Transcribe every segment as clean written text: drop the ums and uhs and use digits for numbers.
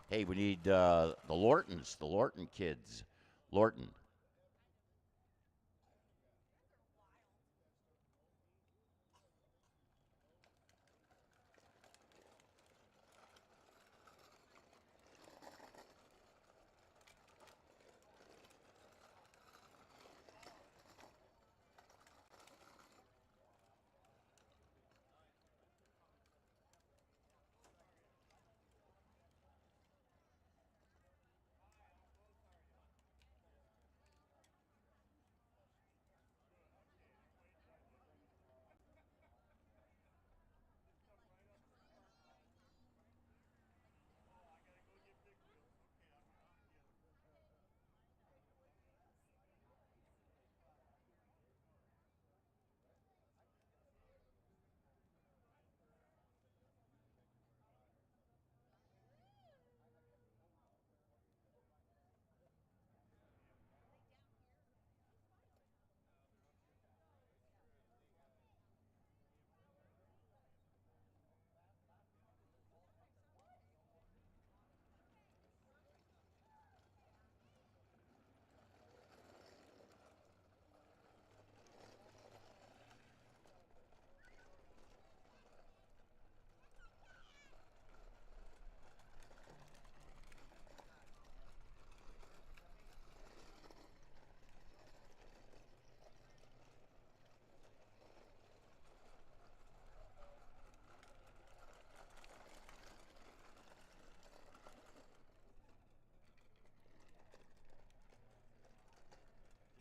Hey, we need the Lortons, the Lorton kids. Lorton.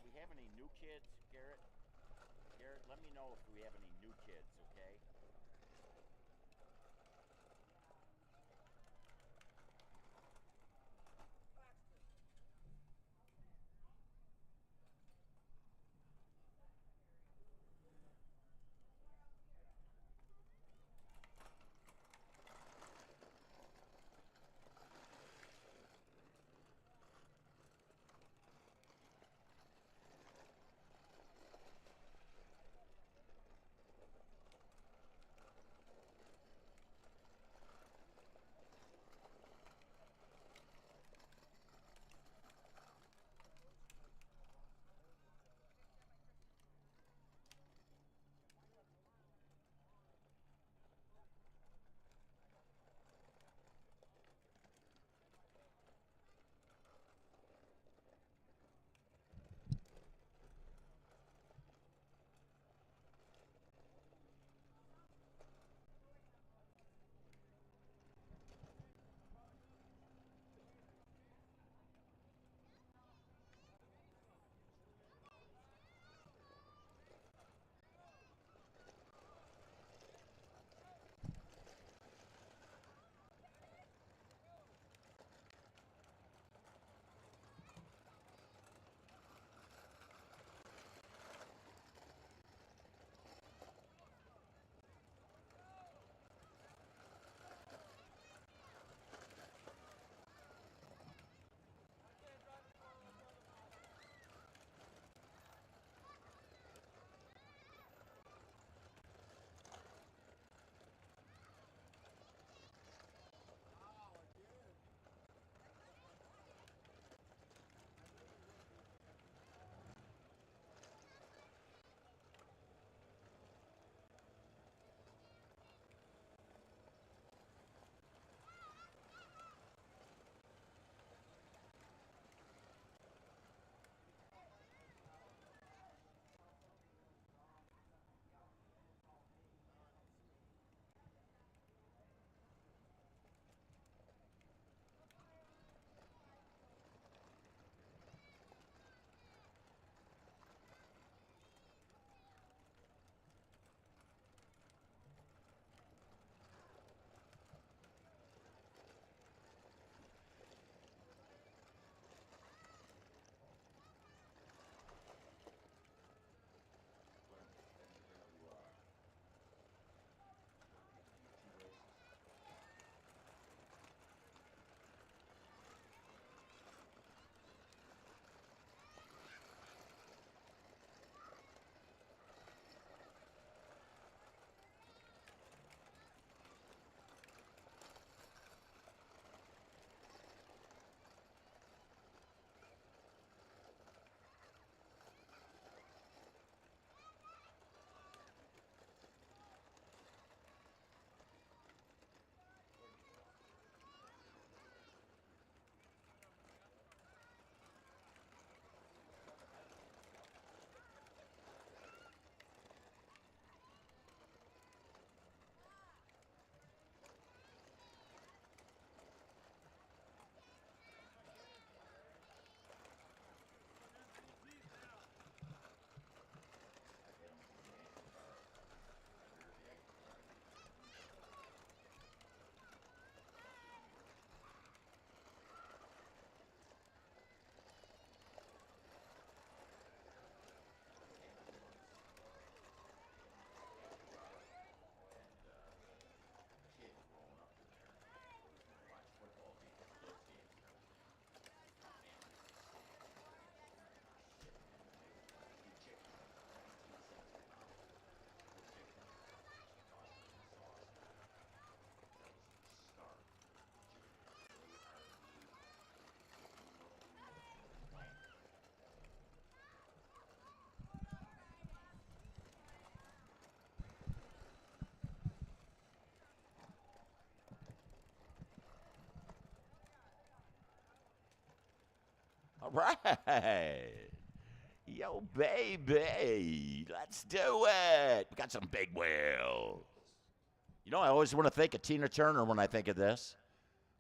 Do we have any new kids, Garrett? Garrett, let me know if we have any new kids, okay? right. Yo, baby. Let's do it. We got some big wheels. You know, I always want to think of Tina Turner when I think of this.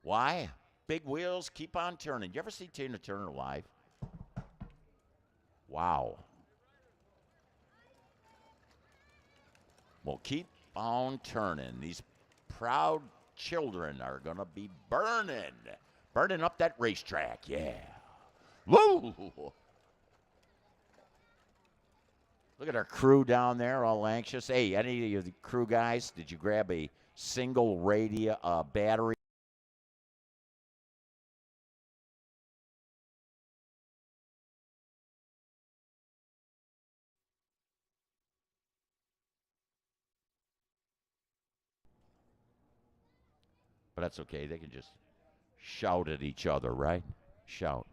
Why? Big wheels keep on turning. You ever see Tina Turner live? Wow. Well, keep on turning. These proud children are going to be burning up that racetrack. Yeah. Woo! Look at our crew down there, all anxious. Hey, any of the crew guys, did you grab a single radio battery? But that's okay. They can just shout at each other, right? Shout.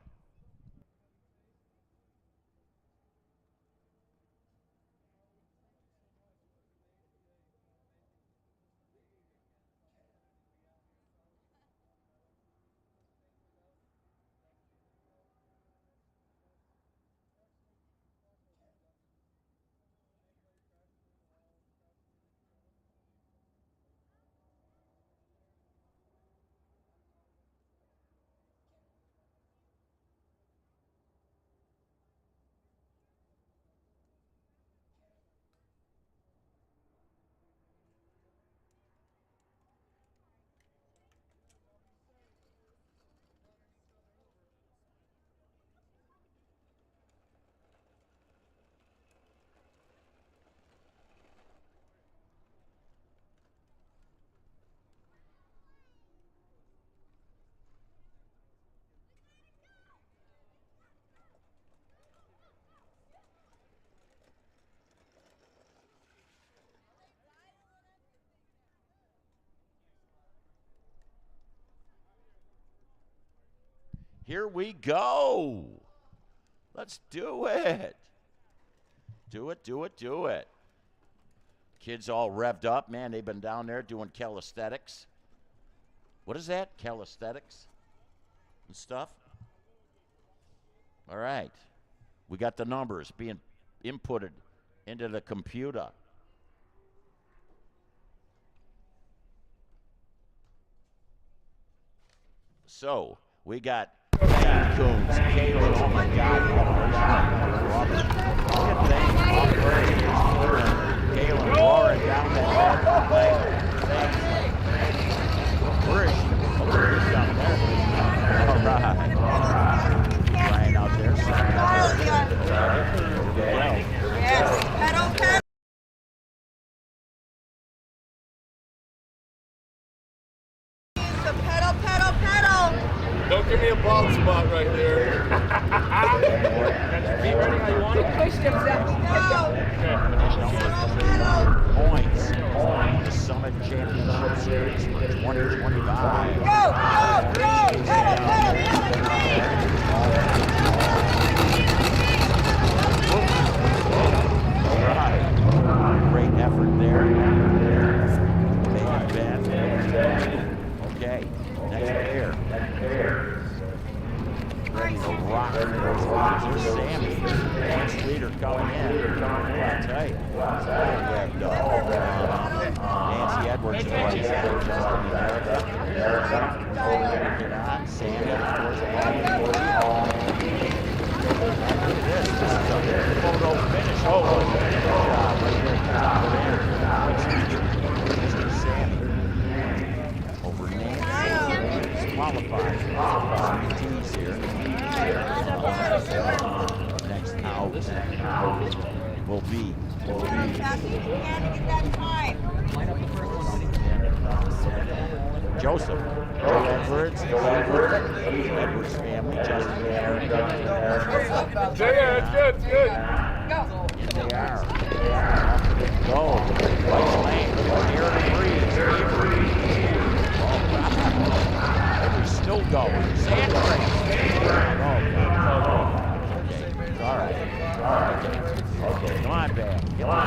Here we go. Let's do it. Do it, do it, do it. Kids all revved up. Man, they've been down there doing calisthenics. What is that? Calisthenics and stuff? All right. We got the numbers being inputted into the computer. So, we got Coons, Caleb, oh my God, look at things, Caleb roaring down that lane. Where is she? Oh, she's down there. All right. Ryan out there. Yes, pedal, pedal. Pedal, pedal, pedal. Don't give me a bald spot right there. Got your feet ready how you want it? Push them, Zach. Go. Points. The Summit Championship Series 2025. Go, go, go. Pedal, pedal, All right. Great effort there. Okay. Next pair. Ready to rock. There's Sammy. Dance leader coming in. I'll tell you. Nancy Edwards and Royce Edwards, Justin America. Get on. Sandy, of course. Look at this. This is a photo finish. Oh, good job. Right there at the top of there. Mr. Sammy. Over Nancy. Qualified. Teams here. Next out will be. Joseph. Joe Edwards. Edwards family. Justin America. Yeah, it's good, it's good. Yes, they are. Go. White lane. Here to breeze. Edwards still going. Sanders. Okay. All right. Okay. Come on, Bam. Come on,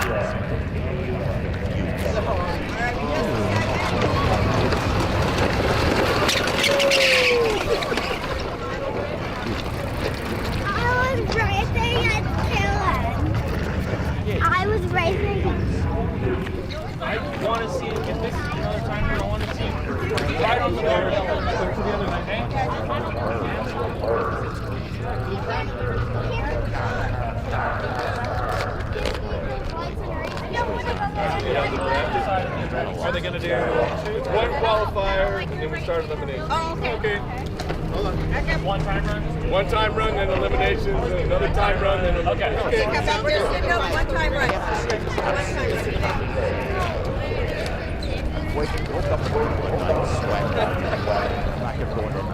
if this is another time I want to see right on the board, to the other night, Are they going to do one qualifier and then we start elimination? Oh, okay. Hold on. one time run. One time run, then eliminations, and another time run, then eliminations. Okay. Because I'm just sitting up one time right. One time Wake up one night, sweat. Not going in.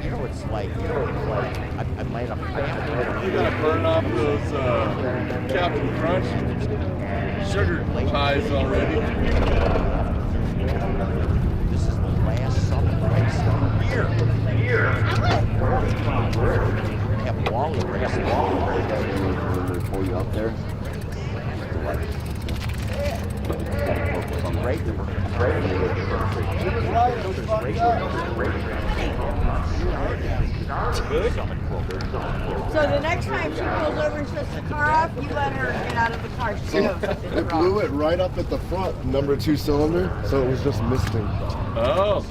You know, it's like, I might have family. You gotta burn off those Captain Crunch sugar pies already. This is the last summer race of the year. Have Wally race. Pull you up there. Great. So the next time she pulls over and shuts the car off, you let her get out of the car. She knows something's It wrong. blew it right up at the front, number 2 cylinder, so it was just misting. Oh.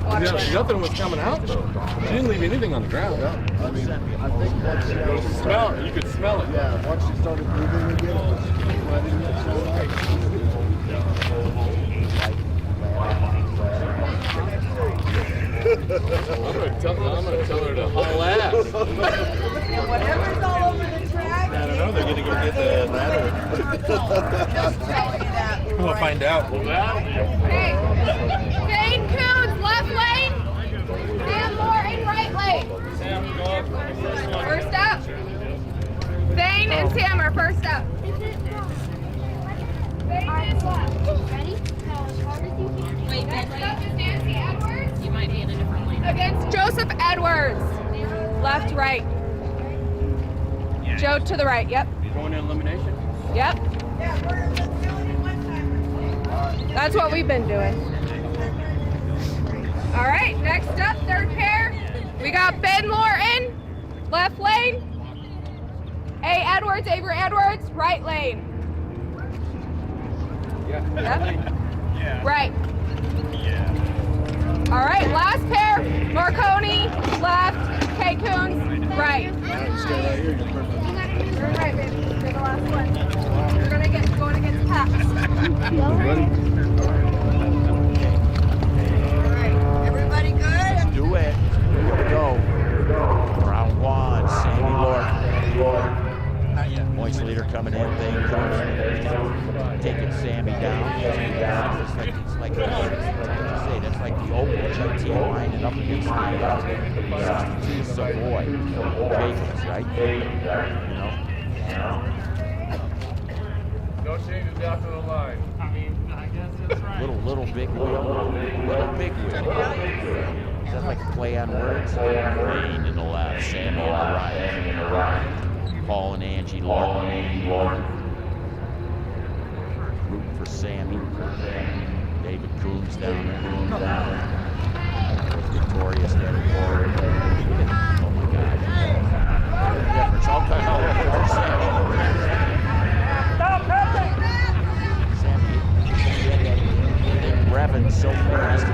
Yeah, nothing was coming out though. She didn't leave anything on the ground. Yeah, I mean, I think once she goes, Smell it. You could smell it. yeah, once she started moving again, it was letting it so I'm gonna tell her to haul ass. And whatever's all over the track, I don't know, they're gonna go get the ladder. just telling you that. We'll find out. Okay. Zane Coons, left lane. Sam Moore in right lane. First up. Zane and Sam are first up. Zane is left. Ready? Go as hard as you can. Wait, Next up is Nancy Edwards you might be in a different lane. against Joseph Edwards. Left, right. Joe to the right. Yep. Going to elimination. Yep. Yeah, we're just doing it one time. That's what we've been doing. All right, next up, third pair. We got Ben Lorton, left lane. A. Edwards, Avery Edwards, right lane. Yeah. Yep. Yeah. Right. Yeah. All right, last pair. Marconi, left. K. Coons, right. Stay right here, you're perfect. You're right, baby. You're the last one. You're going against Pat. Alright, everybody good? Do it. Here we go. Round 1, Sammy Lord. Moist leader coming in. Thing comes taking Sammy down. It's like that's like the old GT lining up against the 62 Savoy. Jacobs, right? You know? No changes after the line. I mean, I guess that's right. Little big wheel. Little big wheel. Is that like a play on words? Rain in the left, Sammy in the right. Paul and Angie Lord. Rooting for Sammy. David Coombs down there. Victorious there. Oh my God. Difference. All kinds of difference. Sammy revving so fast.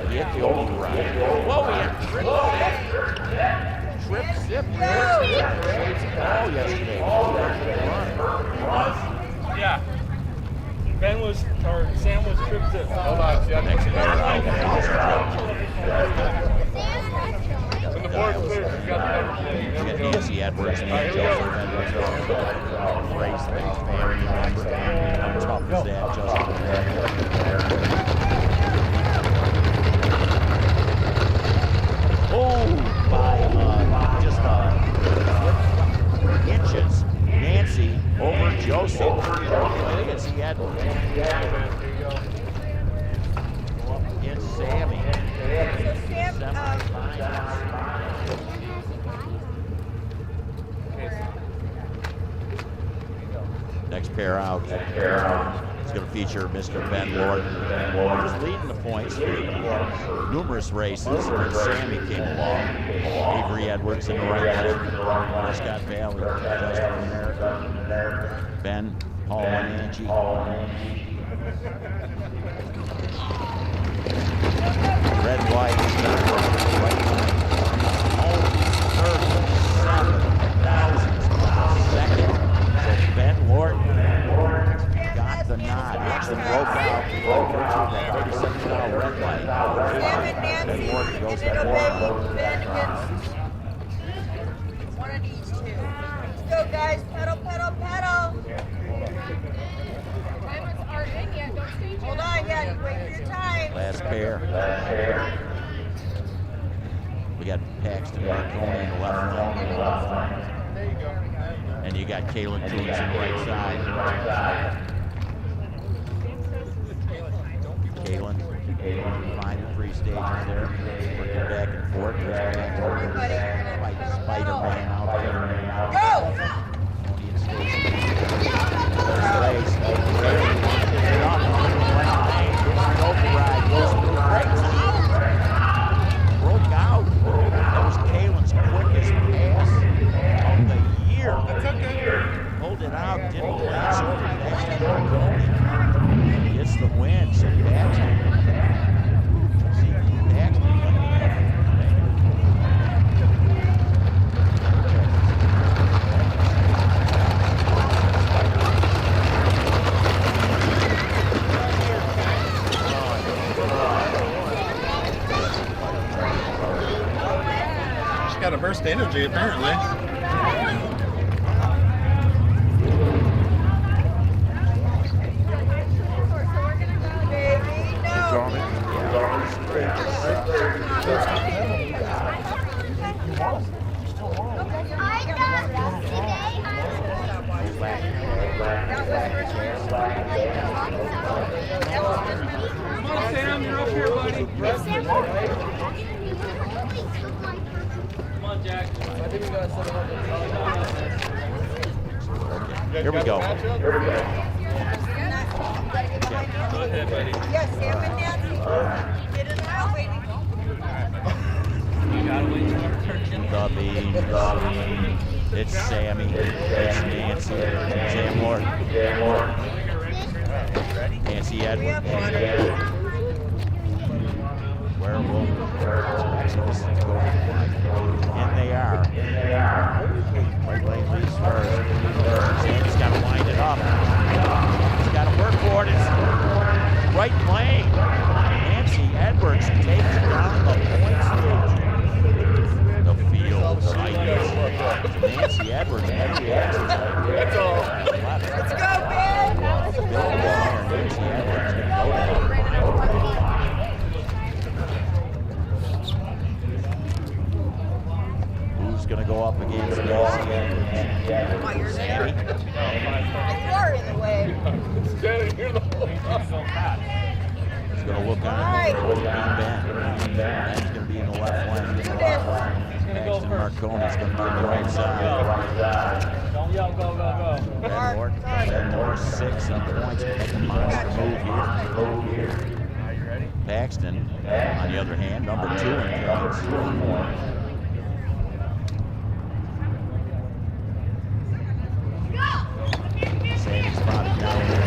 He hit the override. Whoa, he had trip zip. Oh, yesterday. Yeah. Sam was trip zip. Hold on, see, I Next think pair out. when the board's clear, she's got the number. We got Nancy Edwards, me, Joseph Edwards, Grace, family member. How tough is that, Joseph? Oh, by just inches. Nancy over Joseph. Nancy Edwards. It's Sammy. Next pair out. It's going to feature Mr. Ben Lord, who's leading the points for numerous races. And then Sammy came along. Avery Edwards in the right lane. Scott Valley, Justin America. Ben, Paul, and Angie. Red, white, right line. Only 37 thousandths of a second. So Ben Lord got the nod. He actually broke out that 37-mile red light. Sam and Nancy, and it'll be Ben against one of these two. Let's go, guys. Pedal, pedal, pedal. Timers aren't in yet. Don't stage yet. Hold on, yeah. Wait for your time. Last pair. We got Paxton Marconi in the left lane. And you got Kaylin Toombs in the right side. Kaylin, fine in 3 stages there. Working back and forth. There's Spider-Man out there. Go! Tony and Stacy. First race. Kaylin wanted to get off. Override. Goes to the brakes. Broke out. That was Kaylin's quickest pass of the year. Pulled it out, didn't last over Paxton Marconi. He gets the win, so Paxton. See, Paxton She's got a burst of energy, apparently. Sam, you're up here, buddy. Come on, Jack. Here we go. Go ahead, buddy. Yes, Sam and Nancy. Get it out, waiting. You gotta wait till our turn. The bean. It's Sammy. It's Nancy. Sam Lord. Nancy Edwards. Where will this thing's going? In they are. Right lane leads first. Sammy's got to line it up. He's got to work for it. It's right lane. Nancy Edwards takes down the point stage. The field sights. Nancy Edwards. That's all. Let's go, Ben. Nancy Edwards going to go down. Who's going to go up against Nancy Edwards? Sammy? You're in the way. Standing here the whole time. He's going to look on Ben. Ben's going to be in the left lane. Paxton Marconi's going to be on the right side. Don't yell, go, go, go. Ben Moore 6 on points. Make a monster move here. Paxton, on the other hand, number 2 in points. Sammy's probably down there.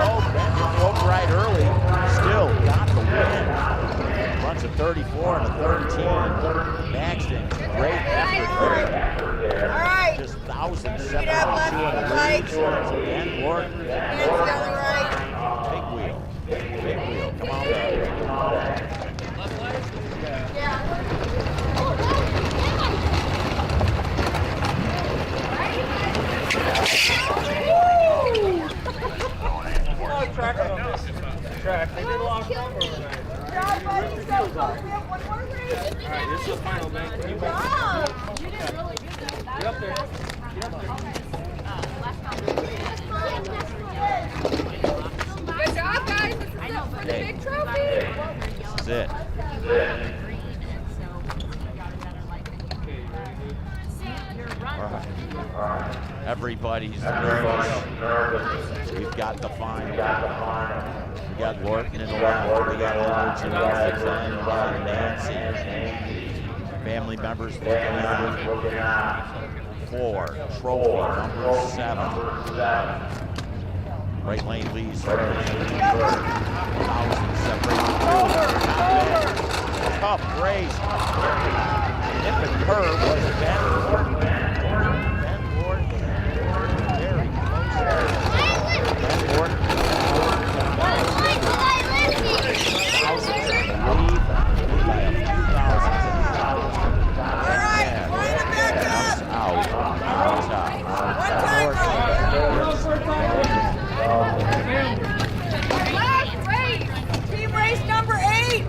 Oh, Ben broke right early. Still got the win. Runs a 34 and a 13. Paxton, great effort there. All right. Just 1,072 Get up, left, on the right. lead. Ben Lord. Nancy on the right. Big wheel. Big wheel. Come on, Ben. Yeah. Track. They did a lot of fun over there. Job, buddy. So close. We have one more race. Alright, this is the final, man. Wow. You did really good though. Get up there. Good job, guys. This is it for the big trophy. This is it. Okay, you ready, dude? Everybody's nervous. We've got the final. We got Lorton in the left. We got Edwards in the right. Nancy. Family members looking on. 4. Trophy number 7. Right lane leads. 1,000 separating 2. Tough race. Nip and curve was Ben Lord. Very close. Ben Lord. Last race. Team race number 8.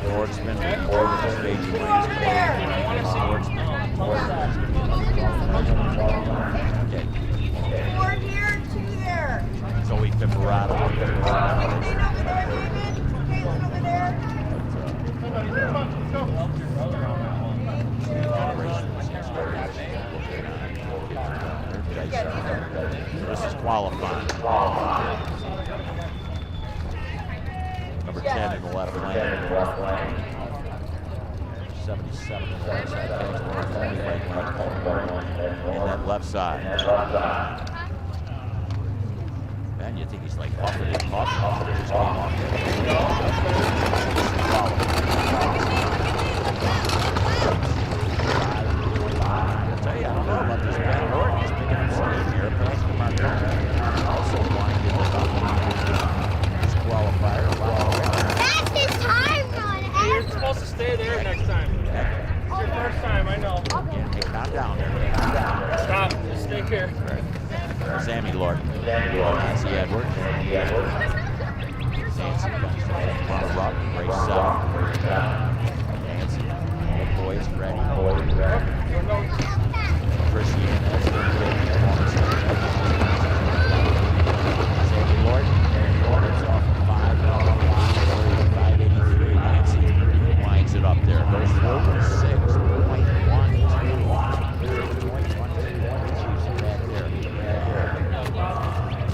Sportsman. Okay. 4 here, 2 there. Zoe Fibrado. Caitlin over there, David. Caitlin over there. This is qualifying. Number 10 in the left lane. 77 in the right side. In that left side. Man, you think he's like off it and off it. Just came off there. I'll tell you, I don't know about this Ben Lord. He's picking up steam here. Past the marker. Also blinded about this qualifier. That's his time run. You're supposed to stay there next time. It's your first time, I know. Yeah, hey, calm down there. Calm down. Stop. Just stay here. Sammy Lord. Nancy Edwards. Nancy comes on a rock. Race 7. Nancy. All boys ready. Christiane as Sammy Lord. It's off 583. Nancy winds it up there. Goes through 6.12.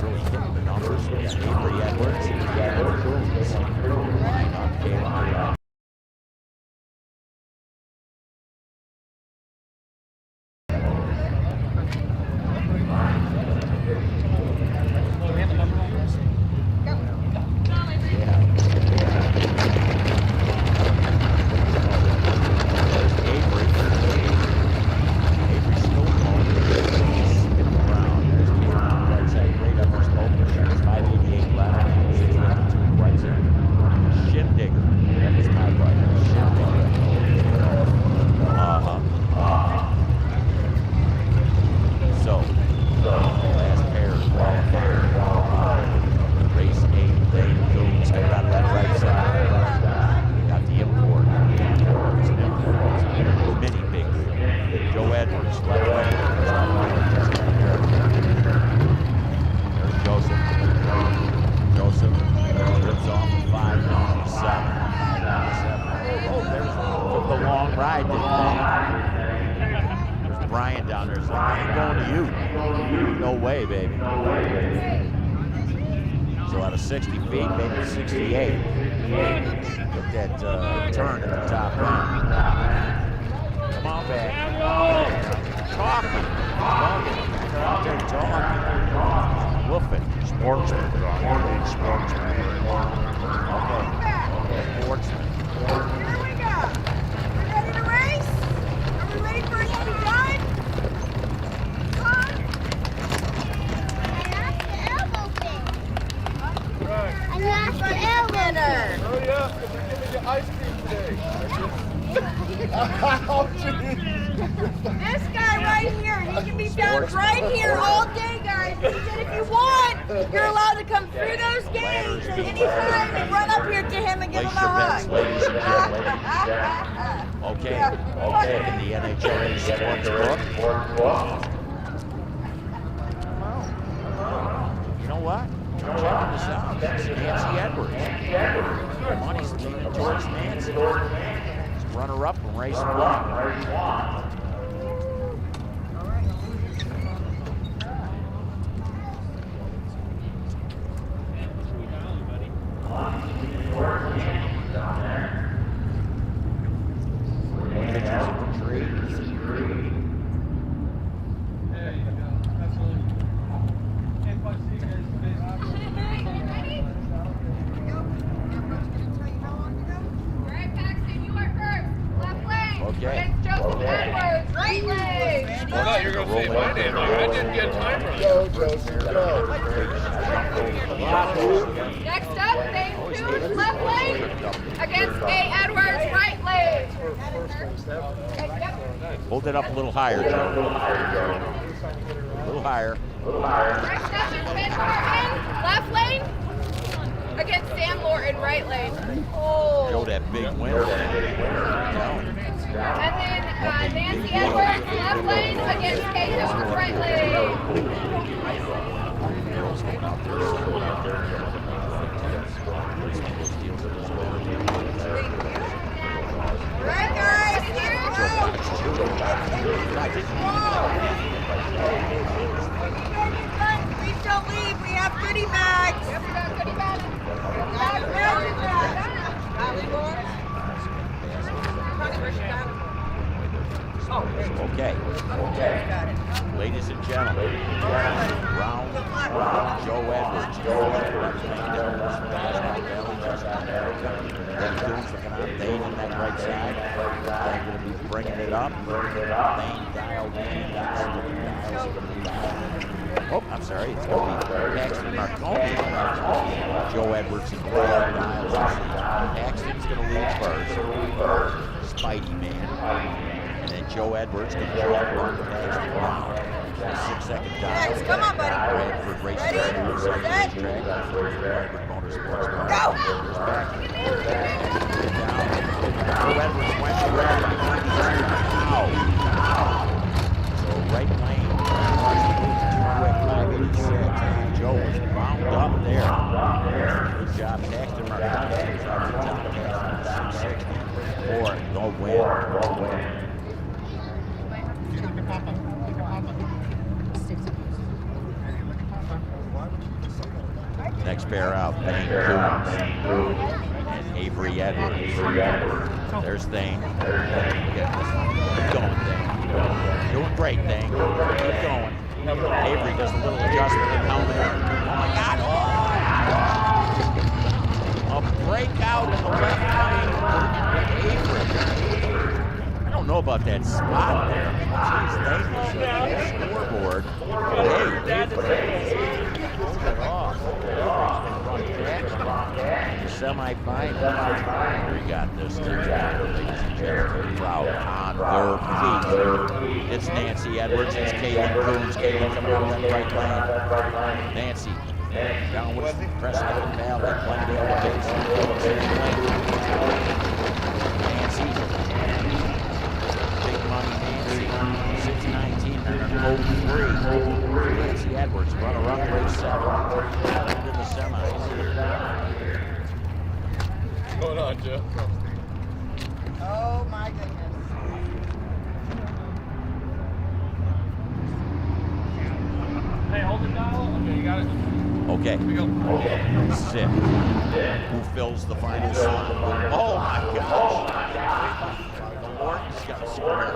Really hitting the numbers. We got Avery Edwards and we got Edwards. Line on Kayla. So out of 60 feet, maybe 68. Get that turn at the top end. Come on back. Talking. Out there talking. Woofing. Sportsman. Sportsman. Okay. Sportsman. Here we go. We ready to race? Are we ready for it to be done? Huh? I lost the elbow. Hurry up, because we're giving you ice cream today. Oh, geez. This guy right here, he can be found right here all day, guys. He said if you want, you're allowed to come through those gates at any time and run up here to him and give him a hug. Ladies and gentlemen. Okay. Okay. In the NHL Sportsbook. You know what? Check this out. It's Nancy Edwards. Money's leaning towards Nancy. runner-up in race 1. Pictures of the tree. Alright, Paxton, you are first. Left lane. Okay. Against Joseph Edwards. Right lane. I thought you were going to say my name. I didn't get time for Go, Joseph, go. Next up, Dane Coons, left lane. Against A. Edwards, right lane. Hold it up a little higher, Joe. A little higher. Next up is Ben Morton, left lane. Against Sam Lorton, right lane. Joe, that big win. And then Nancy Edwards, left lane. Against Kate Jones, right lane. Right, guys. Please don't leave. We have goodie bags. Yep, we got goodie bags. Okay. Ladies and gentlemen, round Joe Edwards. Then Coons looking on Dane on that right side. They're going to be bringing it up. Dane dialed in. Oh, I'm sorry. It's going to be Paxton Marconi. Joe Edwards and Brad Niles. Paxton's going to lead first. Spidey man. And then Joe Edwards going to try to run Paxton down. 6-second dial. Next, come on, buddy. Bradford races Ready? track. Set. Firebird Motorsports. Go! Joe Edwards went to red. So right lane. Quick 586. Joe was bound up there. Good job, Paxton Marconi. 660. No win. Next pair out, Thane Coons and Avery Edwards. There's Thane. Keep going, Thane. Doing great, Thane. Keep going. Avery does a little adjustment in helmet. Oh my God! Oh! A breakout in the left lane. Avery. I don't know about that spot there. Jeez, Thane was scoreboard. Hey, semi-final. We got this together, ladies and gentlemen. Crowd on their feet. It's Nancy Edwards. It's Caitlin Coons. Caitlin coming out that right lane. Nancy down with Prescott Valley, Glendale, Nancy. Big money Nancy. 619.03. Nancy Edwards, runner-up race 7. Into the semis. What's going on, Joe? Oh my goodness. Hey, hold it down. Okay, you got it. Okay. Here we go. Sit. Who fills the final slot? Oh my gosh. Orton's got a square.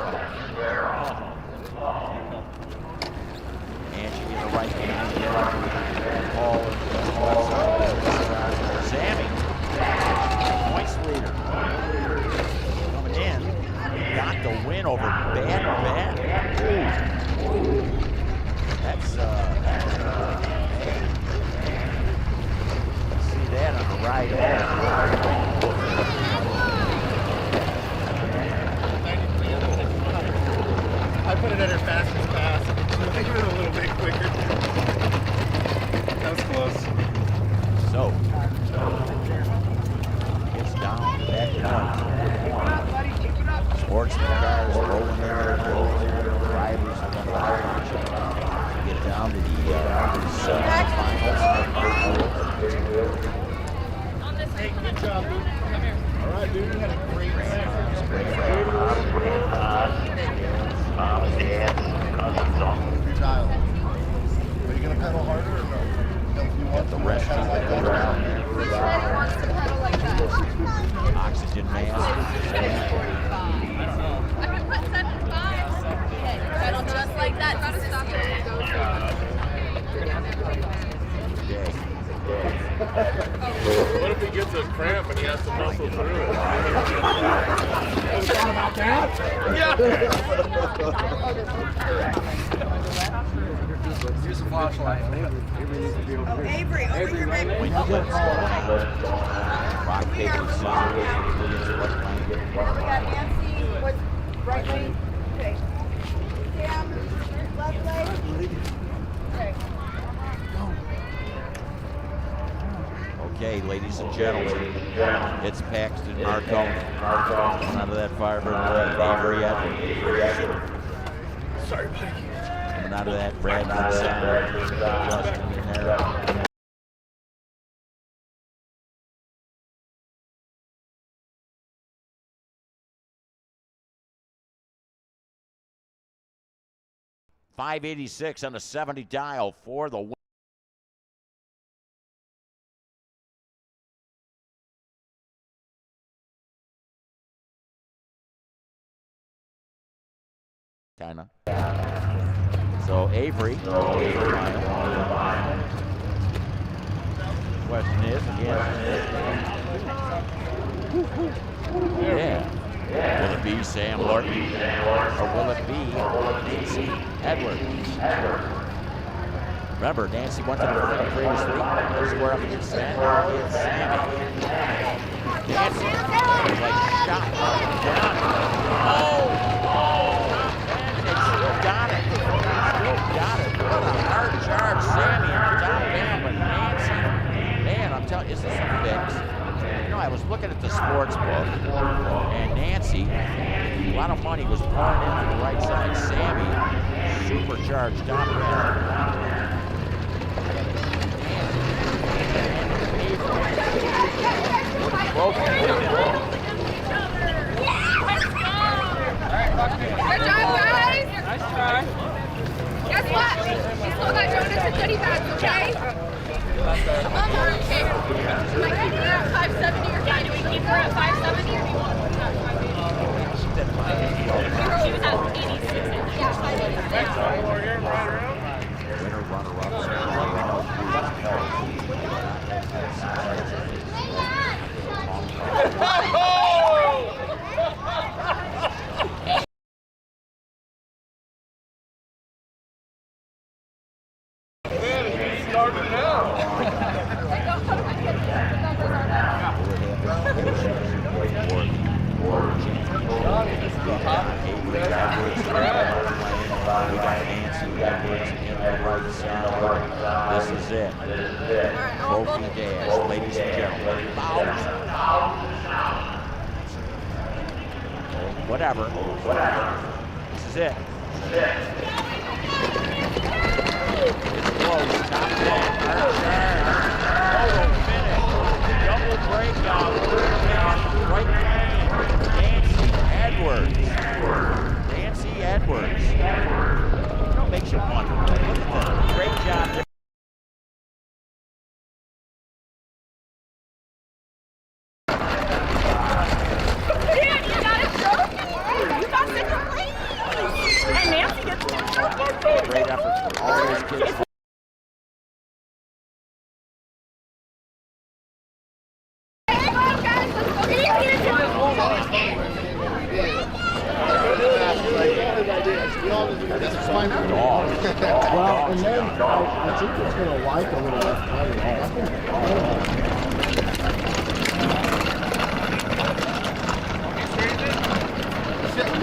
Angie in the right hand. Sammy. Points leader. Coming in. Got the win over Bad Ben. Ooh. That's see that on the right hand. I put it at her fastest pass. I give it a little bit quicker. That was close. So, gets down to that point. Sportsman cars rolling there. Drivers on the right. Get down to the Hey, good job, dude. All right, dude. You had a great Are you gonna pedal harder or no? You want The rest of the around there. Which Betty wants to pedal like that? Oxygen mask. I can put 7.5. Pedal just like that. Gotta stop it. What if he gets a cramp and he has to muscle through it? Use a flashlight. Avery, over here, baby. When you get rock, paper, scissors, We got Nancy. What's right leg? Okay. Sam, left leg. Okay. Okay, ladies and gentlemen, it's Paxton Marconi. Coming out of that Firebird lane, Avery Edwards. Sorry, buddy. Coming out of that Brandon Center, Justin Harris. .586 on a 70 dial for the win. Kinda. So Avery. Question is again. Yeah. Will it be Sam Lorton or will it be Nancy Edwards? Remember, Nancy went to the front previously. Square up against Sammy. Nancy was like shot. Oh! And still got it. What a hard charge, Sammy on the top end, but Nancy, man, I'm telling you, is this a fix? You know, I was looking at the sports book, and Nancy, a lot of money was pouring into the right side. Sammy, supercharged top end. Good job, guys. Nice try. Guess what? We still got donuts and goodie bags, okay? Come on, okay. Do we keep her at 570 or do we keep her at 570 or do you want to put her at 580? She was at 86. Yeah, 580. Started now. We got Nancy Edwards in the right side. This is it. Trophy dash, ladies and gentlemen. Whatever. This is it. It's close. Top 10. Total finish. Double breakout. Right lane. Nancy Edwards. Nancy Edwards. You know, makes you wonder. Look at that. Great job. Dude, you got a trophy! You got second place! And Nancy gets 2 trophies! Great effort from all those kids. Well, and then I think it's going to like a little less tighter.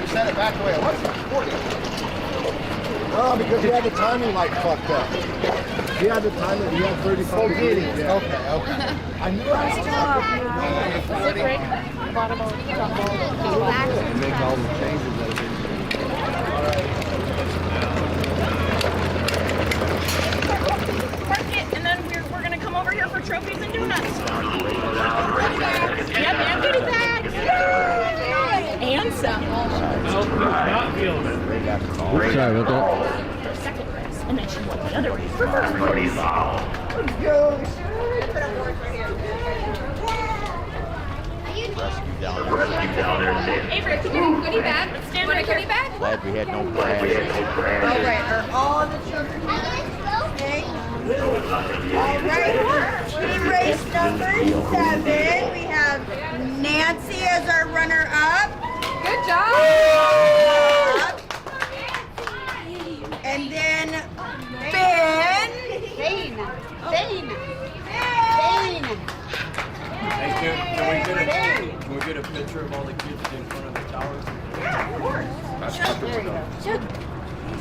You set it back the way it was. Oh, because you had the timing like fucked up. You had the timing, you had 35 degrees. Yeah. Okay. I knew I was ready. And make all the changes that have been. Park it, and then we're gonna come over here for trophies and donuts. Yep, and goodie bags. And feeling it? Sorry about that. Second race, and then she won the other race. Rescue down there. Avery, can you do a goodie bag? Want a goodie bag? Glad we had no crashes. All right, are all the children okay? All right, team race number 7. We have Nancy as our runner-up. Good job. And then Ben. Bane. Hey, can we get a picture of all the kids in front of the towers?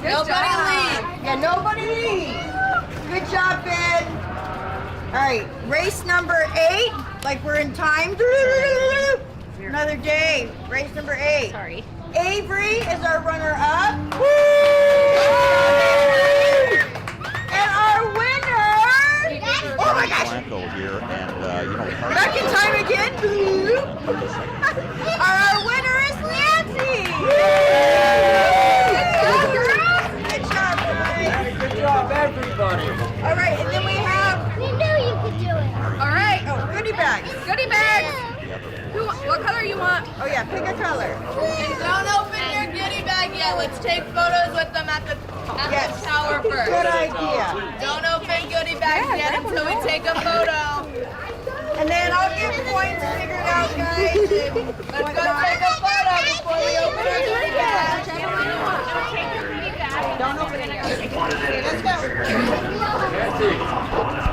Nobody leave. Yeah, nobody leave. Good job, Ben. All right, race number 8. Like we're in time. Another day. Race number 8. Sorry. Avery is our runner-up. And our winner. Oh my gosh. Blanco here, and you know. Back in time again. Our winner is Nancy. Good job, guys. Good job, everybody. All right, and then we have We knew you could do it. All right. goodie bags. Goodie bags. What color you want? Oh yeah, pick a color. And don't open your goodie bag yet. Let's take photos with them at the tower first. Good idea. Don't open goodie bags yet until we take a photo. And then I'll get points figured out, guys. Let's go take a photo before we open our goodie bag. Don't open it. Okay, let's go.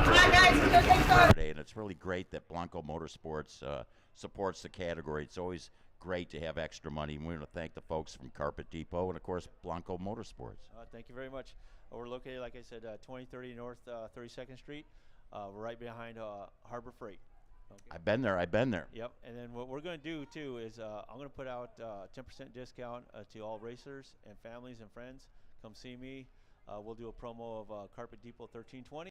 Come on, guys. Let's go take photos. And it's really great that Blanco Motorsports supports the category. It's always great to have extra money. And we want to thank the folks from Carpet Depot and, of course, Blanco Motorsports. Thank you very much. We're located, like I said, 2030 North 32nd Street. We're right behind Harbor Freight. Okay. I've been there. Yep. And then what we're going to do, too, is I'm going to put out 10% discount to all racers and families and friends. Come see me. We'll do a promo of Carpet Depot 1320.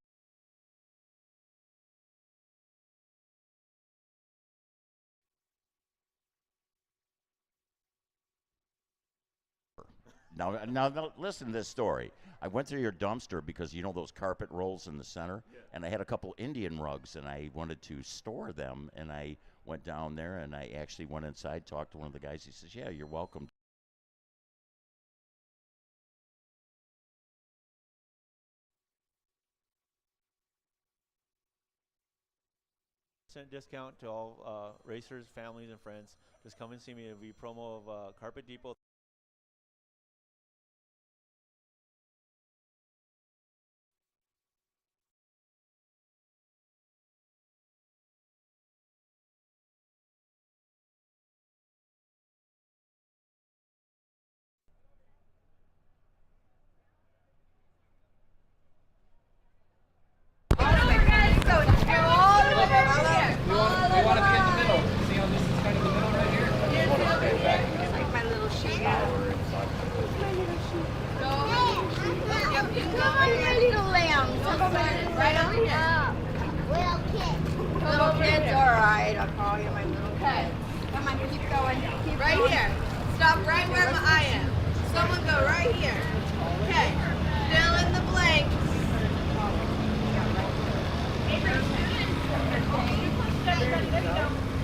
Now, listen to this story. I went through your dumpster because you know those carpet rolls in the center, and I had a couple Indian rugs, and I wanted to store them, and I went down there, and I actually went inside, talked to one of the guys. He says, "Yeah, you're welcome." Discount to all racers, families, and friends. Just come and see me. It'll be promo of Carpet Depot. Little kids, all right. I'll call you my little kid. Come on, keep going. Keep Right going. here. Stop right where I am. Someone go right here. Okay. Fill in the blanks.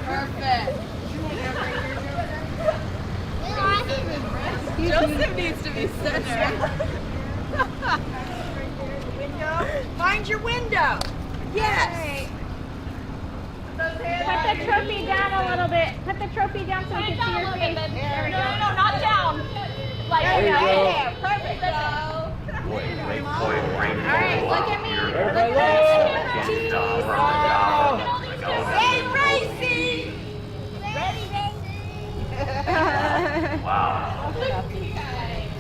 Perfect. Joseph needs to be center. Window. Find your window. Yes. Put the trophy down a little bit. Put the trophy down so we can see your face. There we go. No, not down. Like There we go. there. Perfect. All right, look at me. Look at me. Hey, Racy. Ready,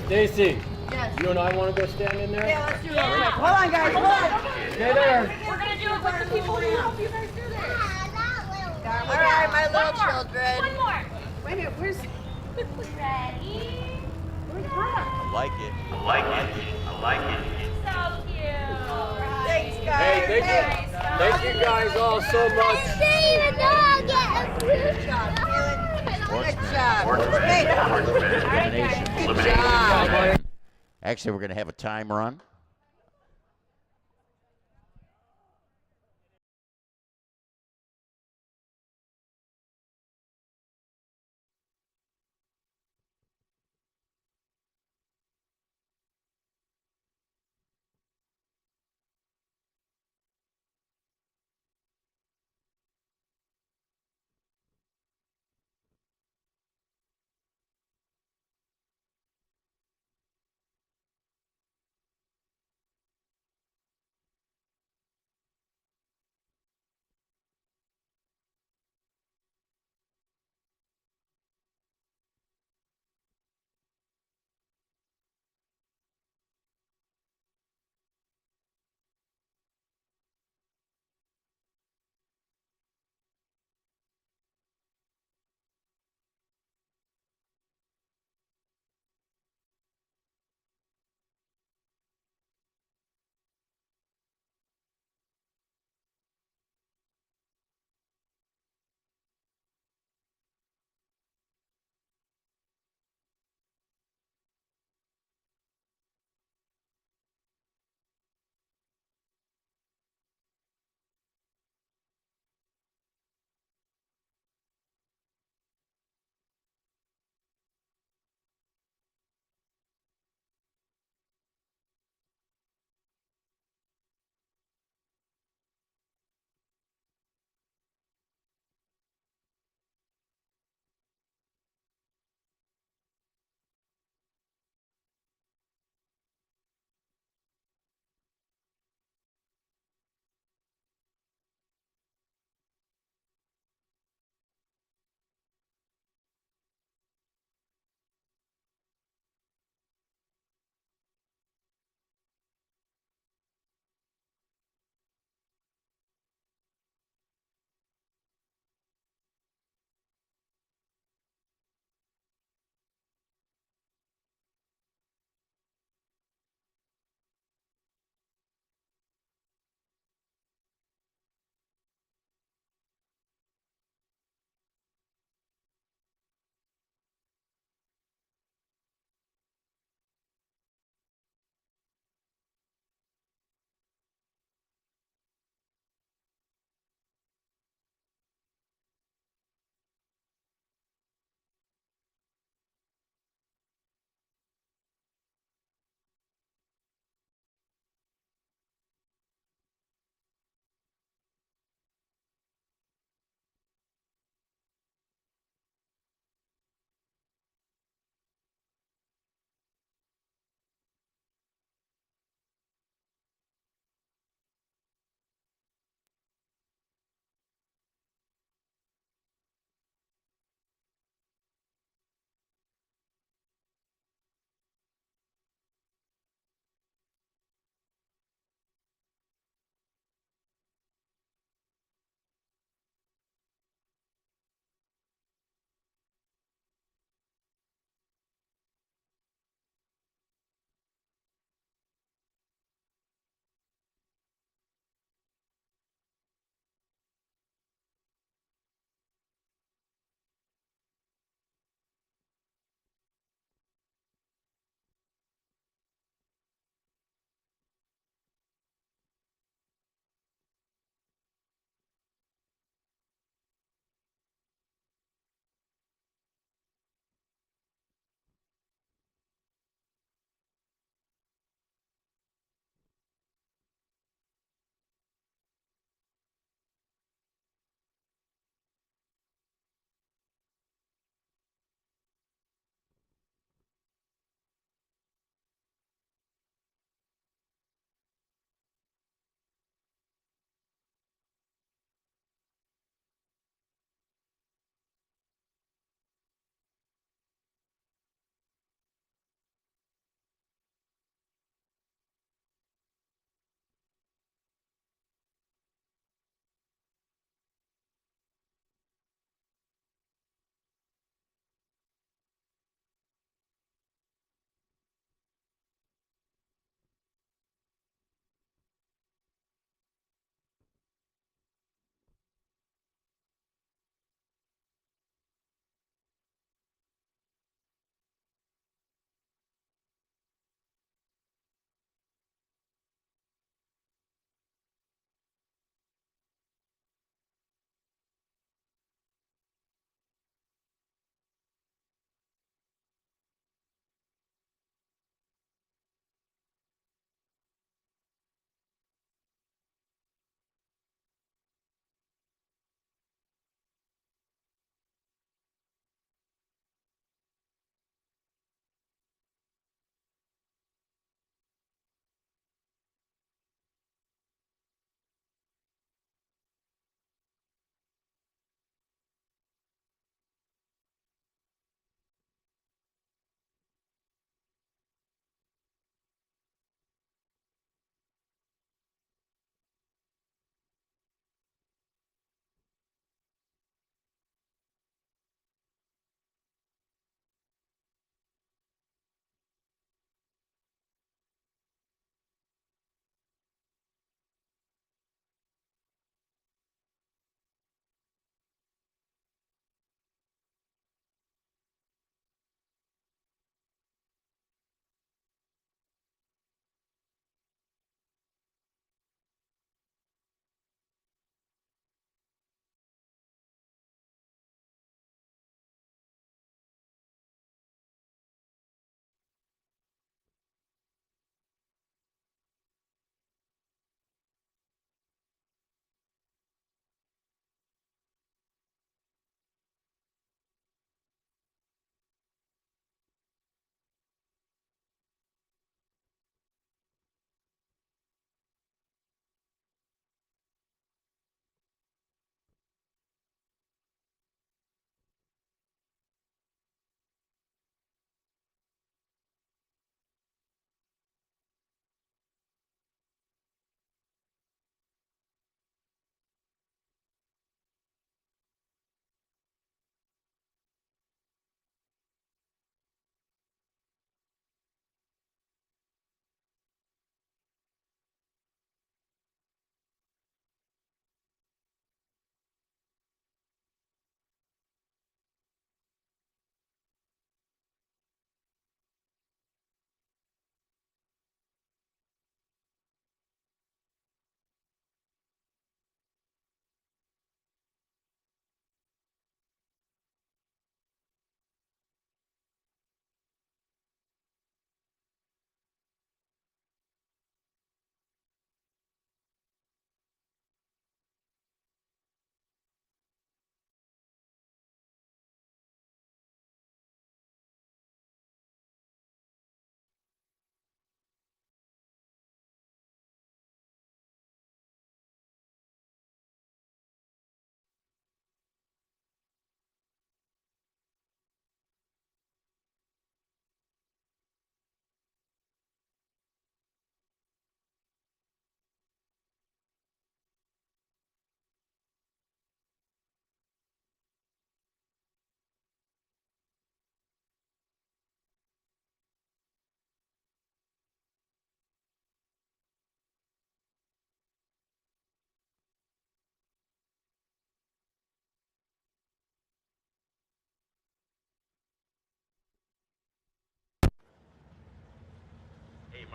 Stacy, Yes. you and I want to go stand in there? Yeah, let's do it. Hold on, guys. Hold on. Stay there. We're going to do it with the people who help you guys do this. All right, my little children. One more. Wait a minute, where's... Ready? I like it. So cute. Thanks, guys. Hey, thank you guys all so much. See the dog. Good job, Kaylin. Sports job. Hey. Elimination. Good job. Actually, we're going to have a time run.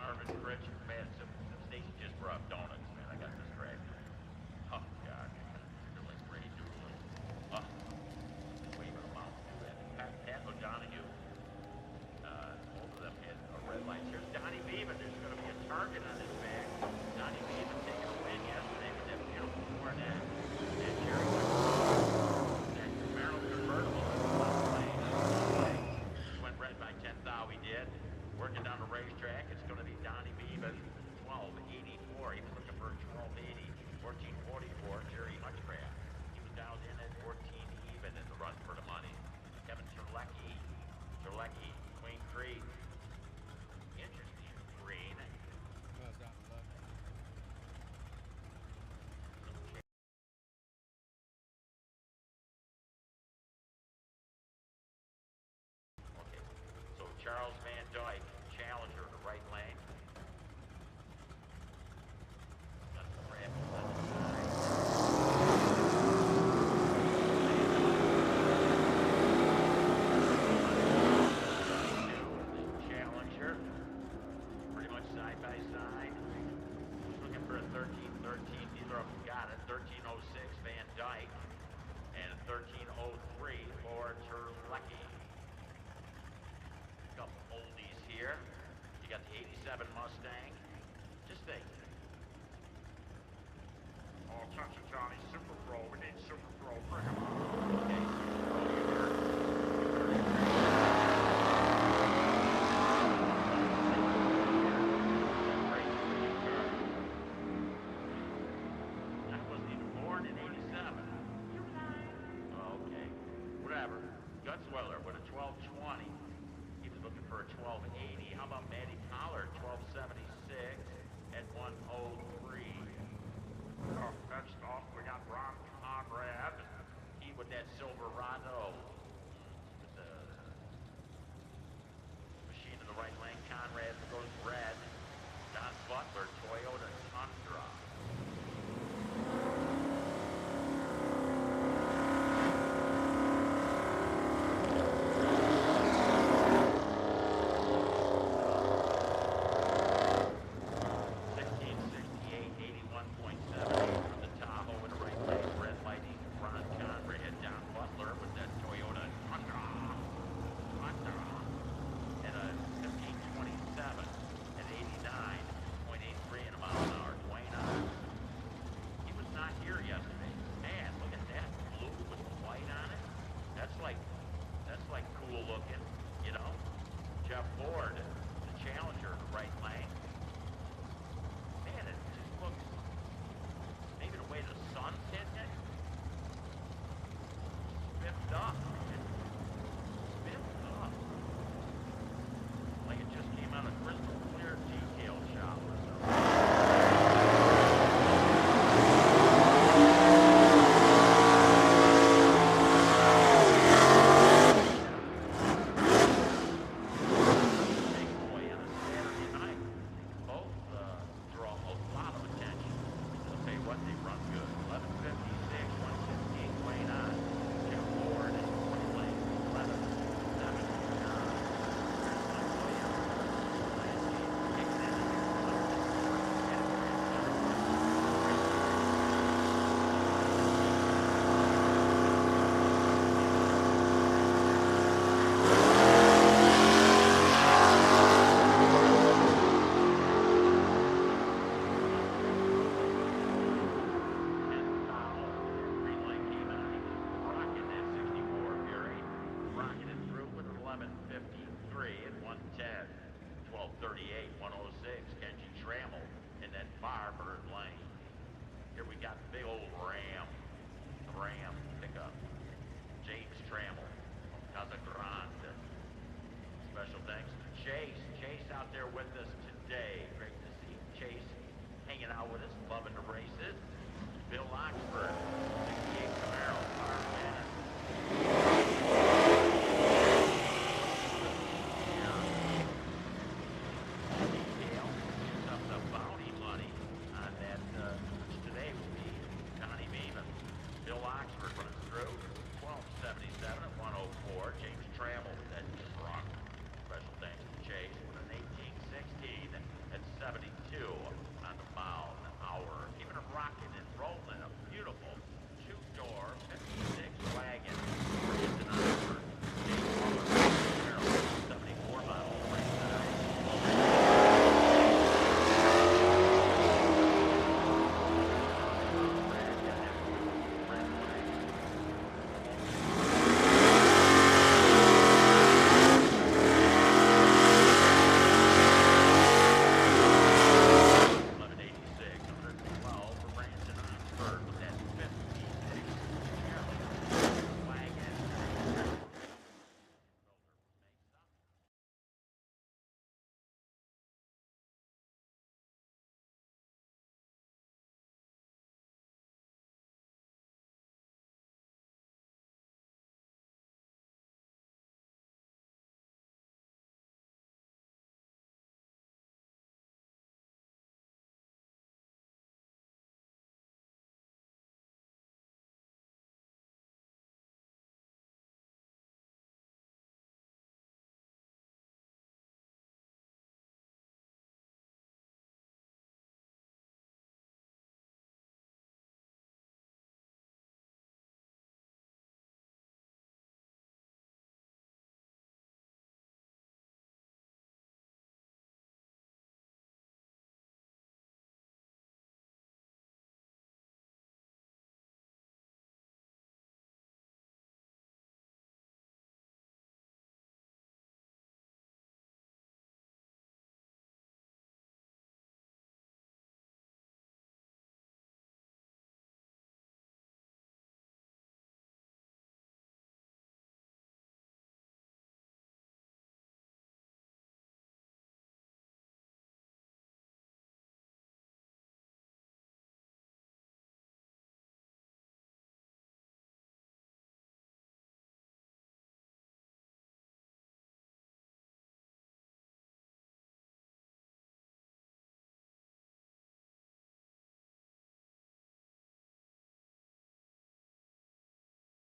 Armin Fritz, man, Stacy just brought donuts, man. I got distracted. Oh, God. They're like Ray Doolittle. Oh, waving them out. Pat O'Donoghue. Both of them had a red light. Here's Donnie Beavan. There's going to be a target on his back. Donnie Beavan taking a win yesterday with that beautiful Cornet. And Jerry that Camaro convertible. Went red by 10 thou he did. Working down the racetrack. It's going to be Donnie Beavan. 1284. He was looking for 1280. 1444. Jerry Hutchcraft. He was dialed in at 14 even in the run for the money. Kevin Terlecki. Queen Creek. Interesting. Green. Okay. So Charles Van Dyke, challenger in the right lane. Got some rapids on the side. Challenger, pretty much side by side. Who's looking for a 13-13? Neither of them got it. 1306 Van Dyke and 1303 for Terlecki. Couple oldies here. You got the 87 Mustang. Just think. Oh, attention, Johnny, Super Pro. We need Super Pro. Bring him on. Okay, Super Pro, you heard. I wasn't even born in 87. Okay, whatever. Gutzwiller with a 1220. He was looking for a 1280. How about Matty Pollard, 1276 at 103. Oh, next off, we got Ron Conrad. He with that Silverado. With the machine in the right lane. Conrad goes red. Don Butler, Toyota Tundra. Firebird lane. Here we got big old Ram pickup. James Trammell, Casa Grande. Special thanks to Chase. Chase out there with us today. Great to see Chase hanging out with us, loving the races. Bill Oxford, 68 Camaro, Farm Manor.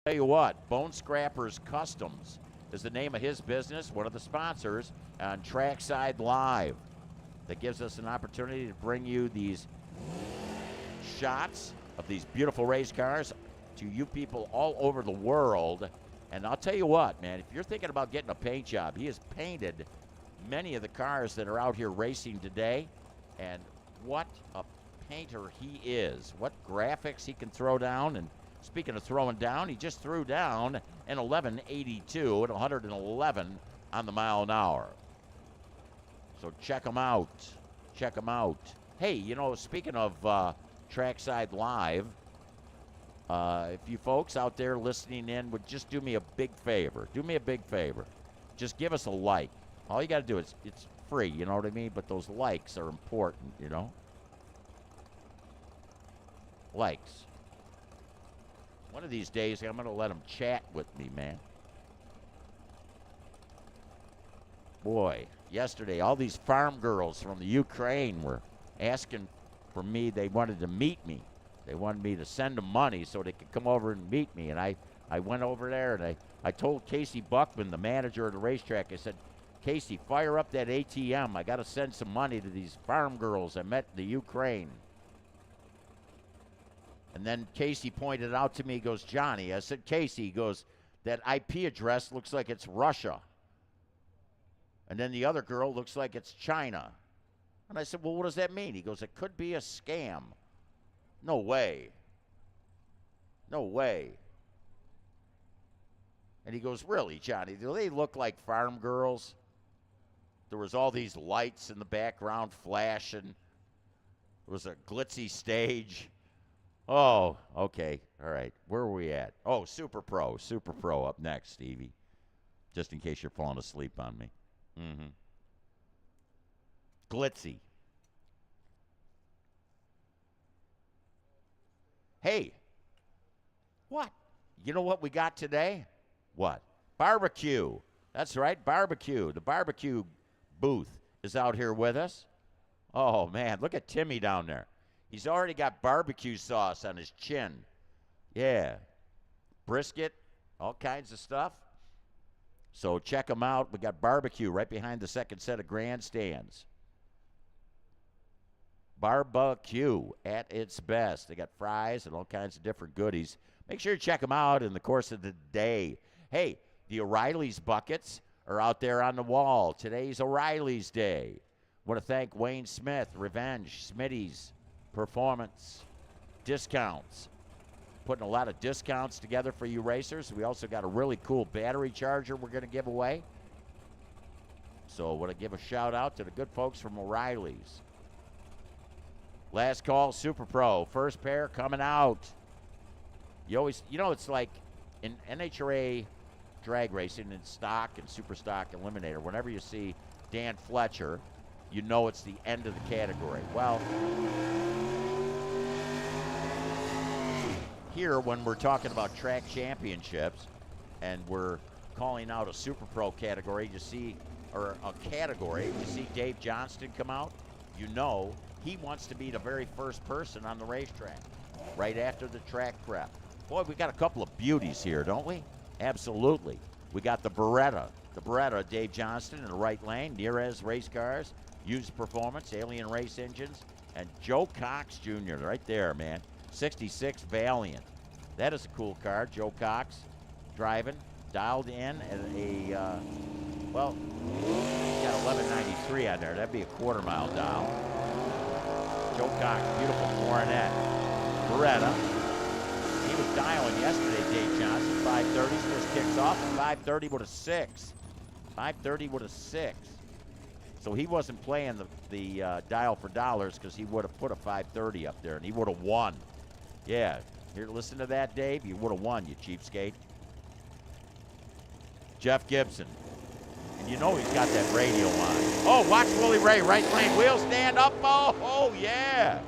Tell you what, Bone Scrappers Customs is the name of his business, one of the sponsors on Trackside Live. That gives us an opportunity to bring you these shots of these beautiful race cars to you people all over the world. And I'll tell you what, man, if you're thinking about getting a paint job, he has painted many of the cars that are out here racing today. And what a painter he is. What graphics he can throw down. And speaking of throwing down, he just threw down an 1182 at 111 on the mile an hour. So check him out. Check him out. Hey, you know, speaking of Trackside Live, if you folks out there listening in would just do me a big favor. Do me a big favor. Just give us a like. All you got to do is, it's free, you know what I mean? But those likes are important, you know? Likes. One of these days, I'm going to let them chat with me, man. Boy, yesterday, all these farm girls from the Ukraine were asking for me. They wanted to meet me. They wanted me to send them money so they could come over and meet me. And I went over there, and I told Casey Buckman, the manager of the racetrack, I said, Casey, fire up that ATM. I got to send some money to these farm girls I met in the Ukraine. And then Casey pointed out to me, he goes, Johnny, I said, Casey, he goes, that IP address looks like it's Russia. And then the other girl looks like it's China. And I said, well, what does that mean? He goes, it could be a scam. No way. No way. And he goes, really, Johnny, do they look like farm girls? There was all these lights in the background flashing. It was a glitzy stage. Oh, okay. All right. Where are we at? Oh, Super Pro. Super Pro up next, Stevie. Just in case you're falling asleep on me. Mm-hmm. Glitzy. Hey. What? You know what we got today? What? Barbecue. That's right, barbecue. The barbecue booth is out here with us. Oh, man, look at Timmy down there. He's already got barbecue sauce on his chin. Yeah. Brisket, all kinds of stuff. So check them out. We got barbecue right behind the second set of grandstands. Barbecue at its best. They got fries and all kinds of different goodies. Make sure you check them out in the course of the day. Hey, the O'Reilly's buckets are out there on the wall. Today's O'Reilly's Day. Want to thank Wayne Smith, Revenge, Smitty's, Performance, discounts. Putting a lot of discounts together for you racers. We also got a really cool battery charger we're going to give away. So I want to give a shout out to the good folks from O'Reilly's. Last call, Super Pro. First pair coming out. You always, you know, it's like in NHRA drag racing in stock and super stock eliminator, whenever you see Dan Fletcher, you know it's the end of the category. Well, here when we're talking about track championships and we're calling out a Super Pro category, you see, or a category, you see Dave Johnston come out, you know he wants to be the very first person on the racetrack right after the track prep. Boy, we got a couple of beauties here, don't we? Absolutely. We got the Beretta, Dave Johnston in the right lane, Nearez Race Cars, Used Performance, Alien Race Engines, and Joe Cox Jr. right there, man. 66 Valiant. That is a cool car. Joe Cox driving, dialed in at a, well, got 1193 on there. That'd be a quarter mile dial. Joe Cox, beautiful Coronet. Beretta. He was dialing yesterday, Dave Johnson, 530. Just kicks off at 530 with a 6. 530 with a 6. So he wasn't playing the dial for dollars because he would have put a 530 up there and he would have won. Yeah, here, listen to that, Dave. You would have won, you cheapskate. Jeff Gibson. And you know he's got that radio on. Oh, watch Willie Ray, right lane, wheel stand up. Oh, yeah.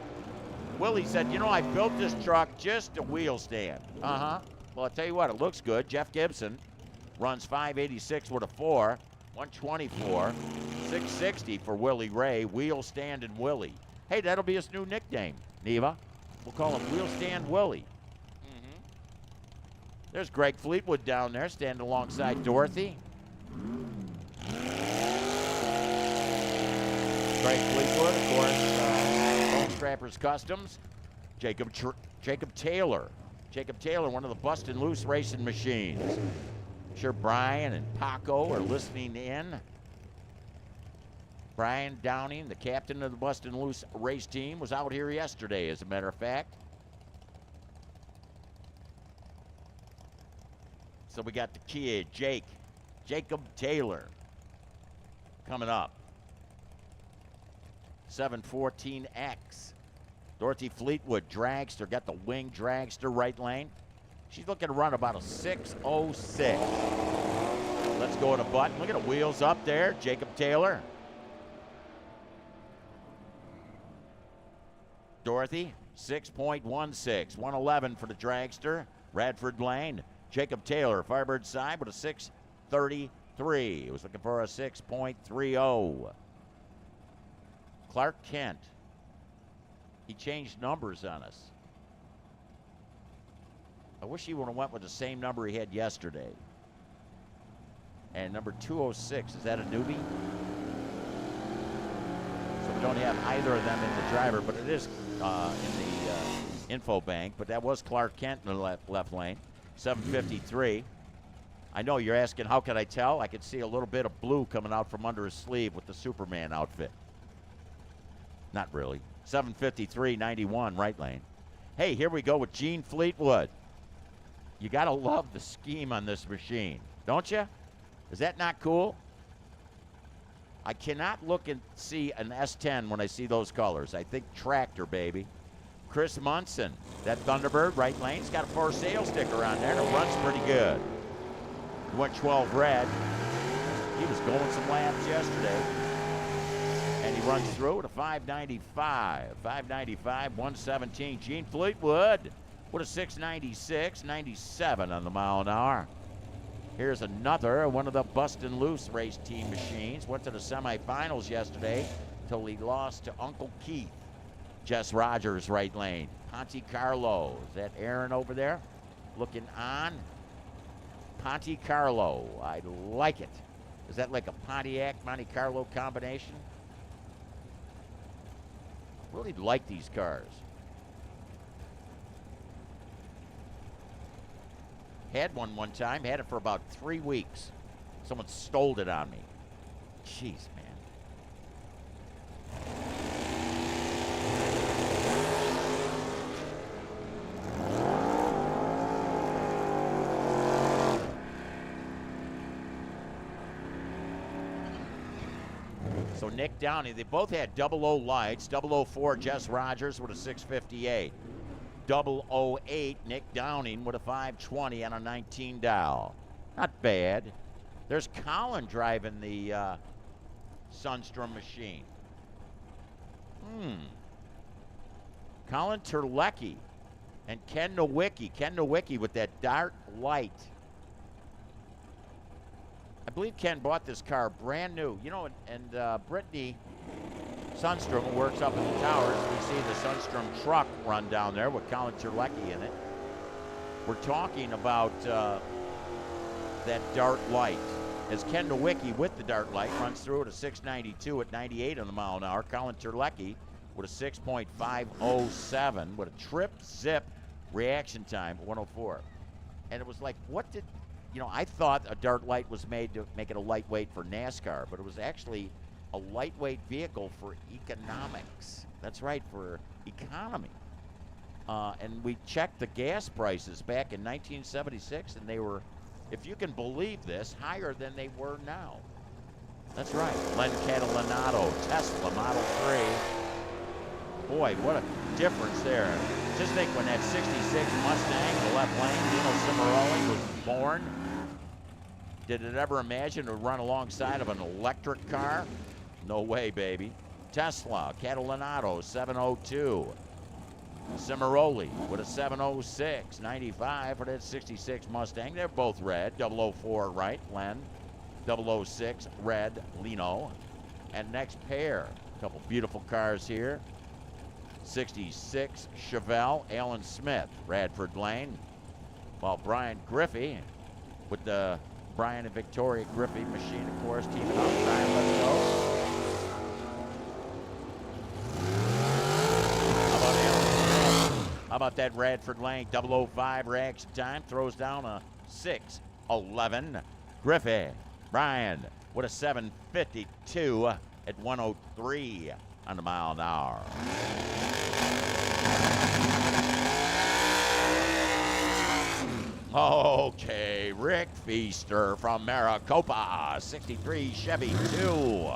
Willie said, you know, I built this truck just to wheel stand. Uh-huh. Well, I'll tell you what, it looks good. Jeff Gibson runs 586 with a 4, 124, 660 for Willie Ray, wheel stand and Willie. Hey, that'll be his new nickname, Neva. We'll call him Wheel Stand Willie. There's Greg Fleetwood down there standing alongside Dorothy. Greg Fleetwood, of course, Bone Scrappers Customs. Jacob Taylor. Jacob Taylor, one of the Bustin' Loose racing machines. I'm sure Brian and Paco are listening in. Brian Downing, the captain of the Bustin' Loose race team, was out here yesterday, as a matter of fact. So we got the kid, Jacob Taylor, coming up. 714X. Dorothy Fleetwood, dragster, got the wing dragster right lane. She's looking to run about a 6:06. Let's go to button. Look at the wheels up there, Jacob Taylor. Dorothy, 6.16, 111 for the dragster. Radford Lane, Jacob Taylor, Firebird side with a 6:33. He was looking for a 6.30. Clark Kent. He changed numbers on us. I wish he would have went with the same number he had yesterday. And number 206, is that a newbie? So we don't have either of them in the driver, but it is in the info bank. But that was Clark Kent in the left lane. 753. I know you're asking, how could I tell? I could see a little bit of blue coming out from under his sleeve with the Superman outfit. Not really. 753.91, right lane. Hey, here we go with Gene Fleetwood. You got to love the scheme on this machine, don't you? Is that not cool? I cannot look and see an S10 when I see those colors. I think tractor, baby. Chris Munson, that Thunderbird, right lane. He's got a for sale sticker on there, and it runs pretty good. He went 12 red. He was going some laps yesterday. And he runs through at a 595. 595, 117. Gene Fleetwood with a 696, 97 on the mile an hour. Here's another one of the Bustin' Loose race team machines. Went to the semifinals yesterday till he lost to Uncle Keith. Jess Rogers, right lane. Ponte Carlo. Is that Aaron over there looking on? Ponte Carlo. I like it. Is that like a Pontiac Monte Carlo combination? Really like these cars. Had one time, had it for about 3 weeks. Someone stole it on me. Jeez, man. So Nick Downey, they both had 00 lights. 004 Jess Rogers with a 658. 008 Nick Downing with a 520 and a 19 dial. Not bad. There's Colin driving the Sunstrom machine. Colin Terlecki and Ken Nowicki. Ken Nowicki with that dark light. I believe Ken bought this car brand new. You know, and Brittany Sundstrom, who works up in the towers, we see the Sundstrom truck run down there with Colin Terlecki in it. We're talking about that dart light. As Ken Nowicki with the dart light runs through at a 692 at 98 on the mile an hour. Colin Terlecki with a 6.507 with a trip zip reaction time at 104. And it was like, what did, you know, I thought a dart light was made to make it a lightweight for NASCAR, but it was actually a lightweight vehicle for economics. That's right, for economy. And we checked the gas prices back in 1976, and they were, if you can believe this, higher than they were now. That's right. Len Catalanato, Tesla Model 3. Boy, what a difference there. Just think when that 66 Mustang in the left lane, Dino Cimaroli, was born, did it ever imagine to run alongside of an electric car? No way, baby. Tesla, Catalanato, 702. Cimaroli with a 706, 95 for that 66 Mustang. They're both red. 004 right, Len. 006 red, Lino. And next pair, a couple beautiful cars here. 66 Chevelle, Alan Smith, Radford Lane. Well, Brian Griffey with the Brian and Victoria Griffey machine, of course, teaming up. Brian, let's go. How about that Radford Lang 005 reaction time? Throws down a 6:11. Griffey, Brian with a 7:52 at 103 on the mile an hour. Okay, Rick Feaster from Maricopa, 63 Chevy 2.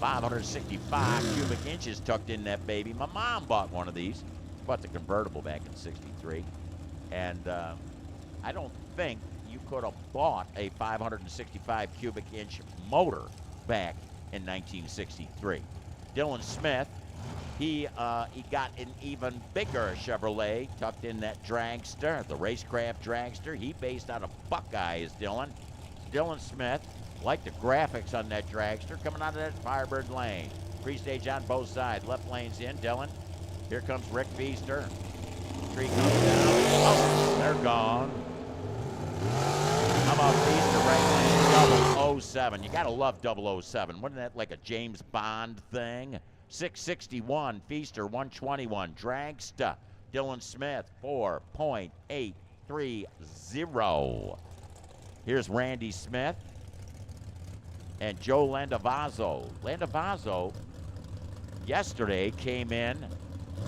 565 cubic inches tucked in that baby. My mom bought one of these. Bought the convertible back in '63. And I don't think you could have bought a 565 cubic inch motor back in 1963. Dylan Smith, he got an even bigger Chevrolet tucked in that dragster, the Racecraft dragster. He based out of Buckeyes, Dylan. Dylan Smith, like the graphics on that dragster, coming out of that Firebird lane. Pre-stage on both sides. Left lane's in, Dylan. Here comes Rick Feaster. Tree comes down. Oh, they're gone. How about Feaster right lane? 007. You gotta love 007. Wasn't that like a James Bond thing? 661. Feaster 121. Dragster. Dylan Smith 4.830. Here's Randy Smith and Joe Landavazo. Landavazo yesterday came in,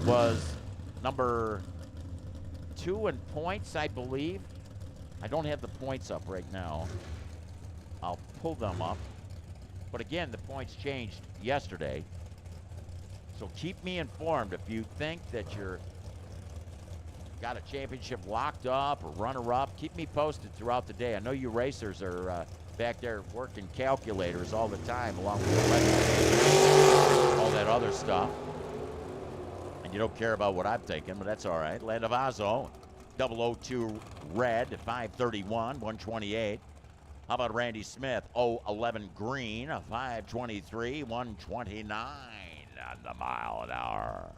was number 2 in points, I believe. I don't have the points up right now. I'll pull them up. But again, the points changed yesterday. So keep me informed if you think that you're got a championship locked up or runner-up. Keep me posted throughout the day. I know you racers are back there working calculators all the time along with the rest, all that other stuff. You don't care about what I'm thinking, but that's all right. Landavazo, 002 red, 531, 128. How about Randy Smith, 011 green, 523, 129 on the mile an hour.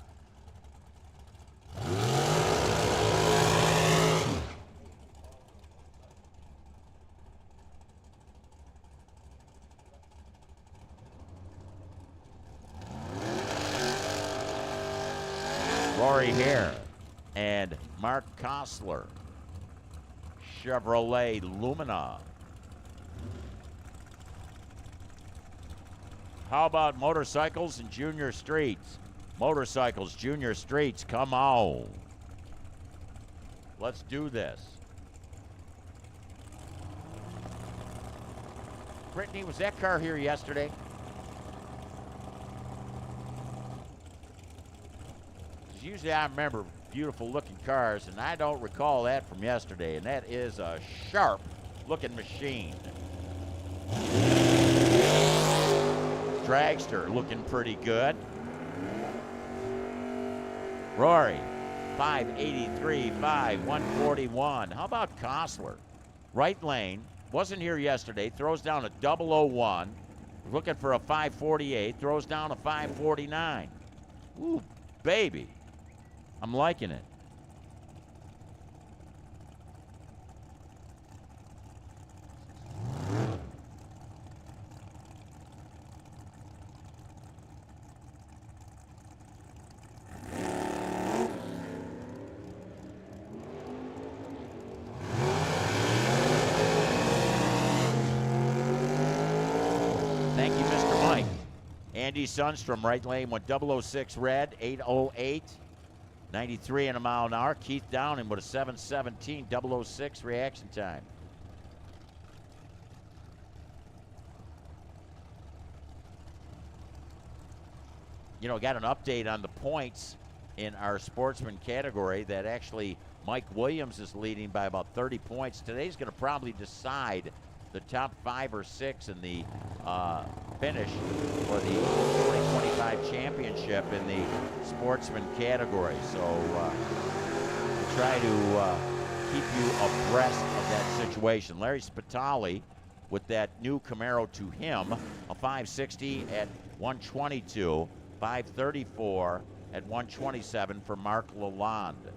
Rory Hare and Mark Kostler, Chevrolet Lumina. How about motorcycles and junior streets? Motorcycles, junior streets, come on. Let's do this. Brittany, was that car here yesterday? Usually I remember beautiful looking cars, and I don't recall that from yesterday, and that is a sharp looking machine. Dragster looking pretty good. Rory, 583, 141. How about Kostler? Right lane, wasn't here yesterday, throws down a 001, looking for a 548, throws down a 549. Ooh, baby. I'm liking it. Thank you, Mr. Mike. Andy Sundstrom, right lane, went 006 red, 808. 93 in a mile an hour. Keith Downing with a 7:17, 006 reaction time. You know, got an update on the points in our sportsman category that actually Mike Williams is leading by about 30 points. Today's going to probably decide the top 5 or 6 in the finish for the 2025 championship in the sportsman category. So we'll try to keep you abreast of that situation. Larry Spitali with that new Camaro to him, a 560 at 122, 534 at 127 for Mark Lalonde.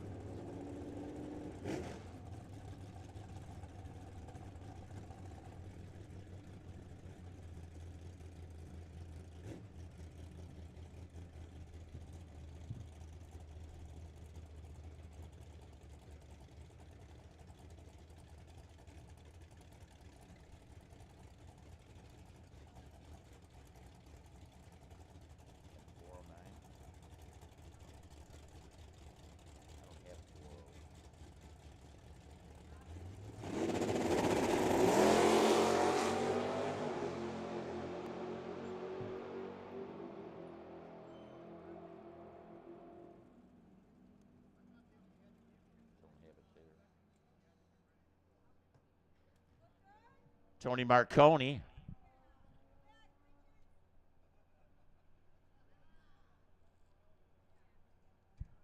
Tony Marconi.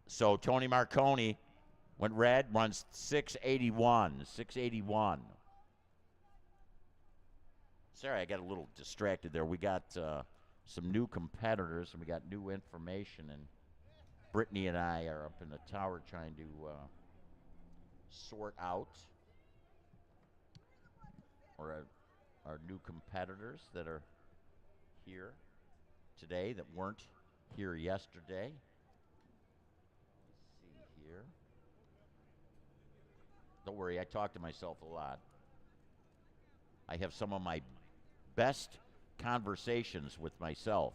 So Tony Marconi went red, runs 681. 681. Sorry, I got a little distracted there. We got some new competitors, and we got new information, and Brittany and I are up in the tower trying to sort out our new competitors that are here today that weren't here yesterday. Let's see here. Don't worry, I talk to myself a lot. I have some of my best conversations with myself.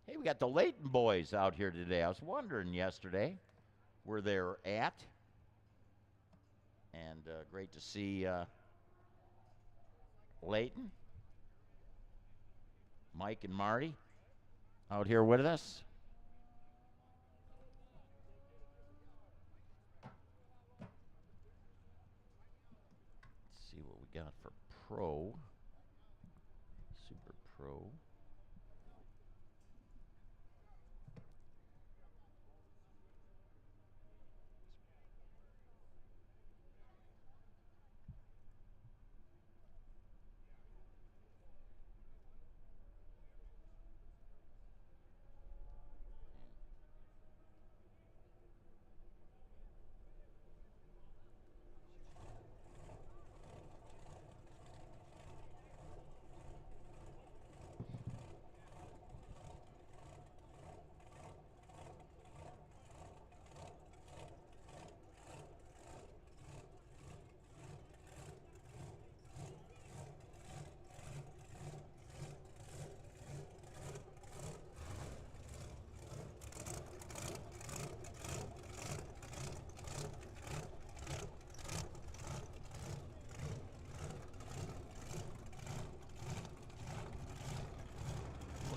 Hey, we got the Layton boys out here today. I was wondering yesterday where they're at. And great to see Layton, Mike and Marty out here with us. Let's see what we got for Pro, Super Pro.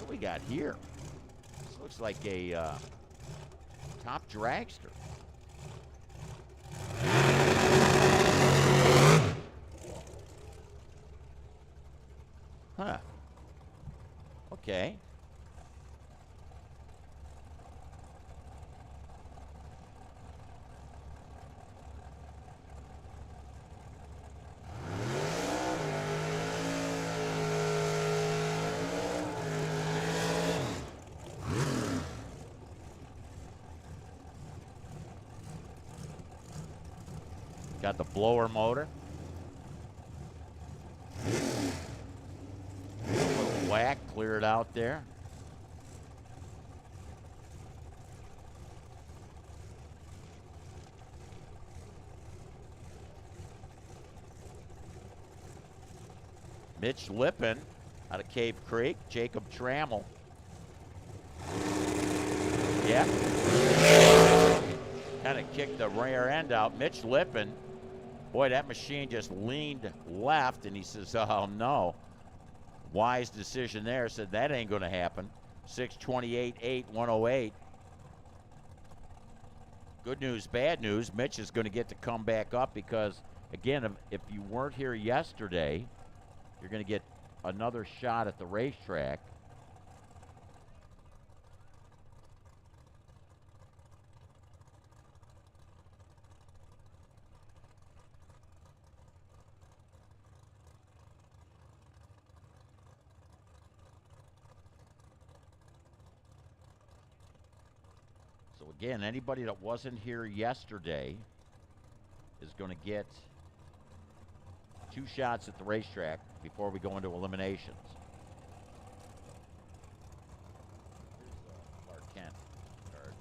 We got here. This looks like a top dragster. Huh. Okay. Got the blower motor. A little whack, clear it out there. Mitch Lippin out of Cave Creek. Jacob Trammell. Yeah. Kind of kicked the rear end out. Mitch Lippin. Boy, that machine just leaned left, and he says, oh, no. Wise decision there. Said, that ain't going to happen. 628.8, 108. Good news, bad news. Mitch is going to get to come back up because, again, if you weren't here yesterday, you're going to get another shot at the racetrack. Again, anybody that wasn't here yesterday is going to get 2 shots at the racetrack before we go into eliminations. Here's Clark Kent card.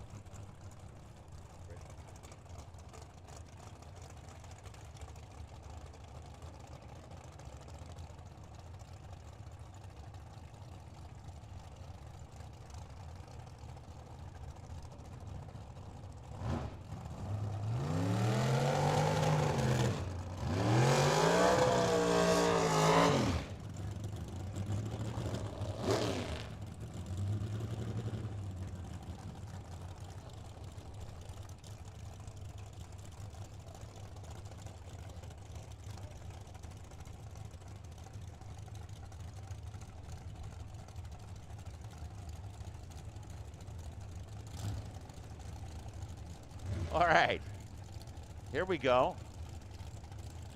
All right, here we go.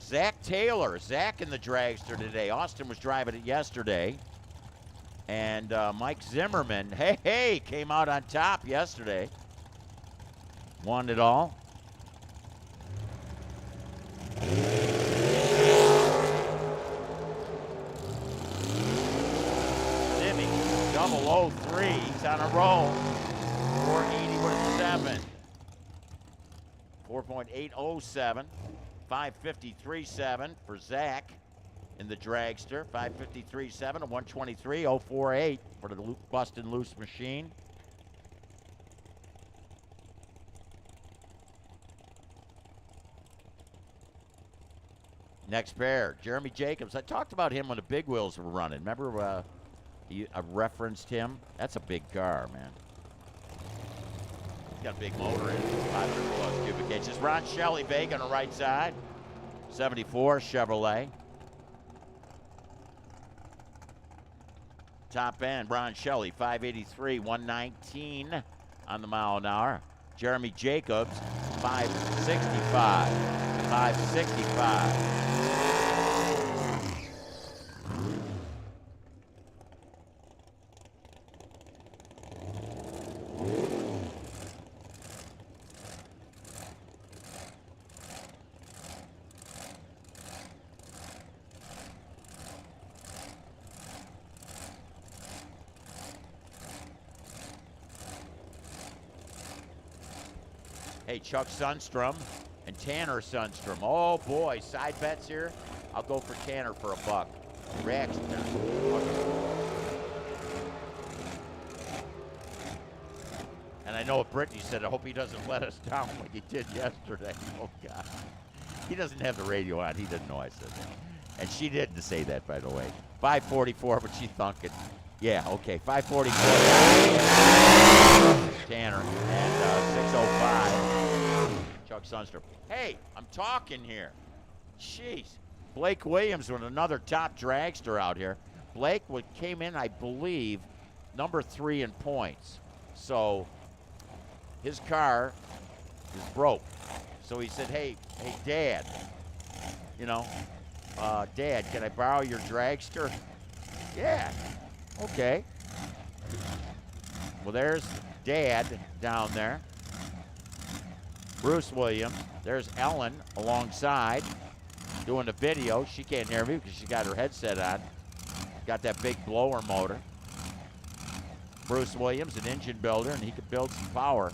Zach Taylor, Zach in the dragster today. Austin was driving it yesterday. And Mike Zimmerman, hey, came out on top yesterday. Won it all. Jimmy, 003, he's on a roll. 480 with a 7. 4.807, 553.7 for Zach in the dragster. 553.7, a 123.048 for the Bustin' Loose machine. Next pair, Jeremy Jacobs. I talked about him when the big wheels were running. Remember I referenced him? That's a big car, man. Got a big motor in it, 500 plus cubic inches. Ron Shelley, Vega on the right side. 74 Chevrolet. Top end, Ron Shelley, 583, 119 on the mile an hour. Jeremy Jacobs, 565, 565. Hey, Chuck Sundstrom and Tanner Sundstrom. Oh, boy, side bets here. I'll go for Tanner for $1. Reaction time. And I know what Brittany said. I hope he doesn't let us down like he did yesterday. Oh, God. He doesn't have the radio on. He didn't know I said that. And she didn't say that, by the way. 544, but she thunk it. Yeah, okay, 544. Tanner. And 605. Chuck Sundstrom. Hey, I'm talking here. Jeez. Blake Williams with another top dragster out here. Blake came in, I believe, number 3 in points. So his car is broke. So he said, hey, Dad, Dad, can I borrow your dragster? Yeah, okay. Well, there's Dad down there. Bruce Williams. There's Ellen alongside doing the video. She can't hear me because she got her headset on. Got that big blower motor. Bruce Williams, an engine builder, and he could build some power.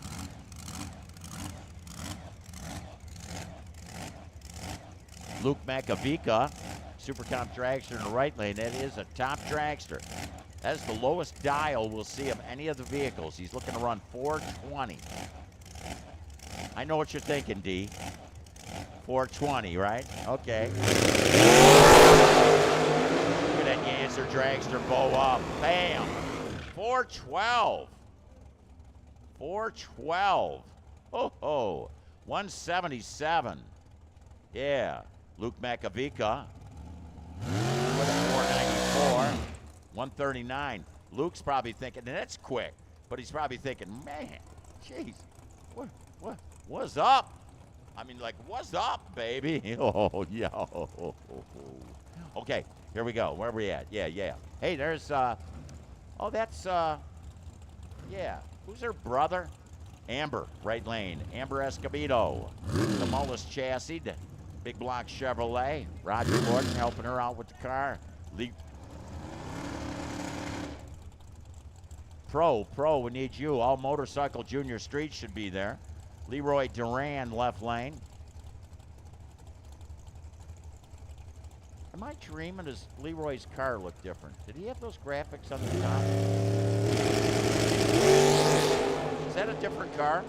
Luke Makovica, Super Comp dragster in the right lane. That is a top dragster. That is the lowest dial we'll see of any of the vehicles. He's looking to run 420. I know what you're thinking, D. 420, right? Okay. Look at that Yancer dragster bow up. Bam. 412. 412. Oh, 177. Yeah. Luke Makovica. 494. 139. Luke's probably thinking, and that's quick, but he's probably thinking, man, jeez, what's up? I mean, like, what's up, baby? Oh, yeah. Okay, here we go. Where are we at? Yeah. Hey, there's, that's, yeah. Who's her brother? Amber, right lane. Amber Escobedo. The Mullis chassis. Big block Chevrolet. Roger Lorton helping her out with the car. Pro, we need you. All Motorcycle Junior Street should be there. Leroy Duran, left lane. Am I dreaming? Does Leroy's car look different? Did he have those graphics on the top? Is that a different car?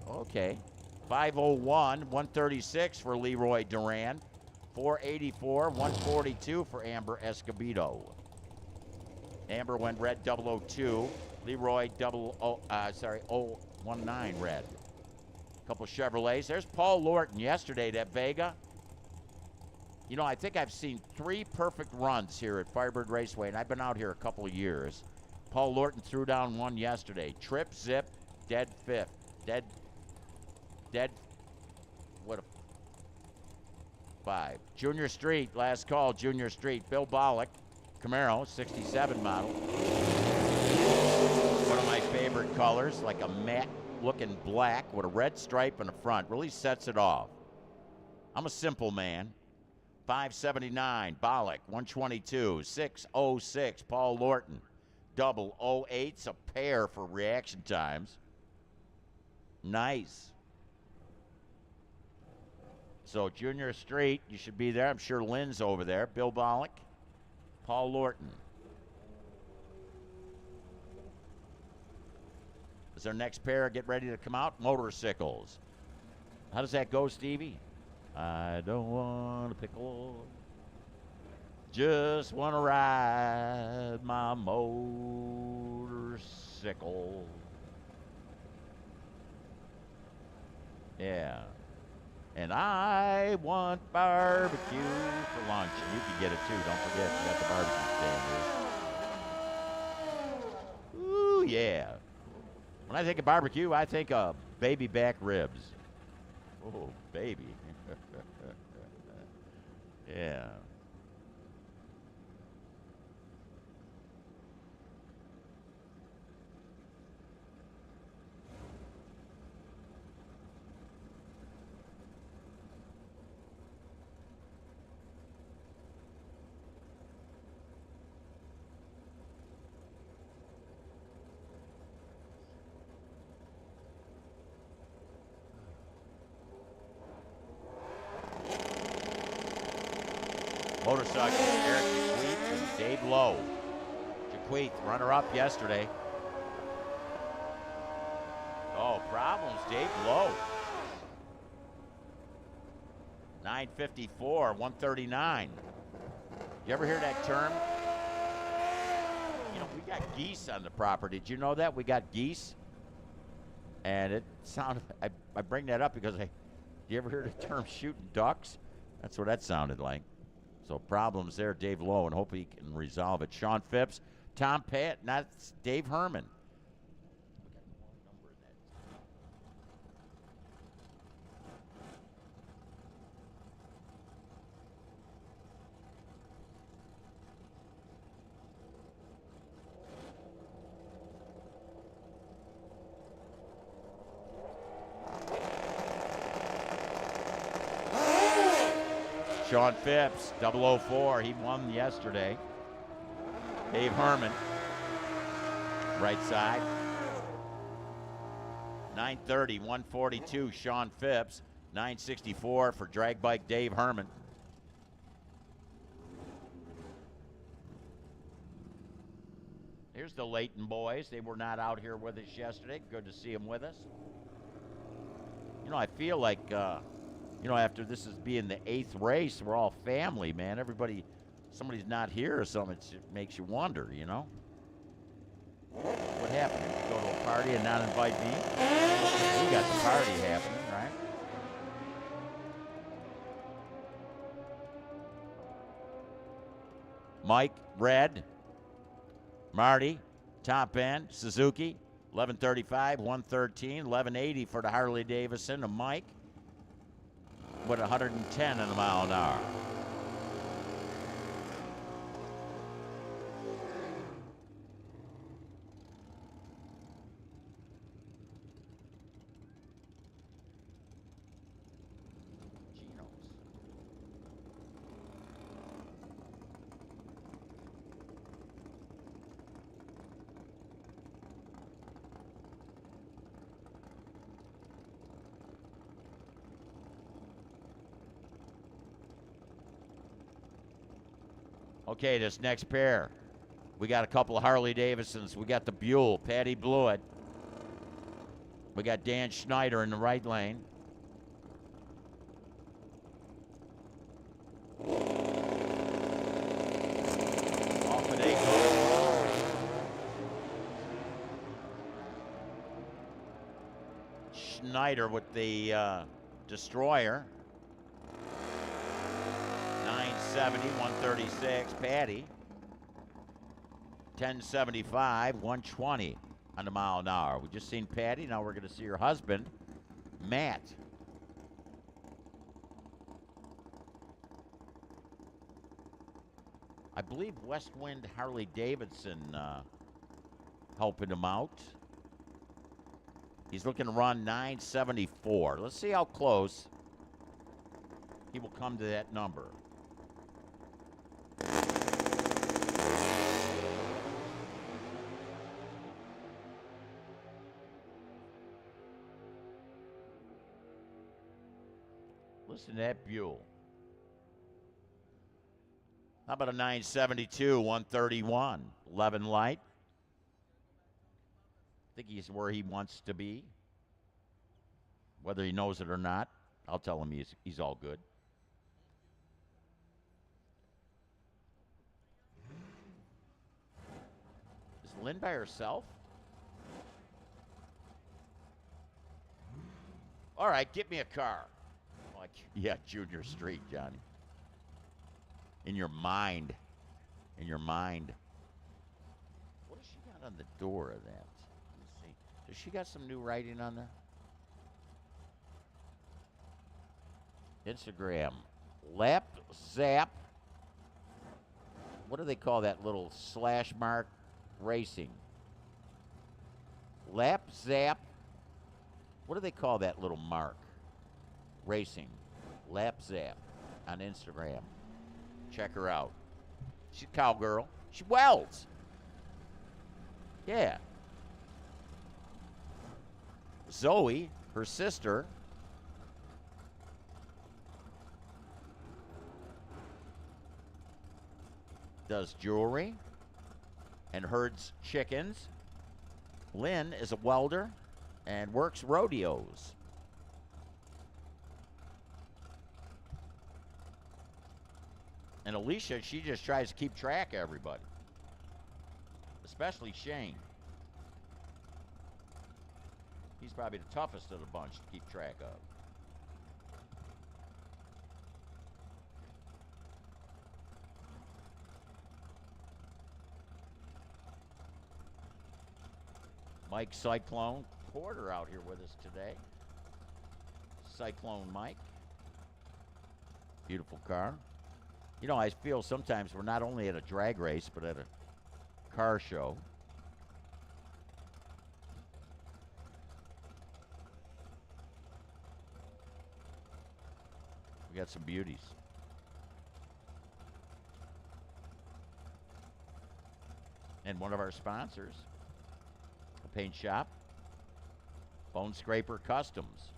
Okay. 501, 136 for Leroy Duran. 484, 142 for Amber Escobedo. Amber went red 002. Leroy 019 red. Couple Chevrolets. There's Paul Lorton yesterday, that Vega. You know, I think I've seen 3 perfect runs here at Firebird Raceway, and I've been out here a couple of years. Paul Lorton threw down one yesterday. Trip, zip, dead fifth. Dead, what a 5. Junior Street, last call, Junior Street. Bill Bollock, Camaro, 67 model. One of my favorite colors, like a matte looking black with a red stripe in the front. Really sets it off. I'm a simple man. 579, Bollock, 122, 606, Paul Lorton. 008's a pair for reaction times. Nice. So Junior Street, you should be there. I'm sure Lynn's over there. Bill Bollock, Paul Lorton. Is our next pair get ready to come out? Motorcycles. How does that go, Stevie? I don't want a pickle. Just want to ride my motorcycle. Yeah. And I want barbecue for lunch. And you can get it too. Don't forget, you got the barbecue stand here. Ooh, yeah. When I think of barbecue, I think of baby back ribs. Oh, baby. Yeah. Motorcycle, Eric Jaquith and Dave Lowe. Jaquith, runner-up yesterday. Oh, problems, Dave Lowe. 954, 139. You ever hear that term? You know, we got geese on the property. Did you know that? We got geese. And it sounded, I bring that up because you ever hear the term shooting ducks? That's what that sounded like. So problems there, Dave Lowe, and hope he can resolve it. Sean Phipps, Tom Pat, not Dave Herman. Sean Phipps, 004, he won yesterday. Dave Herman, right side. 930, 142, Sean Phipps. 964 for drag bike Dave Herman. Here's the Layton boys. They were not out here with us yesterday. Good to see them with us. You know, I feel like, you know, after this is being the 8th race, we're all family, man. Everybody, somebody's not here or something, it makes you wonder, you know? What happened? Did you go to a party and not invite me? We got the party happening, right? Mike, red. Marty, top end. Suzuki, 1135, 113, 1180 for the Harley Davidson. And Mike, with 110 in a mile an hour. Okay, this next pair. We got a couple of Harley Davidsons. We got the Buell, Patty Blewett. We got Dan Schneider in the right lane. Off they go. Schneider with the Destroyer. 970, 136. Patty. 1075, 120 on the mile an hour. We just seen Patty. Now we're going to see her husband, Matt. I believe West Wind Harley Davidson helping him out. He's looking to run 974. Let's see how close he will come to that number. Listen to that Buell. How about a 972, 131, 11 light? I think he's where he wants to be. Whether he knows it or not, I'll tell him he's all good. Is Lynn by herself? All right, get me a car. Like, yeah, Junior Street, Johnny. In your mind. In your mind. What has she got on the door of that? Let me see. Does she got some new writing on there? Instagram. Lap Zap. What do they call that little slash mark racing? Lap Zap. What do they call that little mark? Racing. Lap Zap on Instagram. Check her out. She's a cowgirl. She welds. Yeah. Zoe, her sister, does jewelry and herds chickens. Lynn is a welder and works rodeos. And Alicia, she just tries to keep track of everybody, especially Shane. He's probably the toughest of the bunch to keep track of. Mike Cyclone Porter out here with us today. Cyclone Mike. Beautiful car. You know, I feel sometimes we're not only at a drag race, but at a car show. We got some beauties. And one of our sponsors, a paint shop, Bone Scraper Customs,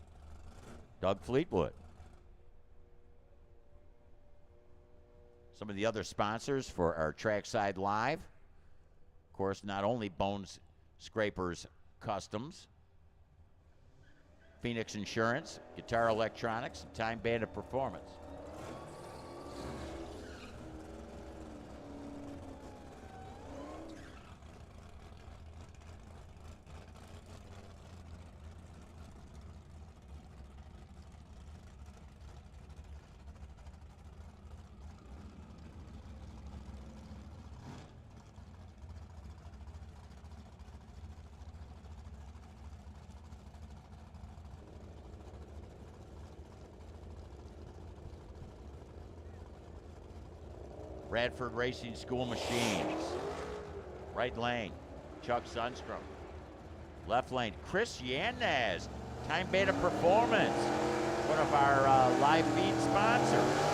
Doug Fleetwood. Some of the other sponsors for our Trackside Live, of course, not only Bone Scrapers Customs, Phoenix Insurance, Guitar Electronics, and Time Bandit Performance. Radford Racing School Machines. Right lane, Chuck Sundstrom. Left lane, Chris Yanez. Time Beta Performance, one of our live feed sponsors.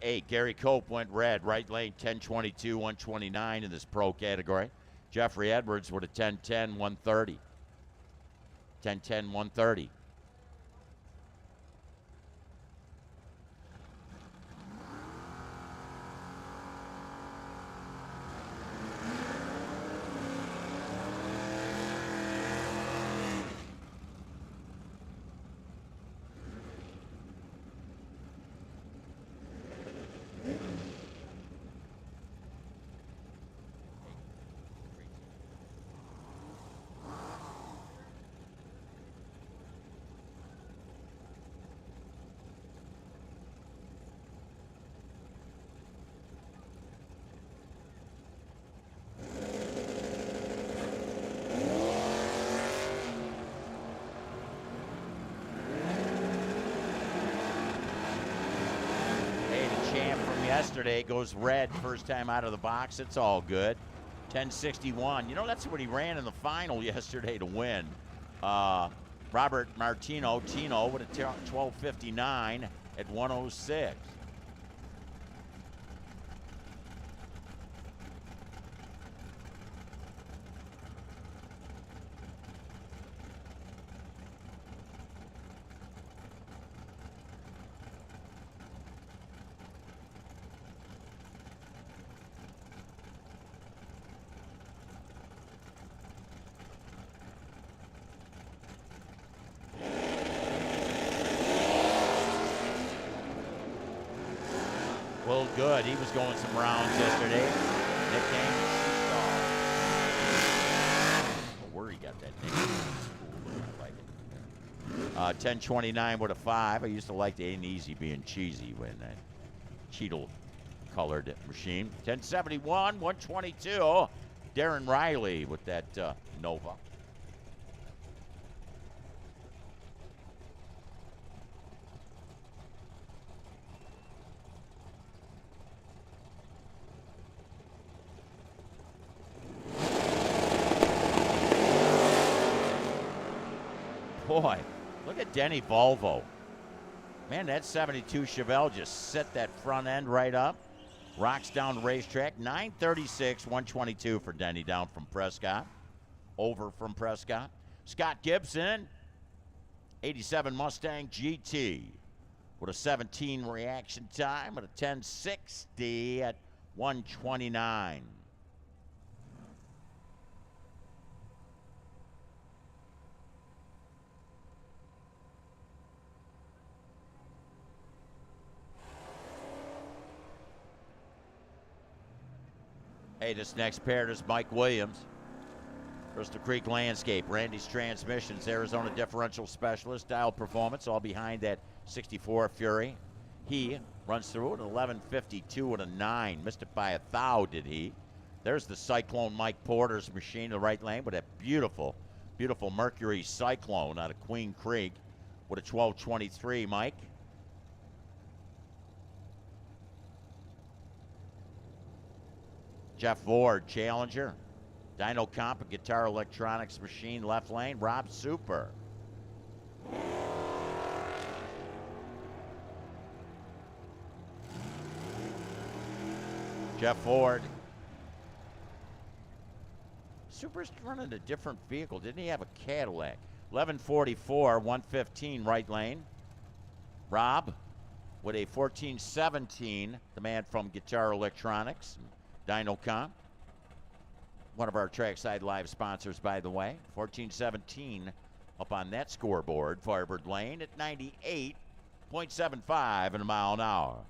8. Gary Cope went red. Right lane, 10:22, 129 in this pro category. Jeffrey Edwards with a 10:10, 130. 10:10, 130. Yesterday goes red first time out of the box. It's all good. 10:61. You know, that's what he ran in the final yesterday to win. Robert Martino, Tino, with a 12:59 at 106. Well, good. He was going some rounds yesterday. Nickname where he got that nickname? I like it. 10:29 with a 5. I used to like the Ain't Easy being cheesy when that Cheetle colored machine. 10:71, 122. Darren Riley with that Nova. Boy, look at Denny Volvo. Man, that 72 Chevelle just set that front end right up. Rocks down the racetrack. 936, 122 for Denny down from Prescott. Over from Prescott. Scott Gibson, 87 Mustang GT with a 17 reaction time at a 1060 at 129. Hey, this next pair is Mike Williams. Crystal Creek Landscape, Randy's Transmissions, Arizona Differential Specialist, Dial Performance, all behind that 64 Fury. He runs through at 11:52 and a 9. Missed it by a thou, did he? There's the Cyclone Mike Porter's machine in the right lane with a beautiful, beautiful Mercury Cyclone out of Queen Creek with a 12:23, Mike. Jeff Ford, Challenger. Dyno Comp, a Guitar Electronics machine, left lane. Rob Super. Jeff Ford. Super's running a different vehicle. Didn't he have a Cadillac? 1144, 115, right lane. Rob with a 1417, the man from Guitar Electronics. Dyno Comp, one of our Trackside Live sponsors, by the way. 1417 up on that scoreboard. Firebird Lane at 98.75 in a mile an hour.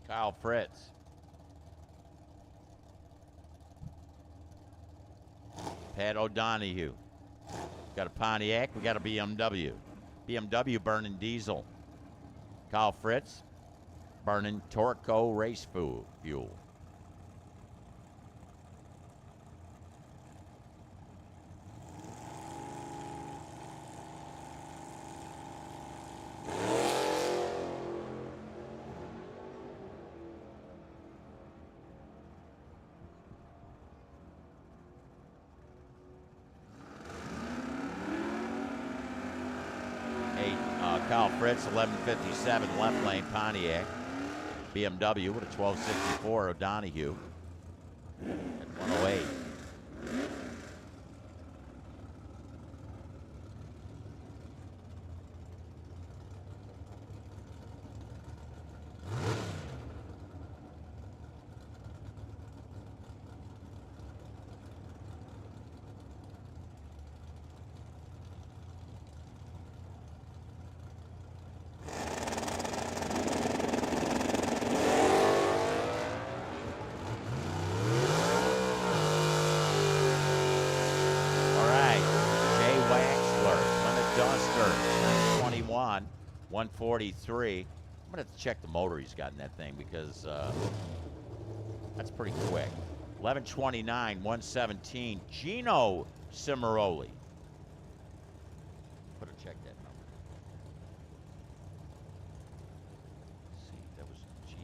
Kyle Fritz. Pat O'Donohue. Got a Pontiac. We got a BMW. BMW burning diesel. Kyle Fritz burning Torco race fuel. Kyle Fritz, 1157, left lane Pontiac. BMW with a 1264 O'Donohue at 108. Duster, 921, 143. I'm going to have to check the motor he's got in that thing because that's pretty quick. 1129, 117. Gino Cimaroli. Better check that number. Let's see, that was G.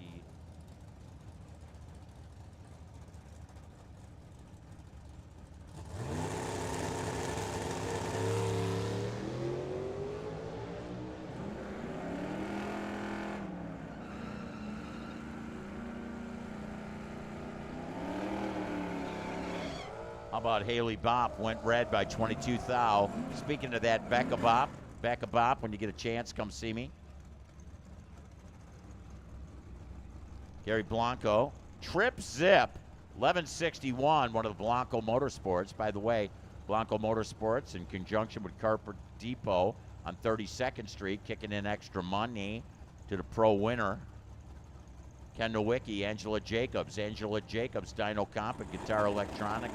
How about Haley Bopp? Went red by 22 thou. Speaking of that, Becca Bopp, when you get a chance, come see me. Gary Blanco. Trip Zip, 1161, one of the Blanco Motorsports. By the way, Blanco Motorsports in conjunction with Carpet Depot on 32nd Street, kicking in extra money to the pro winner. Ken Nowicki, Angela Jacobs, Dyno Comp and Guitar Electronics.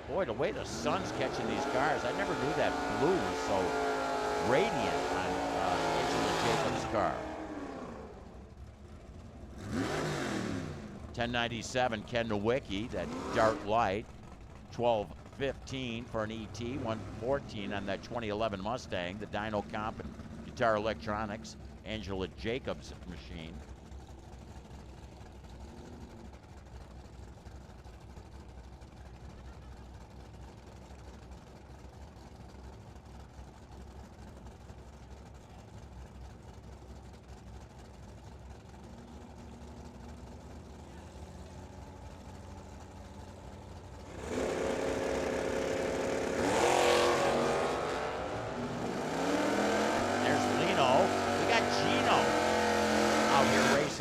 Boy, the way the sun's catching these cars, I never knew that blue was so radiant on Angela Jacobs' car. 1097, Ken Nowicki, that dark light. 1215 for an ET, 114 on that 2011 Mustang, the Dyno Comp and Guitar Electronics, Angela Jacobs machine.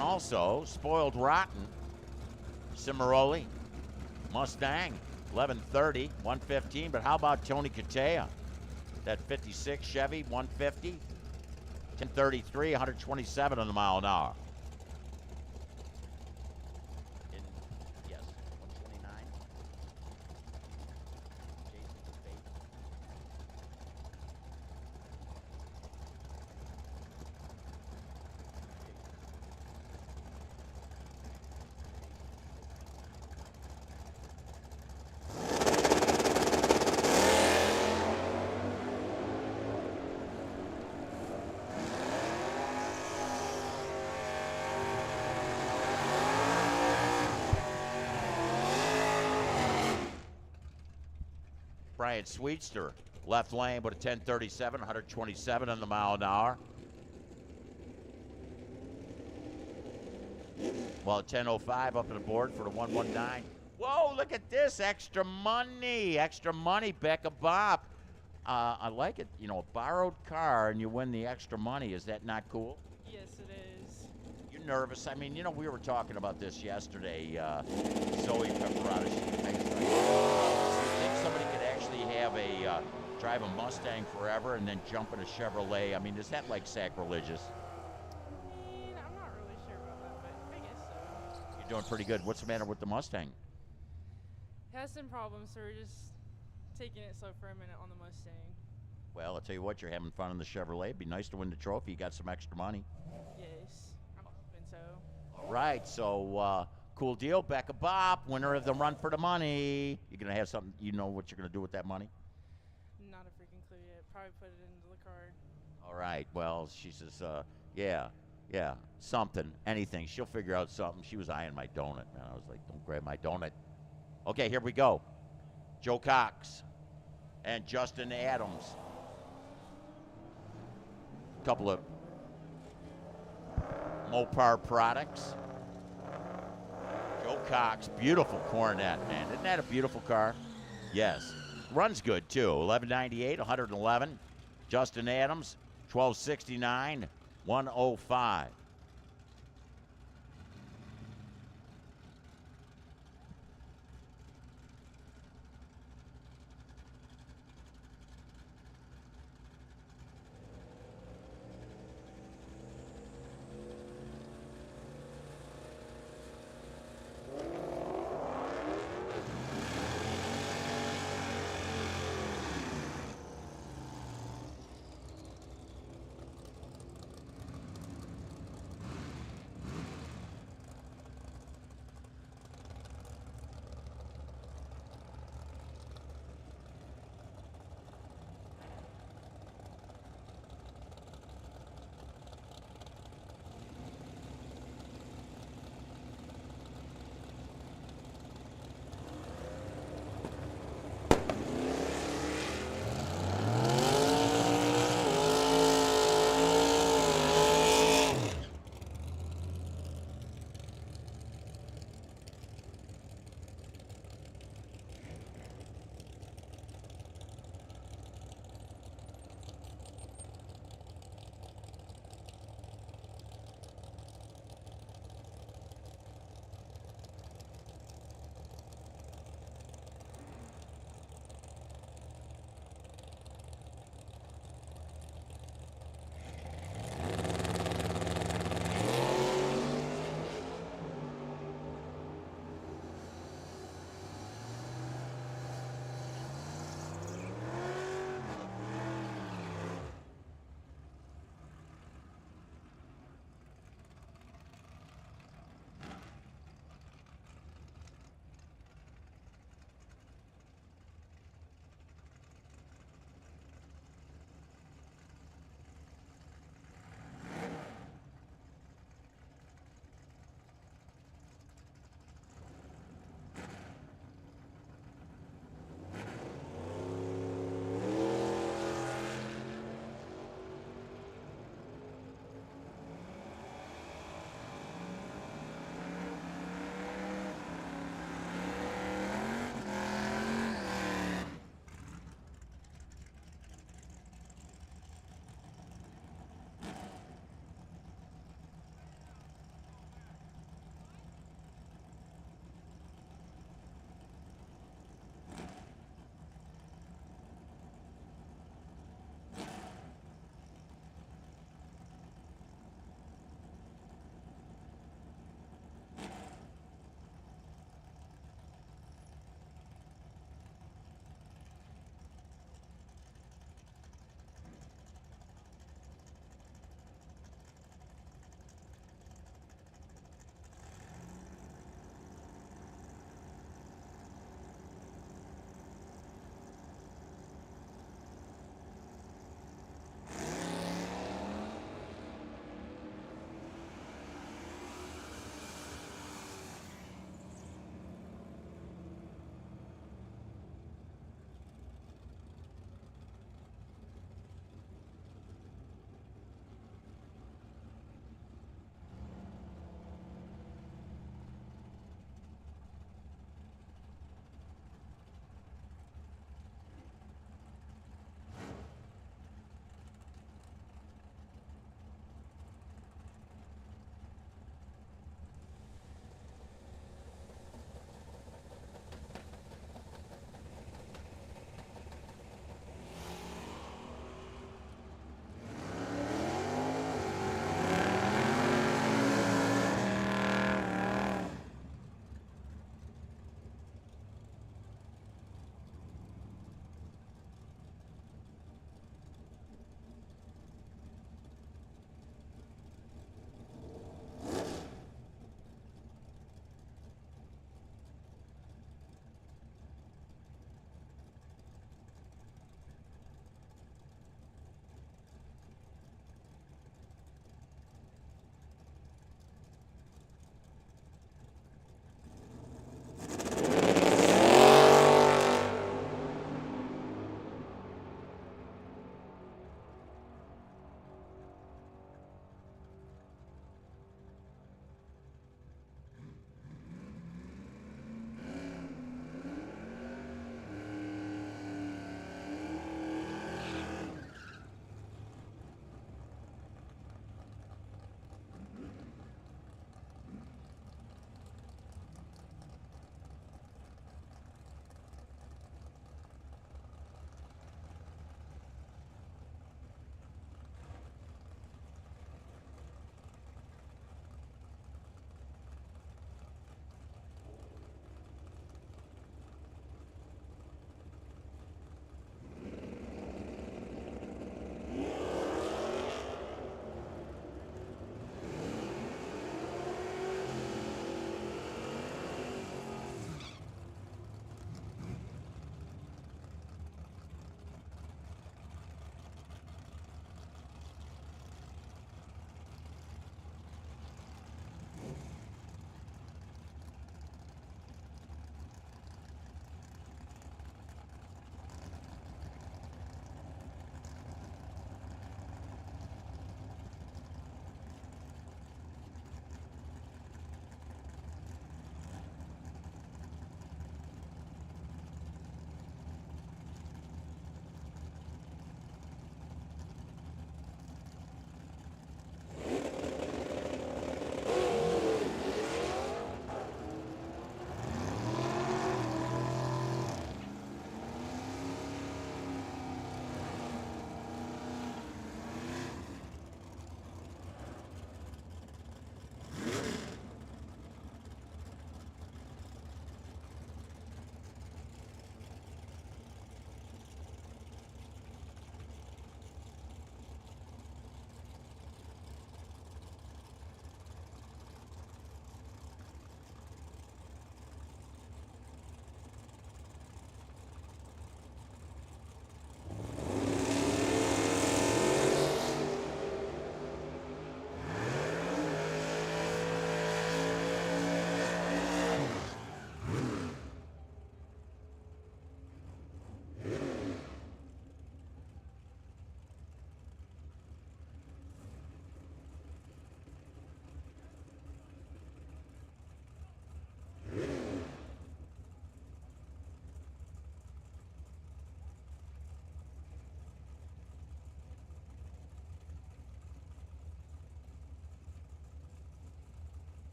Also, Spoiled Rotten, Cimaroli, Mustang, 1130, 115. But how about Tony Katea? That 56 Chevy, 150, 1033, 127 on the mile an hour. Yes, 129. Jason's baby. Brian Sweetster, left lane with a 1037, 127 on the mile an hour. Well, 1005 up on the board for the 119. Whoa, look at this, extra money, Becca Bopp. I like it, you know, a borrowed car and you win the extra money. Is that not cool? Yes, it is. You're nervous. I mean, you know, we were talking about this yesterday. Zoe Pepperada, she thinks like, do you think somebody could actually have a drive a Mustang forever and then jump in a Chevrolet? I mean, is that like sacrilegious? Doing pretty good. What's the matter with the Mustang? Has some problems, so we're just taking it slow for a minute on the Mustang. Well, I'll tell you what, you're having fun in the Chevrolet. It'd be nice to win the trophy. You got some extra money. Yes, I'm hoping so. All right, so cool deal. Becca Bop, winner of the Run for the Money. You're going to have something, you know what you're going to do with that money? Not a freaking clue yet. Probably put it into the card. All right, well, she says, yeah, something, anything. She'll figure out something. She was eyeing my donut, man. I was like, don't grab my donut. Okay, here we go. Joe Cox and Justin Adams. Couple of Mopar products. Joe Cox, beautiful Coronet, man. Isn't that a beautiful car? Yes. Runs good, too. 1198, 111. Justin Adams, 1269, 105.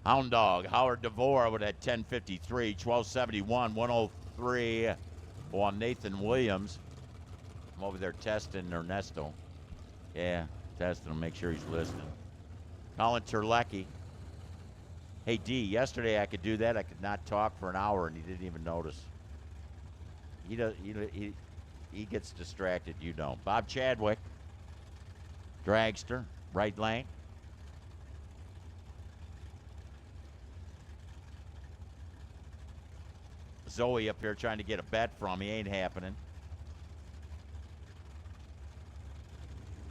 Hound Dog, Howard DeVore would have 1053, 1271, 103 on Nathan Williams. I'm over there testing Ernesto. Yeah, testing him, make sure he's listening. Colin Terlecki. Hey, D, yesterday I could do that. I could not talk for an hour, and he didn't even notice. He gets distracted, you don't. Bob Chadwick, dragster, right lane. Zoe up here trying to get a bet from me. Ain't happening.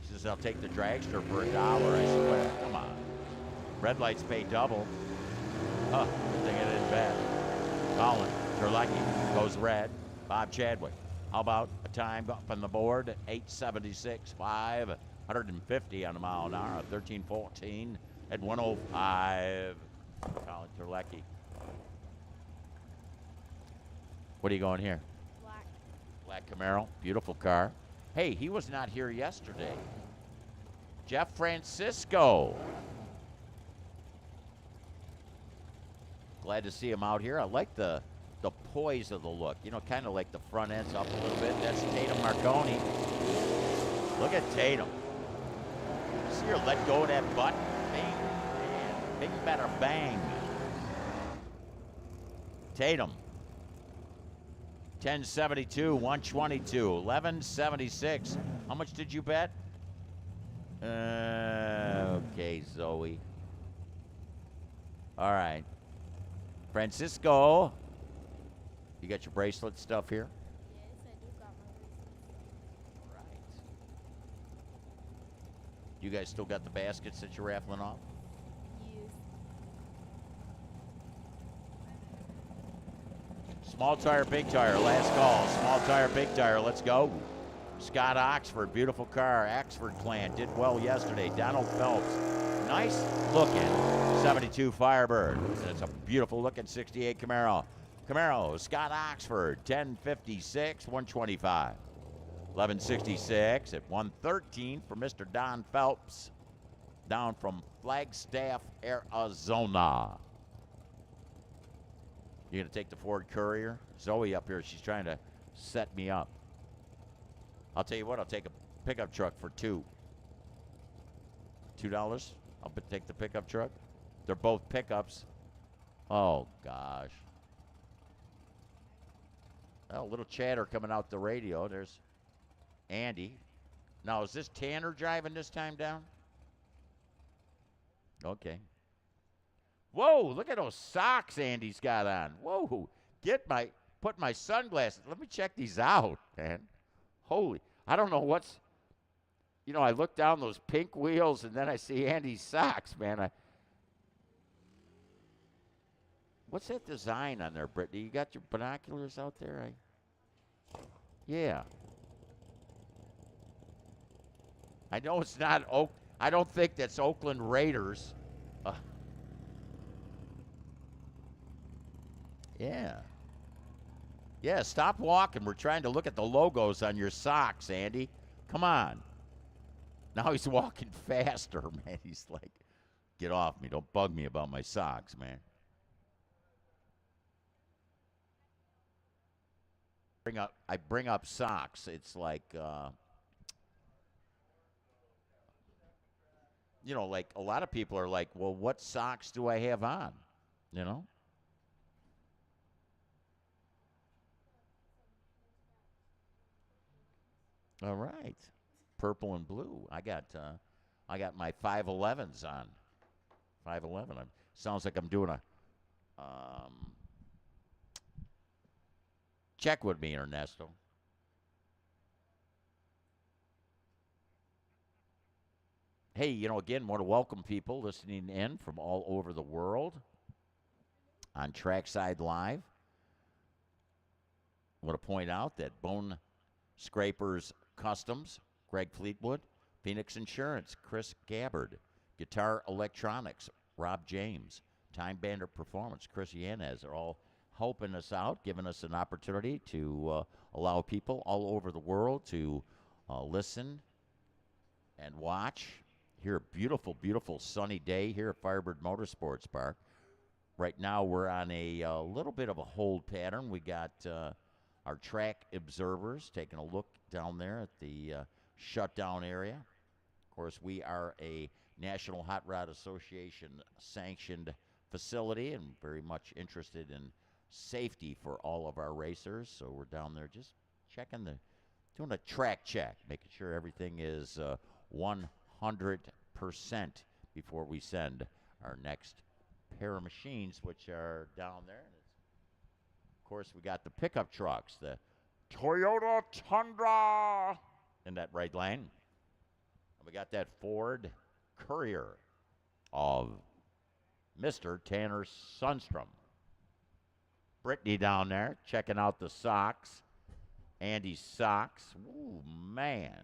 She says, I'll take the dragster for $1. I said, well, come on. Red lights pay double. Huh, good thing I didn't bet. Colin Terlecki goes red. Bob Chadwick. How about a time up on the board? 876, 550 on a mile an hour. 1314 at 105. Colin Terlecki. What are you going here? Black. Black Camaro. Beautiful car. Hey, he was not here yesterday. Jeff Francisco. Glad to see him out here. I like the poise of the look. You know, kind of like the front end's up a little bit. That's Tatum Marconi. Look at Tatum. See her let go of that butt? Bang, man. Big better bang. Tatum. 1072, 122, 1176. How much did you bet? Okay, Zoe. All right. Francisco. You got your bracelet stuff here? Yes, I do got my bracelets. Right. You guys still got the baskets that you're raffling off? Yes. Small tire, big tire, last call. Small tire, big tire, let's go. Scott Oxford, beautiful car. Oxford clan did well yesterday. Donald Phelps, nice looking 72 Firebird. That's a beautiful looking 68 Camaro. Camaro, Scott Oxford, 1056, 125. 1166 at 113 for Mr. Don Phelps, down from Flagstaff, Arizona. You gonna take the Ford Courier? Zoe up here, she's trying to set me up. I'll tell you what, I'll take a pickup truck for $2. $2? I'll take the pickup truck. They're both pickups. Oh, gosh. Oh, a little chatter coming out the radio. There's Andy. Now, is this Tanner driving this time down? Okay. Whoa, look at those socks Andy's got on. Whoa, put my sunglasses. Let me check these out, man. Holy, I don't know what's, you know, I look down those pink wheels and then I see Andy's socks, man. What's that design on there, Brittany? You got your binoculars out there? Yeah. I know it's not I don't think that's Oakland Raiders. Yeah. Yeah, stop walking. We're trying to look at the logos on your socks, Andy. Come on. Now he's walking faster, man. He's like, get off me. Don't bug me about my socks, man. I bring up socks. It's like, you know, like a lot of people are like, well, what socks do I have on? You know? All right. Purple and blue. I got my 511s on. 511. Sounds like I'm doing a check with me, Ernesto. Hey, you know, again, want to welcome people listening in from all over the world on Trackside Live. I want to point out that Bone Scrapers Customs, Greg Fleetwood, Phoenix Insurance, Chris Gabbard, Guitar Electronics, Rob James, Time Bandit Performance, Chris Yanez are all helping us out, giving us an opportunity to allow people all over the world to listen and watch. Here, a beautiful, beautiful sunny day here at Firebird Motorsports Park. Right now we're on a little bit of a hold pattern. We got our track observers taking a look down there at the shutdown area. Of course, we are a National Hot Rod Association sanctioned facility and very much interested in safety for all of our racers. So we're down there just checking doing a track check, making sure everything is 100% before we send our next pair of machines, which are down there. And of course, we got the pickup trucks, the Toyota Tundra in that right lane. And we got that Ford Courier of Mr. Tanner Sundstrom. Brittany down there checking out the socks. Andy's socks. Ooh, man.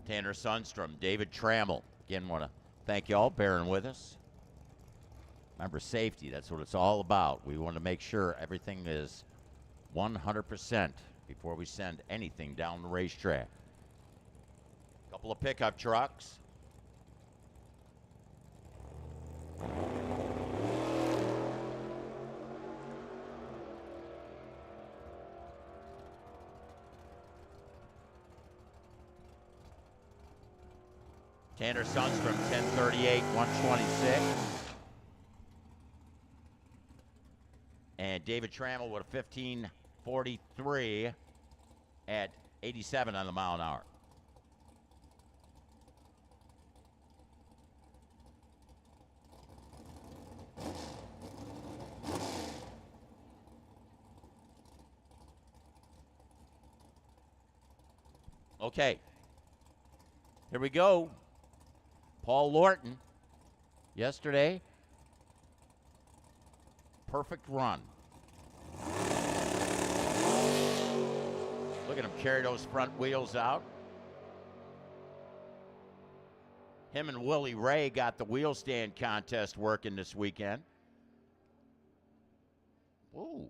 Tanner Sundstrom, David Trammell. Again, want to thank you all bearing with us. Remember, safety, that's what it's all about. We want to make sure everything is 100% before we send anything down the racetrack. Couple of pickup trucks. Tanner Sundstrom, 10:38, 126. And David Trammell with a 15:43 at 87 on the mile an hour. Okay, here we go. Paul Lorton, yesterday, perfect run. Look Look at him carry those front wheels out. Him and Willie Ray got the wheel stand contest working this weekend. Ooh.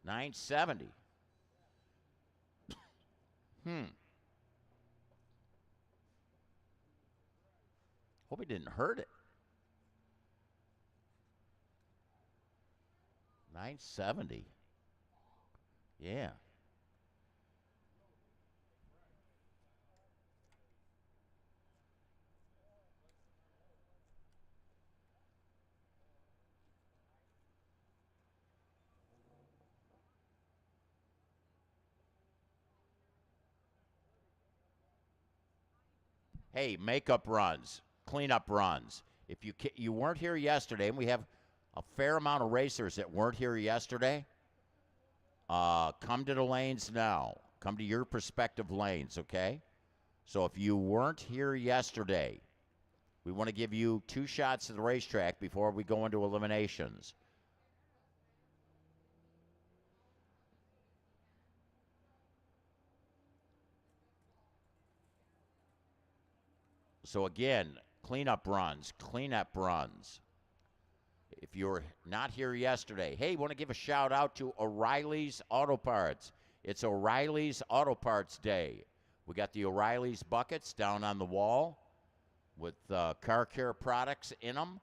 970. Hope he didn't hurt it. 970. Yeah. Hey, makeup runs, cleanup runs. If you weren't here yesterday, and we have a fair amount of racers that weren't here yesterday, come to the lanes now. Come to your respective lanes, okay? So if you weren't here yesterday, we want to give you 2 shots at the racetrack before we go into eliminations. So again, cleanup runs. If you were not here yesterday, hey, want to give a shout out to O'Reilly's Auto Parts. It's O'Reilly's Auto Parts Day. We got the O'Reilly's buckets down on the wall with car care products in them.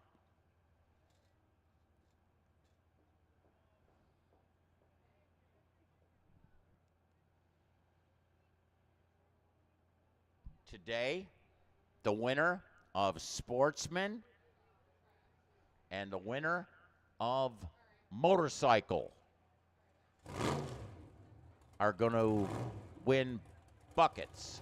Today, the winner of Sportsman and the winner of Motorcycle are going to win buckets.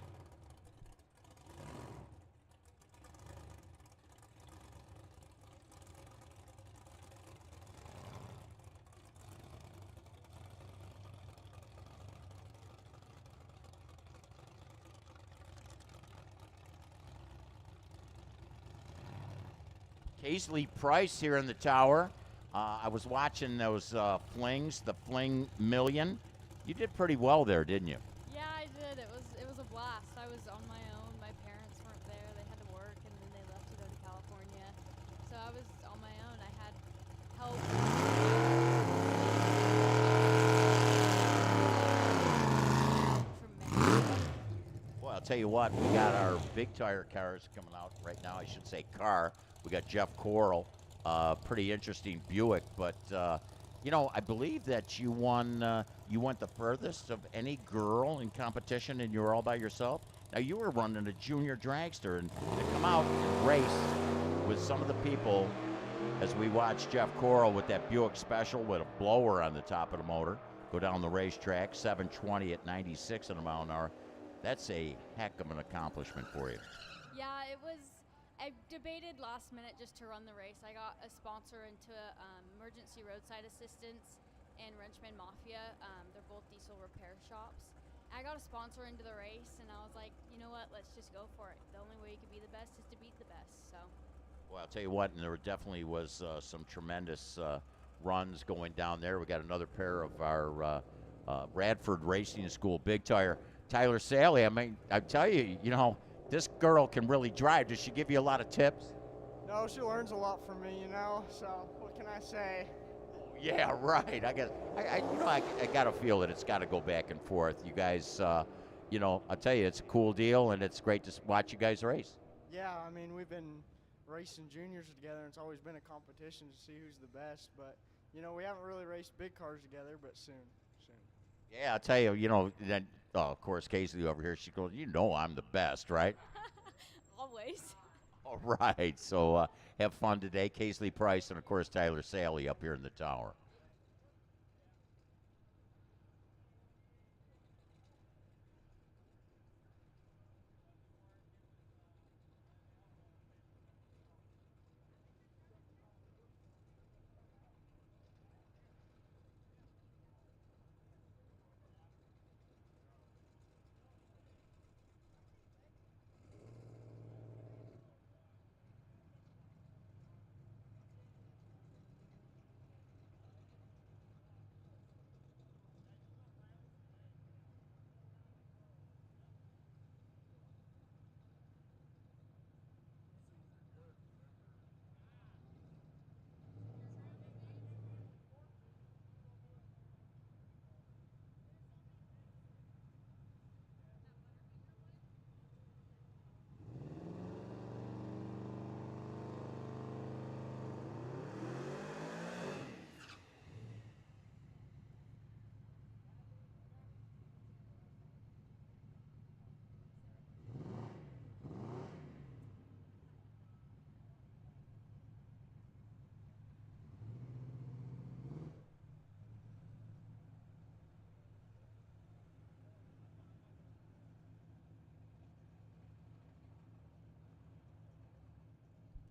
Paisley Price here in the tower. I was watching those flings, the Fling Million. You did pretty well there, didn't you? Yeah, I did. It was a blast. I was on my own. My parents weren't there. They had to work, and then they left to go to California. So I was on my own. I had help. Well, I'll tell you what, we got our big tire cars coming out right now. I should say car. We got Jeff Coral, pretty interesting Buick. But, you know, I believe that you won, you went the furthest of any girl in competition, and you were all by yourself. Now, you were running a junior dragster, and to come out and race with some of the people, as we watched Jeff Coral with that Buick Special with a blower on the top of the motor, go down the racetrack, 720 at 96 in a mile an hour. That's a heck of an accomplishment for you. Yeah, it was. I debated last minute just to run the race. I got a sponsor into Emergency Roadside Assistance and Wrenchman Mafia. They're both diesel repair shops. I got a sponsor into the race, and I was like, you know what, let's just go for it. The only way you can be the best is to beat the best. So. Well, I'll tell you what, and there definitely was some tremendous runs going down there. We got another pair of our Radford Racing School big tire. Tyler Saley, I mean, I tell you, you know, this girl can really drive. Does she give you a lot of tips? No, she learns a lot from me, you know, so what can I say? Yeah, right. I guess, I got to feel that it's got to go back and forth. You guys, you know, I'll tell you, it's a cool deal, and it's great to watch you guys race. Yeah, I mean, we've been racing juniors together, and it's always been a competition to see who's the best, but, you know, we haven't really raced big cars together, but soon. Yeah, I'll tell you, you know, then, of course, Casey over here, she goes, you know I'm the best, right? Always. All right, so have fun today. Casey Price and, of course, Tyler Saley up here in the tower.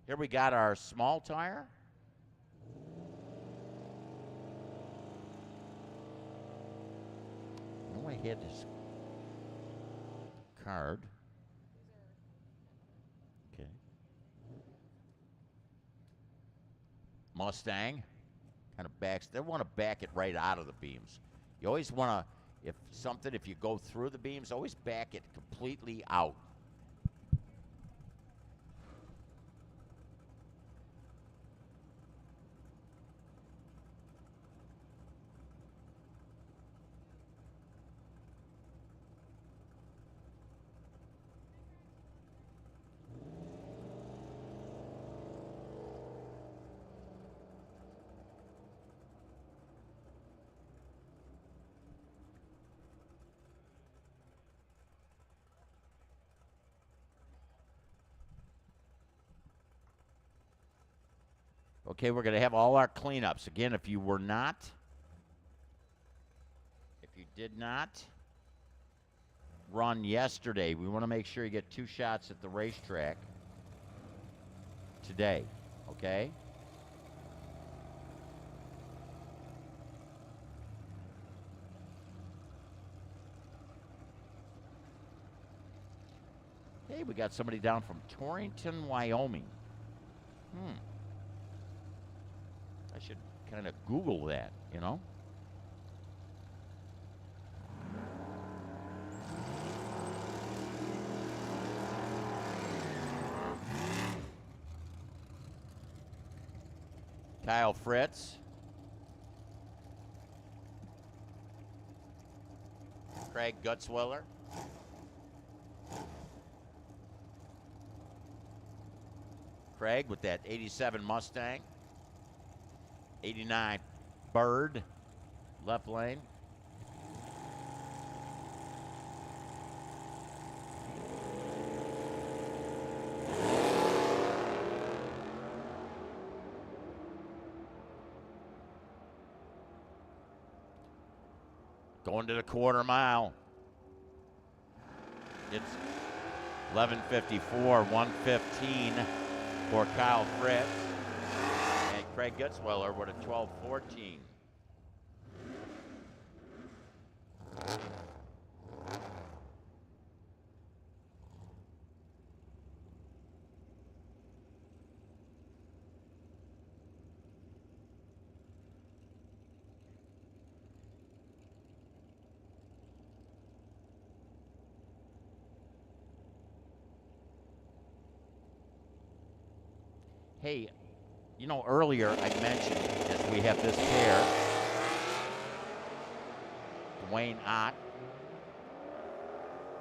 Here we got our small tire. No, I had this card. Okay. Mustang kind of backs. They want to back it right out of the beams. You always want to, if you go through the beams, always back it completely out. Okay, we're going to have all our cleanups. Again, if you did not run yesterday, we want to make sure you get 2 shots at the racetrack today, okay? Hey, we got somebody down from Torrington, Wyoming. I should kind of Google that, you know? Kyle Fritz. Craig Gutzwiller. Craig with that 87 Mustang. 89 Bird, left lane. Going to the quarter mile. It's 11:54, 1:15 for Kyle Fritz. Craig Gutzwiller with a 12:14. Hey, you know, earlier I mentioned as we have this pair, Dwayne Ott,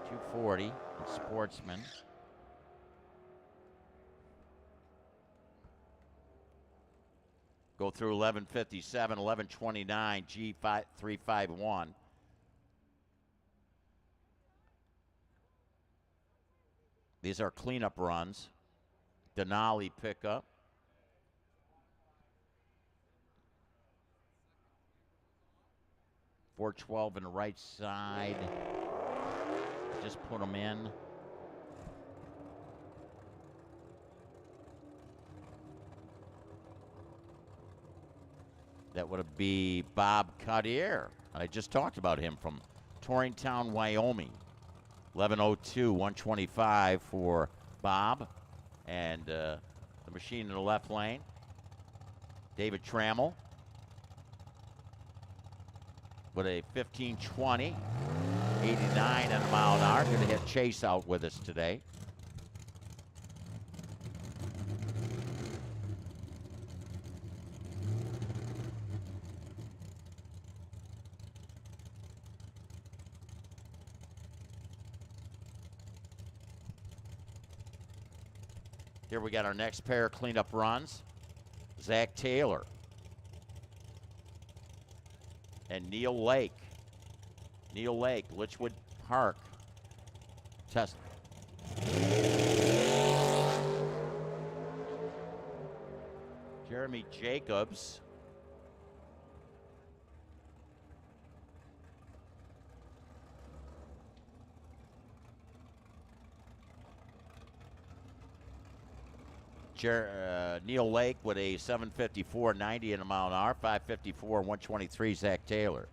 240, and Sportsman. Go through 11:57, 11:29, G351. These are cleanup runs. Denali pickup. .412 in the right side. Just put them in. That would be Bob Cartier. I just talked about him from Torrington, Wyoming. 11:02, 125 for Bob. And the machine in the left lane. David Trammell with a 15:20, 89 and a mile an hour. Going to hit Chase out with us today. Here we got our next pair of cleanup runs. Zach Taylor and Neil Lake. Neil Lake, Litchwood Park. Test. Jeremy Jacobs. Neil Lake with a 754.90 in a mile an hour, 554 and 123 Zach Taylor.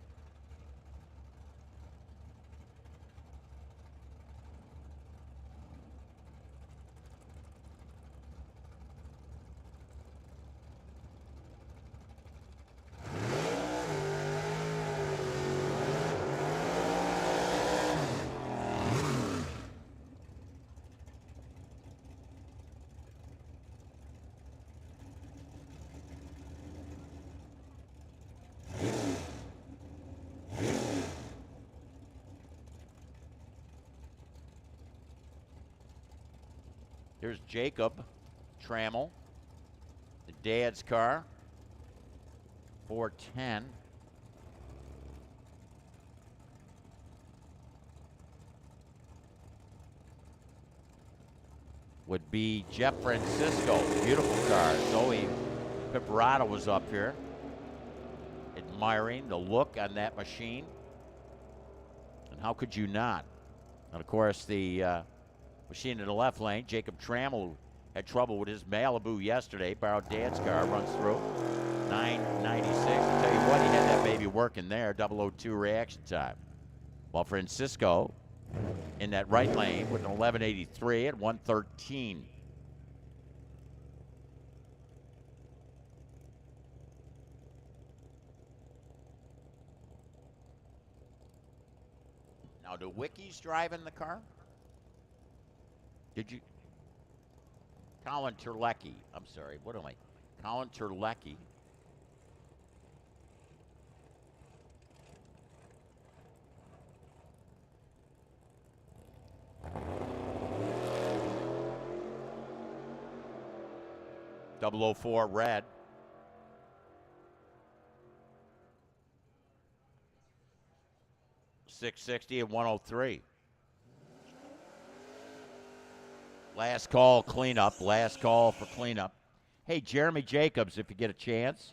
Here's Jacob Trammell, the dad's car, 410. Would be Jeff Francisco, beautiful car. Zoe Piperata was up here, admiring the look on that machine. And how could you not? And of course, the machine in the left lane, Jacob Trammell, had trouble with his Malibu yesterday. Borrowed Dad's car, runs through 996. I'll tell you what, he had that baby working there, 002 reaction time. While Francisco in that right lane with an 1183 at 113. Now, do Wickies drive in the car? Did you? Colin Terlecki. I'm sorry. What am I? Colin Terlecki. .004 red. .660 and 103. Last call cleanup. Last call for cleanup. Hey, Jeremy Jacobs, if you get a chance,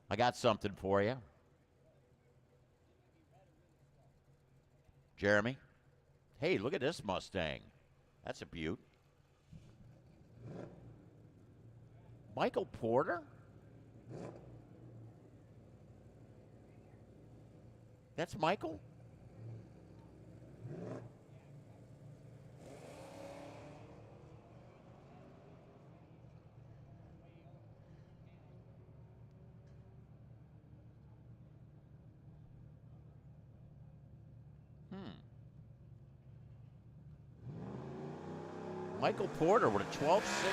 I got something for you. Jeremy. Hey, look at this Mustang. That's a beaut. Michael Porter? That's Michael? Michael Porter with a 1216.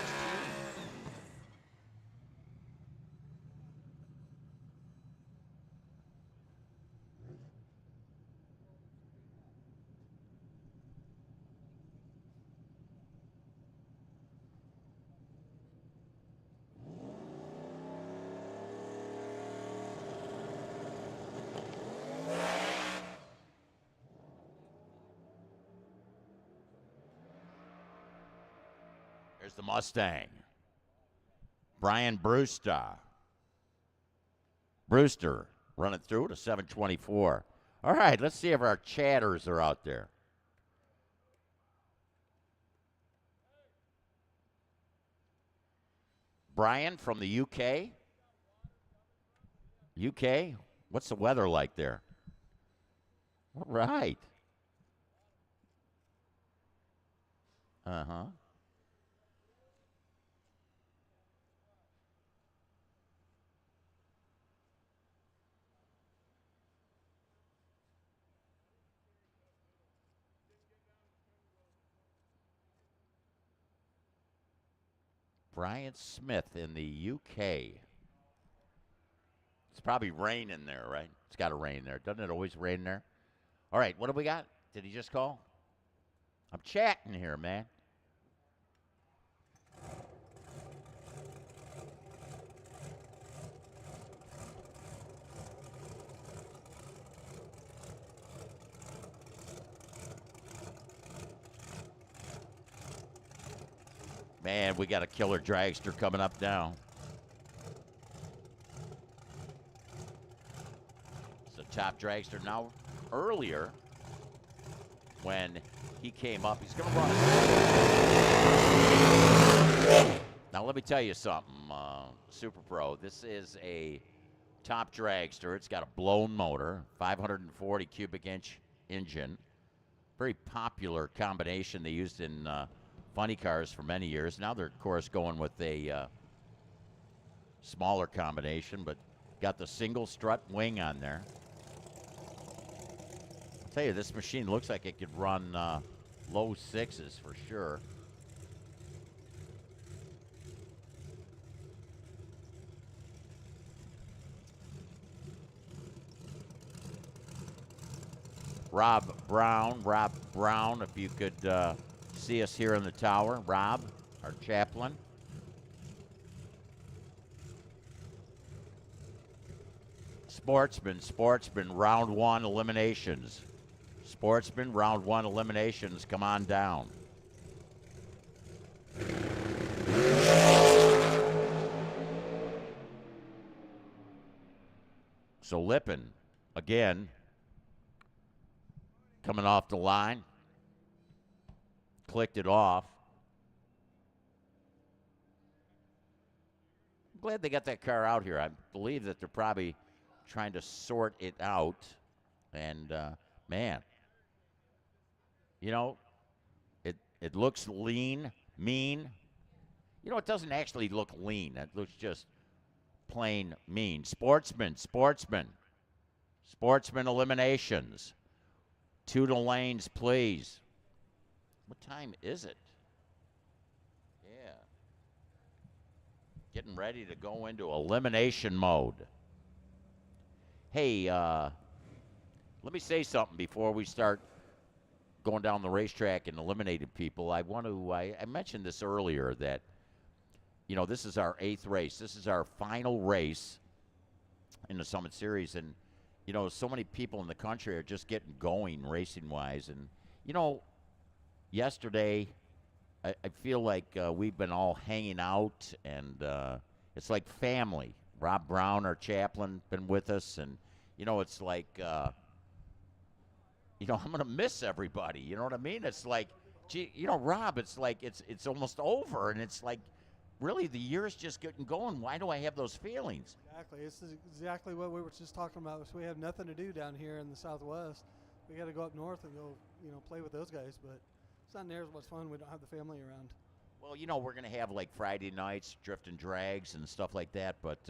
There's the Mustang. Brian Brewster. Brewster running through to 724. All right, let's see if our chatters are out there. Brian from the UK. UK? What's the weather like there? All right. Uh-huh. Brian Smith in the UK. It's probably raining there, right? It's got to rain there. Doesn't it always rain there? All right, what do we got? Did he just call? I'm chatting here, man. Man, we got a killer dragster coming up now. It's a top dragster. Now, earlier, when he came up, he's going to run. Now, let me tell you something, Super Pro. This is a top dragster. It's got a blown motor, 540 cubic inch engine. Very popular combination they used in funny cars for many years. Now they're, of course, going with a smaller combination, but got the single strut wing on there. I'll tell you, this machine looks like it could run low sixes for sure. Rob Brown, if you could see us here in the tower. Rob, our chaplain. Sportsman, round one eliminations. Sportsman, round one eliminations, come on down. So Lippin, again, coming off the line, clicked it off. I'm glad they got that car out here. I believe that they're probably trying to sort it out. And, man, you know, it looks lean, mean. You know, it doesn't actually look lean. It looks just plain mean. Sportsman eliminations. 2 to lanes, please. What time is it? Yeah. Getting ready to go into elimination mode. Hey, let me say something before we start going down the racetrack and eliminating people. I mentioned this earlier that, you know, this is our 8th race. This is our final race in the Summit Series. And, you know, so many people in the country are just getting going racing-wise. And, you know, yesterday, I feel like we've been all hanging out, and it's like family. Rob Brown, our chaplain, been with us. And, you know, it's like, you know, I'm going to miss everybody. You know what I mean? It's like, gee, you know, Rob, it's like it's almost over. And it's like, really, the year's just getting going. Why do I have those feelings? Exactly. This is exactly what we were just talking about. So we have nothing to do down here in the Southwest. We got to go up north and go, you know, play with those guys. But it's not near as much fun. We don't have the family around. Well, you know, we're going to have like Friday nights, drift and drags and stuff like that. But,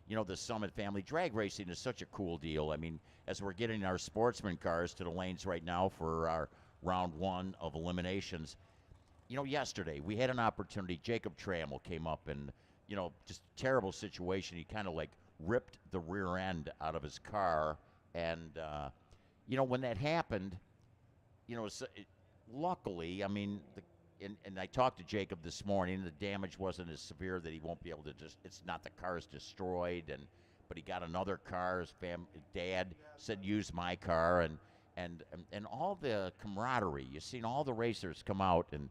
you know, the Summit family drag racing is such a cool deal. I mean, as we're getting our sportsman cars to the lanes right now for our round one of eliminations, you know, yesterday we had an opportunity. Jacob Trammell came up and, you know, just a terrible situation. He kind of like ripped the rear end out of his car. And, you know, when that happened, you know, luckily, I mean, and I talked to Jacob this morning. The damage wasn't as severe that he won't be able to it's not the car's destroyed. But he got another car. His dad said, use my car. And all the camaraderie. You've seen all the racers come out and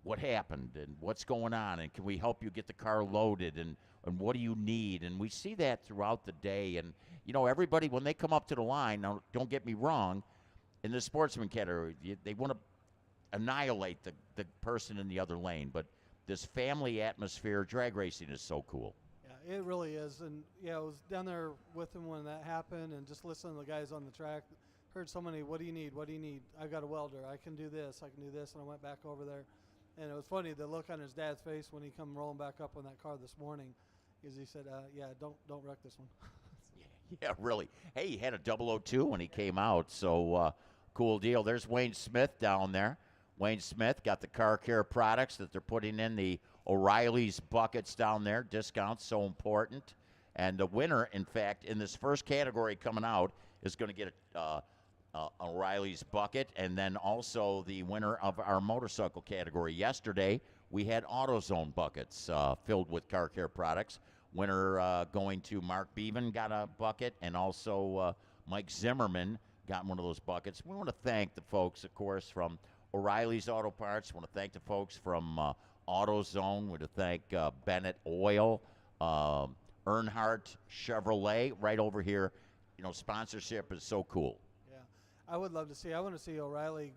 what happened and what's going on, and can we help you get the car loaded, and what do you need? And we see that throughout the day. And, you know, everybody, when they come up to the line, now don't get me wrong, in the sportsman category, they want to annihilate the person in the other lane. But this family atmosphere, drag racing is so cool. Yeah, it really is. And, yeah, I was down there with him when that happened and just listening to the guys on the track. Heard so many, what do you need? What do you need? I've got a welder. I can do this. I can do this. And I went back over there. And it was funny, the look on his dad's face when he come rolling back up on that car this morning, is he said, yeah, don't wreck this one. Yeah, really. Hey, he had a 002 when he came out, so cool deal. There's Wayne Smith down there. Wayne Smith got the car care products that they're putting in the O'Reilly's buckets down there. Discounts, so important. And the winner, in fact, in this first category coming out is going to get O'Reilly's bucket, and then also the winner of our motorcycle category. Yesterday, we had AutoZone buckets filled with car care products. Winner going to Mark Beaven, got a bucket, and also Mike Zimmerman got one of those buckets. We want to thank the folks, of course, from O'Reilly's Auto Parts. We want to thank the folks from AutoZone. We want to thank Bennett Oil, Earnhardt Chevrolet right over here. You know, sponsorship is so cool. I would love to see. I want to see O'Reilly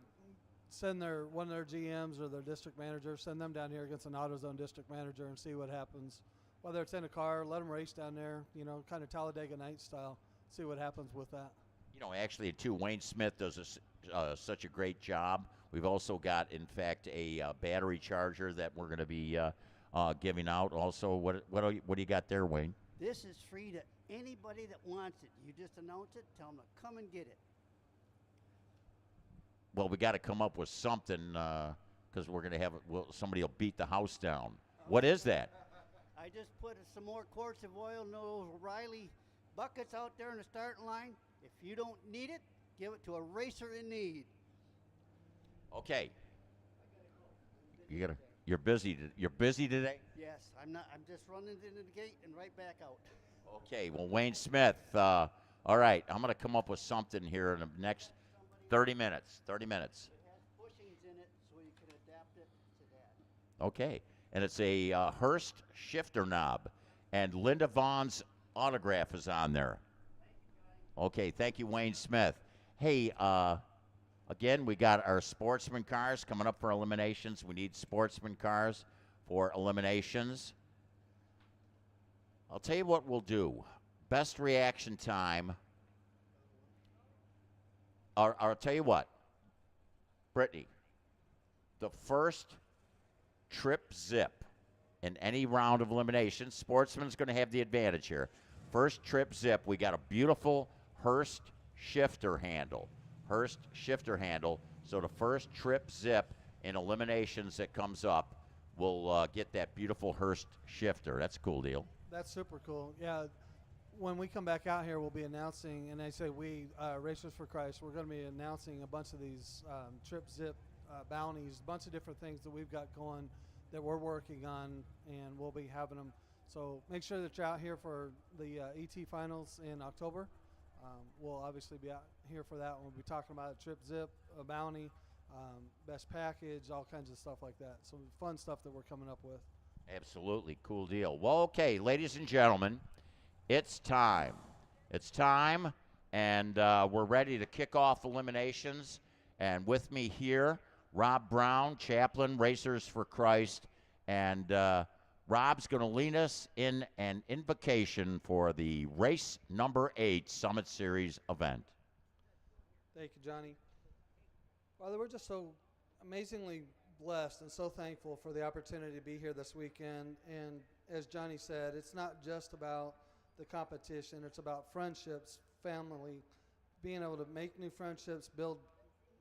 send one of their GMs or their district manager, send them down here against an AutoZone district manager and see what happens. Whether it's in a car, let them race down there, you know, kind of Talladega Nights style, see what happens with that. You know, actually, too, Wayne Smith does such a great job. We've also got, in fact, a battery charger that we're going to be giving out. Also, what do you got there, Wayne? This is free to anybody that wants it. You just announce it, tell them to come and get it. Well, we got to come up with something because we're going to have somebody will beat the house down. What is that? I just put some more quarts of oil in those O'Reilly buckets out there in the starting line. If you don't need it, give it to a racer in need. Okay. You're busy. You're busy today? Yes, I'm not. I'm just running into the gate and right back out. Okay. Well, Wayne Smith. All right. I'm going to come up with something here in the next 30 minutes. 30 minutes. It has bushings in it, so you can adapt it to that. Okay. And it's a Hurst shifter knob. And Linda Vaughn's autograph is on there. Okay. Thank you, Wayne Smith. Hey, again, we got our sportsman cars coming up for eliminations. We need sportsman cars for eliminations. I'll tell you what we'll do. Best reaction time. I'll tell you what. Brittany, the first trip zip in any round of elimination, sportsman's going to have the advantage here. First trip zip, we got a beautiful Hurst shifter handle. Hurst shifter handle. So the first trip zip in eliminations that comes up will get that beautiful Hurst shifter. That's a cool deal. That's super cool. Yeah. When we come back out here, we'll be announcing, and I say we, Racers for Christ, we're going to be announcing a bunch of these trip zip bounties, a bunch of different things that we've got going that we're working on, and we'll be having them. So make sure that you're out here for the ET finals in October. We'll obviously be out here for that. We'll be talking about a trip zip, a bounty, best package, all kinds of stuff like that. So fun stuff that we're coming up with. Absolutely. Cool deal. Well, okay, ladies and gentlemen, it's time. It's time, and we're ready to kick off eliminations. And with me here, Rob Brown, chaplain, Racers for Christ, and Rob's going to lead us in an invocation for the race number 8 Summit Series event. Thank you, Johnny. Father, we're just so amazingly blessed and so thankful for the opportunity to be here this weekend. And as Johnny said, it's not just about the competition. It's about friendships, family, being able to make new friendships, build,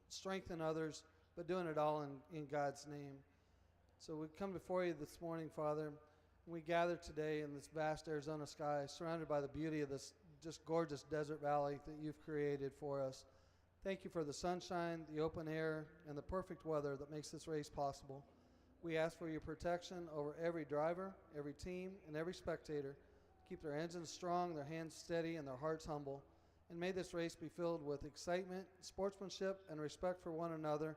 strengthen others, but doing it all in God's name. So we come before you this morning, Father, and we gather today in this vast Arizona sky, surrounded by the beauty of this just gorgeous desert valley that you've created for us. Thank you for the sunshine, the open air, and the perfect weather that makes this race possible. We ask for your protection over every driver, every team, and every spectator. Keep their engines strong, their hands steady, and their hearts humble. And may this race be filled with excitement, sportsmanship, and respect for one another.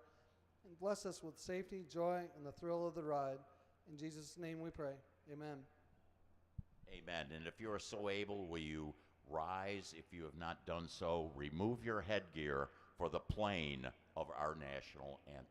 And bless us with safety, joy, and the thrill of the ride. In Jesus' name we pray. Amen. Amen. And if you are so able, will you rise? If you have not done so, remove your headgear for the playing of our national anthem.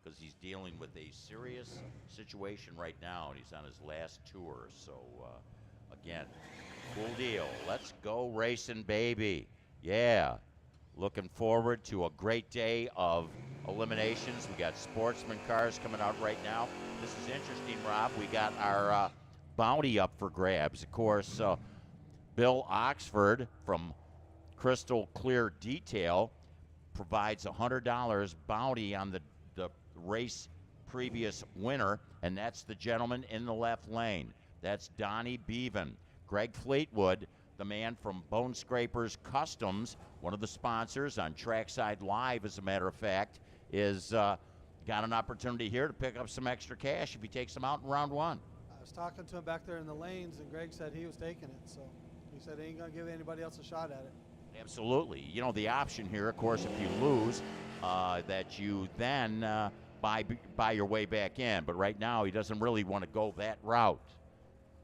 because he's dealing with a serious situation right now, and he's on his last tour. So, again, cool deal. Let's go racing, baby. Yeah. Looking forward to a great day of eliminations. We got sportsman cars coming out right now. This is interesting, Rob. We got our bounty up for grabs. Of course, Bill Oxford from Crystal Clear Detail provides $100 bounty on the race previous winner, and that's the gentleman in the left lane. That's Donnie Bevan. Greg Fleetwood, the man from Bone Scrapers Customs, one of the sponsors on Trackside Live, as a matter of fact, is got an opportunity here to pick up some extra cash if he takes them out in round one. I was talking to him back there in the lanes, and Greg said he was taking it. So he said he ain't going to give anybody else a shot at it. Absolutely. You know, the option here, of course, if you lose, that you then buy your way back in. But right now, he doesn't really want to go that route.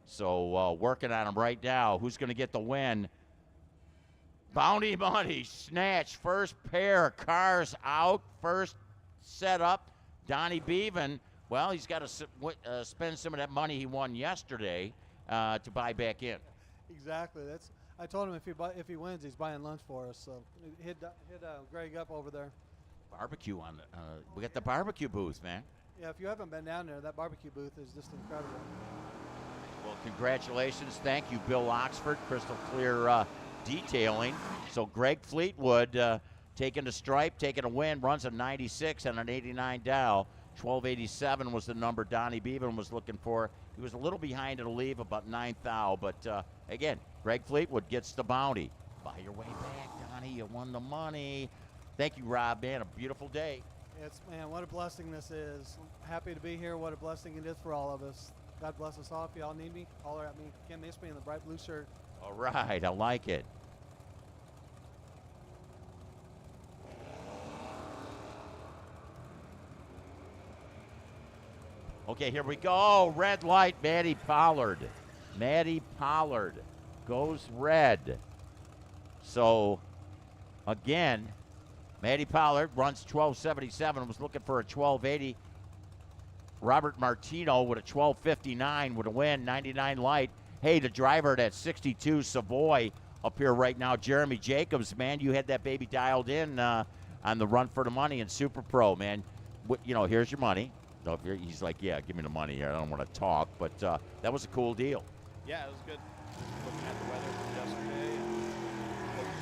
So working on him right now. Who's going to get the win? Bounty money, snatch, first pair of cars out, first setup. Donnie Bevan, well, he's got to spend some of that money he won yesterday to buy back in. Exactly. I told him if he wins, he's buying lunch for us. So hit Greg up over there. Barbecue on we got the barbecue booth, man. Yeah, if you haven't been down there, that barbecue booth is just incredible. Well, congratulations. Thank you, Bill Oxford, Crystal Clear Detailing. So Greg Fleetwood taking the stripe, taking a win, runs a 96 and an 89 Dow. 1287 was the number Donnie Bevan was looking for. He was a little behind at a leave, about 9 thou, but again, Greg Fleetwood gets the bounty. Buy your way back, Donnie. You won the money. Thank you, Rob, man. A beautiful day. Man, what a blessing this is. Happy to be here. What a blessing it is for all of us. God bless us all. If y'all need me, holler at me. Can't miss me in the bright blue shirt. All right, I like it. Okay, here we go. Red light, Maddie Pollard. Maddie Pollard goes red. So, again, Maddie Pollard runs 1277, was looking for a 1280. Robert Martino with a 1259 with a win, 99 light. Hey, the driver at 62 Savoy up here right now, Jeremy Jacobs, man, you had that baby dialed in on the run for the money in Super Pro, man. Here's your money. So he's like, yeah, give me the money here. I don't want to talk, but that was a cool deal. Yeah, it was good. Looking at the weather yesterday,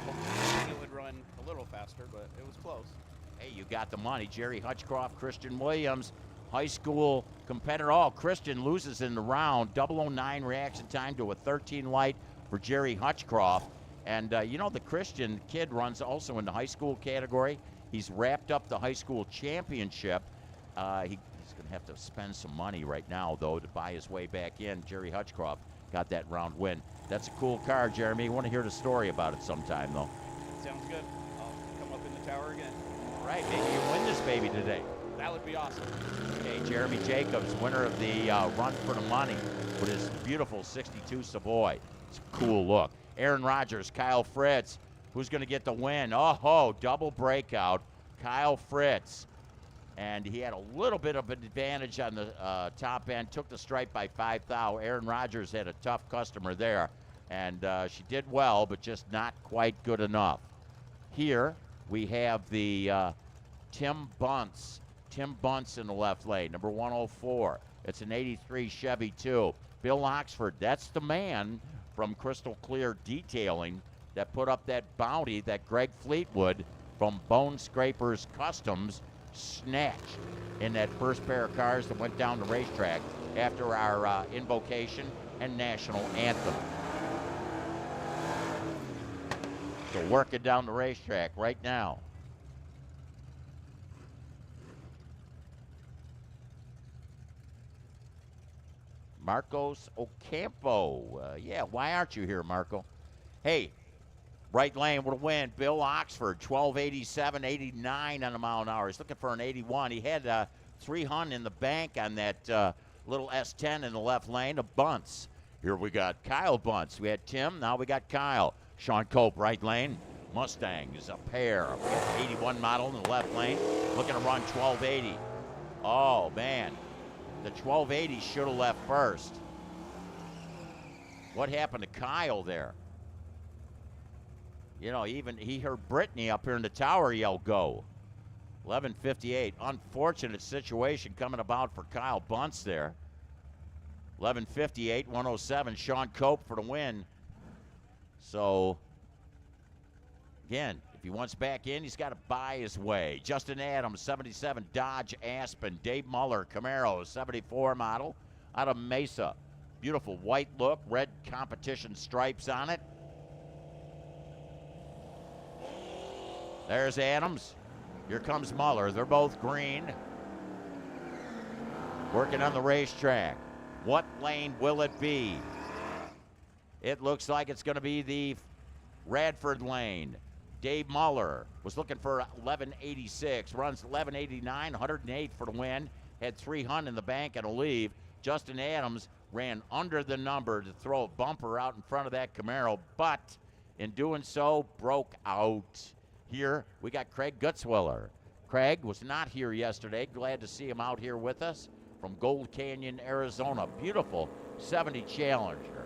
hoping it would run a little faster, but it was close. Hey, you got the money. Jerry Hutchcroft, Christian Williams, high school competitor. Oh, Christian loses in the round. 009 reaction time to a 13 light for Jerry Hutchcroft. And, the Christian kid runs also in the high school category. He's wrapped up the high school championship. He's going to have to spend some money right now, though, to buy his way back in. Jerry Hutchcroft got that round win. That's a cool car, Jeremy. You want to hear the story about it sometime, though. Sounds good. I'll come up in the tower again. All right, maybe you win this baby today. That would be awesome. Okay, Jeremy Jacobs, winner of the Run for the Money with his beautiful 62 Savoy. It's a cool look. Aaron Rodgers, Kyle Fritz, who's going to get the win? Oh, double breakout. Kyle Fritz. And he had a little bit of an advantage on the top end, took the stripe by 5 thou. Aaron Rodgers had a tough customer there, and she did well, but just not quite good enough. Here we have the Tim Bunce. Tim Bunce in the left lane, number 104. It's an 83 Chevy 2. Bill Oxford, that's the man from Crystal Clear Detailing that put up that bounty that Greg Fleetwood from Bone Scrapers Customs snatched in that first pair of cars that went down the racetrack after our invocation and national anthem. So working down the racetrack right now. Marcos Ocampo. Yeah, why aren't you here, Marco? Hey, right lane with a win. Bill Oxford, 1287, 89 on the mile an hour. He's looking for an 81. He had 300 in the bank on that little S10 in the left lane of Bunce. Here we got Kyle Bunce. We had Tim, now we got Kyle. Sean Cope, right lane. Mustang is a pair. We got 81 model in the left lane. Looking to run 1280. Oh, man. The 1280 should have left first. What happened to Kyle there? You know, even he heard Brittany up here in the tower yell, go. 11:58. Unfortunate situation coming about for Kyle Bunce there. 11:58, 107. Sean Cope for the win. So, again, if he wants back in, he's got to buy his way. Justin Adams, 77, Dodge Aspen. Dave Muller, Camaro, 74 model, out of Mesa. Beautiful white look, red competition stripes on it. There's Adams. Here comes Muller. They're both green. Working on the racetrack. What lane will it be? It looks like it's going to be the Radford lane. Dave Muller was looking for 1186. Runs 1189, 108 for the win. Had 300 in the bank and a leave. Justin Adams ran under the number to throw a bumper out in front of that Camaro, but in doing so, broke out. Here, we got Craig Gutzwiller. Craig was not here yesterday. Glad to see him out here with us from Gold Canyon, Arizona. Beautiful 70 Challenger.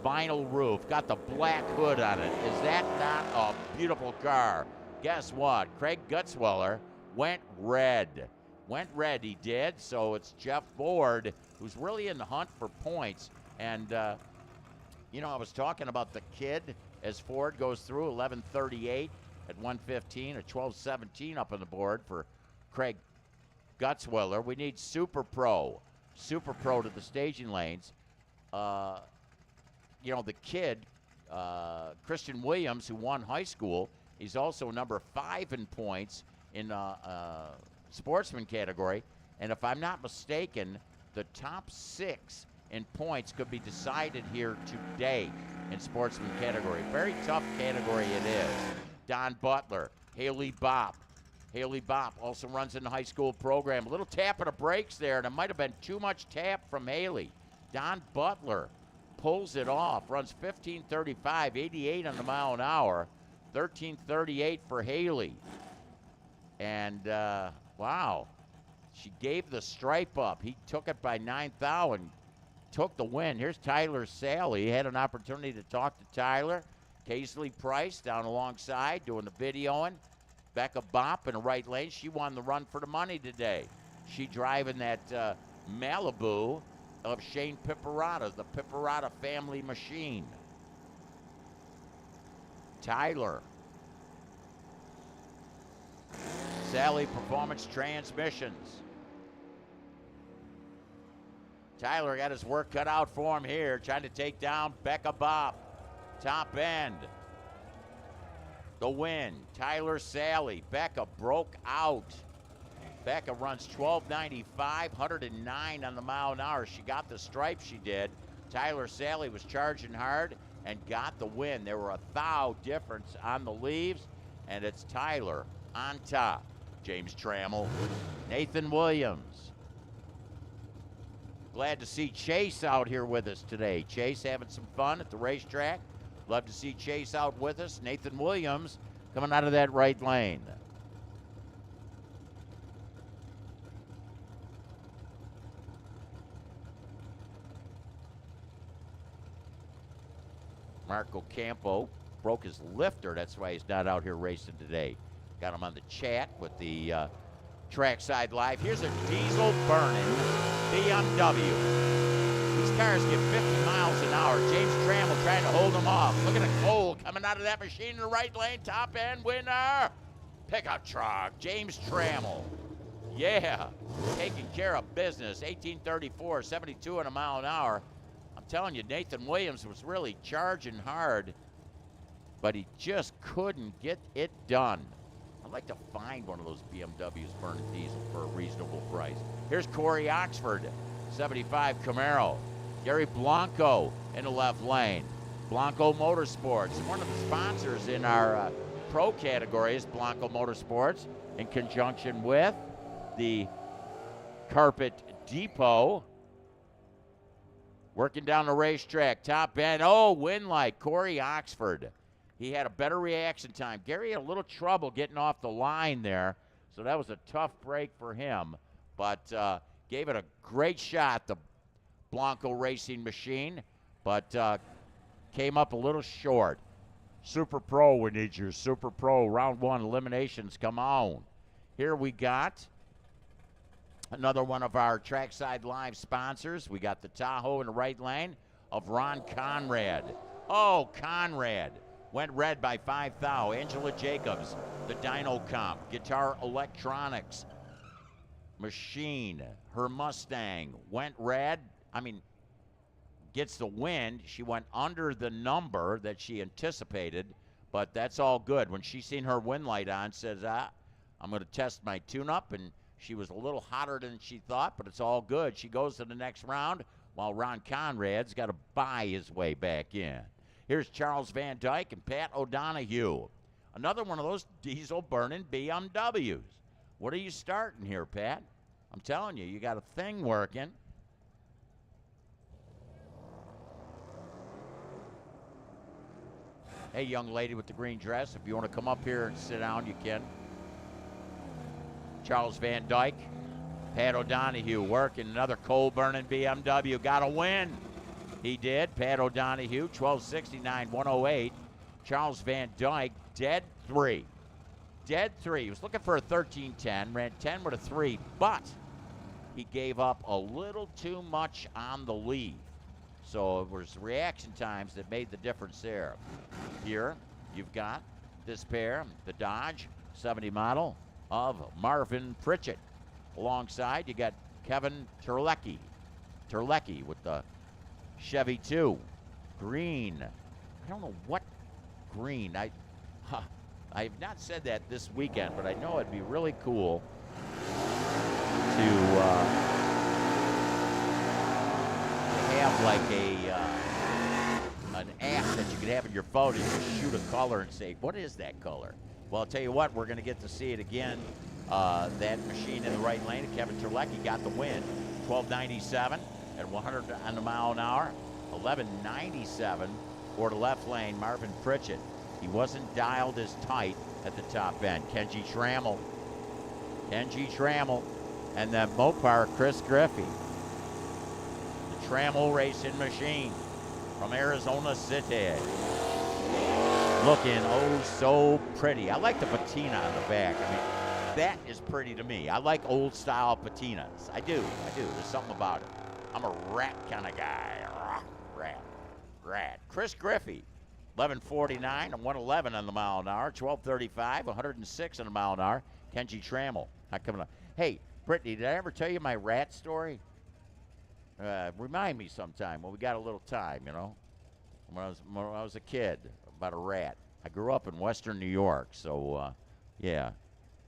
Vinyl roof. Got the black hood on it. Is that not a beautiful car? Guess what? Craig Gutzwiller went red. Went red, he did. So it's Jeff Ford, who's really in the hunt for points. And, you know, I was talking about the kid as Ford goes through 11:38. At 115, a 12:17 up on the board for Craig Gutzwiller. We need Super Pro to the staging lanes. You know, the kid, Christian Williams, who won high school, he's also number 5 in points in sportsman category. And if I'm not mistaken, the top 6 in points could be decided here today in sportsman category. Very tough category it is. Don Butler, Haley Bopp. Haley Bopp also runs in the high school program. A little tap of the brakes there, and it might have been too much tap from Haley. Don Butler pulls it off, runs 15:35, 88 on the mile an hour, 13:38 for Haley. And, wow, she gave the stripe up. He took it by 9,000, took the win. Here's Tyler Sally. He had an opportunity to talk to Tyler. Casely Price down alongside doing the videoing. Becca Bopp in the right lane. She won the run for the money today. She driving that Malibu of Shane Piperata, the Piperata family machine. Tyler. Sally Performance Transmissions. Tyler got his work cut out for him here, trying to take down Becca Bopp. Top end. The win. Tyler Sally. Becca broke out. Becca runs 12:95, 109 on the mile an hour. She got the stripe, she did. Tyler Sally was charging hard and got the win. There were a thou difference on the leaves, and it's Tyler on top. James Trammell. Nathan Williams. Glad to see Chase out here with us today. Chase having some fun at the racetrack. Love to see Chase out with us. Nathan Williams coming out of that right lane. Marco Campo broke his lifter. That's why he's not out here racing today. Got him on the chat with the Trackside Live. Here's a diesel burning BMW. These cars get 50 miles an hour. James Trammell trying to hold them off. Look at the Cole coming out of that machine in the right lane. Top end winner. Pickup truck. James Trammell. Yeah. Taking care of business. 1834, 72 on a mile an hour. I'm telling you, Nathan Williams was really charging hard, but he just couldn't get it done. I'd like to find one of those BMWs burning diesel for a reasonable price. Here's Corey Oxford, 75 Camaro. Gary Blanco in the left lane. Blanco Motorsports, one of the sponsors in our pro category is Blanco Motorsports, in conjunction with the Carpet Depot. Working down the racetrack, top end. Oh, win light, Corey Oxford. He had a better reaction time. Gary had a little trouble getting off the line there, so that was a tough break for him. but gave it a great shot, the Blanco Racing Machine, but came up a little short. Super Pro, we need you. Super Pro, round 1 eliminations, come on. Here we got another one of our Trackside Live sponsors. We got the Tahoe in the right lane of Ron Conrad. Oh, Conrad. Went red by 5 thou. Angela Jacobs, the Dyno Comp, Guitar Electronics Machine, her Mustang went red. I mean, gets the win. She went under the number that she anticipated, but that's all good. When she seen her win light on, says, I'm going to test my tune-up, and she was a little hotter than she thought, but it's all good. She goes to the next round while Ron Conrad's got to buy his way back in. Here's Charles Van Dyke and Pat O'Donohue. Another one of those diesel-burning BMWs. What are you starting here, Pat? I'm telling you, you got a thing working. Hey, young lady with the green dress, if you want to come up here and sit down, you can. Charles Van Dyke, Pat O'Donohue working another coal-burning BMW. Got a win. He did. Pat O'Donohue, 1269-108. Charles Van Dyke, dead 3. Dead 3. He was looking for a 13-10, ran 10 with a 3, but he gave up a little too much on the lead. So it was reaction times that made the difference there. Here, you've got this pair, the Dodge 70 model of Marvin Pritchett. Alongside, you got Kevin Terlecki. Terlecki with the Chevy 2. Green. I don't know what green. I have not said that this weekend, but I know it'd be really cool to have like an app that you could have in your phone and just shoot a color and say, what is that color? Well, I'll tell you what, we're going to get to see it again. That machine in the right lane, Kevin Terlecki got the win. 1297 at 100 on the mile an hour. 1197 for the left lane, Marvin Pritchett. He wasn't dialed as tight at the top end. Kenji Trammell, and then Mopar Chris Griffey. The Trammell Racing Machine from Arizona City. Looking oh so pretty. I like the patina on the back. I mean, that is pretty to me. I like old style patinas. I do. There's something about it. I'm a rat kind of guy. Rat. Chris Griffey, 1149 and 111 on the mile an hour. 1235, 106 on the mile an hour. Kenji Trammell, not coming up. Hey, Brittany, did I ever tell you my rat story? Remind me sometime when we got a little time, you know. When I was a kid, about a rat. I grew up in western New York, so yeah,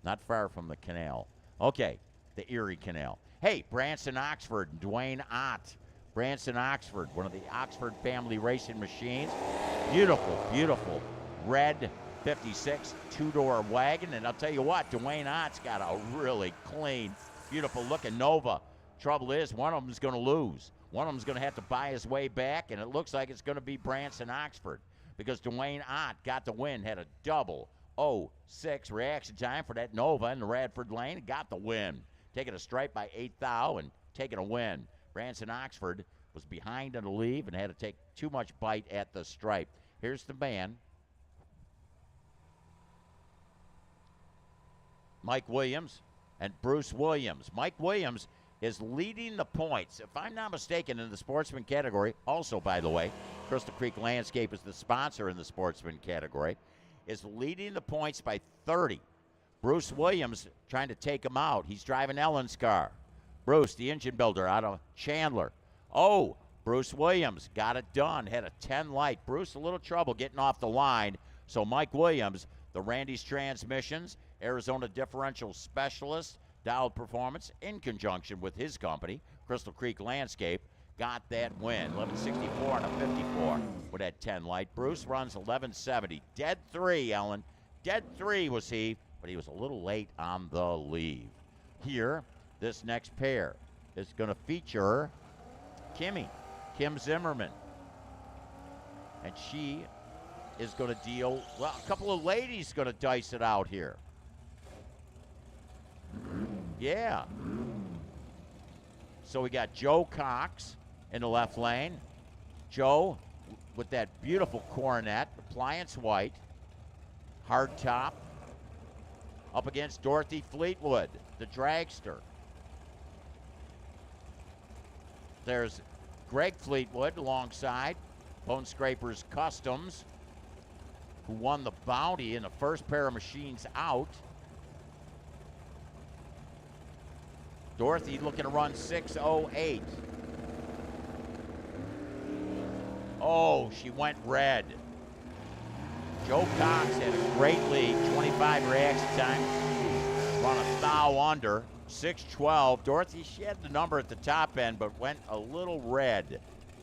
not far from the canal. Okay, the Erie Canal. Hey, Branson Oxford, Dwayne Ott. Branson Oxford, one of the Oxford family racing machines. Beautiful red 56 two-door wagon. And I'll tell you what, Dwayne Ott's got a really clean, beautiful looking Nova. Trouble is, one of them is going to lose. One of them is going to have to buy his way back, and it looks like it's going to be Branson Oxford because Dwayne Ott got the win, had a double 06 reaction time for that Nova in the Radford lane, got the win. Taking a stripe by 8 thou and taking a win. Branson Oxford was behind on the lead and had to take too much bite at the stripe. Here's the man. Mike Williams and Bruce Williams. Mike Williams is leading the points, if I'm not mistaken, in the sportsman category. Also, by the way, Crystal Creek Landscape is the sponsor in the sportsman category, is leading the points by 30. Bruce Williams trying to take him out. He's driving Ellen's car. Bruce, the engine builder out of Chandler. Oh, Bruce Williams got it done. Had a 10 light. Bruce, a little trouble getting off the line. So Mike Williams, the Randy's Transmissions, Arizona differential specialist, dialed performance in conjunction with his company, Crystal Creek Landscape, got that win. 1164 and a 54 with that 10 light. Bruce runs 1170. Dead 3, Ellen. Dead 3 was he, but he was a little late on the leave. Here, this next pair is going to feature Kim Zimmerman. And she is going to deal, well, a couple of ladies going to dice it out here. Yeah. So we got Joe Cox in the left lane. Joe with that beautiful coronet, appliance white, hard top, up against Dorothy Fleetwood, the dragster. There's Greg Fleetwood alongside Bone Scrapers Customs, who won the bounty in the first pair of machines out. Dorothy looking to run 6:08. Oh, she went red. Joe Cox had a great lead, 25 reaction time, run a thou under, 6:12. Dorothy, she had the number at the top end, but went a little red.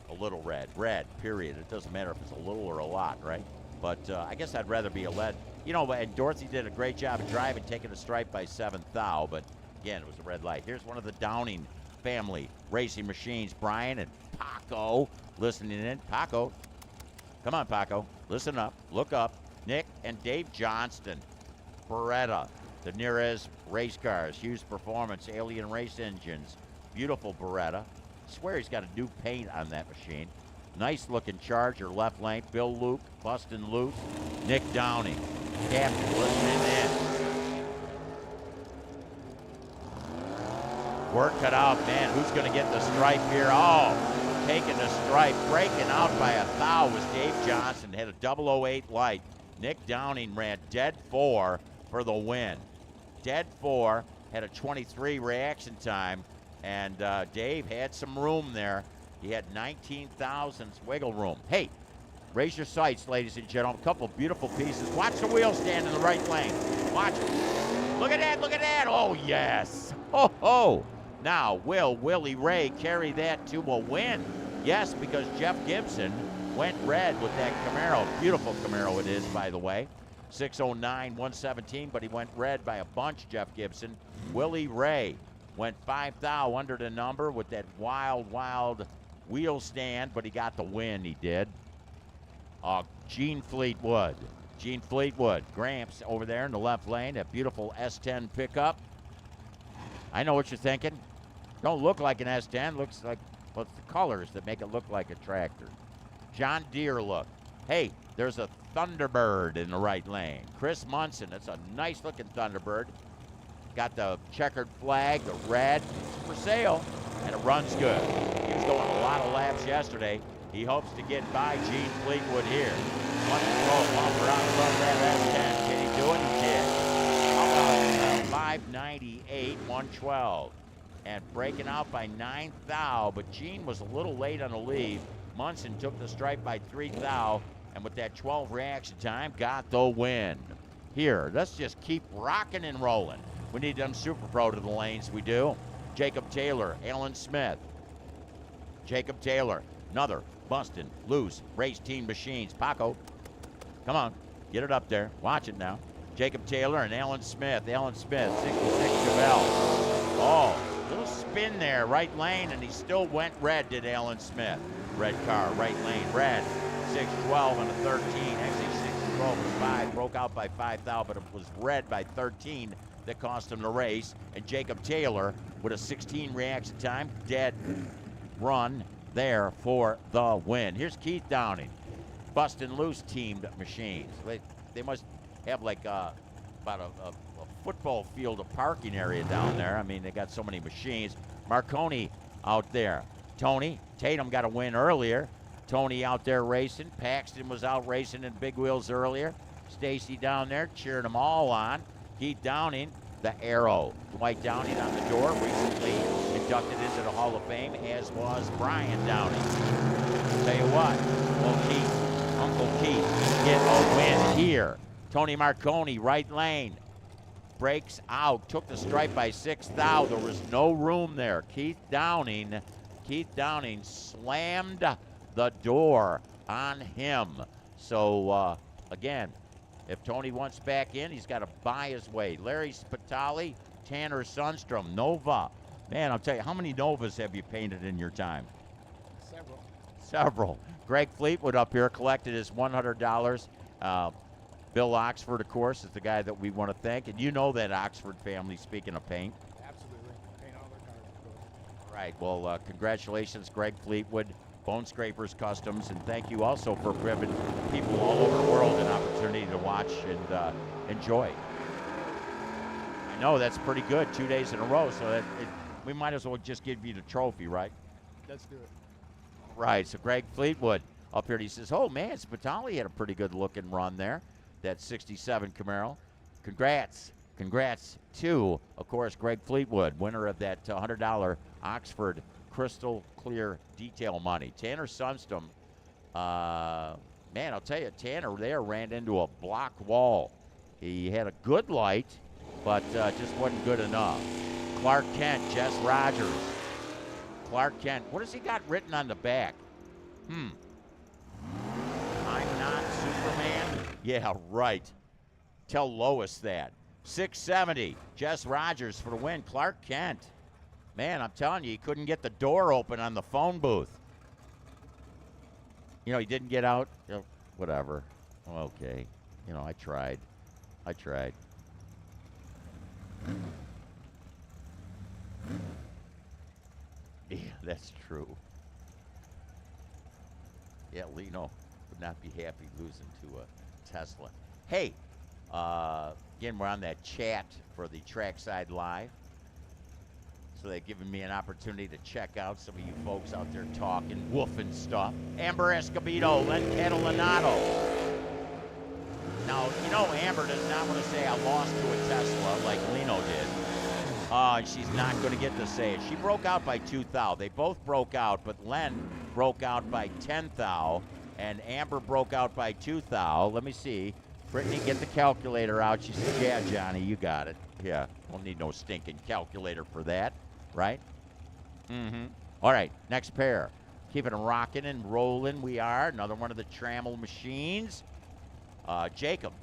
A little red, period. It doesn't matter if it's a little or a lot, right? But I guess I'd rather be a lead. You know, and Dorothy did a great job of driving, taking a stripe by 7th thou, but again, it was a red light. Here's one of the Downing family racing machines, Brian and Paco listening in. Paco, come on, Paco, listen up, look up. Nick and Dave Johnston, Beretta, the Nearez race cars, Hughes Performance, Alien Race Engines, beautiful Beretta. I swear he's got a new paint on that machine. Nice looking Charger, left lane. Bill Luke, busting loose. Nick Downing, captain, listening in. Work cut out, man. Who's going to get the stripe here? Oh, taking the stripe. Breaking out by a thou was Dave Johnson. Had a 008 light. Nick Downing ran dead 4 for the win. Dead 4, had a 23 reaction time, and Dave had some room there. He had 19 thousandths wiggle room. Hey, raise your sights, ladies and gentlemen. A couple beautiful pieces. Watch the wheel stand in the right lane. Watch it. Look at that, look at that. Oh, yes. Oh, oh. Now, will Willie Ray carry that to a win? Yes, because Jeff Gibson went red with that Camaro. Beautiful Camaro it is, by the way. 6:09, 117, but he went red by a bunch, Jeff Gibson. Willie Ray went 5 thou under the number with that wild, wild wheel stand, but he got the win, he did. Gene Fleetwood. Gene Fleetwood. Gramps over there in the left lane, a beautiful S10 pickup. I know what you're thinking. Don't look like an S10, looks like, well, it's the colors that make it look like a tractor. John Deere look. Hey, there's a Thunderbird in the right lane. Chris Munson, that's a nice looking Thunderbird. Got the checkered flag, the red, it's for sale, and it runs good. He was going a lot of laps yesterday. He hopes to get by Gene Fleetwood here. Wants to throw a bumper out above that S10. Can he do it? He did. How about 598, 112. And breaking out by 9 thou, but Gene was a little late on the lead. Munson took the stripe by 3 thou, and with that 12 reaction time, got the win. Here, let's just keep rocking and rolling. We need them Super Pro to the lanes, we do. Jacob Taylor, Alan Smith. Jacob Taylor, another busting, loose, race team machines. Paco, come on, get it up there. Watch it now. Jacob Taylor and Alan Smith. Alan Smith, 66 Chevelle. Oh, little spin there, right lane, and he still went red, did Alan Smith. Red car, right lane, red. 612 and a 13. Actually, 612 was 5. Broke out by 5 thou, but it was red by 13 that cost him the race. And Jacob Taylor with a 16 reaction time, dead run there for the win. Here's Keith Downing, busting loose teamed machines. They must have like about a football field, a parking area down there. I mean, they got so many machines. Marconi out there. Tony Tatum got a win earlier. Tony out there racing. Paxton was out racing in big wheels earlier. Stacy down there cheering them all on. Keith Downing, the Arrow. Dwight Downing on the door, recently inducted into the Hall of Fame, as was Brian Downing. I'll tell you what, well, Keith, Uncle Keith, get a win here. Tony Marconi, right lane, breaks out, took the stripe by 6 thou. There was no room there. Keith Downing slammed the door on him. So, again, if Tony wants back in, he's got to buy his way. Larry Spitali, Tanner Sundstrom, Nova. Man, I'll tell you, how many Novas have you painted in your time? Several. Greg Fleetwood up here collected his $100. Bill Oxford, of course, is the guy that we want to thank. And you know that Oxford family, speaking of paint. Absolutely. Paint all their cars, of course. Right. Well, congratulations, Greg Fleetwood, Bone Scrapers Customs, and thank you also for giving people all over the world an opportunity to watch and enjoy. I know that's pretty good, 2 days in a row, so we might as well just give you the trophy, right? Let's do it. Right. So Greg Fleetwood up here, he says, "Oh man, Spitali had a pretty good looking run there. That '67 Camaro. Congrats to, of course, Greg Fleetwood, winner of that $100 Oxford Crystal Clear Detail money. Tanner Sunstrom, man, I'll tell you, Tanner there ran into a block wall. He had a good light, but just wasn't good enough. Clark Kent, Jess Rogers. Clark Kent, what has he got written on the back? I'm not Superman. Yeah, right. Tell Lois that. 670, Jess Rogers for the win. Clark Kent. Man, I'm telling you, he couldn't get the door open on the phone booth. You know, he didn't get out. Whatever. Okay. You know, I tried. Yeah, that's true. Yeah, Lino would not be happy losing to a Tesla. Hey, again, we're on that chat for the Trackside Live. So they've given me an opportunity to check out some of you folks out there talking, woofing stuff. Amber Escobedo, Len Catalanato. Now, you know Amber does not want to say I lost to a Tesla like Lino did. She's not going to get to say it. She broke out by 2 thou. They both broke out, but Len broke out by 10 thou, and Amber broke out by 2 thou. Let me see. Brittany, get the calculator out. She said, yeah, Johnny, you got it. Yeah, don't need no stinking calculator for that, right? All right, next pair. Keeping it rocking and rolling, we are. Another one of the Trammell machines. Jacob.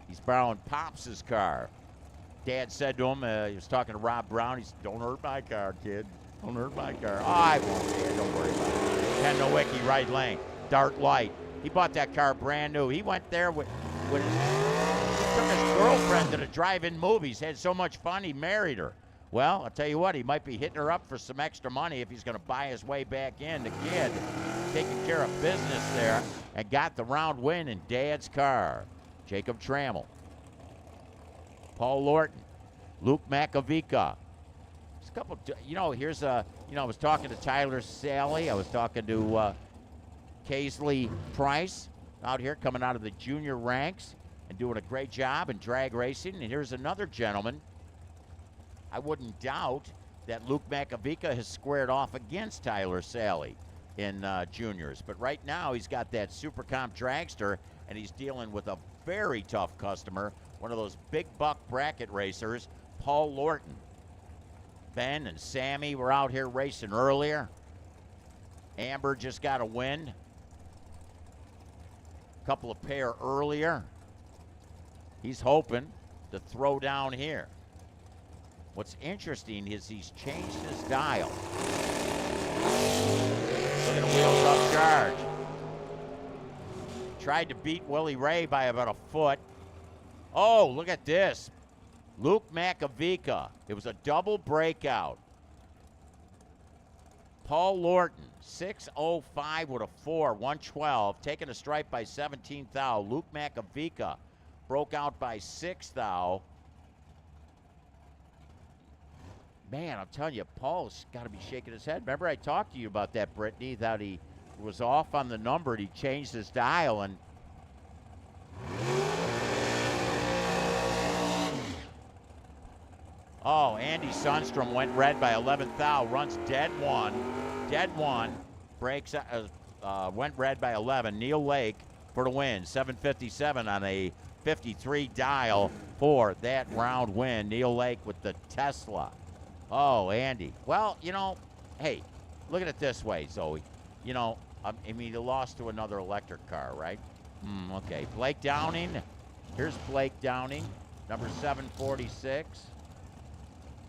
He's borrowing Pops' car. Dad said to him, he was talking to Rob Brown, he said, don't hurt my car, kid. Don't hurt my car. Oh, I won't, Dad, don't worry about it. Ken Nowicki, right lane. Dark light. He bought that car brand new. He went there with his, he took his girlfriend to the drive-in movies, had so much fun, he married her. Well, I'll tell you what, he might be hitting her up for some extra money if he's going to buy his way back in. The kid taking care of business there and got the round win in Dad's car. Jacob Trammell. Paul Lorton. Luke Makovica. There's a couple, you know, here's a, you know, I was talking to Tyler Sally. I was talking to Casely Price out here coming out of the junior ranks and doing a great job in drag racing. And here's another gentleman. I wouldn't doubt that Luke Makovica has squared off against Tyler Sally in juniors. But right now he's got that Super Comp dragster and he's dealing with a very tough customer, one of those big buck bracket racers, Paul Lorton. Ben and Sammy were out here racing earlier. Amber just got a win. Couple of pair earlier. He's hoping to throw down here. What's interesting is he's changed his dial. Look at the wheels up charge. Tried to beat Willie Ray by about a foot. Oh, look at this. Luke Makovica. It was a double breakout. Paul Lorton, 6:05 with a 4, 112, taking a stripe by 17 thou. Luke Makovica broke out by 6 thou. Man, I'm telling you, Paul's got to be shaking his head. Remember I talked to you about that, Brittany, that he was off on the number and he changed his dial. And oh, Andy Sundstrom went red by 11 thou, runs dead one, breaks, went red by 11. Neil Lake for the win, 757 on a 53 dial for that round win. Neil Lake with the Tesla. Oh, Andy. Well, you know, hey, look at it this way, Zoe. You know, I mean, you lost to another electric car, right? Okay, Blake Downing. Here's Blake Downing, number 746.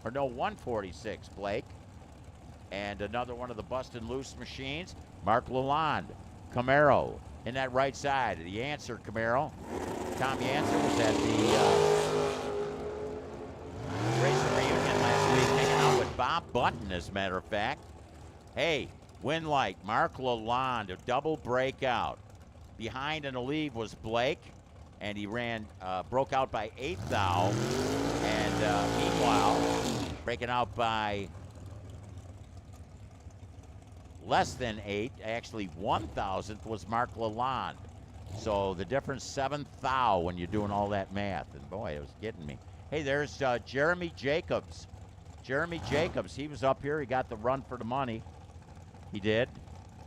Or no, 146, Blake. And another one of the Bustin' Loose machines, Mark Lalonde, Camaro, in that right side. The Answer Camaro. Tom Yancer was at the race reunion last week, hanging out with Bob Button, as a matter of fact. Hey, win light, Mark Lalonde, a double breakout. Behind in the lead was Blake, and he ran, broke out by 8 thou. And meanwhile, breaking out by less than 8, actually 1,000th was Mark Lalonde. So the difference 7 thou when you're doing all that math. And boy, it was getting me. Hey, there's Jeremy Jacobs. Jeremy Jacobs, he was up here. He got the run for the money. He did.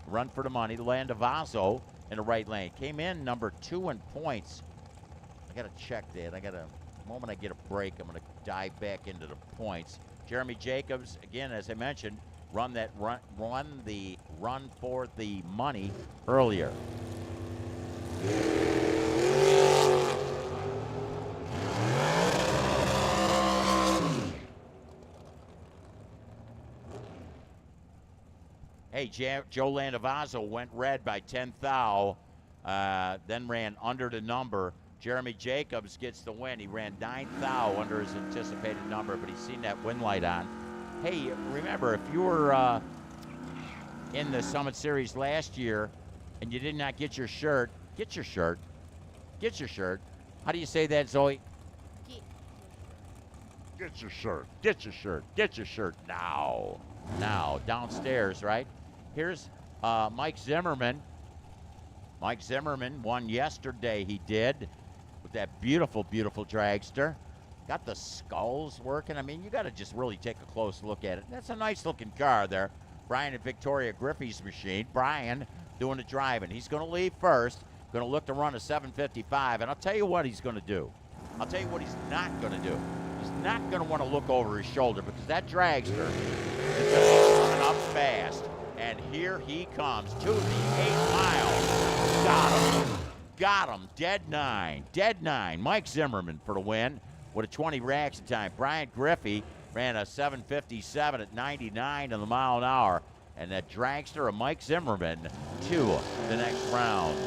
Run for the money. Landavazo in the right lane. Came in number 2 in points. I got to check that. The moment I get a break, I'm going to dive back into the points. Jeremy Jacobs, again, as I mentioned, run the run for the money earlier. Hey, Joe Landavazo went red by 10 thou, then ran under the number. Jeremy Jacobs gets the win. He ran 9 thou under his anticipated number, but he's seen that win light on. Hey, remember, if you were in the Summit Series last year and you did not get your shirt, get your shirt. Get your shirt. How do you say that, Zoe? Get your shirt. Get your shirt. Get your shirt now. Now, downstairs, right? Here's Mike Zimmerman. Mike Zimmerman won yesterday, he did, with that beautiful, beautiful dragster. Got the skulls working. I mean, you got to just really take a close look at it. That's a nice-looking car there. Brian and Victoria Griffey's machine. Brian doing the driving. He's going to leave first. Going to look to run a 755, and I'll tell you what he's going to do. I'll tell you what he's not going to do. He's not going to want to look over his shoulder because that dragster is going to be coming up fast. And here he comes to the 8 mile. Got him. Got him. Dead 9. Dead 9. Mike Zimmerman for the win with a 20 reaction time. Brian Griffey ran a 757 at 99 in the mile an hour. And that dragster of Mike Zimmerman to the next round.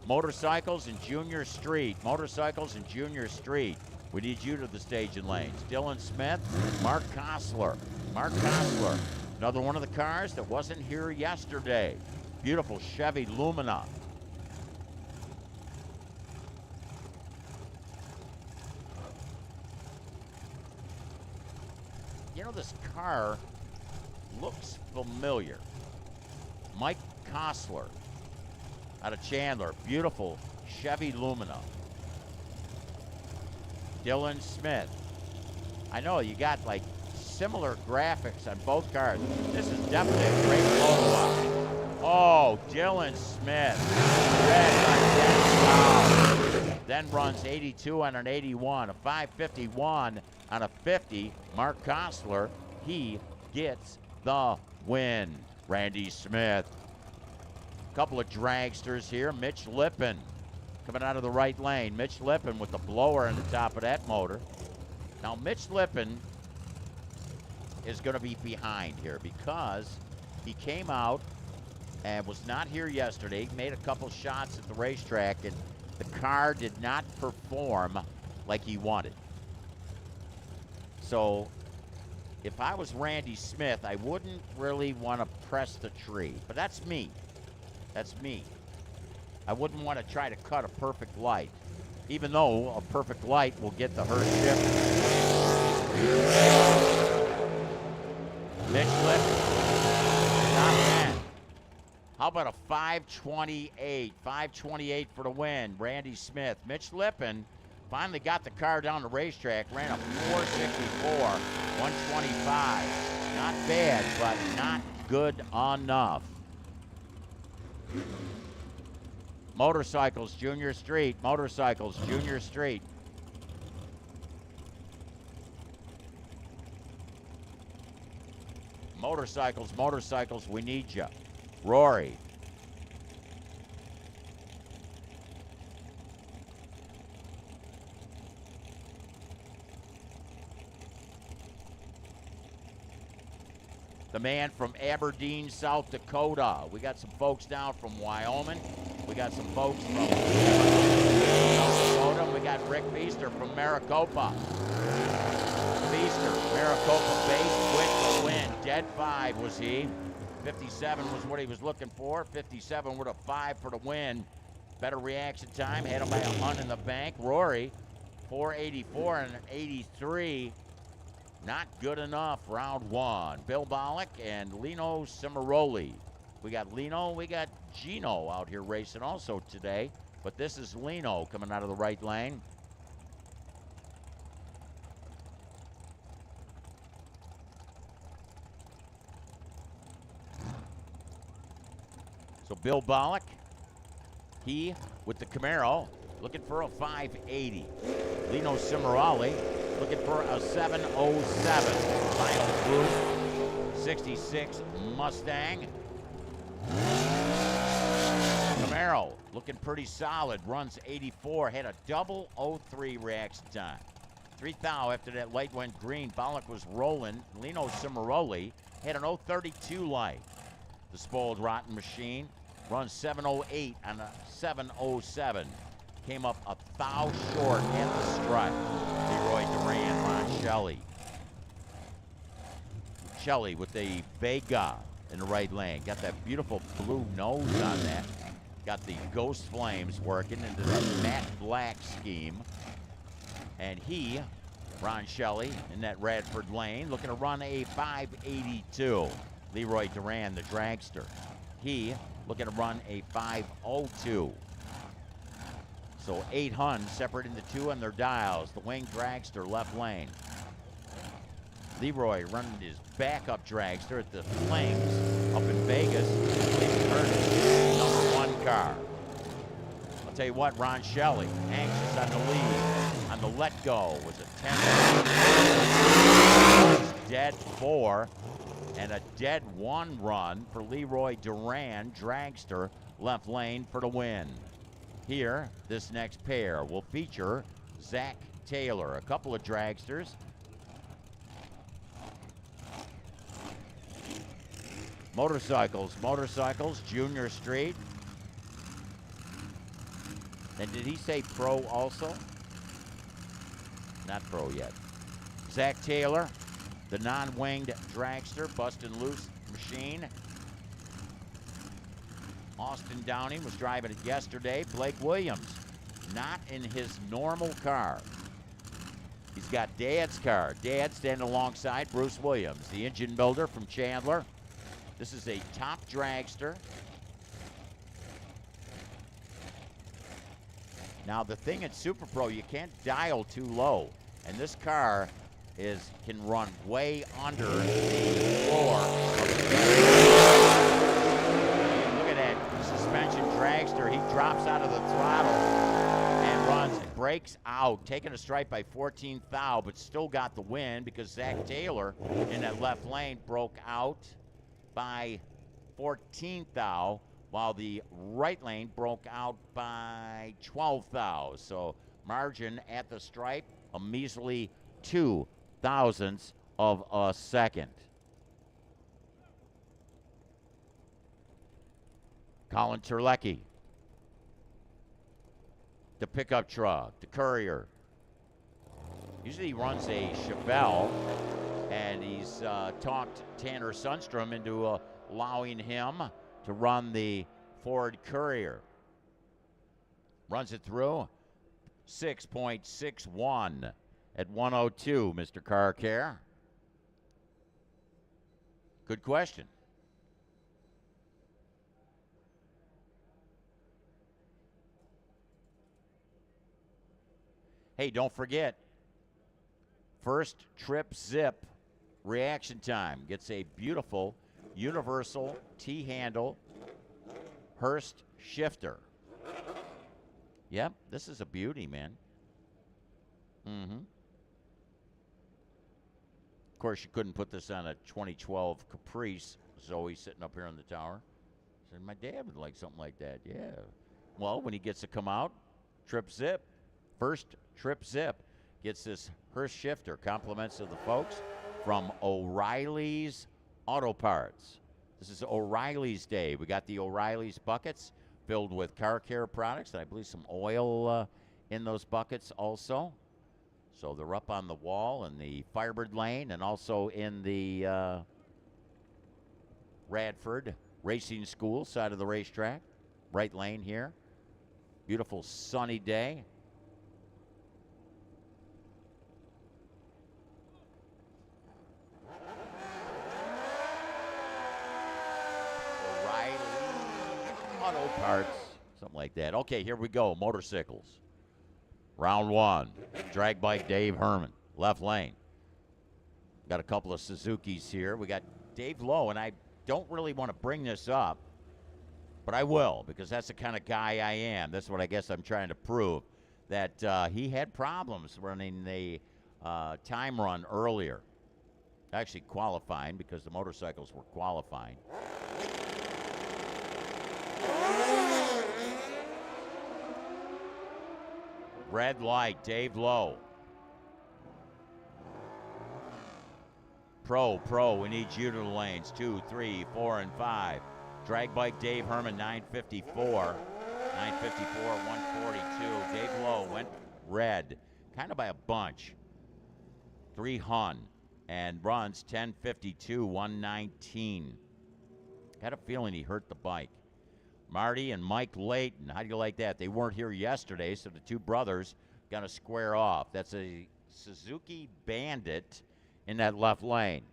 Motorcycles in Junior Street. Motorcycles in Junior Street. We need you to the staging lanes. Dylan Smith, Mark Kostler. Mark Kostler, another one of the cars that wasn't here yesterday. Beautiful Chevy Lumina. You know, this car looks familiar. Mike Kostler out of Chandler. Beautiful Chevy Lumina. Dylan Smith. I know you got like similar graphics on both cars. This is definitely a great photo op. Oh, Dylan Smith. Red by 10 thou. Then runs 82 on an 81, a 551 on a 50. Mark Kostler, he gets the win. Randy Smith. A couple of dragsters here. Mitch Lippin coming out of the right lane. Mitch Lippin with the blower on the top of that motor. Now, Mitch Lippin is going to be behind here because he came out and was not here yesterday. He made a couple shots at the racetrack, and the car did not perform like he wanted. So, if I was Randy Smith, I wouldn't really want to press the tree. But that's me. That's me. I wouldn't want to try to cut a perfect light, even though a perfect light will get the herd shift. Mitch Lippin, top 10. How about a 528? 528 for the win. Randy Smith. Mitch Lippin finally got the car down the racetrack, ran a 464, 125. Not bad, but not good enough. Motorcycles, Junior Street. Motorcycles, Junior Street. Motorcycles, motorcycles, we need you. Rory. The man from Aberdeen, South Dakota. We got some folks down from Wyoming. We got some folks from South Dakota. We got Rick Feaster from Maricopa. Feaster, Maricopa base with the win. Dead 5 was he. 57 was what he was looking for. 57 with a 5 for the win. Better reaction time. Had him by a hunt in the bank. Rory, 484 and an 83. Not good enough. Round 1. Bill Bollock and Lino Cimaroli. We got Lino, we got Gino out here racing also today. But this is Lino coming out of the right lane. So Bill Bollock, he with the Camaro, looking for a 580. Lino Cimaroli looking for a 707. Final group, 66 Mustang. Camaro looking pretty solid, runs 84, had a double 03 reaction time. 3 thou after that light went green. Bollock was rolling. Lino Cimaroli had an 032 light. The spoiled rotten machine runs 708 on a 707. Came up a thou short at the stripe. Leroy Duran, Ron Shelley. Shelley with the Vega in the right lane. Got that beautiful blue nose on that. Got the Ghost Flames working into that matte black scheme. And he, Ron Shelley, in that Radford lane, looking to run a 582. Leroy Duran, the dragster. He looking to run a 502. So 8 Huns separate into 2 on their dials. The wing dragster left lane. Leroy running his backup dragster at the Flames up in Vegas. Number 1 car. I'll tell you what, Ron Shelley, anxious on the lead. On the let go was a 10. Dead 4. And a dead 1 run for Leroy Duran, dragster, left lane for the win. Here, this next pair will feature Zach Taylor, a couple of dragsters. Motorcycles, Junior Street. And did he say pro also? Not pro yet. Zach Taylor, the non-winged dragster, busting loose machine. Austin Downing was driving it yesterday. Blake Williams, not in his normal car. He's got Dad's car. Dad standing alongside Bruce Williams, the engine builder from Chandler. This is a top dragster. Now the thing at Super Pro, you can't dial too low. And this car can run way under the floor of the Look at that suspension dragster. He drops out of the throttle and breaks out, taking a stripe by 14 thou, but still got the win because Zach Taylor in that left lane broke out by 14 thou, while the right lane broke out by 12 thou. So margin at the stripe, a measly 2 thousandths of a second. Colin Terlecki, the pickup truck, the Courier. Usually he runs a Chevelle, and he's talked Tanner Sundstrom into allowing him to run the Ford Courier. Runs it through 6.61 at 102, Mr. Car Care. Good question. Hey, don't forget, First Trip Zip reaction time gets a beautiful universal T-handle Hurst shifter. Yep, this is a beauty, man. Of course, you couldn't put this on a 2012 Caprice. Zoe sitting up here on the tower. Said, my dad would like something like that. Yeah. Well, when he gets to come out, Trip Zip, First Trip Zip, gets this Hurst shifter. Compliments of the folks from O'Reilly's Auto Parts. This is O'Reilly's Day. We got the O'Reilly's buckets filled with car care products and I believe some oil in those buckets also. So they're up on the wall in the Firebird lane and also in the Radford Racing School side of the racetrack. Right lane here. Beautiful sunny day. O'Reilly Auto Parts, something like that. Okay, here we go. Motorcycles. Round one. Drag bike Dave Herman, left lane. Got a couple of Suzukis here. We got Dave Lowe, and I don't really want to bring this up, but I will, because that's the kind of guy I am. That's what I guess I'm trying to prove, that he had problems running the time run earlier. Actually qualifying, because the motorcycles were qualifying. Red light, Dave Lowe. Pro, we need you to the lanes. 2, 3, 4, and 5. Drag bike Dave Herman, 954. 954, 142. Dave Lowe went red, kind of by a bunch. 3 Hun, and runs 1052, 119. Had a feeling he hurt the bike. Marty and Mike Layton, how do you like that? They weren't here yesterday, so the two brothers got to square off. That's a Suzuki Bandit in that left lane.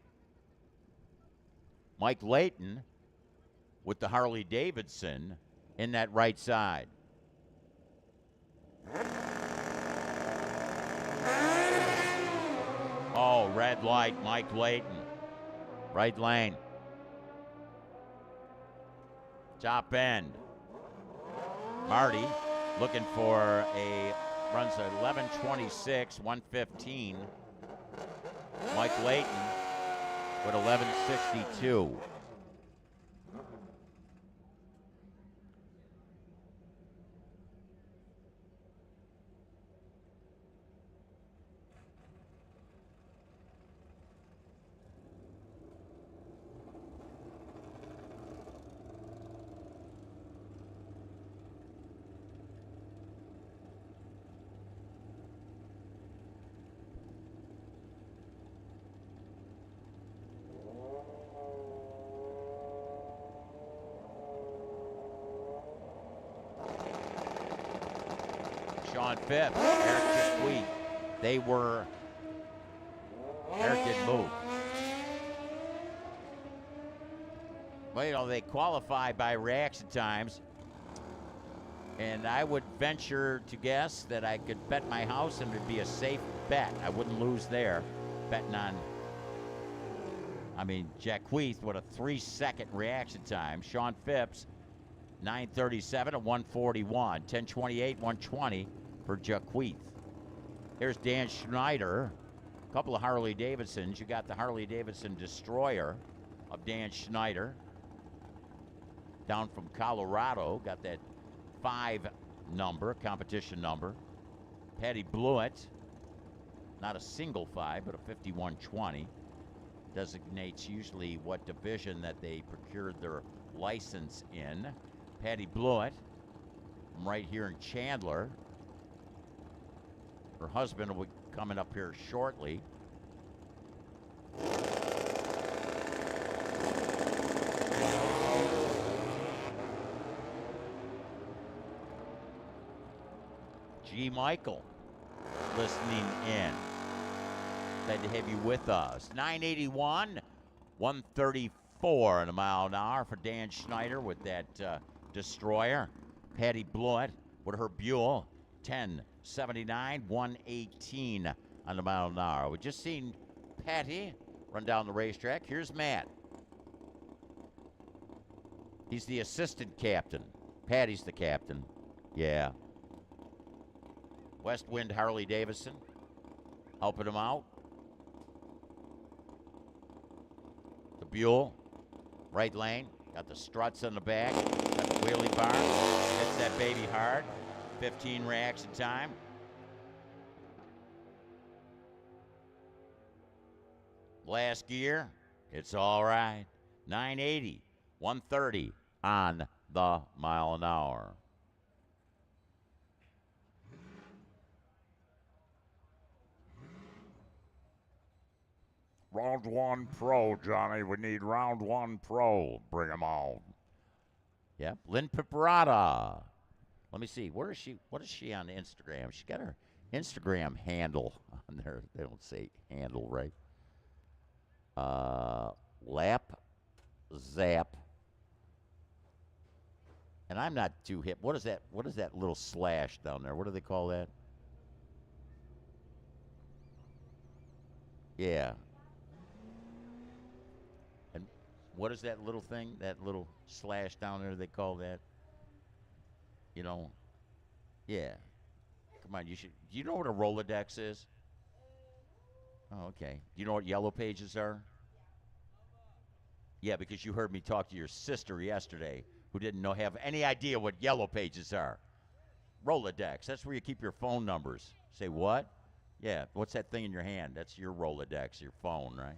Mike Layton with the Harley Davidson in that right side. Oh, red light, Mike Layton. Right lane. Top end. Marty looking for a, runs 11:26, 115. Mike Layton with 11:62. Sean Phipps, Eric Jaquith. They were, Eric didn't move. Well, you know, they qualify by reaction times, and I would venture to guess that I could bet my house and it'd be a safe bet. I wouldn't lose there, betting on, Jaquith with a 3-second reaction time. Sean Phipps, 9:37 to 141, 10:28, 120 for Jaquith. Here's Dan Schneider, a couple of Harley Davidsons. You got the Harley Davidson Destroyer of Dan Schneider, down from Colorado. Got that 5 number, competition number. Patty Blewett, not a single 5, but a 5120. Designates usually what division that they procured their license in. Patty Blewett from right here in Chandler. Her husband will be coming up here shortly. G. Michael listening in. Glad to have you with us. 981, 134 a mile an hour for Dan Schneider with that Destroyer. Patty Blewett with her Buell, 1079, 118 on the mile an hour. We just seen Patty run down the racetrack. Here's Matt. He's the assistant captain. Patty's the captain. Yeah. West Wind Harley Davidson helping him out. The Buell, right lane. Got the struts on the back. Got the wheelie bar. Hits that baby hard. 15 reaction time. Last gear, it's all right. 980, 130 on the mile an hour. Round 1 pro, Johnny. We need round 1 pro. Bring them on. Yep. Lynn Piperata. Let me see. Where is she? What is she on Instagram? She got her Instagram handle on there. They don't say handle, right? Lap Zap. And I'm not too hip. What is that? What is that little slash down there? What do they call that? Yeah. And what is that little thing? That little slash down there, they call that? You know? Yeah. Come on, you should. Do you know what a Rolodex is? Oh, okay. Do you know what yellow pages are? Yeah, because you heard me talk to your sister yesterday who didn't have any idea what yellow pages are. Rolodex. That's where you keep your phone numbers. Say what? Yeah, what's that thing in your hand? That's your Rolodex, your phone, right?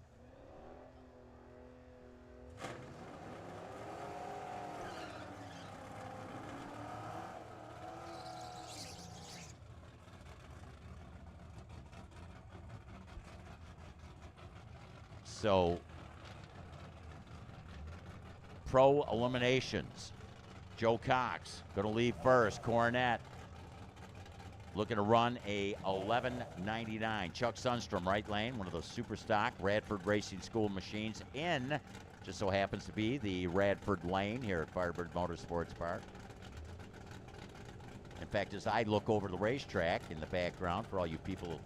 So, pro eliminations. Joe Cox going to leave first. Coronet looking to run a 11.99. Chuck Sundstrom, right lane, one of those super stock Radford Racing School machines in, just so happens to be the Radford lane here at Firebird Motorsports Park. In fact, as I look over the racetrack in the background for all you people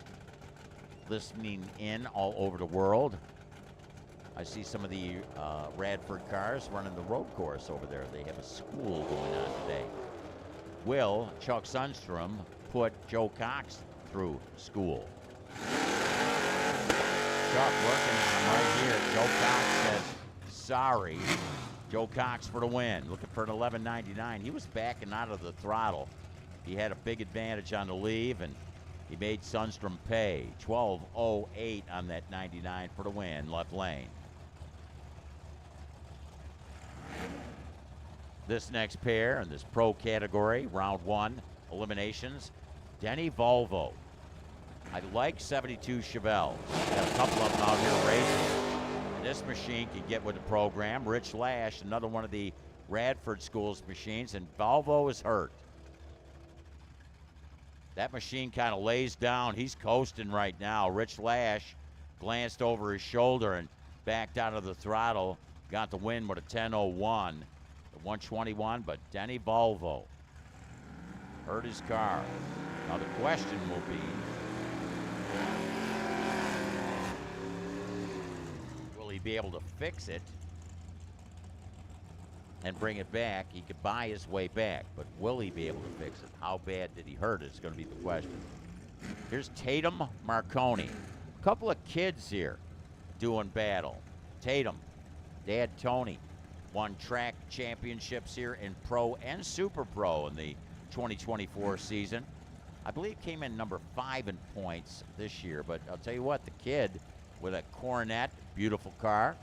listening in all over the world, I see some of the Radford cars running the road course over there. They have a school going on today. Will Chuck Sundstrom put Joe Cox through school? Chuck working on him right here. Joe Cox says, sorry. Joe Cox for the win. Looking for an 11.99. He was backing out of the throttle. He had a big advantage on the leave, and he made Sundstrom pay. 12.08 on that 99 for the win, left lane. This next pair in this pro category, round 1 eliminations, Denny Volvo. I like 72 Chevelles. Got a couple of them out here racing. And this machine can get with the program. Rich Lash, another one of the Radford Schools machines, and Volvo is hurt. That machine kind of lays down. He's coasting right now. Rich Lash glanced over his shoulder and backed out of the throttle. Got the win with a 10.01. 121, but Denny Volvo hurt his car. Now the question will be, will he be able to fix it and bring it back? He could buy his way back, but will he be able to fix it? How bad did he hurt it is going to be the question. Here's Tatum Marconi. A couple of kids here doing battle. Tatum, Dad Tony, won track championships here in Pro and Super Pro in the 2024 season. I believe came in number 5 in points this year, but I'll tell you what, the kid with a Coronet, beautiful car,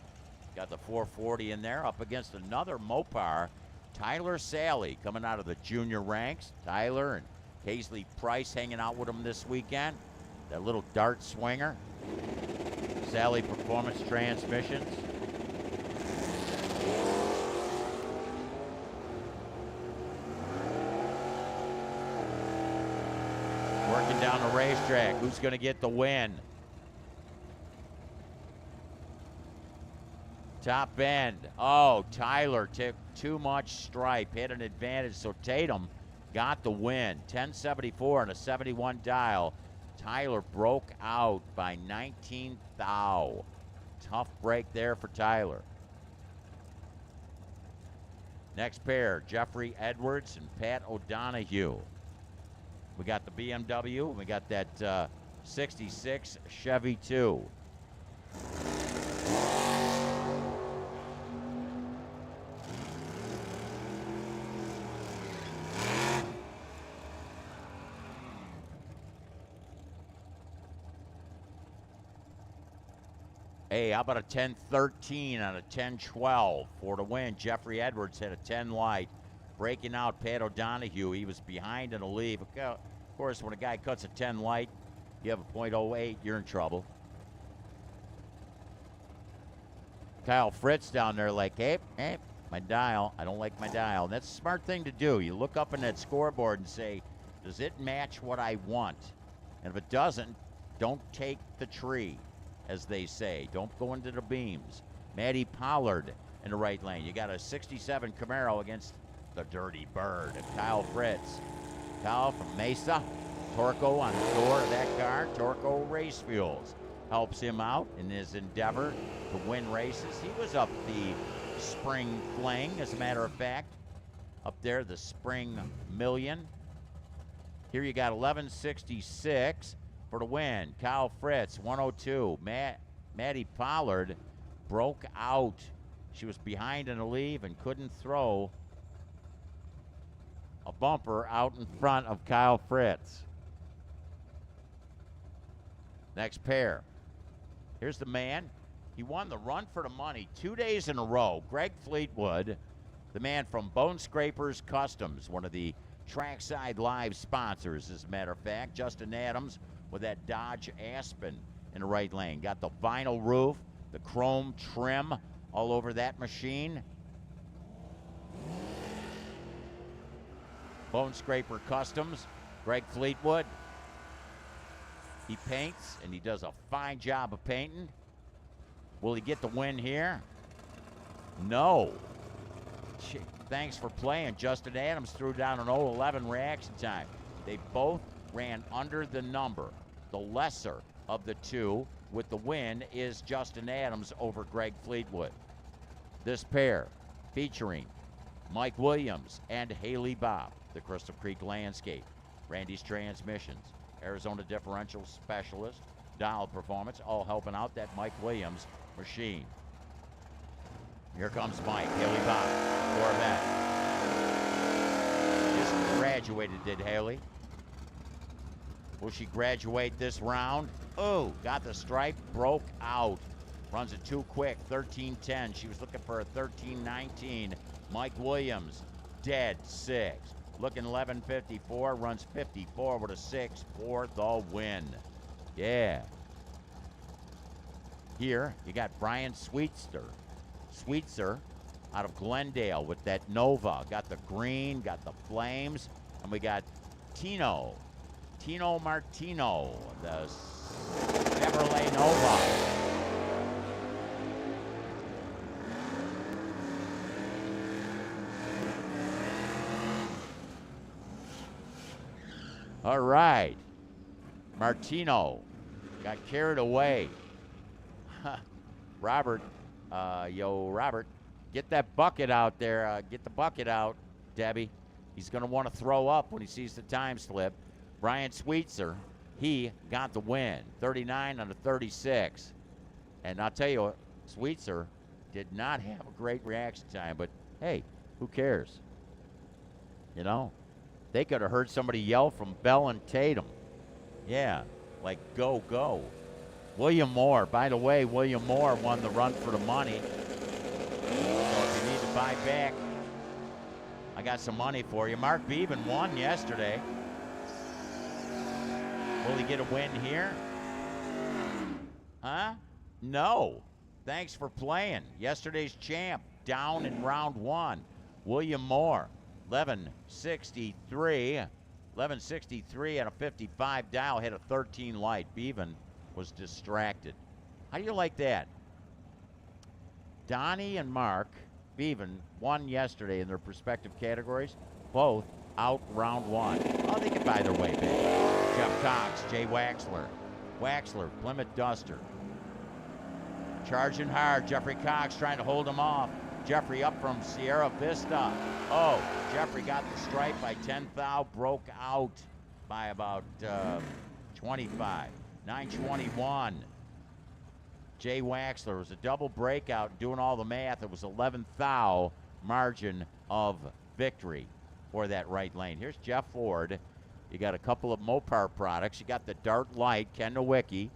got the 440 in there, up against another Mopar, Tyler Sally, coming out of the junior ranks. Tyler and Paisley Price hanging out with him this weekend. That little dart swinger. Sally Performance Transmissions. Working down the racetrack. Who's going to get the win? Top end. Oh, Tyler took too much stripe, hit an advantage, so Tatum got the win. 1074 and a 71 dial. Tyler broke out by 19 thou. Tough break there for Tyler. Next pair, Jeffrey Edwards and Pat O'Donohue. We got the BMW, and we got that 66 Chevy 2. Hey, how about a 1013 on a 1012 for the win? Jeffrey Edwards had a 10 light. Breaking out Pat O'Donohue. He was behind in a lead. Of course, when a guy cuts a 10 light, you have a .08, you're in trouble. Kyle Fritz down there like, hey, my dial. I don't like my dial. And that's a smart thing to do. You look up in that scoreboard and say, does it match what I want? And if it doesn't, don't take the tree, as they say. Don't go into the beams. Maddie Pollard in the right lane. You got a 67 Camaro against the Dirty Bird, Kyle Fritz. Kyle from Mesa. Torco on the door of that car. Torco Race Fuels helps him out in his endeavor to win races. He was up the Spring Fling, as a matter of fact. Up there, the Spring Million. Here you got 1166 for the win. Kyle Fritz, 102. Maddie Pollard broke out. She was behind in the lead and couldn't throw a bumper out in front of Kyle Fritz. Next pair. Here's the man. He won the Run for the Money 2 days in a row. Greg Fleetwood, the man from Bone Scrapers Customs, one of the Trackside Live sponsors, as a matter of fact. Justin Adams with that Dodge Aspen in the right lane. Got the vinyl roof, the chrome trim all over that machine. Bone Scraper Customs, Greg Fleetwood. He paints, and he does a fine job of painting. Will he get the win here? No. Thanks for playing. Justin Adams threw down an 0-11 reaction time. They both ran under the number. The lesser of the two with the win is Justin Adams over Greg Fleetwood. This pair featuring Mike Williams and Haley Bob, the Crystal Creek Landscape, Randy's Transmissions, Arizona Differential Specialist, Dial Performance, all helping out that Mike Williams machine. Here comes Mike, Haley Bob, Corvette. Just graduated, did Haley. Will she graduate this round? Oh, got the stripe, broke out. Runs it too quick, 13:10. She was looking for a 13:19. Mike Williams, dead 6. Looking 11:54, runs 54 with a 6 for the win. Yeah. Here, you got Brian Sweetser out of Glendale with that Nova. Got the green, got the flames, and we got Tino Martino, the Chevrolet Nova. All right, Martino got carried away. Robert, Robert, get that bucket out there. Get the bucket out, Debbie. He's going to want to throw up when he sees the time slip. Brian Sweetser, he got the win, 39 on the 36. And I'll tell you what, Sweetser did not have a great reaction time, but hey, who cares? You know, they could have heard somebody yell from Bell and Tatum. Yeah, like go, go. William Moore, by the way, William Moore won the Run for the Money. So if you need to buy back, I got some money for you. Mark Beaven won yesterday. Will he get a win here? Huh? No. Thanks for playing. Yesterday's champ down in round 1. William Moore, 1163 at a 55 dial, hit a 13 light. Beaven was distracted. How do you like that? Donnie and Mark Beaven won yesterday in their respective categories, both out round 1. Oh, they can buy their way back. Jeff Cox, Jay Waxler, Plymouth Duster. Charging hard, Jeffrey Cox trying to hold him off. Jeffrey up from Sierra Vista. Oh, Jeffrey got the stripe by 10 thou, broke out by about 25. 921. Jay Waxler was a double breakout, doing all the math. It was 11 thou margin of victory for that right lane. Here's Jeff Ford. You got a couple of Mopar products. You got the Dart Light, Ken Nowicki.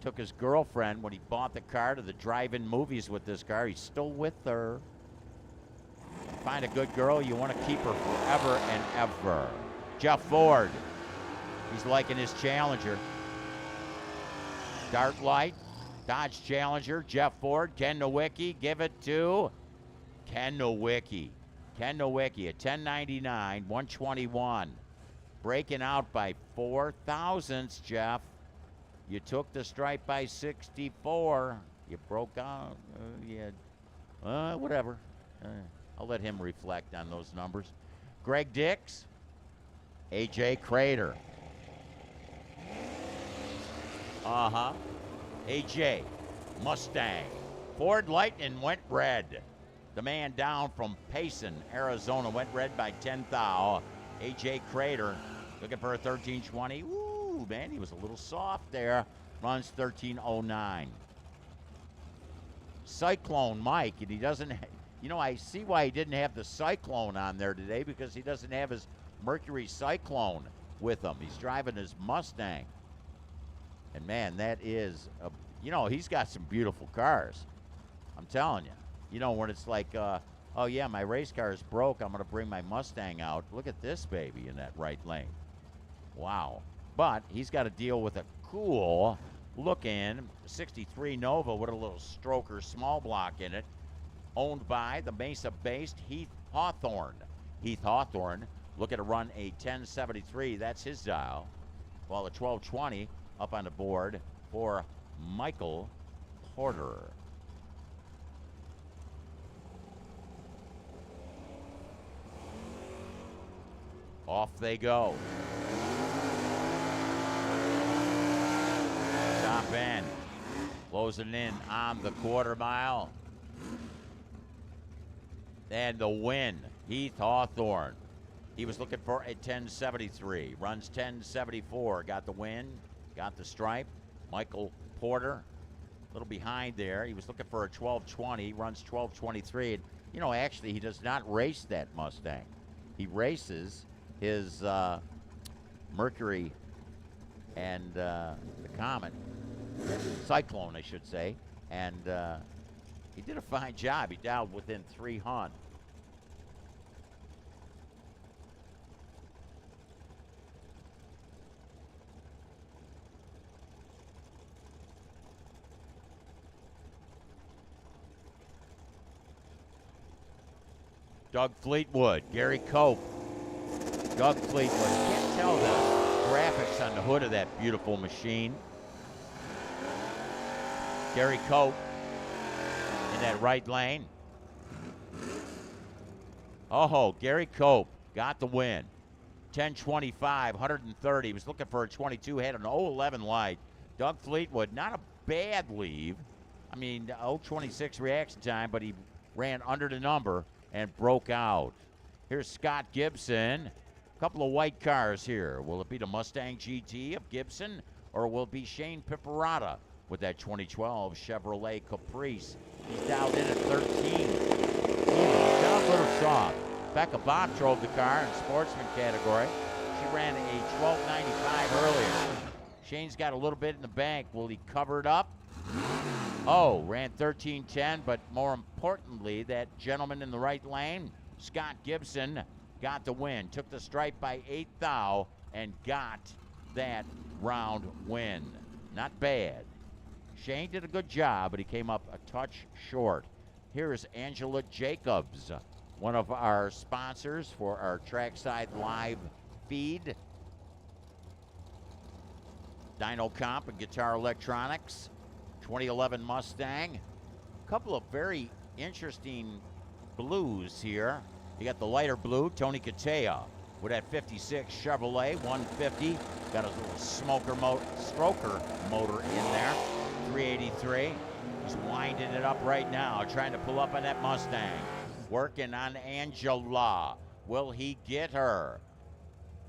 Took his girlfriend when he bought the car to the drive-in movies with this car. He's still with her. Find a good girl, you want to keep her forever and ever. Jeff Ford. He's liking his Challenger. Dart Light, Dodge Challenger, Jeff Ford, Ken Nowicki, give it to Ken Nowicki. Ken Nowicki at 1099, 121. Breaking out by 4 thousandths, Jeff. You took the stripe by 64. You broke out. Whatever. I'll let him reflect on those numbers. Greg Dix, AJ Crater. AJ, Mustang. Ford Lightning went red. The man down from Payson, Arizona, went red by 10 thou. AJ Crater looking for a 1320. Ooh, man, he was a little soft there. Runs 1309. Cyclone Mike, and he doesn't, I see why he didn't have the Cyclone on there today, because he doesn't have his Mercury Cyclone with him. He's driving his Mustang. And man, that is, he's got some beautiful cars. I'm telling you. When it's like, oh yeah, my race car is broke, I'm going to bring my Mustang out. Look at this baby in that right lane. Wow. But he's got to deal with a cool looking 63 Nova with a little stroker small block in it, owned by the Mesa-based Heath Hawthorne. Heath Hawthorne looking to run a 1073. That's his dial. While the 1220 up on the board for Michael Porter. Off they go. Top end. Closing in on the quarter mile. And the win, Heath Hawthorne. He was looking for a 1073. Runs 1074. Got the win. Got the stripe. Michael Porter, a little behind there. He was looking for a 1220. Runs 1223. And, actually, he does not race that Mustang. He races his Mercury and the Comet, Cyclone, I should say, and he did a fine job. He dialed within 300. Doug Fleetwood, Gary Cope. Doug Fleetwood. Can't tell the graphics on the hood of that beautiful machine. Gary Cope in that right lane. Oh, Gary Cope got the win. 1025, 130. He was looking for a 22, had an 011 light. Doug Fleetwood, not a bad leave. 026 reaction time, but he ran under the number and broke out. Here's Scott Gibson. A couple of white cars here. Will it be the Mustang GT of Gibson, or will it be Shane Piperata with that 2012 Chevrolet Caprice? He's dialed in at 13. He's down a little soft. Becca Bob drove the car in sportsman category. She ran a 1295 earlier. Shane's got a little bit in the bank. Will he cover it up? Oh, ran 1310, but more importantly, that gentleman in the right lane, Scott Gibson, got the win. Took the stripe by 8 thou and got that round win. Not bad. Shane did a good job, but he came up a touch short. Here's Angela Jacobs, one of our sponsors for our Trackside Live feed. Dyno Comp and Guitar Electronics. 2011 Mustang. A couple of very interesting blues here. You got the lighter blue, Tony Katea, with that 56 Chevrolet 150. Got his little stroker motor in there. 383. He's winding it up right now, trying to pull up on that Mustang. Working on Angela. Will he get her?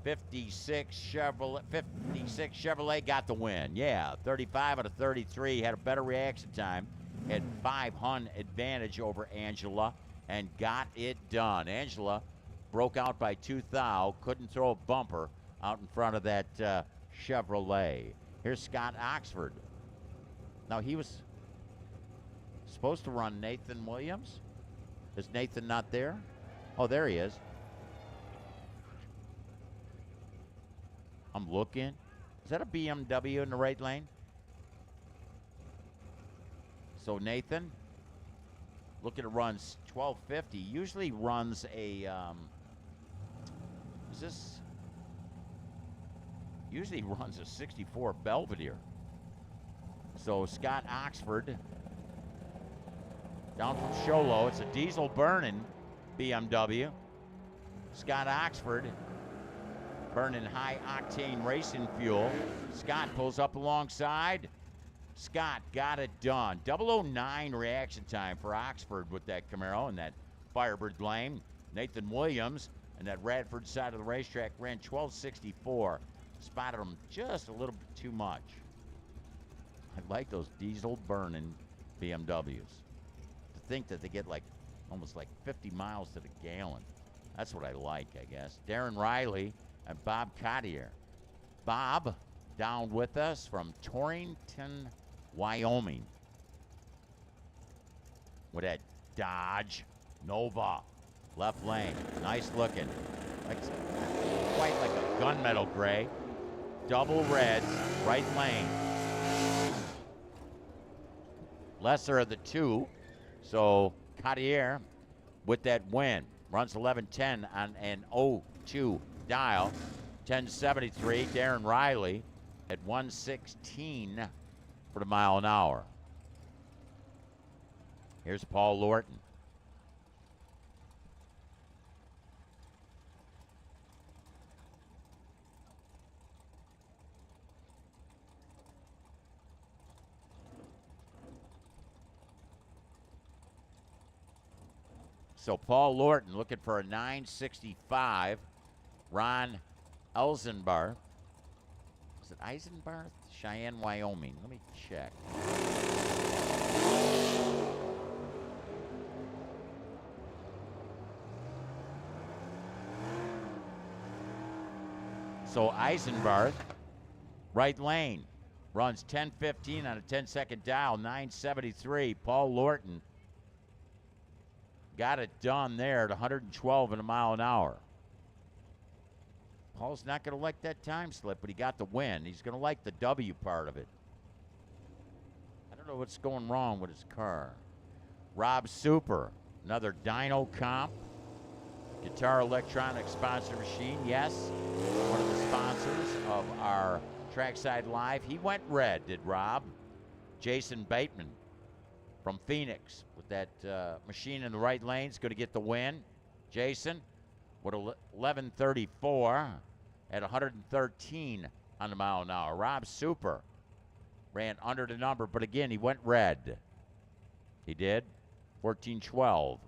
56 Chevrolet got the win. Yeah, 35 out of 33. Had a better reaction time. Had 500 advantage over Angela and got it done. Angela broke out by 2 thou. Couldn't throw a bumper out in front of that Chevrolet. Here's Scott Oxford. Now, he was supposed to run Nathan Williams. Is Nathan not there? Oh, there he is. I'm looking. Is that a BMW in the right lane? So Nathan, looking to runs 1250. Usually runs a, usually runs a 64 Belvedere. So Scott Oxford, down from Show Low. It's a diesel burning BMW. Scott Oxford burning high octane racing fuel. Scott pulls up alongside. Scott got it done. 009 reaction time for Oxford with that Camaro and that Firebird lane. Nathan Williams and that Radford side of the racetrack ran 1264. Spotted him just a little bit too much. I like those diesel burning BMWs. To think that they get like almost like 50 miles to the gallon. That's what I like, I guess. Darren Riley and Bob Cottier. Bob down with us from Torrington, Wyoming. With that Dodge Nova. Left lane. Nice looking. Like, quite like a gunmetal gray. Double reds. Right lane. Lesser of the two. So Cottier with that win. Runs 11:10 on an 02 dial. 1073. Darren Riley at 116 for the mile an hour. Here's Paul Lorton. So Paul Lorton looking for a 965. Ron Elzenbarth. Is it Eisenbarth? Cheyenne, Wyoming. Let me check. So Eisenbarth, right lane, runs 10:15 on a 10-second dial, 973. Paul Lorton got it done there at 112 in a mile an hour. Paul's not going to like that time slip, but he got the win. He's going to like the W part of it. I don't know what's going wrong with his car. Rob Super, another dyno comp. Guitar Electronic sponsor machine, yes. One of the sponsors of our Trackside Live. He went red, did Rob. Jason Bateman from Phoenix with that machine in the right lane is going to get the win. Jason with 11:34 at 113 on the mile an hour. Rob Super ran under the number, but again, he went red. He did. 14:12.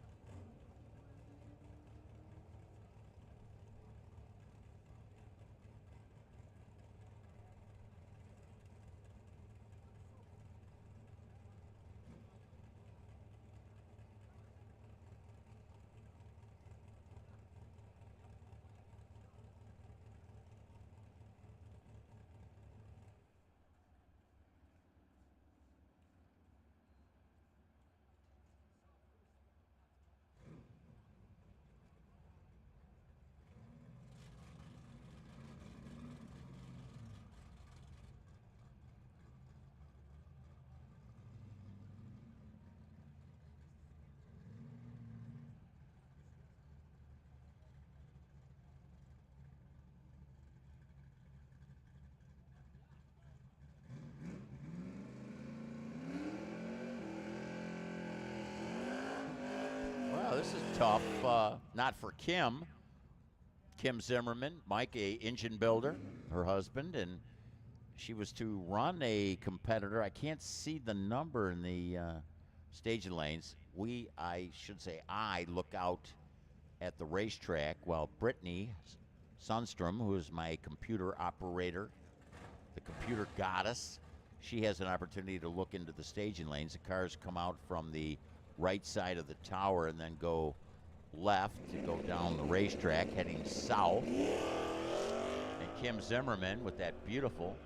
This is tough, not for Kim Zimmerman, Mike, a engine builder, her husband, and she was to run a competitor. I can't see the number in the staging lanes. I look out at the racetrack while Brittany Sundstrom, who is my computer operator, the computer goddess, she has an opportunity to look into the staging lanes. The cars come out from the right side of the tower and then go left to go down the racetrack heading south. And Kim Zimmerman with that beautiful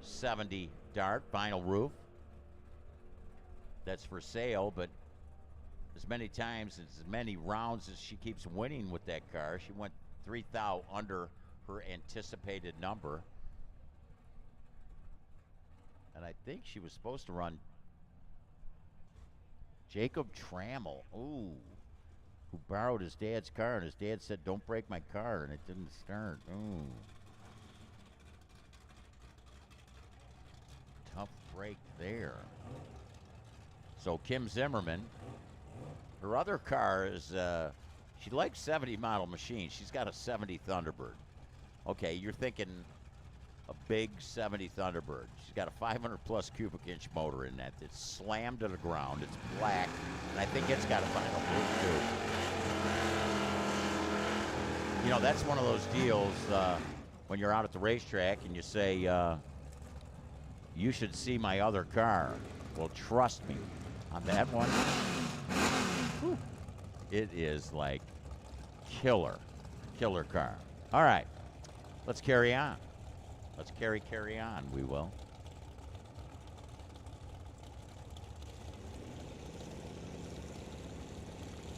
70 Dart vinyl roof that's for sale, but as many times, as many rounds as she keeps winning with that car, she went 3 thou under her anticipated number. And I think she was supposed to run Jacob Trammell, ooh, who borrowed his dad's car, and his dad said, don't break my car, and it didn't start. Ooh. Tough break there. So Kim Zimmerman, her other car is, she likes 70 model machines. She's got a 70 Thunderbird. Okay, you're thinking a big 70 Thunderbird. She's got a 500-plus cubic inch motor in that. It's slammed to the ground. It's black, and I think it's got a vinyl roof, too. You know, that's one of those deals when you're out at the racetrack and you say, you should see my other car. Well, trust me, on that one, whew, it is like killer car. All right, let's carry on. Let's carry on, we will.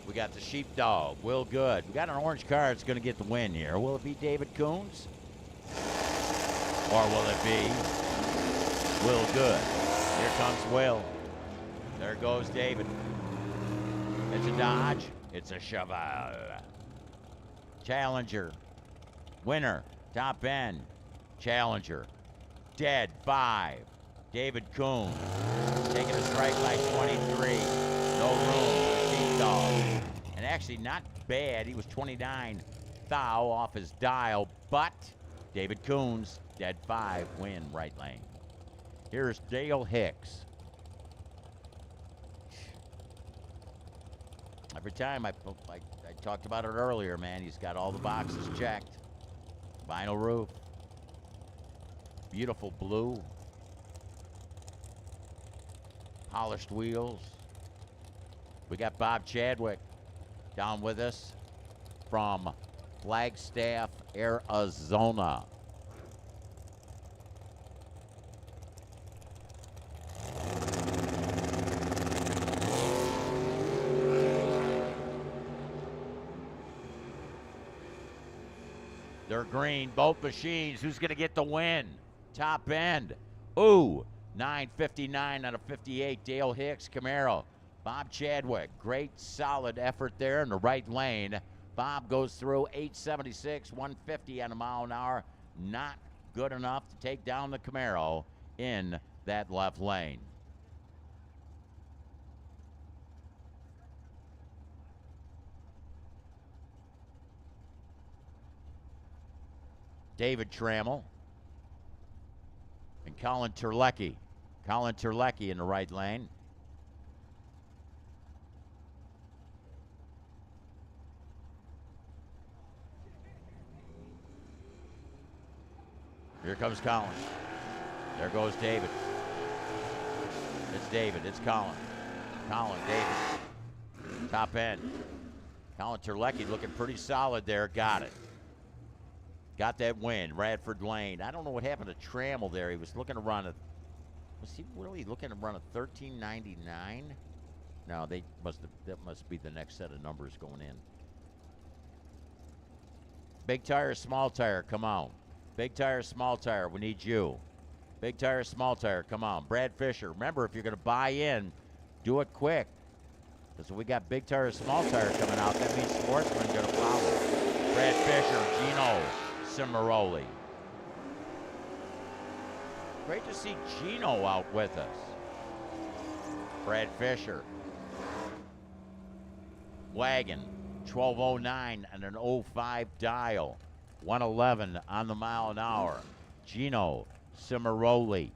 We got the sheepdog, Will Good. We got an orange car that's going to get the win here. Will it be David Coons? Or will it be Will Good? Here comes Will. There goes David. It's a Dodge. It's a Cheval. Challenger. Winner. Top end. Challenger. Dead 5. David Coons. Taking a strike by 23. No room for the sheepdog. And actually not bad. He was 29 thou off his dial, but David Coons, dead 5, win right lane. Here's Dale Hicks. Every time I talked about it earlier, man, he's got all the boxes checked. Vinyl roof. Beautiful blue. Polished wheels. We got Bob Chadwick down with us from Flagstaff, Arizona. They're green, both machines. Who's going to get the win? Top end. Ooh, 959 out of 58. Dale Hicks, Camaro. Bob Chadwick, great solid effort there in the right lane. Bob goes through 876, 150 on a mile an hour. Not good enough to take down the Camaro in that left lane. David Trammell and Colin Terlecki. Colin Terlecki in the right lane. Here comes Colin. There goes David. It's David. It's Colin. Colin, David. Top end. Colin Terlecki looking pretty solid there. Got it. Got that win. Radford Lane. I don't know what happened to Trammell there. He was looking to run a... Was he really looking to run a 13.99? No, that must be the next set of numbers going in. Big tire, small tire, come on. Big tire, small tire, we need you. Big tire, small tire, come on. Brad Fisher, remember, if you're going to buy in, do it quick. Because if we got big tire, small tire coming out, that means Sportsman going to follow. Brad Fisher, Gino Cimaroli. Great to see Gino out with us. Brad Fisher. Wagon, 1209 and an 05 dial. 111 on the mile an hour. Gino Cimaroli.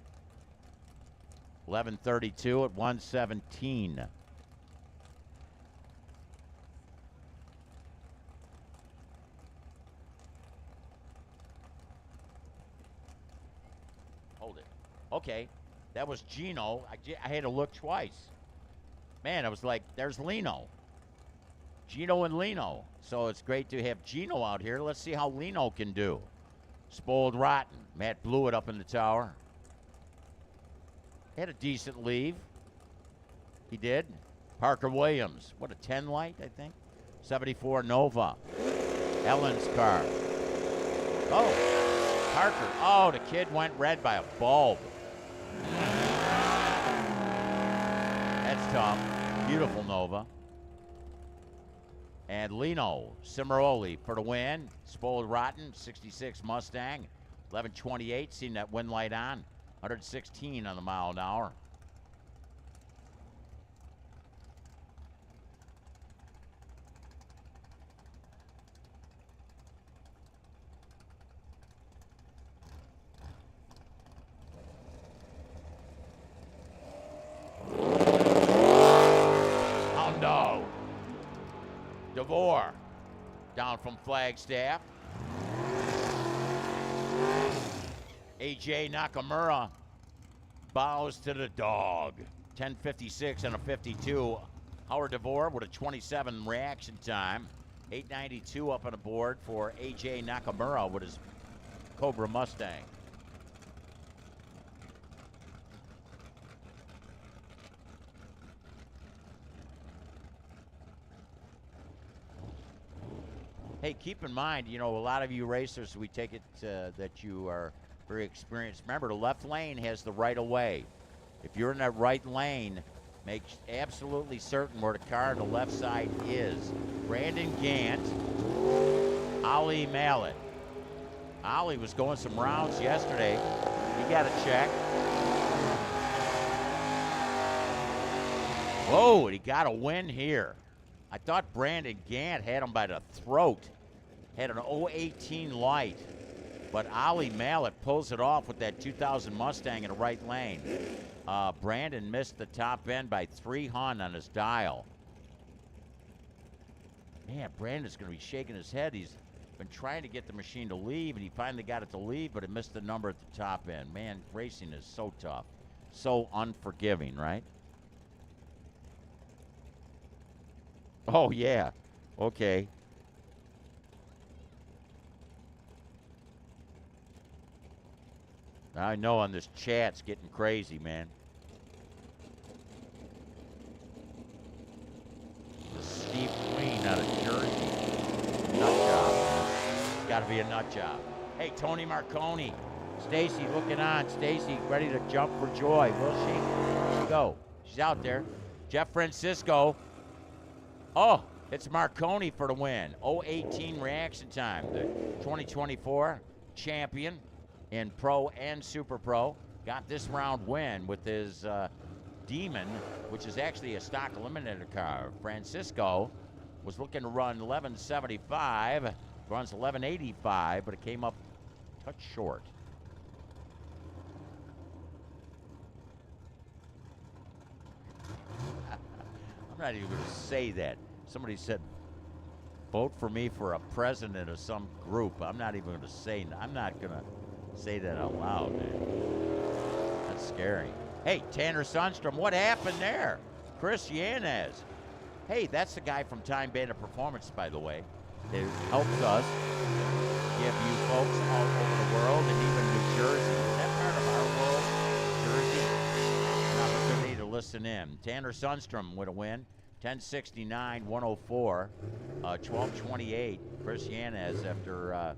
1132 at 117. Hold it. Okay, that was Gino. I had to look twice. Man, I was like, there's Lino. Gino and Lino. So it's great to have Gino out here. Let's see how Lino can do. Spoiled Rotten. Matt blew it up in the tower. Had a decent leave. He did. Parker Williams. What, a 10 light, I think? 74 Nova. Ellen's car. Oh, Parker. Oh, the kid went red by a bulb. That's tough. Beautiful Nova. And Lino Cimaroli for the win. Spoiled Rotten, 66 Mustang. 11:28, seen that wind light on. 116 on the mile an hour. Oh no. DeVore down from Flagstaff. AJ Nakamura bows to the dog. 10:56 and a 52. Howard DeVore with a 27 reaction time. 8:92 up on the board for AJ Nakamura with his Cobra Mustang. Hey, keep in mind, you know, a lot of you racers, we take it that you are very experienced. Remember, the left lane has the right of way. If you're in that right lane, make absolutely certain where the car on the left side is. Brandon Gant, Ollie Mallet. Ollie was going some rounds yesterday. He got a check. Whoa, and he got a win here. I thought Brandon Gant had him by the throat. Had an 018 light. But Ollie Mallet pulls it off with that 2000 Mustang in the right lane. Brandon missed the top end by 300 on his dial. Man, Brandon's going to be shaking his head. He's been trying to get the machine to leave, and he finally got it to leave, but it missed the number at the top end. Man, racing is so tough. So unforgiving, right? Oh, yeah. Okay. I know on this chat's getting crazy, man. The Steve Queen out of Jersey. Nut job, man. Got to be a nut job. Hey, Tony Marconi. Stacy looking on. Stacy ready to jump for joy. Will she? Where'd she go? She's out there. Jeff Francisco. Oh, it's Marconi for the win. 018 reaction time. The 2024 champion in Pro and Super Pro. Got this round win with his Demon, which is actually a stock eliminator car. Francisco was looking to run 1175, runs 1185, but it came up a touch short. I'm not even going to say that. Somebody said, vote for me for a president of some group. I'm not even going to say, I'm not going to say that out loud, man. That's scary. Hey, Tanner Sundstrom, what happened there? Chris Yanez. Hey, that's the guy from Time Bandit Performance, by the way. It helps us give you folks all over the world and even New Jersey. Is that part of our world? Jersey? An opportunity to listen in. Tanner Sundstrom with a win. 1069, 104, 1228. Chris Yanez after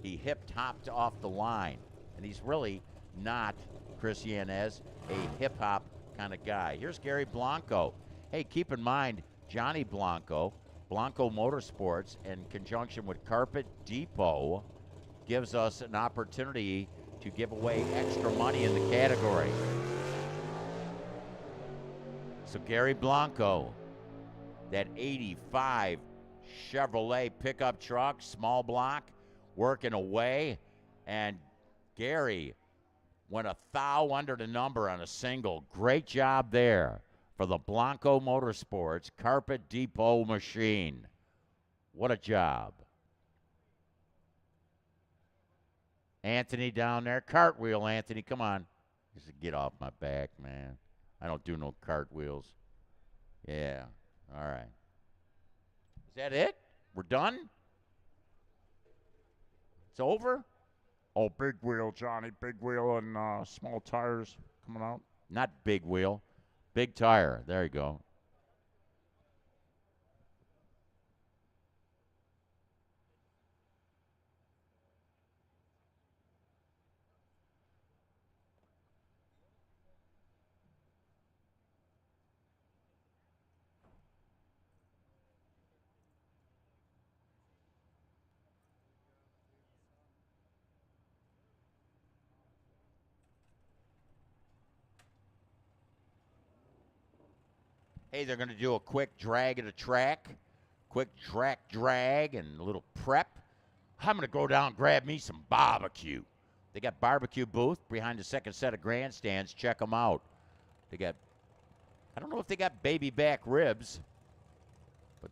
he hip-hopped off the line. And he's really not, Chris Yanez, a hip-hop kind of guy. Here's Gary Blanco. Hey, keep in mind, Johnny Blanco, Blanco Motorsports, in conjunction with Carpet Depot, gives us an opportunity to give away extra money in the category. So Gary Blanco, that 85 Chevrolet pickup truck, small block, working away, and Gary went a thou under the number on a single. Great job there for the Blanco Motorsports Carpet Depot machine. What a job. Anthony down there. Cartwheel, Anthony. Come on. Just get off my back, man. I don't do no cartwheels. Yeah. All right. Is that it? We're done? It's over? Oh, big wheel, Johnny. Big wheel and small tires coming out. Not big wheel. Big tire. There you go. Hey, they're going to do a quick drag at a track, quick track drag, and a little prep. I'm going to go down and grab me some barbecue. They got barbecue booth behind the second set of grandstands. Check them out. They got, I don't know if they got baby back ribs, but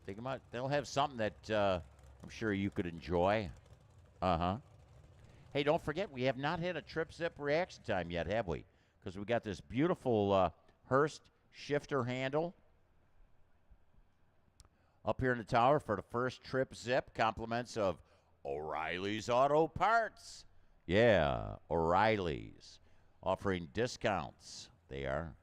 they'll have something that I'm sure you could enjoy. Uh-huh. Hey, don't forget, we have not had a trip zip reaction time yet, have we? Because we got this beautiful Hurst shifter handle up here in the tower for the first trip zip. Compliments of O'Reilly's Auto Parts. Yeah, O'Reilly's offering discounts. They are.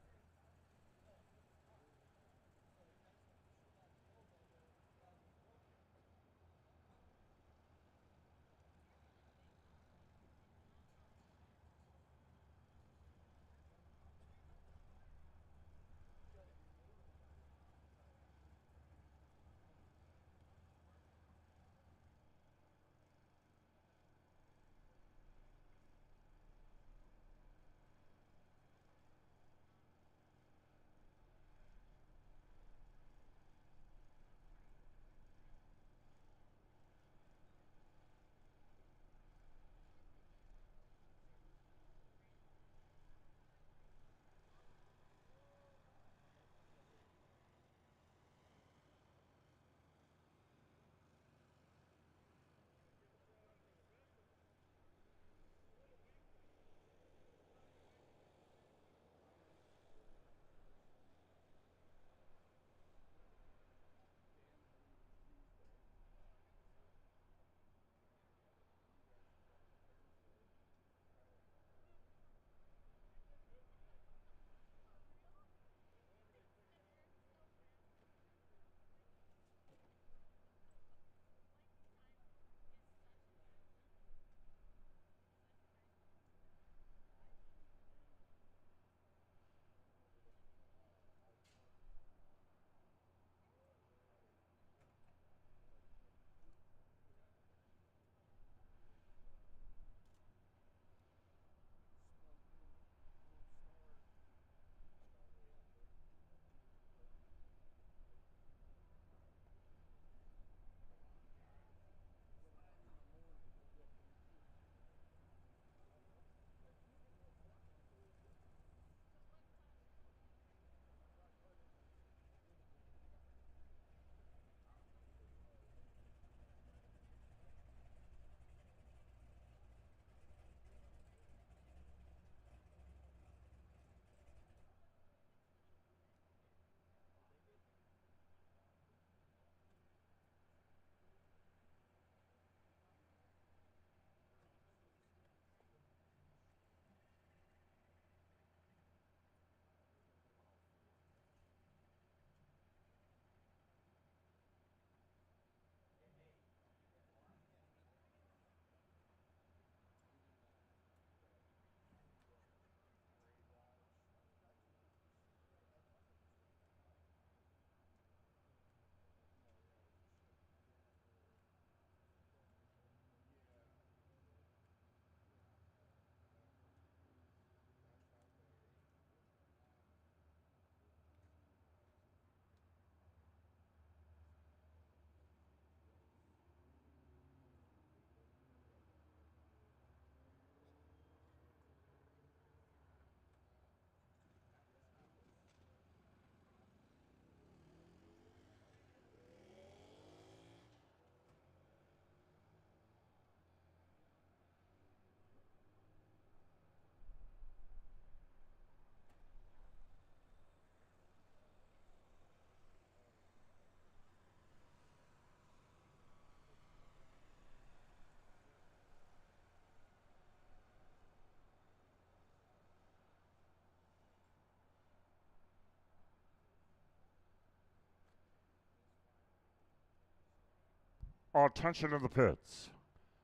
Attention in the pits.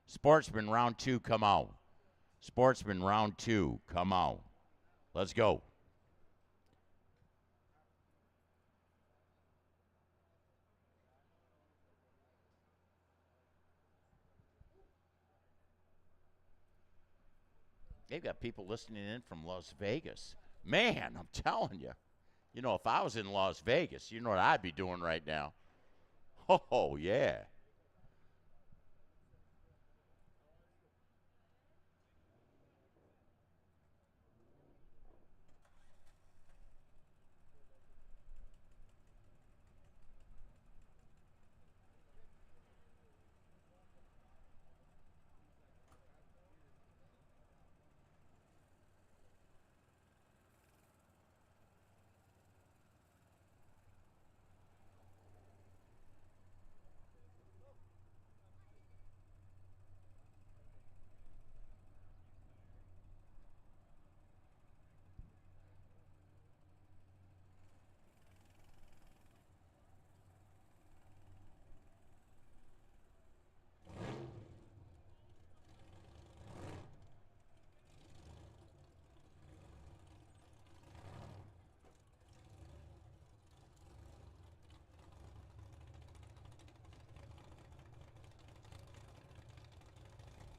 Sportsman round 2, come out. Sportsman round 2, come out. Let's go. They've got people listening in from Las Vegas. Man, I'm telling you. You know, if I was in Las Vegas, you know what I'd be doing right now. Oh, yeah.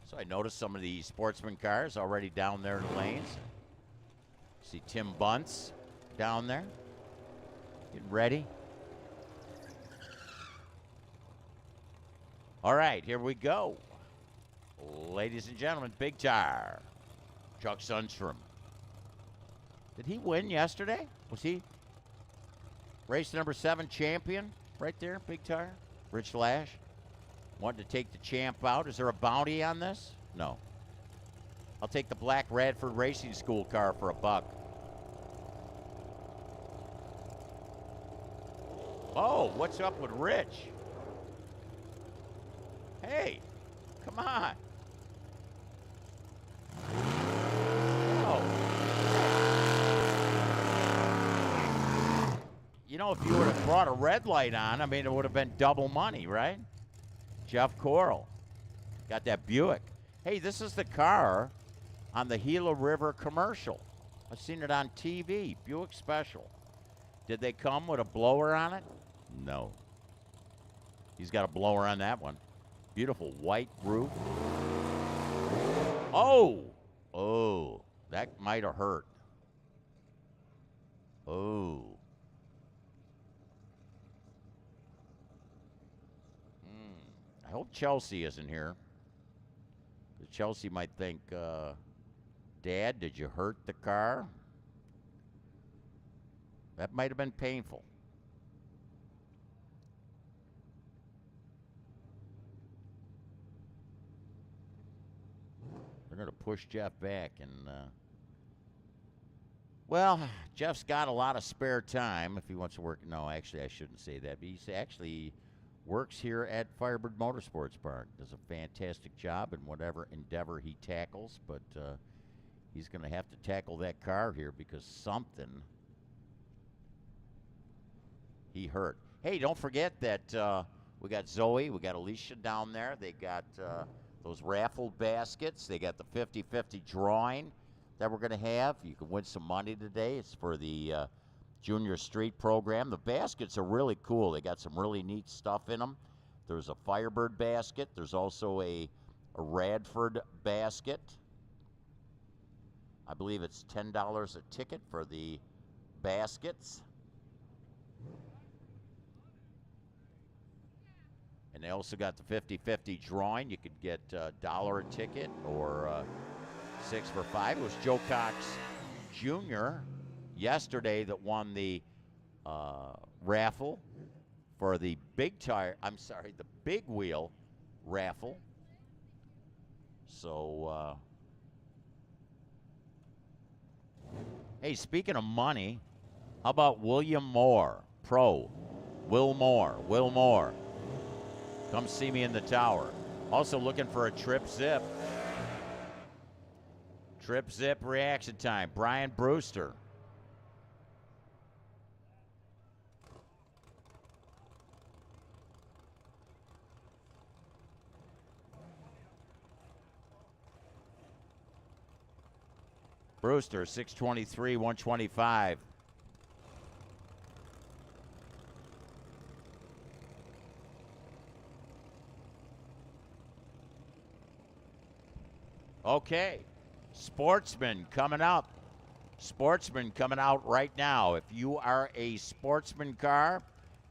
So I noticed some of the sportsman cars already down there in the lanes. See Tim Bunce down there, getting ready. All right, here we go. Ladies and gentlemen, big tire. Chuck Sundstrom. Did he win yesterday? Was he race number 7 champion right there, big tire? Rich Lash. Wanted to take the champ out. Is there a bounty on this? No. I'll take the black Radford Racing School car for $1. Oh, what's up with Rich? Hey, come on. Oh. You know, if you would have brought a red light on, I mean, it would have been double money, right? Jeff Coral. Got that Buick. Hey, this is the car on the Gila River commercial. I've seen it on TV. Buick Special. Did they come with a blower on it? No. He's got a blower on that one. Beautiful white roof. Oh! Oh, that might have hurt. Oh. I hope Chelsea isn't here. Chelsea might think, Dad, did you hurt the car? That might have been painful. They're going to push Jeff back. And, well, Jeff's got a lot of spare time if he wants to work. No, actually, I shouldn't say that. But he's actually works here at Firebird Motorsports Park. Does a fantastic job in whatever endeavor he tackles, but he's going to have to tackle that car here because something he hurt. Hey, don't forget that we got Zoe, we got Alicia down there. They got those raffle baskets. They got the 50-50 drawing that we're going to have. You can win some money today. It's for the Junior Street program. The baskets are really cool. They got some really neat stuff in them. There's a Firebird basket. There's also a Radford basket. I believe it's $10 a ticket for the baskets. And they also got the 50-50 drawing. You could get $1 a ticket or 6 for $5. It was Joe Cox Jr. yesterday that won the raffle for the big tire. I'm sorry, the big wheel raffle. So, hey, speaking of money, how about William Moore, pro? Will Moore. Come see me in the tower. Also looking for a Trip Zip. Trip Zip reaction time. Brian Brewster. Brewster, 623, 125. Okay, Sportsman coming up. Sportsman coming out right now. If you are a Sportsman car,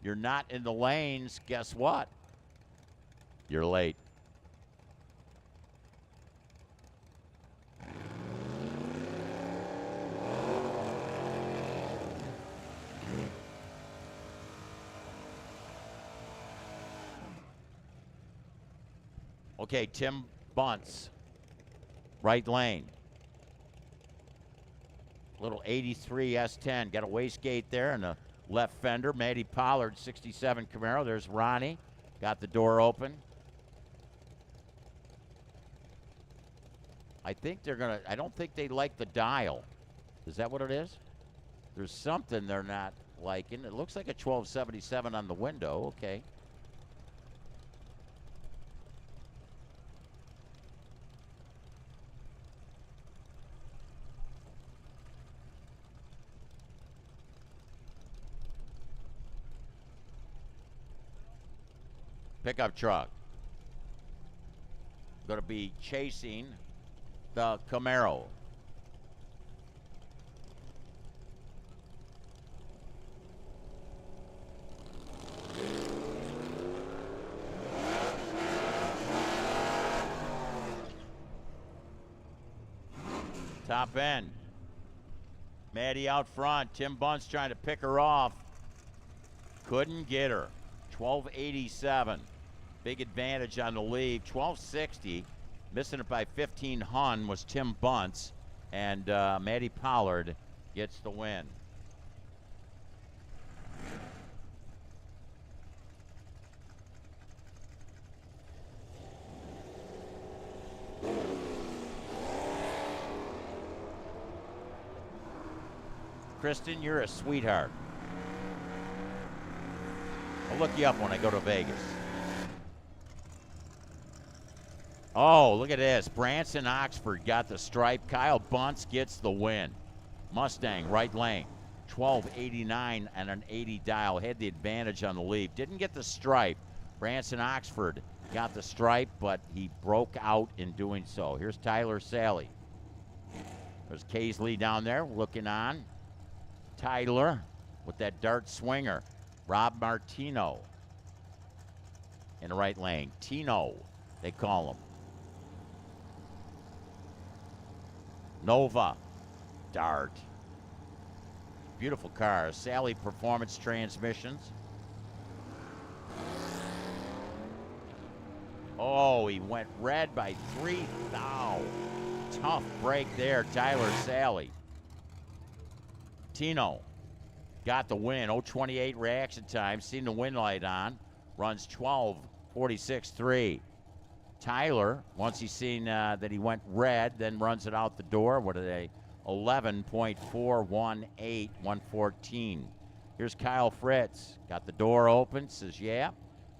you're not in the lanes, guess what? You're late. Okay, Tim Bunce, right lane. Little 83 S10, got a wastegate there and a left fender. Maddie Pollard, 67 Camaro. There's Ronnie, got the door open. I think they're gonna, I don't think they like the dial. Is that what it is? There's something they're not liking. It looks like a 1277 on the window, okay. Pickup truck. Going to be chasing the Camaro. Top end. Maddie out front. Tim Bunce trying to pick her off. Couldn't get her. 1287. Big advantage on the lead. 1260. Missing it by 15 Hun was Tim Bunce. And Maddie Pollard gets the win. Kristen, you're a sweetheart. I'll look you up when I go to Vegas. Oh, look at this. Branson Oxford got the stripe. Kyle Bunce gets the win. Mustang, right lane. 1289 and an 80 dial. Had the advantage on the lead. Didn't get the stripe. Branson Oxford got the stripe, but he broke out in doing so. Here's Tyler Sally. There's Casely down there looking on. Tyler with that dart swinger. Rob Martino in the right lane. Tino, they call him. Nova, Dart. Beautiful cars. Sally Performance Transmissions. Oh, he went red by 3 thou. Tough break there, Tyler Sally. Tino got the win. 028 reaction time. Seen the win light on. Runs 12:46.3. Tyler, once he's seen that he went red, then runs it out the door. What are they? 11.418, 114. Here's Kyle Fritz. Got the door open. Says, yeah,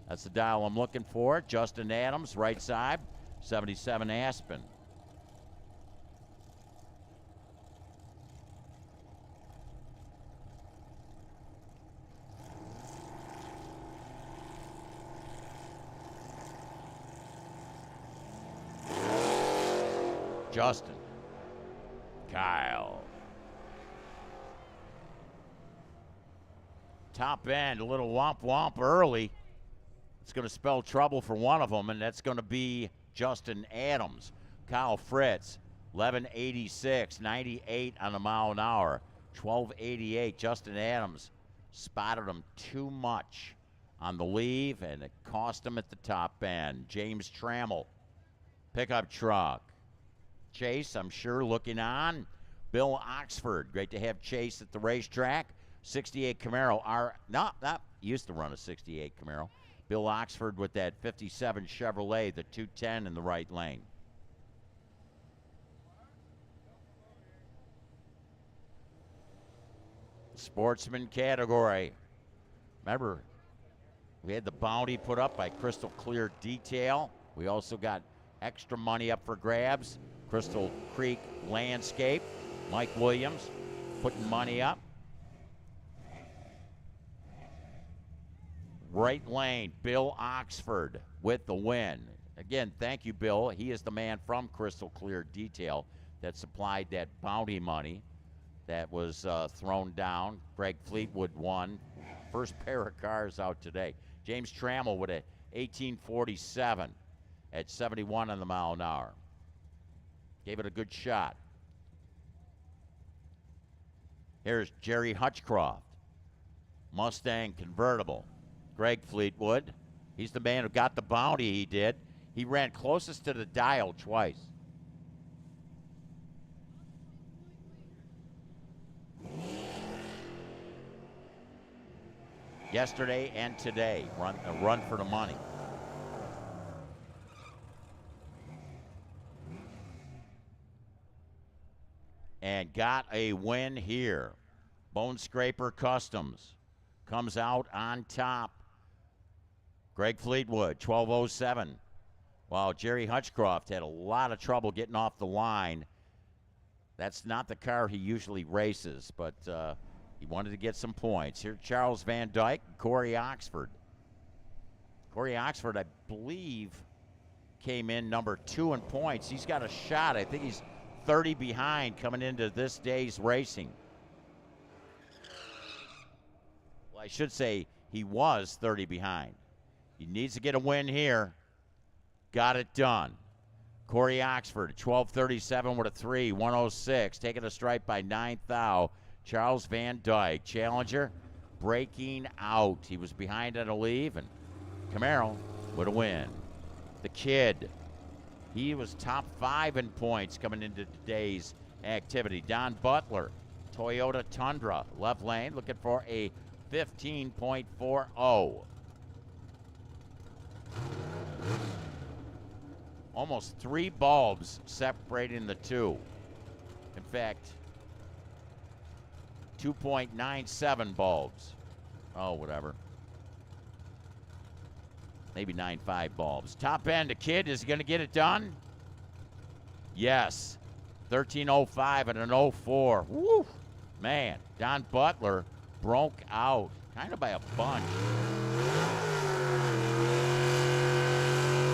that's the dial I'm looking for. Justin Adams, right side. 77 Aspen. Justin, Kyle. Top end, a little womp womp early. It's going to spell trouble for one of them, and that's going to be Justin Adams. Kyle Fritz, 1186, 98 on a mile an hour. 1288, Justin Adams spotted him too much on the leave, and it cost him at the top end. James Trammell, pickup truck. Chase, I'm sure, looking on. Bill Oxford, great to have Chase at the racetrack. 68 Camaro, used to run a 68 Camaro. Bill Oxford with that 57 Chevrolet, the 210 in the right lane. Sportsman category. Remember, we had the bounty put up by Crystal Clear Detail. We also got extra money up for grabs. Crystal Creek Landscape. Mike Williams putting money up. Right lane, Bill Oxford with the win. Again, thank you, Bill. He is the man from Crystal Clear Detail that supplied that bounty money. that was thrown down. Greg Fleetwood won. First pair of cars out today. James Trammell with a 1847 at 71 on the mile an hour. Gave it a good shot. Here's Jerry Hutchcroft. Mustang convertible. Greg Fleetwood. He's the man who got the bounty, he did. He ran closest to the dial twice. Yesterday and today, run for the money. And got a win here. Bone Scraper Customs comes out on top. Greg Fleetwood, 12:07. While Jerry Hutchcroft had a lot of trouble getting off the line. That's not the car he usually races, but he wanted to get some points. Here, Charles Van Dyke, Corey Oxford. Corey Oxford, I believe, came in number 2 in points. He's got a shot. I think he's 30 behind coming into this day's racing. Well, I should say he was 30 behind. He needs to get a win here. Got it done. Corey Oxford, 12:37 with a 3, 106. Taking a stripe by 9th thou. Charles Van Dyke, challenger, breaking out. He was behind on a leave, and Camaro with a win. The kid, he was top 5 in points coming into today's activity. Don Butler, Toyota Tundra, left lane, looking for a 15.40. Almost 3 bulbs separating the two. In fact, 2.97 bulbs. Oh, whatever. Maybe 9.5 bulbs. Top end, the kid is going to get it done? Yes. 13:05 and an 04. Woo! Man, Don Butler broke out kind of by a bunch.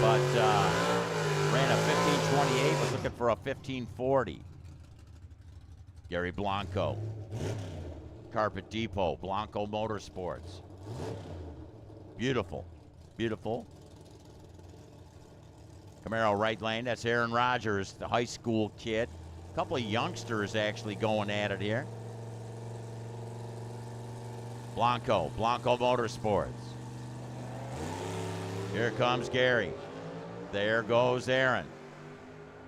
But ran a 15:28, was looking for a 15:40. Gary Blanco. Carpet Depot, Blanco Motorsports. Beautiful, beautiful. Camaro right lane, that's Aaron Rodgers, the high school kid. A couple of youngsters actually going at it here. Blanco Motorsports. Here comes Gary. There goes Aaron.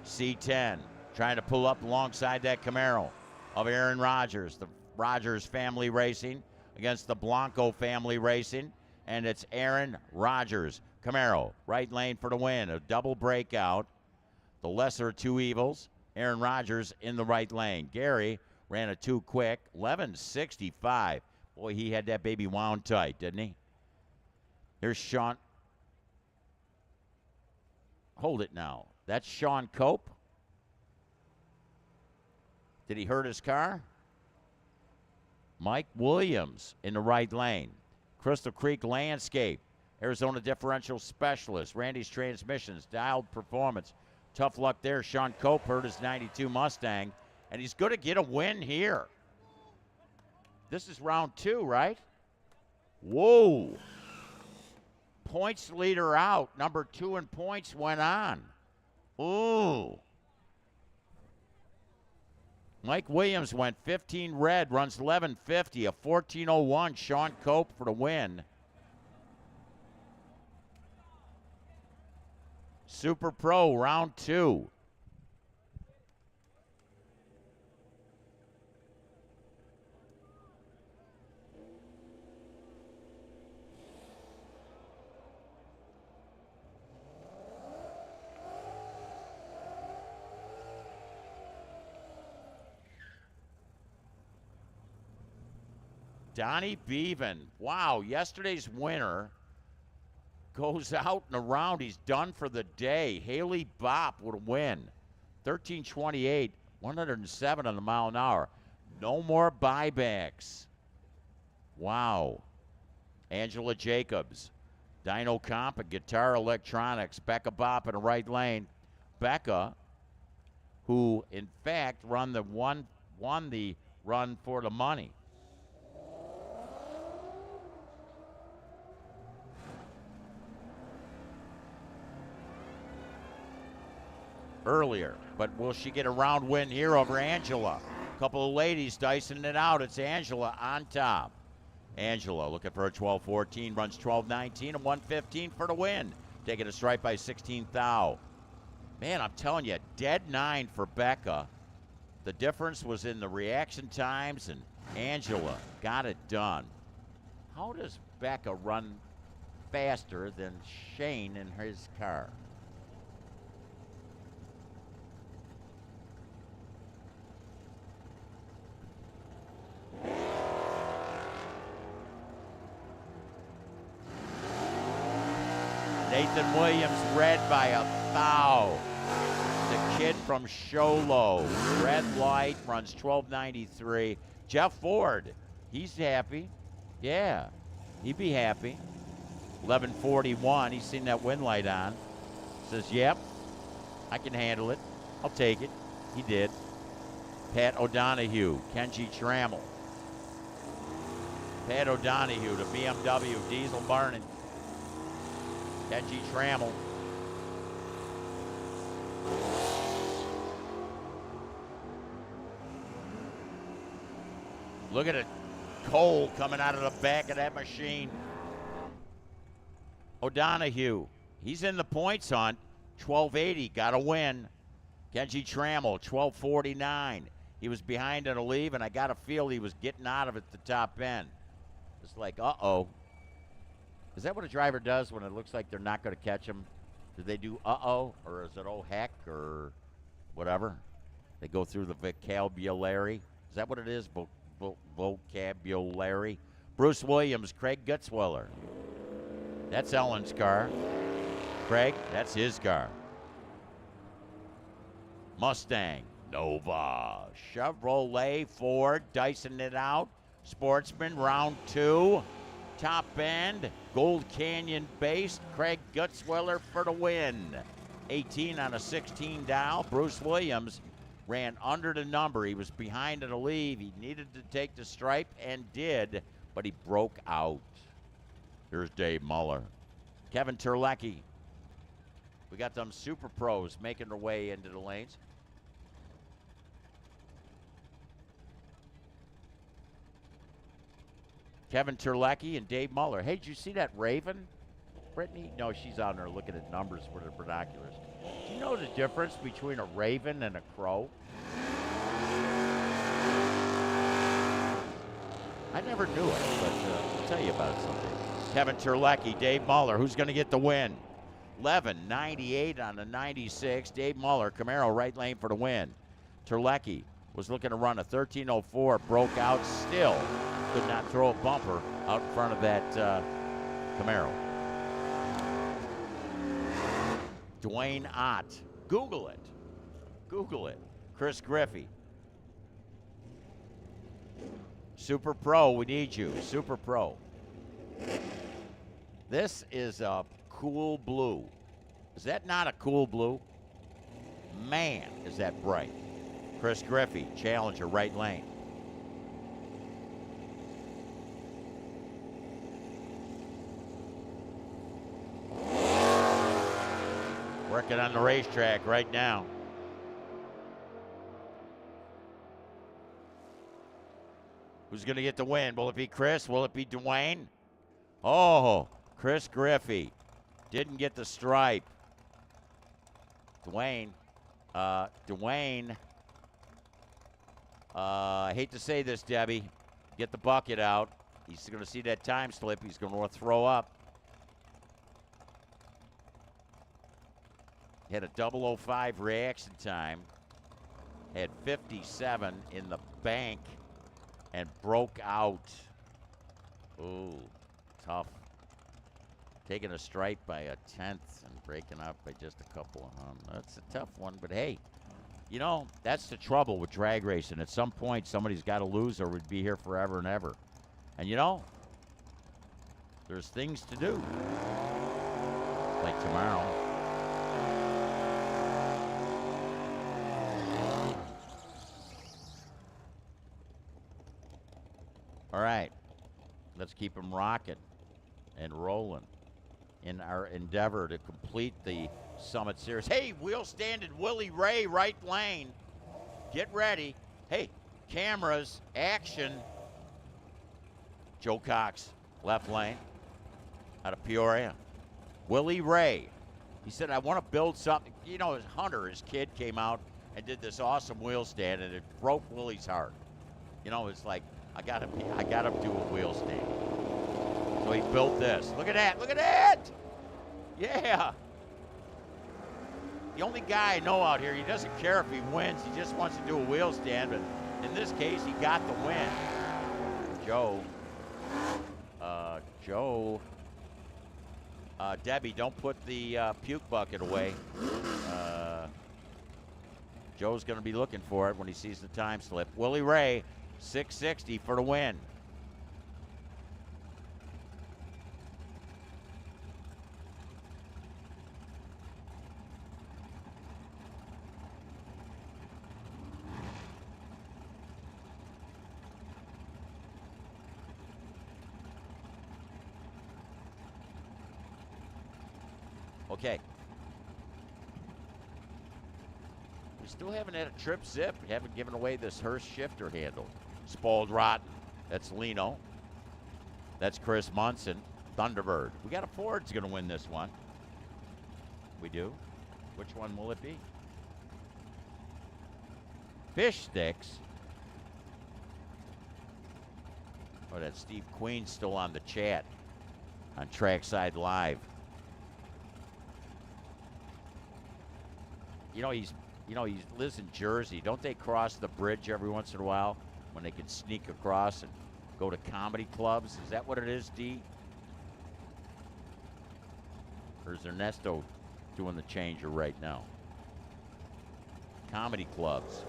C10 trying to pull up alongside that Camaro of Aaron Rodgers. The Rodgers family racing against the Blanco family racing. And it's Aaron Rodgers. Camaro, right lane for the win. A double breakout. The lesser of two evils. Aaron Rodgers in the right lane. Gary ran a 2 quick. 11:65. Boy, he had that baby wound tight, didn't he? Here's Sean. Hold it now. That's Sean Cope. Did he hurt his car? Mike Williams in the right lane. Crystal Creek Landscape. Arizona Differential Specialist. Randy's Transmissions. Dialed Performance. Tough luck there. Sean Cope hurt his 92 Mustang. And he's going to get a win here. This is round 2, right? Whoa. Points leader out. Number 2 in points went on. Ooh. Mike Williams went 15 red, runs 11:50, a 14:01. Sean Cope for the win. Super Pro round 2. Donnie Bevan. Wow, yesterday's winner goes out and around. He's done for the day. Haley Bopp would win. 13:28, 107 on the mile an hour. No more buybacks. Wow. Angela Jacobs. Dino Comp and Guitar Electronics. Becca Bopp in the right lane. Becca, who in fact won the run for the money. Earlier, but will she get a round win here over Angela? A couple of ladies dicing it out. It's Angela on top. Angela looking for a 12-14, runs 12-19 and 115 for the win. Taking a strike by 16 thou. Man, I'm telling you, dead 9 for Becca. The difference was in the reaction times, and Angela got it done. How does Becca run faster than Shane in his car? Nathan Williams red by a thou. The kid from Sholo, red light, runs 12.93. Jeff Ford, he's happy. Yeah, he'd be happy. 11:41, he's seen that win light on. Says, yep, I can handle it. I'll take it. He did. Pat O'Donohue, Kenji Trammell. Pat O'Donohue, the BMW diesel burning. Kenji Trammell. Look at it. Coal coming out of the back of that machine. O'Donohue, he's in the points hunt. 1280, got a win. Kenji Trammell, 1249. He was behind in a leave, and I got a feel he was getting out of it at the top end. It's like, uh-oh. Is that what a driver does when it looks like they're not going to catch him? Do they do uh-oh, or is it oh heck, or whatever? They go through the vocabulary. Is that what it is, vocabulary? Bruce Williams, Craig Gutzwiller. That's Ellen's car. Craig, that's his car. Mustang, Nova. Chevrolet, Ford, dicing it out. Sportsman, round 2. Top end, Gold Canyon based, Craig Gutzwiller for the win. 18 on a 16 dial. Bruce Williams ran under the number. He was behind in a leave. He needed to take the stripe and did, but he broke out. Here's Dave Muller. Kevin Terlecki. We got them super pros making their way into the lanes. Kevin Terlecki and Dave Muller. Hey, did you see that Raven, Brittany? No, she's on there looking at numbers with her binoculars. Do you know the difference between a raven and a crow? I never knew it, but I'll tell you about it someday. Kevin Terlecki, Dave Muller. Who's going to get the win? 11.98 on the 96. Dave Muller, Camaro, right lane for the win. Terlecki was looking to run a 13.04, broke out still. Could not throw a bumper out in front of that Camaro. Dwayne Ott. Google it. Google it. Chris Griffey. Super Pro, we need you. Super Pro. This is a cool blue. Is that not a cool blue? Man, is that bright. Chris Griffey, Challenger, right lane. Working on the racetrack right now. Who's going to get the win? Will it be Chris? Will it be Dwayne? Oh, Chris Griffey didn't get the stripe. Dwayne, I hate to say this, Debbie. Get the bucket out. He's going to see that time slip. He's going to throw up. Had a 0:05 reaction time. Had 57 in the bank and broke out. Ooh, tough. Taking a stripe by a 10th and breaking out by just a couple. That's a tough one, but hey, you know, that's the trouble with drag racing. At some point, somebody's got to lose or we'd be here forever and ever. And you know, there's things to do. Like tomorrow. All right. Let's keep them rocking and rolling in our endeavor to complete the Summit Series. Hey, wheel standing Willie Ray, right lane. Get ready. Hey, cameras, action. Joe Cox, left lane, out of Peoria. Willie Ray. He said, I want to build something. You know, Hunter, his kid, came out and did this awesome wheel stand, and it broke Willie's heart. You know, it's like, I got to do a wheel stand. So he built this. Look at that. Look at that. Yeah. The only guy I know out here, he doesn't care if he wins. He just wants to do a wheel stand. But in this case, he got the win. Joe. Debbie, don't put the puke bucket away. Joe's going to be looking for it when he sees the time slip. Willie Ray, 660 for the win. Okay. We still haven't had a trip zip. We haven't given away this Hurst shifter handle. Spoiled Rotten. That's Lino. That's Chris Munson. Thunderbird. We got a Ford's going to win this one. We do. Which one will it be? Fish Sticks. Oh, that's Steve Queen still on the chat on Trackside Live. He lives in Jersey. Don't they cross the bridge every once in a while when they can sneak across and go to comedy clubs? Is that what it is, D? Or is Ernesto doing the changer right now? Comedy clubs.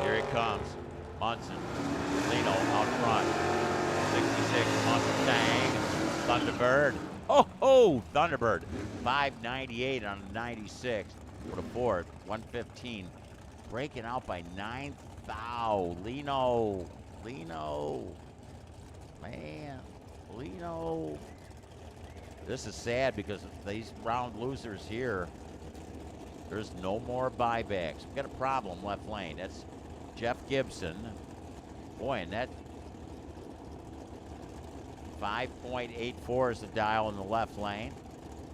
Here it comes. Munson. Lino out front. 66 Mustang. Thunderbird. Oh, Thunderbird. 598 on a 96 for the Ford. 115. Breaking out by 9 thou. Lino. Man. Lino. This is sad because these round losers here, there's no more buybacks. We've got a problem left lane. That's Jeff Gibson. Boy, and that 5.84 is the dial in the left lane.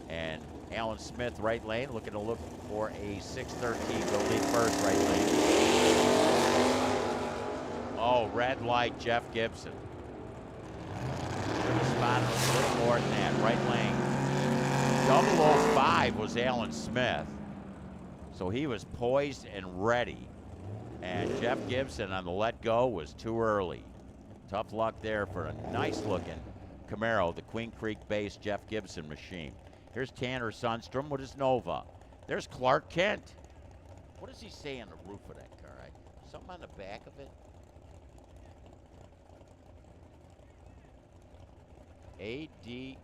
And Alan Smith, right lane, looking to look for a 613 to lead first, right lane. Oh, red light, Jeff Gibson. Should have spotted a little more than that, right lane. 005 was Alan Smith. So he was poised and ready. And Jeff Gibson on the let go was too early. Tough luck there for a nice looking Camaro, the Queen Creek-based Jeff Gibson machine. Here's Tanner Sundstrom with his Nova. There's Clark Kent. What does he say on the roof of that car? Something on the back of it? AD.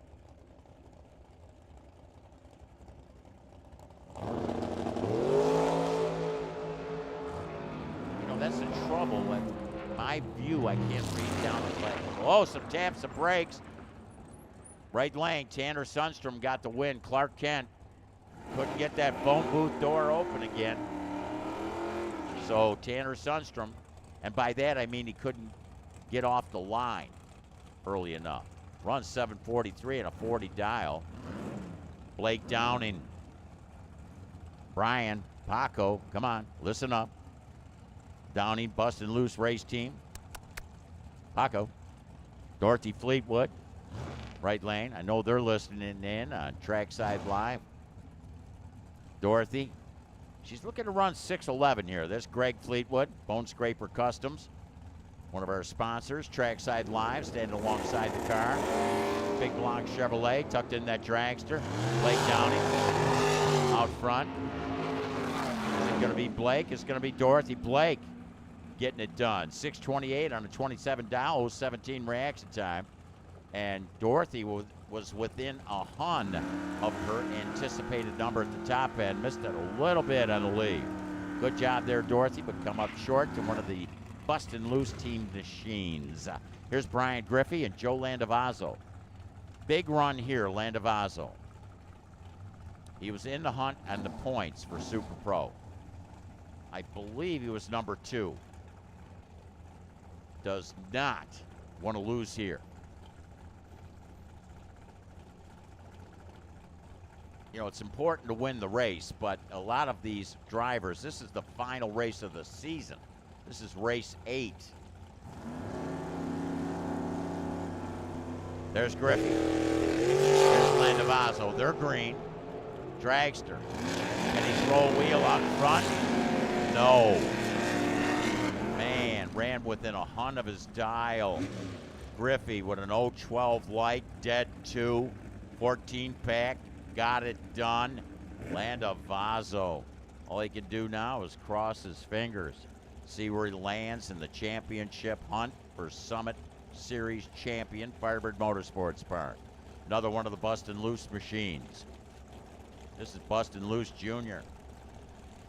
That's the trouble with my view. I can't read down the lane. Oh, some taps, some brakes. Right lane, Tanner Sundstrom got the win. Clark Kent couldn't get that phone booth door open again. So Tanner Sundstrom, and by that I mean he couldn't get off the line early enough. Run 743 and a 40 dial. Blake Downing. Brian, Paco, come on, listen up. Downing, busting loose race team. Paco. Dorothy Fleetwood. Right lane. I know they're listening in on Trackside Live. Dorothy. She's looking to run 611 here. There's Greg Fleetwood, Bone Scraper Customs. One of our sponsors, Trackside Live, standing alongside the car. Big Blanc Chevrolet, tucked in that dragster. Blake Downing out front. Is it going to be Blake? It's going to be Dorothy. Blake getting it done. 628 on a 27 dial, 17 reaction time. And Dorothy was within a hun of her anticipated number at the top end. Missed it a little bit on the lead. Good job there, Dorothy, but come up short to one of the Bustin' Loose team machines. Here's Brian Griffey and Joe Landavazo. Big run here, Landavazo. He was in the hunt and the points for Super Pro. I believe he was number 2. Does not want to lose here. You know, it's important to win the race, but a lot of these drivers, this is the final race of the season. This is race 8. There's Griffey. There's Landavazo. They're green. Dragster. Can he throw a wheel out front? No. Man, ran within a hunt of his dial. Griffey with an 012 light, dead 2, 14 pack. Got it done. Landavazo. All he can do now is cross his fingers. See where he lands in the championship hunt for Summit Series champion Firebird Motorsports Park. Another one of the Bustin' Loose machines. This is Bustin' Loose Jr.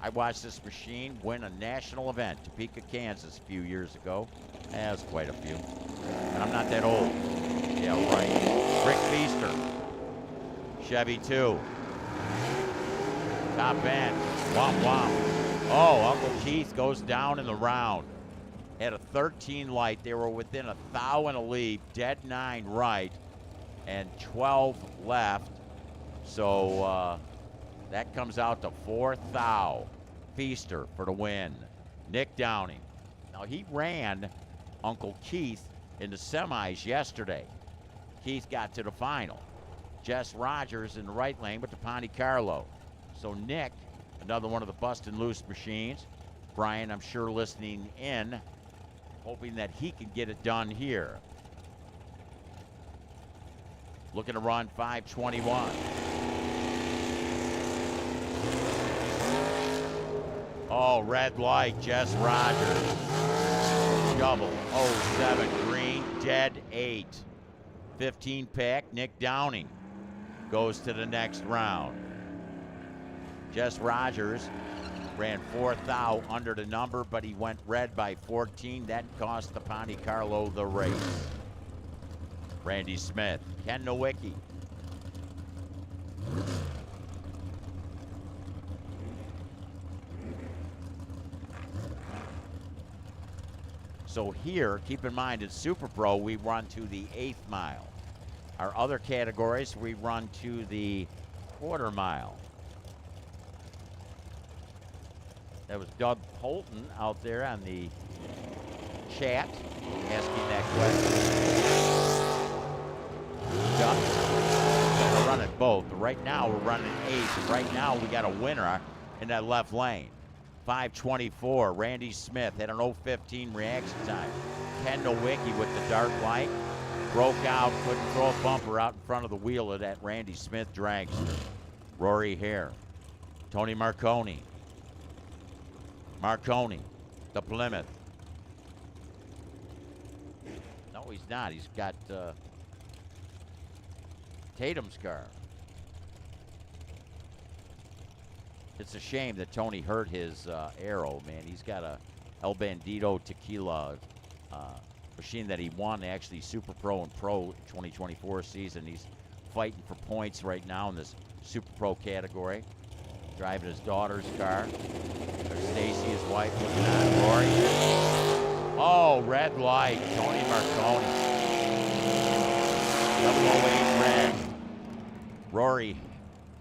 I watched this machine win a national event, Topeka, Kansas, a few years ago. That was quite a few. And I'm not that old. Yeah, right. Rick Feaster. Chevy 2. Top end. Womp womp. Oh, Uncle Keith goes down in the round. Had a 13 light. They were within a thou and a lead. Dead 9 right. And 12 left. So that comes out to 4 thou. Feaster for the win. Nick Downing. Now he ran Uncle Keith in the semis yesterday. Keith got to the final. Jess Rogers in the right lane, but to Ponte Carlo. So Nick, another one of the Bustin' Loose machines. Brian, I'm sure, listening in, hoping that he can get it done here. Looking to run 5:21. Oh, red light, Jess Rogers. Double 07 green, dead 8. 15 pack, Nick Downing goes to the next round. Jess Rogers ran 4 thou under the number, but he went red by 14. That cost the Ponte Carlo the race. Randy Smith, Ken Nowicki. So here, keep in mind, in Super Pro, we run to the 8th mile. Our other categories, we run to the quarter mile. That was Doug Polton out there on the chat asking that question. Doug, we're running both. But right now, we're running 8. Right now, we got a winner in that left lane. 5:24. Randy Smith had an 0:15 reaction time. Ken Nowicki with the dark light. Broke out, couldn't throw a bumper out in front of the wheel of that Randy Smith dragster. Rory Hare. Tony Marconi. Marconi, the Plymouth. No, he's not. He's got Tatum's car. It's a shame that Tony hurt his arrow, man. He's got a El Bandito Tequila machine that he won actually Super Pro and Pro 2024 season. He's fighting for points right now in this Super Pro category. Driving his daughter's car. There's Stacy, his wife, looking at Rory. Oh, red light, Tony Marconi. 008 red. Rory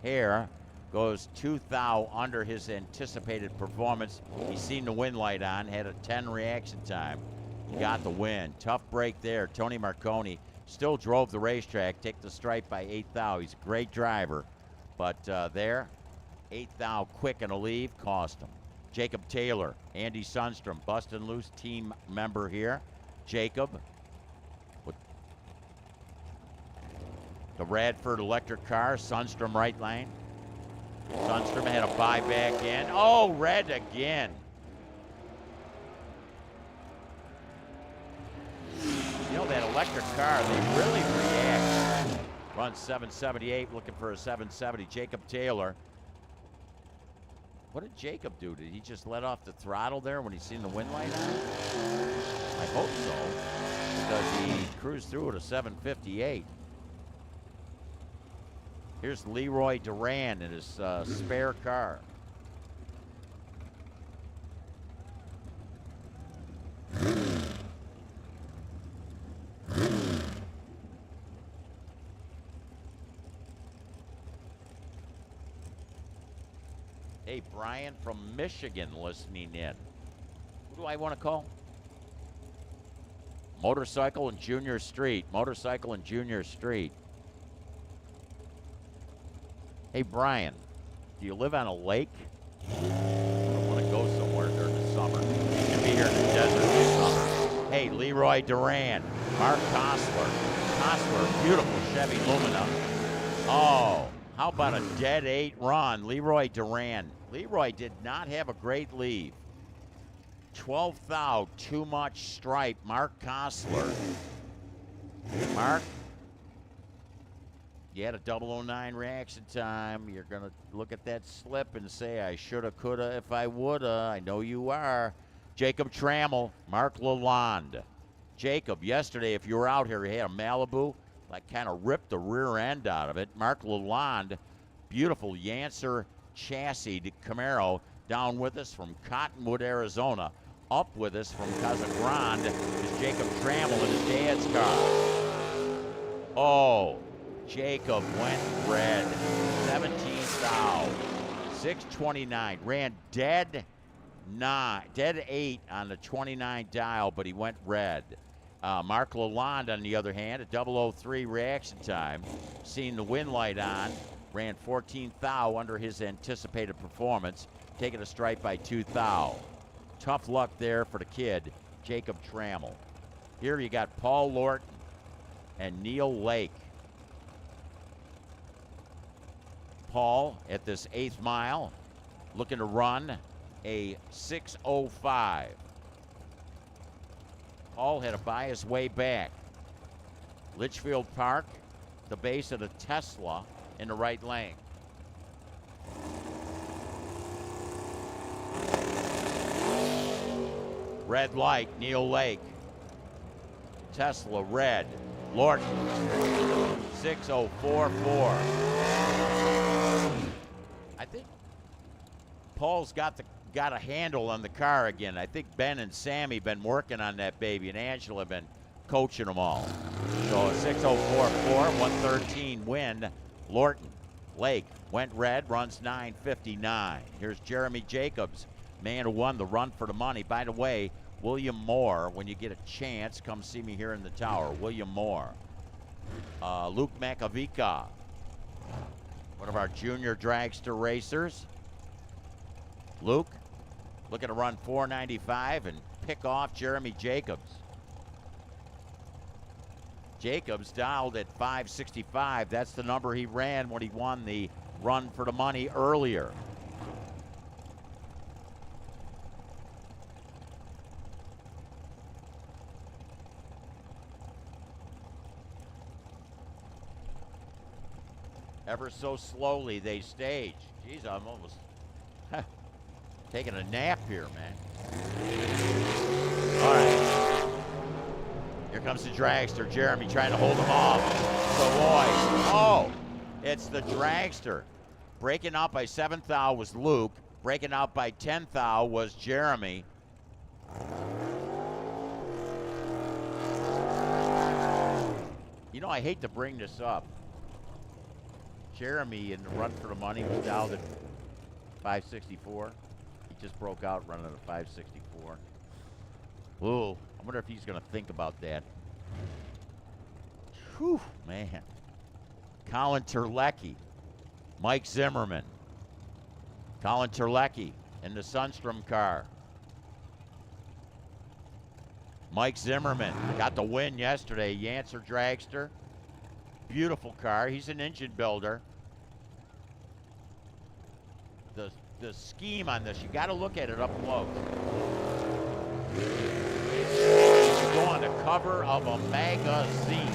Hare goes 2 thou under his anticipated performance. He's seen the win light on, had a 10 reaction time. Got the win. Tough break there. Tony Marconi still drove the racetrack, take the stripe by 8 thou. He's a great driver, but there, 8 thou quick and a leave cost him. Jacob Taylor, Andy Sundstrom, Bustin' Loose team member here. Jacob with the Radford electric car, Sundstrom right lane. Sundstrom had a buyback in. Oh, red again. You know, that electric car, they really react. Run 778, looking for a 770. Jacob Taylor What did Jacob do? Did he just let off the throttle there when he seen the wind light on? I hope so, because he cruised through at a 7:58. Here's Leroy Duran in his spare car. Hey, Brian from Michigan listening in. Who do I want to call? Motorcycle and Junior Street. Motorcycle and Junior Street. Hey, Brian, do you live on a lake? I don't want to go somewhere during the summer. You can be here in the desert this summer. Hey, Leroy Duran, Mark Kostler. Kostler, beautiful Chevy Lumina. Oh, how about a dead 8 run? Leroy Duran. Leroy did not have a great leave. 12th thou, too much stripe. Mark Kostler. Mark, you had a 009 reaction time. You're going to look at that slip and say, I shoulda, coulda, if I woulda. I know you are. Jacob Trammell, Mark Lalonde. Jacob, yesterday, if you were out here, he had a Malibu, like kind of ripped the rear end out of it. Mark Lalonde, beautiful Yancer chassis Camaro, down with us from Cottonwood, Arizona. Up with us from Casa Grande is Jacob Trammell in his dad's car. Oh, Jacob went red. 17th thou. 629. Ran dead 8 on the 29 dial, but he went red. Mark Lalonde, on the other hand, a 003 reaction time. Seen the wind light on. Ran 14th thou under his anticipated performance. Taking a stripe by 2 thou. Tough luck there for the kid, Jacob Trammell. Here you got Paul Lorton and Neil Lake. Paul at this 8th mile looking to run a 6:05. Paul had to buy his way back. Litchfield Park, the base of the Tesla in the right lane. Red light, Neil Lake. Tesla red. Lorton, 6:044. I think Paul's got a handle on the car again. I think Ben and Sammy been working on that baby, and Angela have been coaching them all. So a 6:044, 113 win. Lorton, Lake went red, runs 9:59. Here's Jeremy Jacobs, man who won the run for the money. By the way, William Moore, when you get a chance, come see me here in the tower. William Moore. Luke Makovica, one of our junior dragster racers. Luke, looking to run 495 and pick off Jeremy Jacobs. Jacobs dialed at 565. That's the number he ran when he won the run for the money earlier. Ever so slowly they stage. Geez, I'm almost taking a nap here, man. All right. Here comes the dragster. Jeremy trying to hold him off. Savoy. Oh, it's the dragster. Breaking out by 7th thou was Luke. Breaking out by 10th thou was Jeremy. You know, I hate to bring this up. Jeremy in the run for the money was down at 564. He just broke out running at 564. Ooh, I wonder if he's going to think about that. Whew, man. Colin Terlecki, Mike Zimmerman. Colin Terlecki in the Sunstrom car. Mike Zimmerman got the win yesterday. Yancer dragster. Beautiful car. He's an engine builder. The scheme on this, you got to look at it up close. You go on the cover of a magazine.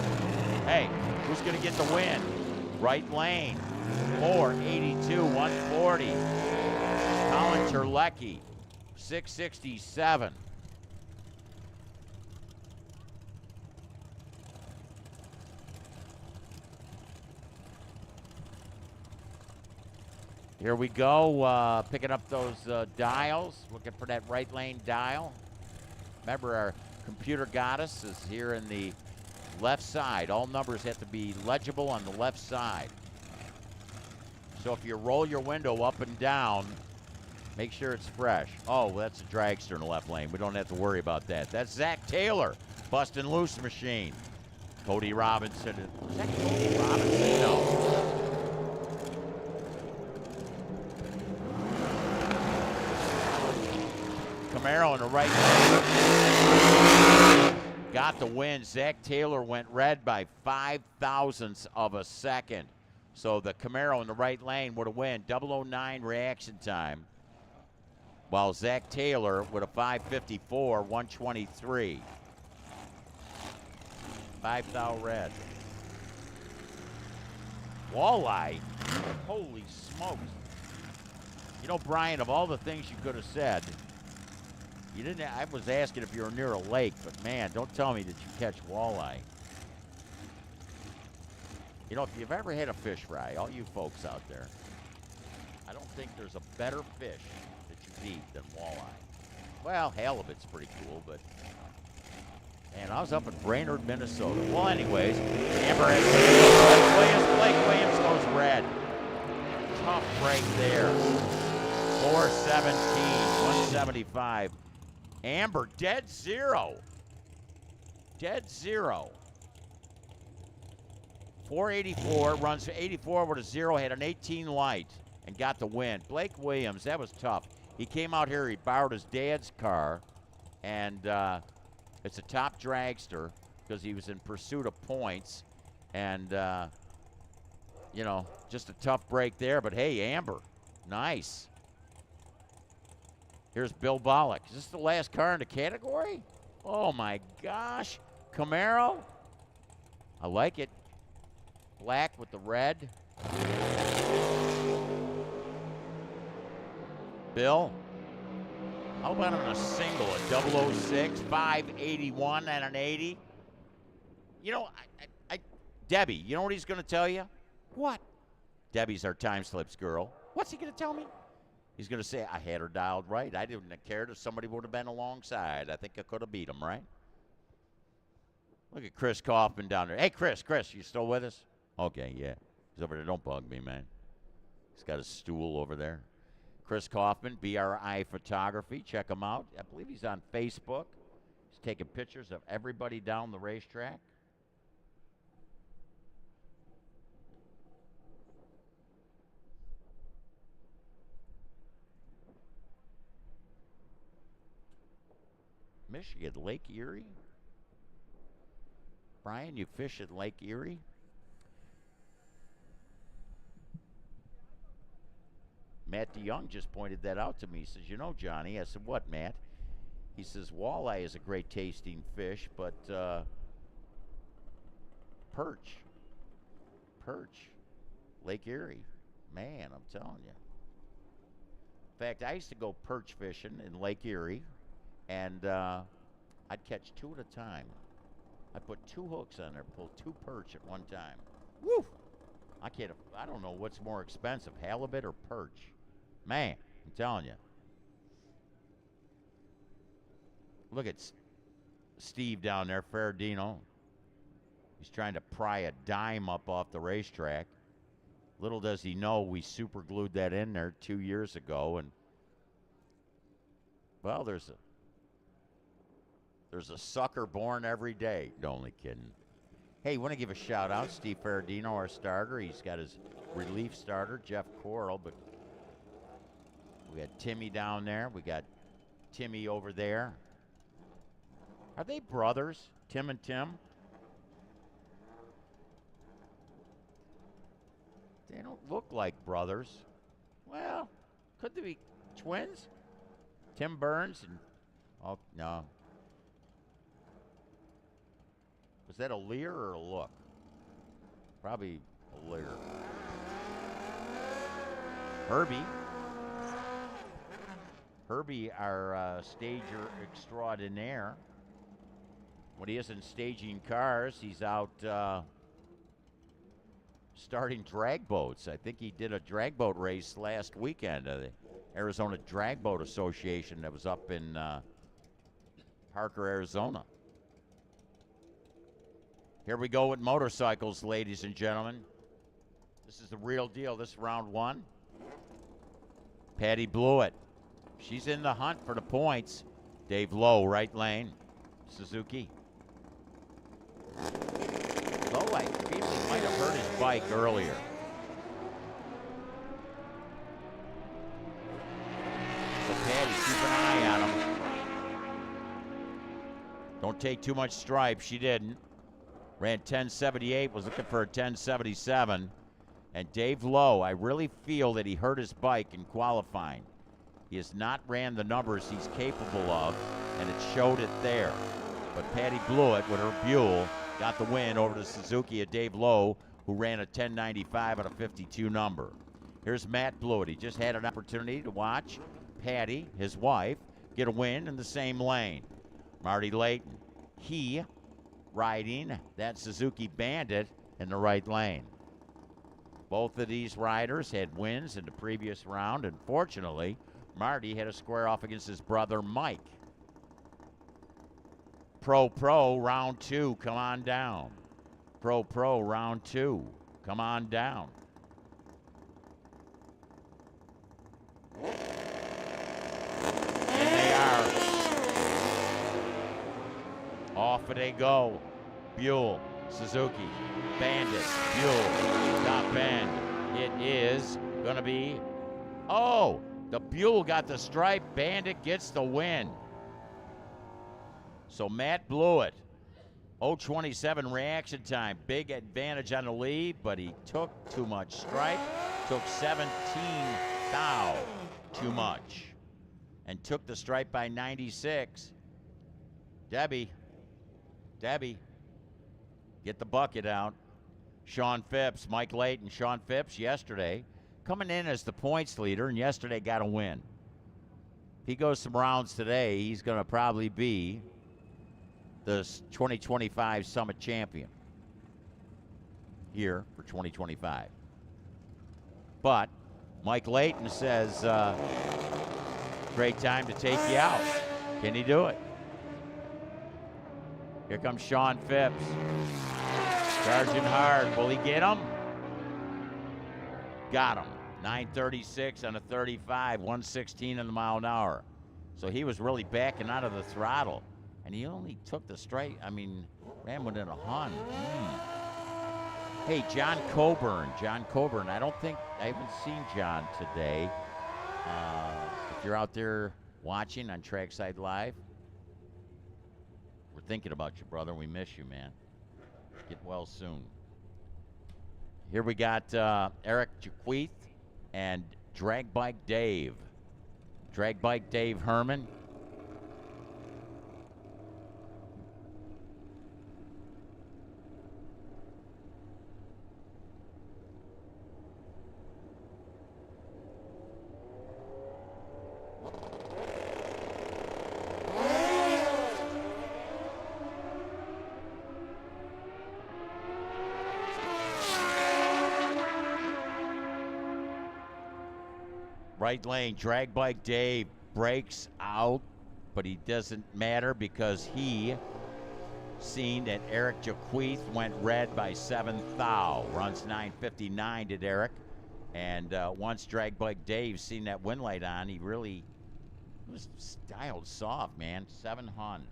Hey, who's going to get the win? Right lane. 482, 140. Colin Terlecki, 667. Here we go, picking up those dials, looking for that right lane dial. Remember, our computer goddess is here in the left side. All numbers have to be legible on the left side. So if you roll your window up and down, make sure it's fresh. Oh, that's a dragster in the left lane. We don't have to worry about that. That's Zach Taylor, busting loose machine. Cody Robinson. Is that Cody Robinson? No. Camaro in the right lane. Got the win. Zach Taylor went red by 0.005 of a second. So the Camaro in the right lane would have win. 009 reaction time. While Zach Taylor with a 554, 123. 5,000 red. Walleye. Holy smokes. You know, Brian, of all the things you could have said, you didn't. I was asking if you were near a lake, but man, don't tell me that you catch walleye. You know, if you've ever had a fish fry, all you folks out there, I don't think there's a better fish that you eat than walleye. Well, halibut's pretty cool, but man, I was up in Brainerd, Minnesota. Well, anyways, Amber has Blake Williams goes red. Tough break there. 417, 175. Amber, dead zero. Dead zero. 484, runs 84 with a 0, had an 18 light, and got the win. Blake Williams, that was tough. He came out here, he borrowed his dad's car, and it's a top dragster because he was in pursuit of points. And, you know, just a tough break there. But, hey, Amber, nice. Here's Bill Bollock. Is this the last car in the category? Oh, my gosh. Camaro. I like it. Black with the red. Bill. How about on a single, a 006, 581 and an 80? You know, Debbie, you know what he's going to tell you? What? Debbie's our time slips girl. What's he going to tell me? He's going to say, I had her dialed right. I didn't care if somebody would have been alongside. I think I could have beat him, right? Look at Chris Kaufman down there. Hey, Chris, you still with us? Okay, yeah. He's over there. Don't bug me, man. He's got a stool over there. Chris Kaufman, BRI Photography. Check him out. I believe he's on Facebook. He's taking pictures of everybody down the racetrack. Michigan, Lake Erie. Brian, you fish at Lake Erie? Matt DeYoung just pointed that out to me. He says, you know, Johnny. I said, what, Matt? He says, walleye is a great tasting fish, but perch, Lake Erie. Man, I'm telling you. In fact, I used to go perch fishing in Lake Erie, and I'd catch 2 at a time. I'd put 2 hooks on there, pull 2 perch at one time. Woo! I don't know what's more expensive, halibut or perch. Man, I'm telling you. Look at Steve down there, Ferradino. He's trying to pry a dime up off the racetrack. Little does he know we super glued that in there 2 years ago, and well, there's a sucker born every day. No, only kidding. Hey, want to give a shout out, Steve Ferradino, our starter. He's got his relief starter, Jeff Coral, but we got Timmy down there. We got Timmy over there. Are they brothers, Tim and Tim? They don't look like brothers. Well, could they be twins? Tim Burns and, oh, no. Was that a leer or a look? Probably a leer. Herbie. Herbie, our stager extraordinaire. When he isn't staging cars, he's out starting drag boats. I think he did a drag boat race last weekend. The Arizona Drag Boat Association that was up in Parker, Arizona. Here we go with motorcycles, ladies and gentlemen. This is the real deal. This is round one. Patty Blewett. She's in the hunt for the points. Dave Lowe, right lane. Suzuki. Lowe, I feel he might have hurt his bike earlier. So Patty, keep an eye on him. Don't take too much stripe. She didn't. Ran 1078, was looking for a 1077. And Dave Lowe, I really feel that he hurt his bike in qualifying. He has not ran the numbers he's capable of, and it showed it there. But Patty Blewett, with her Buell, got the win over the Suzuki of Dave Lowe, who ran a 1095 at a 52 number. Here's Matt Blewett. He just had an opportunity to watch Patty, his wife, get a win in the same lane. Marty Layton, he riding that Suzuki Bandit in the right lane. Both of these riders had wins in the previous round, and fortunately, Marty had to square off against his brother Mike. Pro round two, come on down. Pro round two, come on down. And they are. Off they go. Buell, Suzuki, Bandit, Buell, top end. It is gonna be, oh, the Buell got the stripe, Bandit gets the win. So Matt Blewett, 0.27 reaction time, big advantage on the lead, but he took too much stripe, took 17 thou too much, and took the stripe by 96. Debbie, get the bucket out. Sean Phipps, Mike Layton, Sean Phipps yesterday, coming in as the points leader, and yesterday got a win. If he goes some rounds today, he's going to probably be the 2025 Summit champion here for 2025. But Mike Layton says, great time to take you out. Can he do it? Here comes Sean Phipps. Charging hard. Will he get him? Got him. 936 on a 35, 116 in the mile an hour. So he was really backing out of the throttle. And he only took the straight, ran within a hun. Hey, John Coburn, I haven't seen John today. If you're out there watching on Trackside Live, we're thinking about you, brother. We miss you, man. Get well soon. Here we got Eric Jaquith and Drag Bike Dave. Drag Bike Dave Herman. Right lane, Drag Bike Dave breaks out, but he doesn't matter because he seen that Eric Jaquith went red by 7 thou. Runs 9:59 did Eric. And once Drag Bike Dave seen that win light on, he really was dialed soft, man. 7 hun.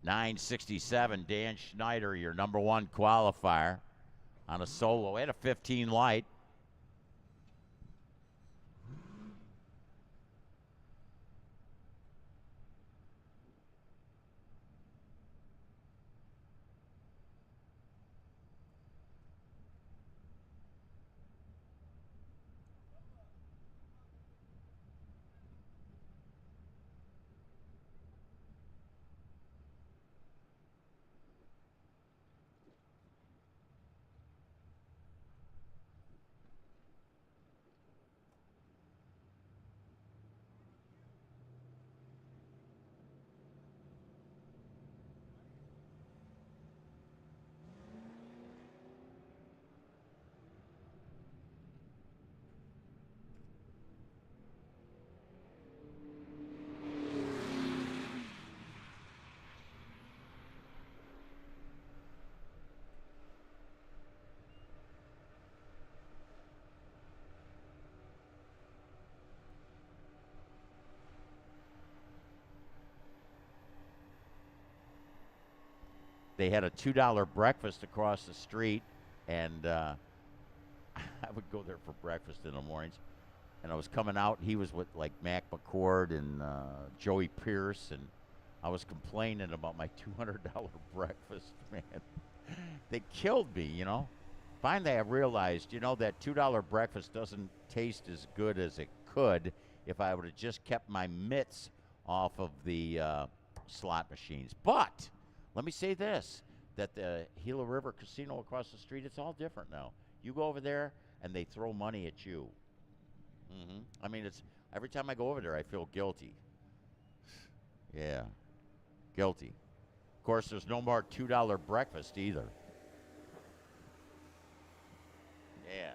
9:67, Dan Schneider, your number one qualifier on a solo at a 15 light. They had a $2 breakfast across the street, and I would go there for breakfast in the mornings. And I was coming out, he was with like Mac McCord and Joey Pierce, and I was complaining about my $200 breakfast, man. They killed me, you know. Finally, I realized, you know, that $2 breakfast doesn't taste as good as it could if I would have just kept my mitts off of the slot machines. But let me say this, that the Gila River Casino across the street, it's all different now. You go over there, and they throw money at you. I mean, it's every time I go over there, I feel guilty. Yeah, guilty. Of course, there's no more $2 breakfast either. Yeah.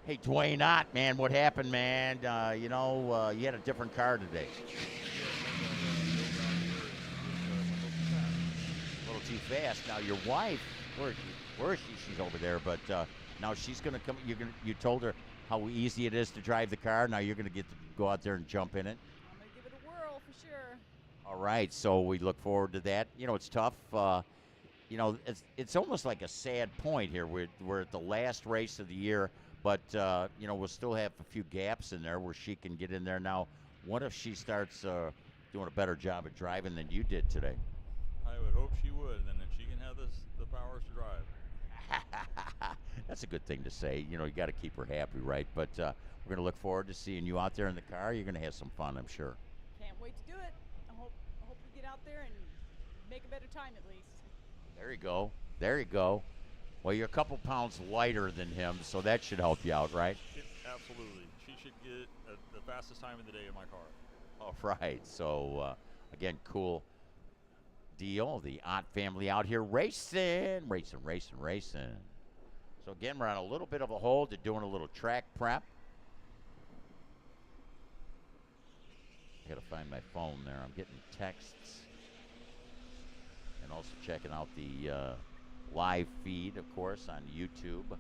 Hey, Dwayne Ott, man, what happened, man? You know, you had a different car today. A little too fast. Now, your wife, where is she? She's over there, but now she's going to come. You told her how easy it is to drive the car. Now you're going to get to go out there and jump in it. I'm going to give it a whirl for sure. All right, so we look forward to that. You know, it's tough. You know, it's almost like a sad point here. We're at the last race of the year. But, you know, we'll still have a few gaps in there where she can get in there. Now, what if she starts doing a better job at driving than you did today? I would hope she would, and then she can have the powers to drive. That's a good thing to say. You know, you got to keep her happy, right? But we're going to look forward to seeing you out there in the car. You're going to have some fun, I'm sure. Can't wait to do it. I hope we get out there and make a better time at least. There you go. There you go. Well, you're a couple pounds lighter than him, so that should help you out, right? Absolutely. She should get the fastest time of the day in my car. All right. So, again, cool deal. The Ott family out here racing. So again, we're on a little bit of a hold. They're doing a little track prep. I gotta find my phone there. I'm getting texts. And also checking out the live feed, of course, on YouTube.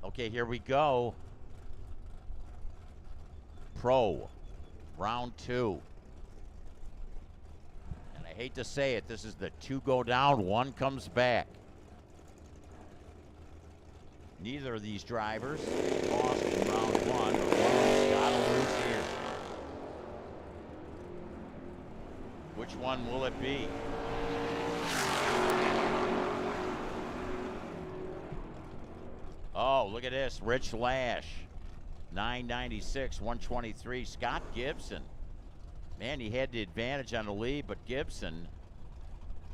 Okay, here we go. Pro, round 2. And I hate to say it, this is the 2 go down, 1 comes back. Neither of these drivers lost in round 1, but one of them's gotta lose here. Which one will it be? Oh, look at this. Rich Lash, 996, 123. Scott Gibson. Man, he had the advantage on the lead, but Gibson,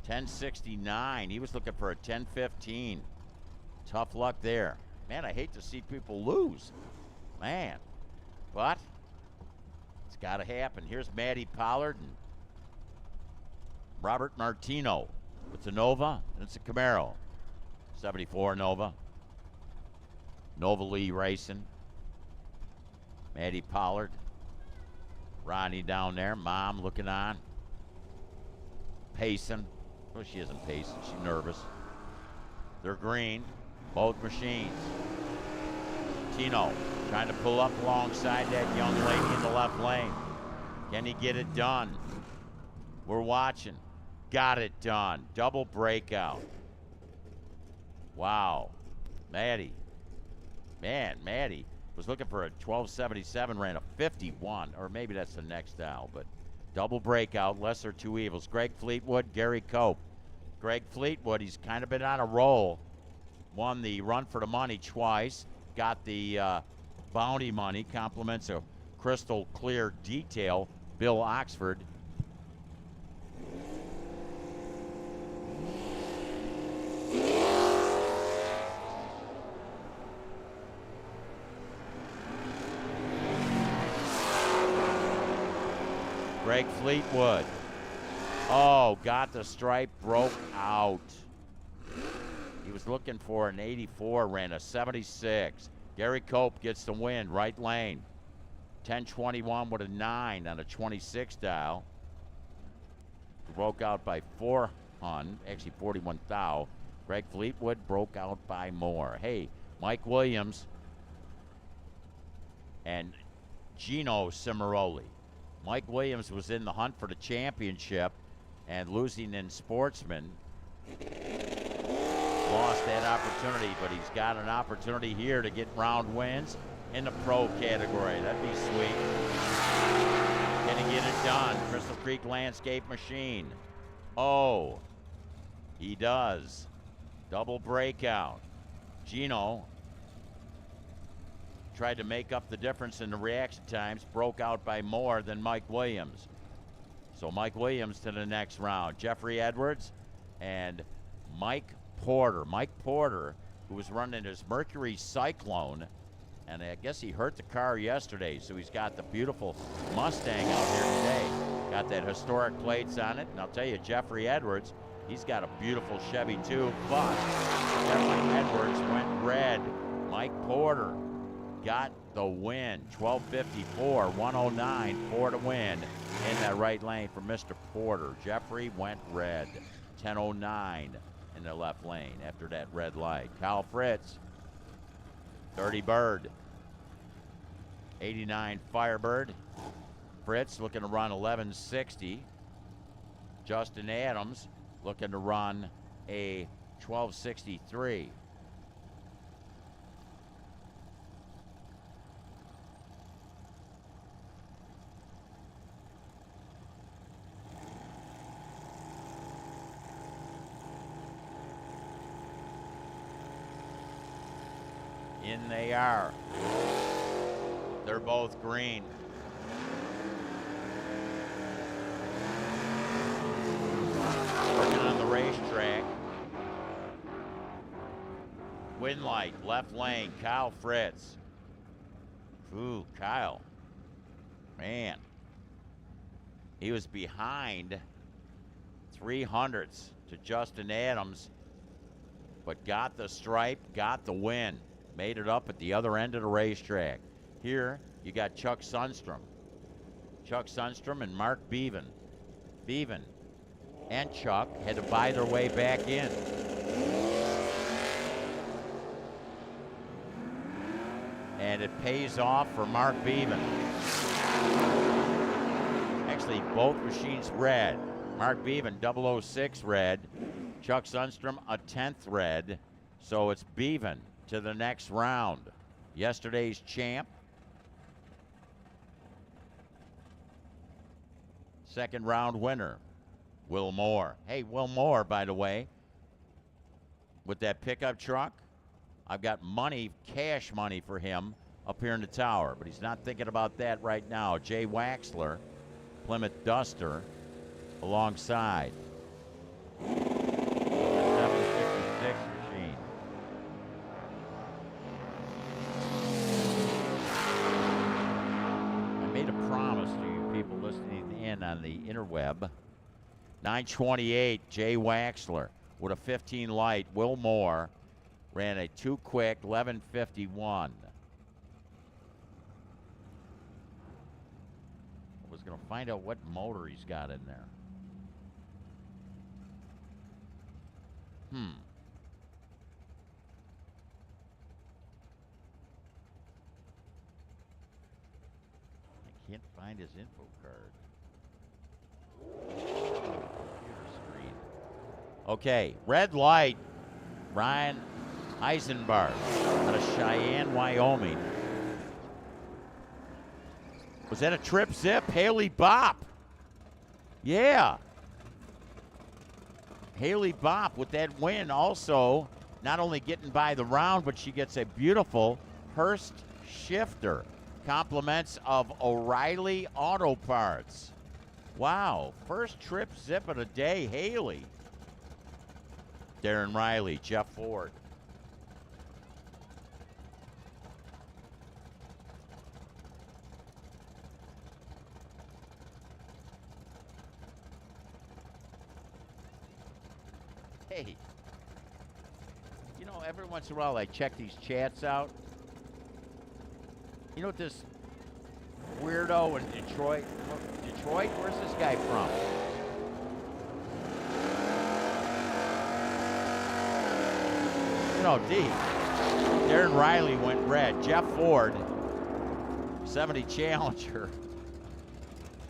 1069. He was looking for a 1015. Tough luck there. Man, I hate to see people lose. Man. But it's got to happen. Here's Maddie Pollard and Robert Martino with the Nova, and it's a Camaro. 74 Nova. Nova Lee Racing. Maddie Pollard. Ronnie down there. Mom looking on. Pacing. Well, she isn't pacing. She's nervous. They're green. Both machines. Tino trying to pull up alongside that young lady in the left lane. Can he get it done? We're watching. Got it done. Double breakout. Wow. Maddie. Man, Maddie was looking for a 1277, ran a 51, or maybe that's the next dial, but double breakout, lesser two evils. Greg Fleetwood, Gary Cope. Greg Fleetwood, he's kind of been on a roll. Won the run for the money twice. Got the bounty money, compliments of crystal clear detail. Bill Oxford. Greg Fleetwood. Oh, got the stripe, broke out. He was looking for an 84, ran a 76. Gary Cope gets the win, right lane. 1021 with a 9 on a 26 dial. Broke out by 4 Hun, actually 41 thou. Greg Fleetwood broke out by more. Hey, Mike Williams and Gino Cimaroli. Mike Williams was in the hunt for the championship and losing in Sportsman. Lost that opportunity, but he's got an opportunity here to get round wins in the pro category. That'd be sweet. Can he get it done? Crystal Creek Landscape Machine. Oh, he does. Double breakout. Gino tried to make up the difference in the reaction times, broke out by more than Mike Williams. So Mike Williams to the next round. Jeffrey Edwards and Mike Porter. Mike Porter, who was running his Mercury Cyclone, and I guess he hurt the car yesterday, so he's got the beautiful Mustang out here today. Got that historic plates on it, and I'll tell you, Jeffrey Edwards, he's got a beautiful Chevy too, but Jeffrey Edwards went red. Mike Porter got the win. 1254, 109, 4 to win in that right lane for Mr. Porter. Jeffrey went red. 1009 in the left lane after that red light. Kyle Fritz, 30 Bird, 89 Firebird. Fritz looking to run 1160. Justin Adams looking to run a 1263. In they are. They're both green. Working on the racetrack. Wind light, left lane, Kyle Fritz. Ooh, Kyle. Man. He was behind 300ths to Justin Adams, but got the stripe, got the win. Made it up at the other end of the racetrack. Here, you got Chuck Sundstrom. Chuck Sundstrom and Mark Bevan. Bevan and Chuck had to buy their way back in. And it pays off for Mark Bevan. Actually, both machines red. Mark Bevan, 006 red. Chuck Sundstrom, a 10th red. So it's Bevan to the next round. Yesterday's champ. Second round winner, Will Moore. Hey, Will Moore, by the way, with that pickup truck, I've got money, cash money for him up here in the tower, but he's not thinking about that right now. Jay Waxler, Plymouth Duster, alongside. 766 machine. I made a promise to you people listening in on the interweb 9:28, Jay Waxler with a 15 light. Will Moore ran a 2 quick, 11:51. I was going to find out what motor he's got in there. I can't find his info card. Computer screen. Okay, red light. Ryan Eisenberg out of Cheyenne, Wyoming. Was that a trip zip? Haley Bopp. Yeah. Haley Bopp with that win also, not only getting by the round, but she gets a beautiful Hurst shifter. Compliments of O'Reilly Auto Parts. Wow, first trip zip of the day, Haley. Darren Riley, Jeff Ford. Hey, you know, every once in a while I check these chats out. You know what this weirdo in Detroit? Detroit? Where's this guy from? You know, D. Darren Riley went red. Jeff Ford, 70 Challenger.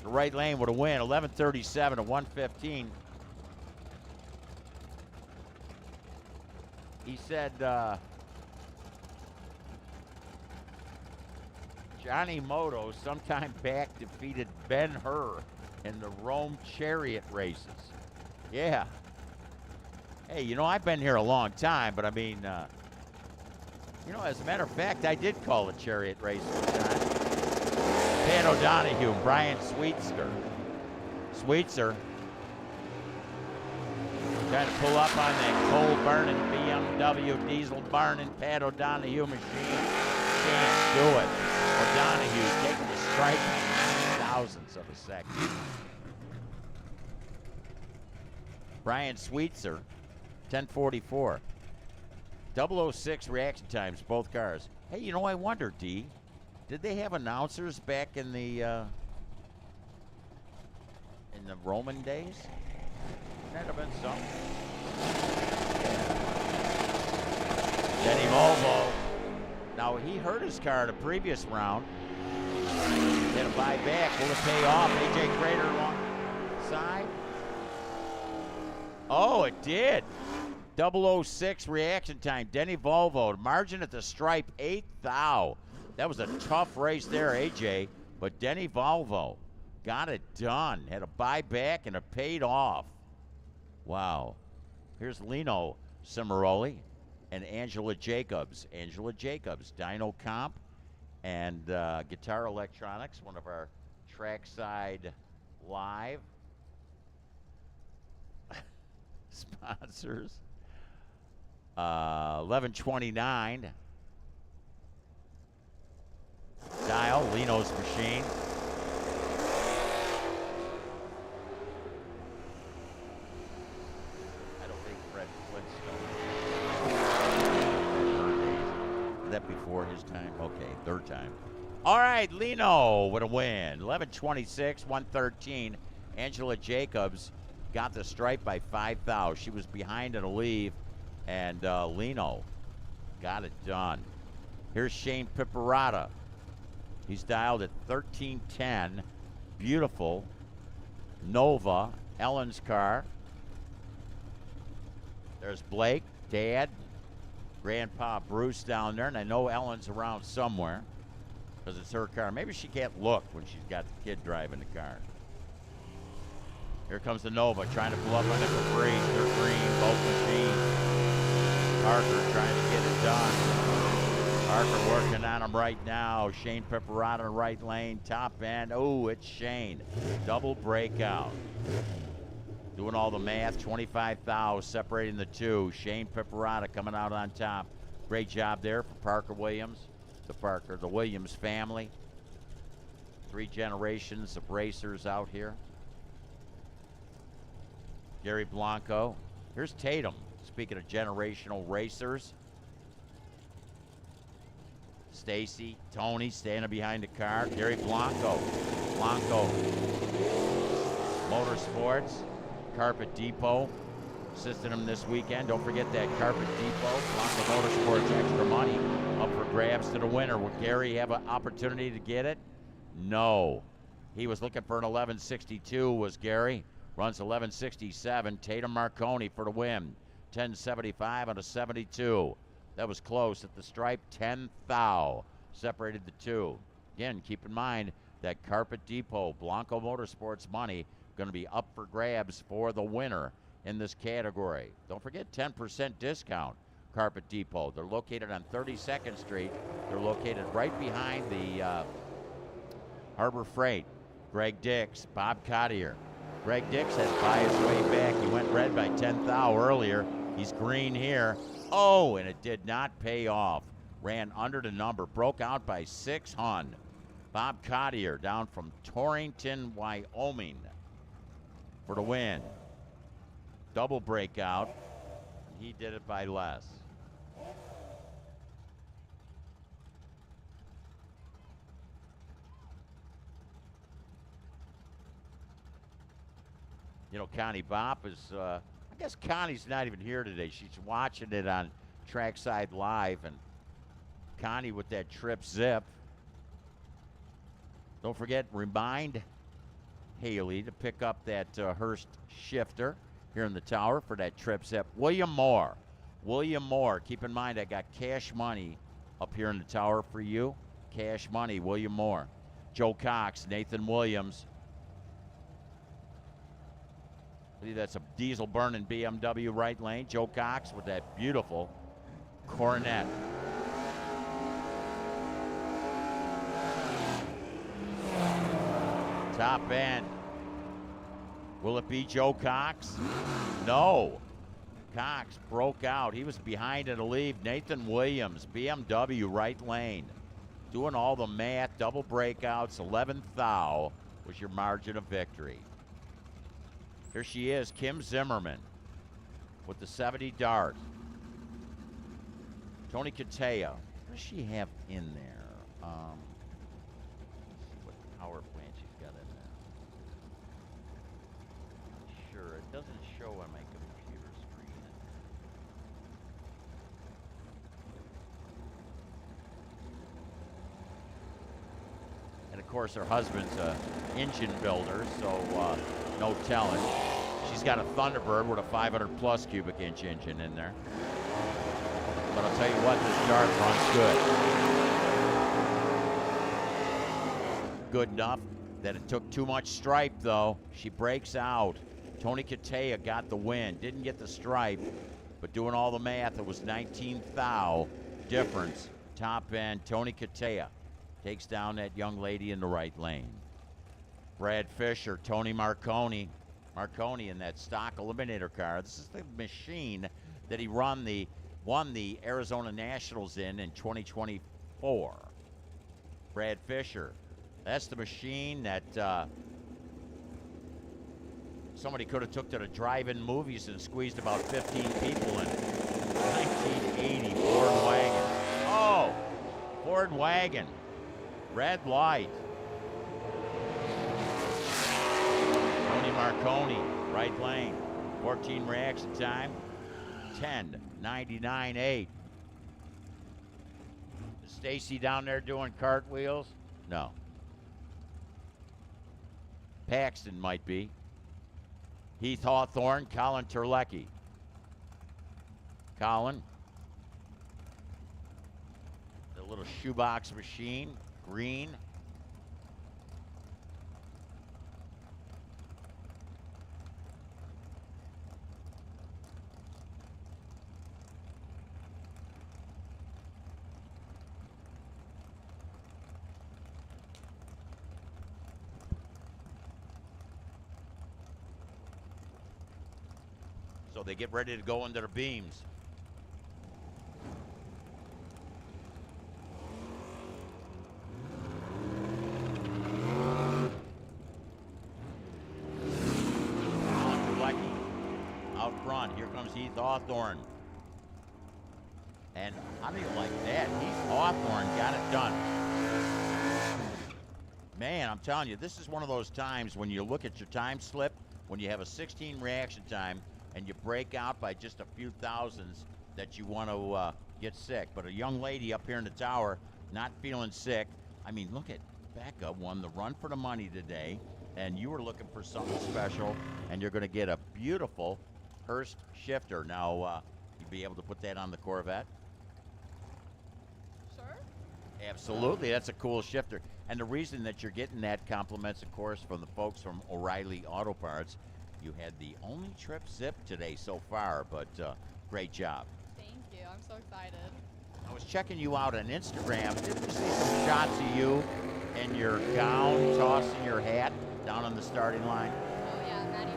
The right lane would have win. 11:37 to 1:15. He said, Johnny Moto sometime back defeated Ben Hur in the Rome Chariot races. Yeah. Hey, you know, I've been here a long time, but I mean, you know, as a matter of fact, I did call a chariot race one time. Pat O'Donohue, Brian Sweetser. Sweetser trying to pull up on that coal-burning BMW diesel-burning Pat O'Donohue machine. Can't do it. O'Donohue taking the strike by thousandths of a second. Brian Sweetser, 10:44. 006 reaction times, both cars. Hey, you know, I wonder, D, did they have announcers back in the Roman days? Wouldn't that have been something? Denny Volvo. Now, he hurt his car the previous round. Had a buy back. Will it pay off? AJ Crater alongside. Oh, it did. 006 reaction time. Denny Volvo. Margin at the stripe, 8 thou. That was a tough race there, AJ. But Denny Volvo got it done. Had a buy back and it paid off. Wow. Here's Lino Cimaroli and Angela Jacobs. Angela Jacobs, Dyno Comp and Guitar Electronics, one of our trackside live sponsors. 11:29. Dial, Lino's machine. I don't think Fred Flintstone. That before his time? Okay, third time. All right, Lino with a win. 11:26, 113. Angela Jacobs got the stripe by 5 thou. She was behind in a leave, and Lino got it done. Here's Shane Piperata. He's dialed at 1310. Beautiful. Nova, Ellen's car. There's Blake, Dad, Grandpa Bruce down there, and I know Ellen's around somewhere because it's her car. Maybe she can't look when she's got the kid driving the car. Here comes the Nova trying to pull up on the Capri. They're green, both machines. Parker trying to get it done. Parker working on him right now. Shane Piperata, right lane, top end. Oh, it's Shane. Double breakout. Doing all the math. 25 thou separating the two. Shane Piperata coming out on top. Great job there for Parker Williams. The Williams family. 3 generations of racers out here. Gary Blanco. Here's Tatum. Speaking of generational racers. Stacy, Tony standing behind the car. Gary Blanco. Blanco. Motorsports. Carpet Depot. Assisting him this weekend. Don't forget that Carpet Depot. Blanco Motorsports extra money up for grabs to the winner. Would Gary have an opportunity to get it? No. He was looking for an 1162, was Gary. Runs 1167. Tatum Marconi for the win. 1075 on a 72. That was close at the stripe. 10 thou separated the two. Again, keep in mind that Carpet Depot, Blanco Motorsports money, going to be up for grabs for the winner in this category. Don't forget 10% discount, Carpet Depot. They're located on 32nd Street. They're located right behind the Harbor Freight. Greg Dix, Bob Cottier. Greg Dix has to buy his way back. He went red by 10 thou earlier. He's green here. Oh, and it did not pay off. Ran under the number. Broke out by 6 hun. Bob Cottier down from Torrington, Wyoming for the win. Double breakout. He did it by less. You know, Connie Bopp is, I guess Connie's not even here today. She's watching it on Trackside Live. And Connie with that trip zip. Don't forget, remind Haley to pick up that Hurst shifter here in the tower for that trip zip. William Moore. William Moore. Keep in mind, I got cash money up here in the tower for you. Cash money, William Moore. Joe Cox, Nathan Williams. I believe that's a diesel burning BMW right lane. Joe Cox with that beautiful Coronet. Top end. Will it be Joe Cox? No. Cox broke out. He was behind in the lead. Nathan Williams, BMW right lane. Doing all the math, double breakouts, 11 thou was your margin of victory. Here she is, Kim Zimmerman with the 70 dart. Tony Katea. What does she have in there? What power plant she's got in there? Not sure. It doesn't show on my computer screen. And of course, her husband's an engine builder, so no telling. She's got a Thunderbird with a 500 plus cubic inch engine in there. But I'll tell you what, this dart runs good. Good enough that it took too much stripe, though. She breaks out. Tony Katea got the win. Didn't get the stripe, but doing all the math, it was 19 thou difference. Top end, Tony Katea takes down that young lady in the right lane. Brad Fisher, Tony Marconi. Marconi in that stock eliminator car. This is the machine that he won the Arizona Nationals in 2024. Brad Fisher. That's the machine that somebody could have took to the drive-in movies and squeezed about 15 people in. 1980 Ford wagon. Oh, Ford wagon. Red light. Tony Marconi, right lane. 14 reaction time. 10:99.8. Is Stacy down there doing cartwheels? No. Paxton might be. Heath Hawthorne, Colin Terlecki. Colin. The little shoebox machine, green. So they get ready to go into their beams. Colin Terlecki Hawthorne. And how do you like that? Heath Hawthorne got it done. Man, I'm telling you, this is one of those times when you look at your time slip, when you have a 16 reaction time, and you break out by just a few thousands that you want to get sick. But a young lady up here in the tower, not feeling sick. I mean, look at Becca won the run for the money today, and you were looking for something special, and you're going to get a beautiful Hurst shifter. Now, you'll be able to put that on the Corvette? Sure. Absolutely, that's a cool shifter. And the reason that you're getting that compliments, of course, from the folks from O'Reilly Auto Parts. You had the only trip zip today so far, but great job. Thank you. I'm so excited. I was checking you out on Instagram. Didn't you see some shots of you in your gown tossing your hat down on the starting line? Oh, yeah, Maddie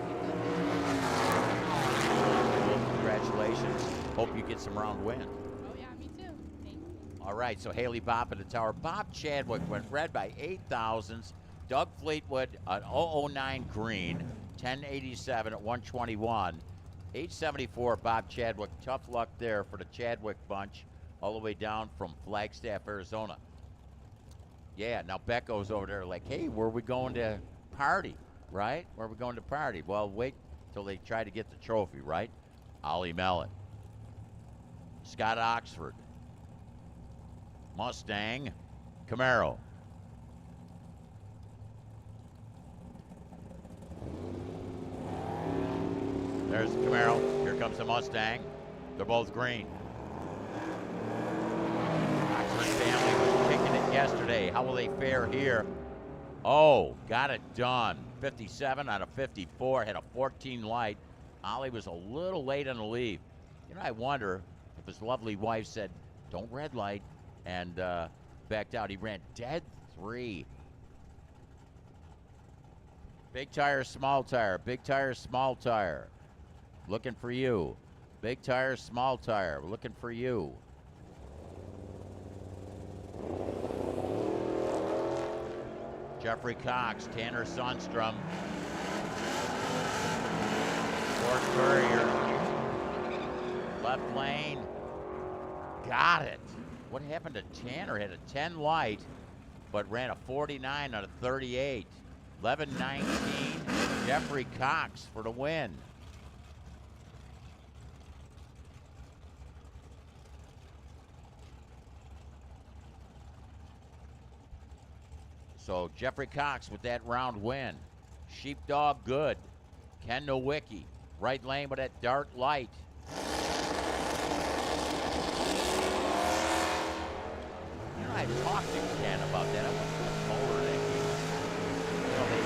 Well, congratulations. Hope you get some round win. Oh, yeah, me too. Thank you. All right, so Haley Bopp at the tower. Bob Chadwick went red by 8,000s. Doug Fleetwood, an 009 green, 1087 at 121. 874, Bob Chadwick. Tough luck there for the Chadwick bunch, all the way down from Flagstaff, Arizona. Yeah, now Becco's over there like, hey, where are we going to party, right? Where are we going to party? Well, wait till they try to get the trophy, right? Ollie Mellon. Scott Oxford. Mustang. Camaro. There's the Camaro. Here comes the Mustang. They're both green. Oxford family was kicking it yesterday. How will they fare here? Oh, got it done. 57 out of 54. Had a 14 light. Ollie was a little late on the leave. You know, I wonder if his lovely wife said, don't red light, and backed out. He ran dead 3. Big tire, small tire. Big tire, small tire. Looking for you. Big tire, small tire. We're looking for you. Jeffrey Cox, Tanner Sundstrom. Ford Courier. Left lane. Got it. What happened to Tanner? Had a 10 light, but ran a 49 out of 38. 11-19. Jeffrey Cox for the win. So Jeffrey Cox with that round win. Sheepdog good. Ken Nowicki. Right lane with that dart light. You know, I've talked to Ken about that. I went to a mower that he, you know, they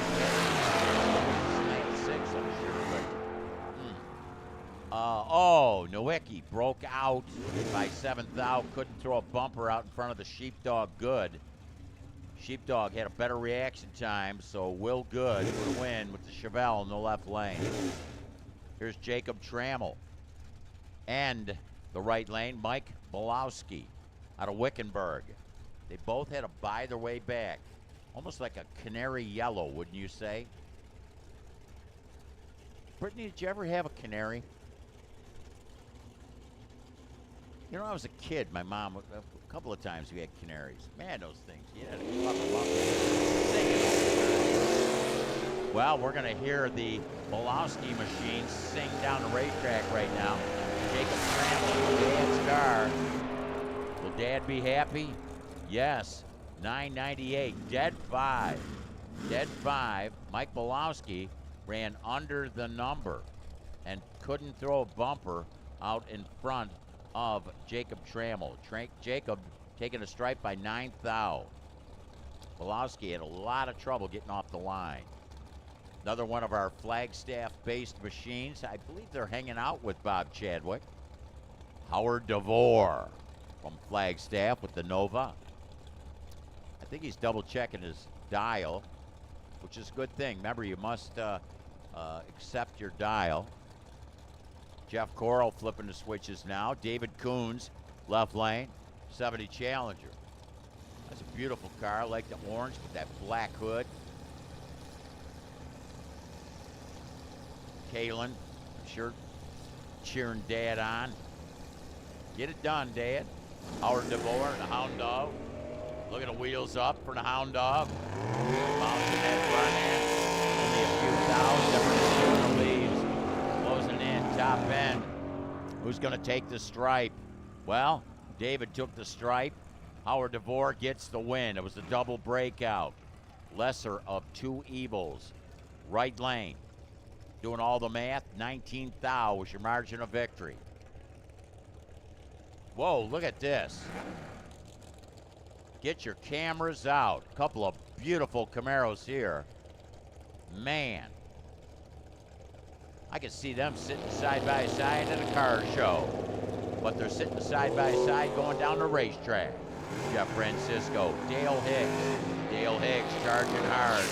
had 6, I'm sure, but oh, Nowicki broke out by 7th out. Couldn't throw a bumper out in front of the Sheepdog good. Sheepdog had a better reaction time, so Will Good for the win with the Chevelle in the left lane. Here's Jacob Trammell. And the right lane, Mike Bolowski out of Wickenburg. They both had to buy their way back. Almost like a canary yellow, wouldn't you say? Brittany, did you ever have a canary? You know, when I was a kid, my mom, a couple of times we had canaries. Man, those things, you had to club them up. Well, we're going to hear the Bolowski machine sing down the racetrack right now. Jacob Trammell, Dad's car. Will Dad be happy? Yes. 998, dead 5. Dead 5. Mike Bolowski ran under the number and couldn't throw a bumper out in front of Jacob Trammell. Jacob taking a stripe by 9th thou. Bolowski had a lot of trouble getting off the line. Another one of our Flagstaff-based machines. I believe they're hanging out with Bob Chadwick. Howard DeVore from Flagstaff with the Nova. I think he's double-checking his dial, which is a good thing. Remember, you must accept your dial. Jeff Corral flipping the switches now. David Coons, left lane, 70 Challenger. That's a beautiful car. I like the orange with that black hood. Kalen, I'm sure cheering Dad on. Get it done, Dad. Howard DeVore, the Hound Dog. Look at the wheels up for the Hound Dog. Bouncing that front end. Only a few thousand. Different leaves. Closing in, top end. Who's going to take the stripe? Well, David took the stripe. Howard DeVore gets the win. It was a double breakout. Lesser of two evils. Right lane. Doing all the math, 19 thou was your margin of victory. Whoa, look at this. Get your cameras out. A couple of beautiful Camaros here. Man. I can see them sitting side by side at a car show. But they're sitting side by side going down the racetrack. Jeff Francisco, Dale Hicks. Dale Hicks charging hard.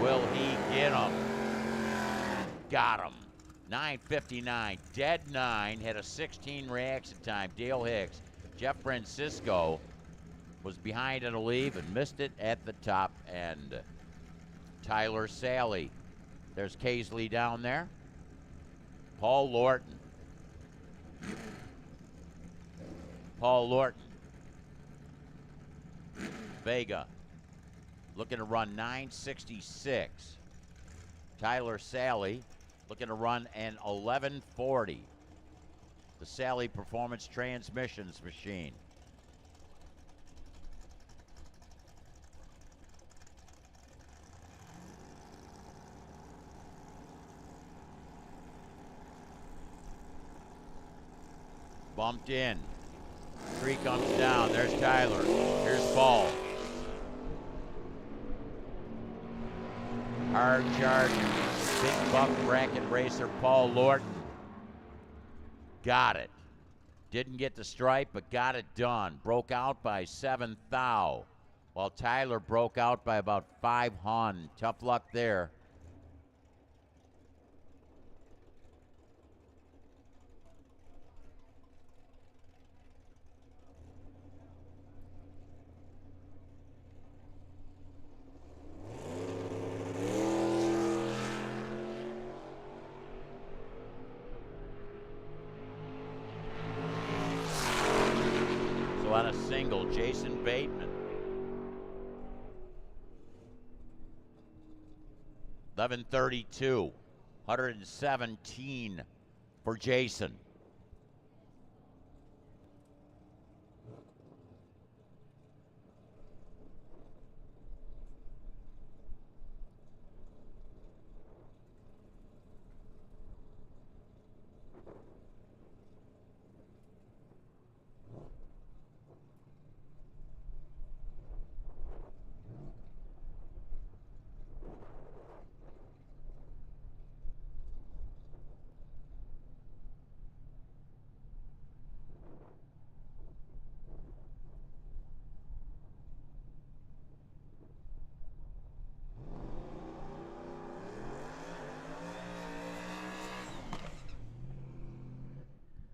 Will he get him? Got him. 9:59, dead 9, had a 16 reaction time. Dale Hicks. Jeff Francisco was behind in a leave and missed it at the top end. Tyler Sally. There's Casely down there. Paul Lorton. Paul Lorton. Vega. Looking to run 9:66. Tyler Sally looking to run an 11:40. The Sally Performance Transmissions machine. Bumped in. Tree comes down. There's Tyler. Here's Paul. Hard charging. Big buck bracket racer Paul Lorton. Got it. Didn't get the stripe, but got it done. Broke out by 7 thou, while Tyler broke out by about 5 hun. Tough luck there. On a single, Jason Bateman. 11:32, 117 for Jason.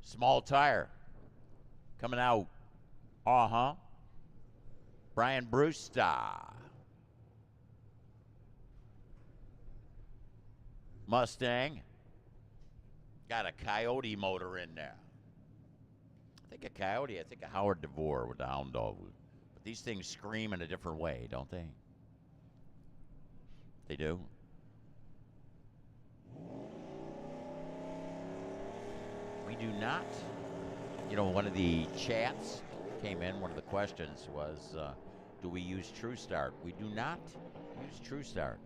Small tire coming out. Brian Brewster. Mustang. Got a Coyote motor in there. I think a Coyote, I think a Howard DeVore with the Hound Dog. But these things scream in a different way, don't they? They do. We do not. You know, one of the chats came in, one of the questions was, do we use True Start? We do not use True Start.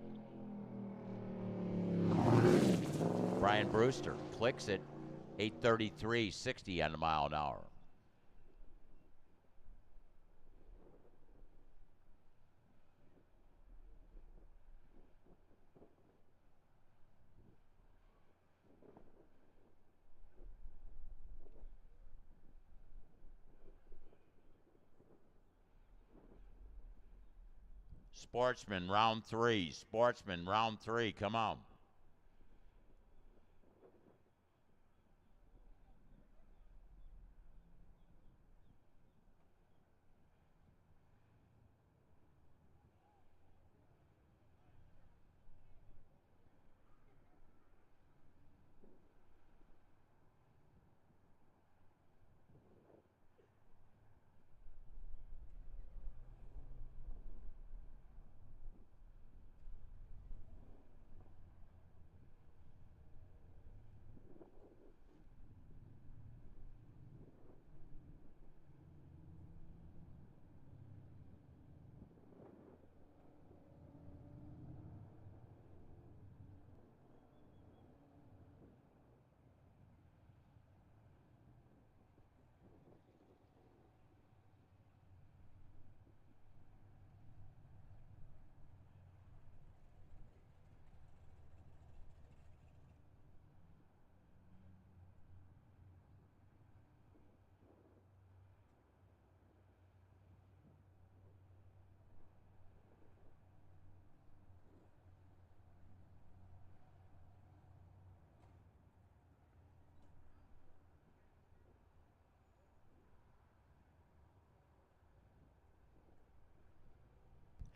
Brian Brewster clicks it, 833, 60 on the mile an hour. Sportsman, round 3. Sportsman, round 3. Come on.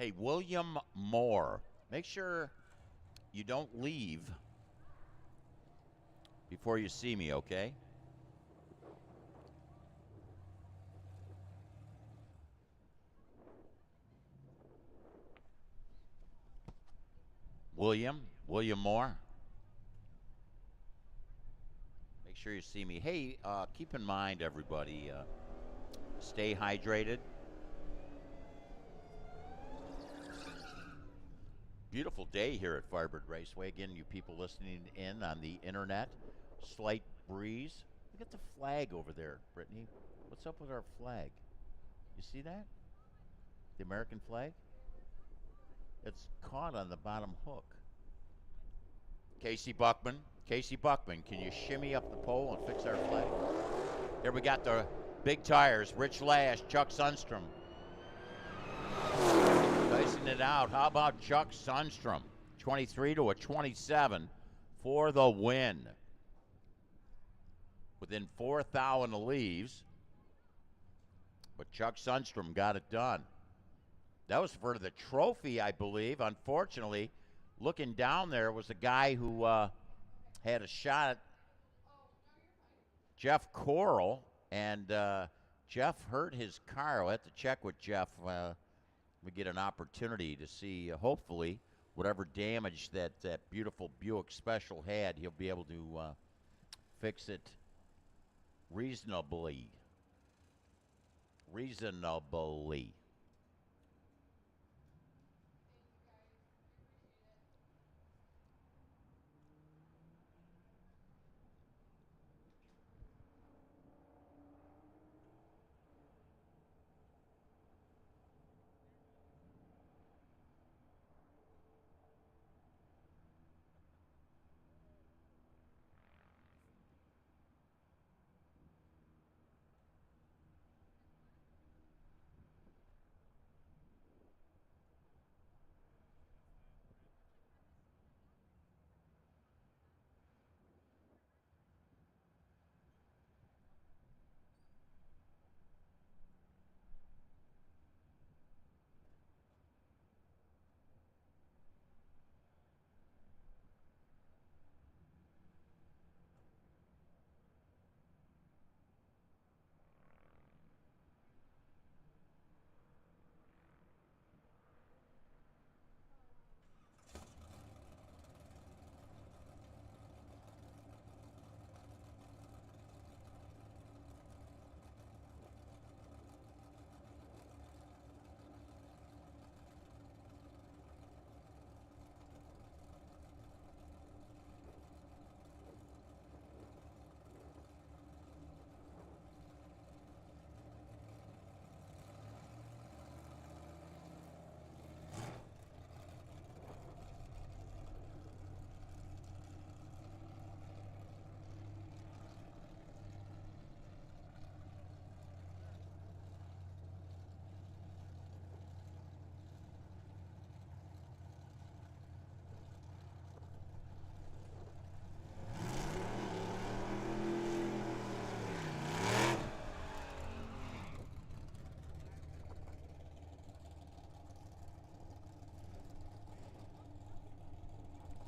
Hey, William Moore, make sure you don't leave before you see me, okay? William Moore. Make sure you see me. Hey, keep in mind, everybody, stay hydrated. Beautiful day here at Firebird Raceway. Again, you people listening in on the internet. Slight breeze. Look at the flag over there, Brittany. What's up with our flag? You see that? The American flag? It's caught on the bottom hook. Casey Buckman, can you shimmy up the pole and fix our flag? Here we got the big tires. Rich Lash, Chuck Sundstrom. Dicing it out. How about Chuck Sundstrom? 23 to a 27 for the win. Within 4 thou in the leaves. But Chuck Sundstrom got it done. That was for the trophy, I believe. Unfortunately, looking down there was a guy who had a shot at Jeff Coral, and Jeff hurt his car. I'll have to check with Jeff. We get an opportunity to see, hopefully, whatever damage that beautiful Buick Special had, he'll be able to fix it reasonably.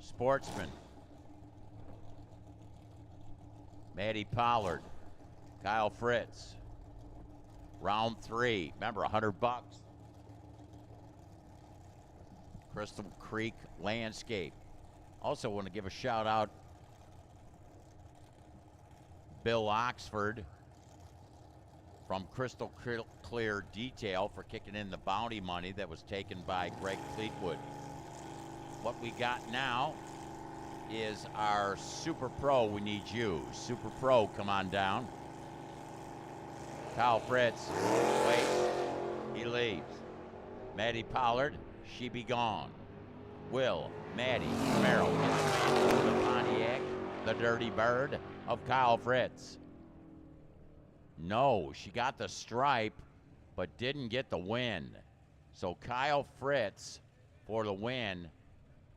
Sportsman. Maddie Pollard. Kyle Fritz. Round 3. Remember, $100. Crystal Creek Landscape. Also want to give a shout out Bill Oxford from Crystal Clear Detail for kicking in the bounty money that was taken by Greg Fleetwood. What we got now is our Super Pro. We need you. Super Pro, come on down. Kyle Fritz, wait, he leaves. Maddie Pollard, she be gone. Will, Maddie, Merrill, the Pontiac, the Dirty Bird of Kyle Fritz. No, she got the stripe, but didn't get the win. So Kyle Fritz for the win.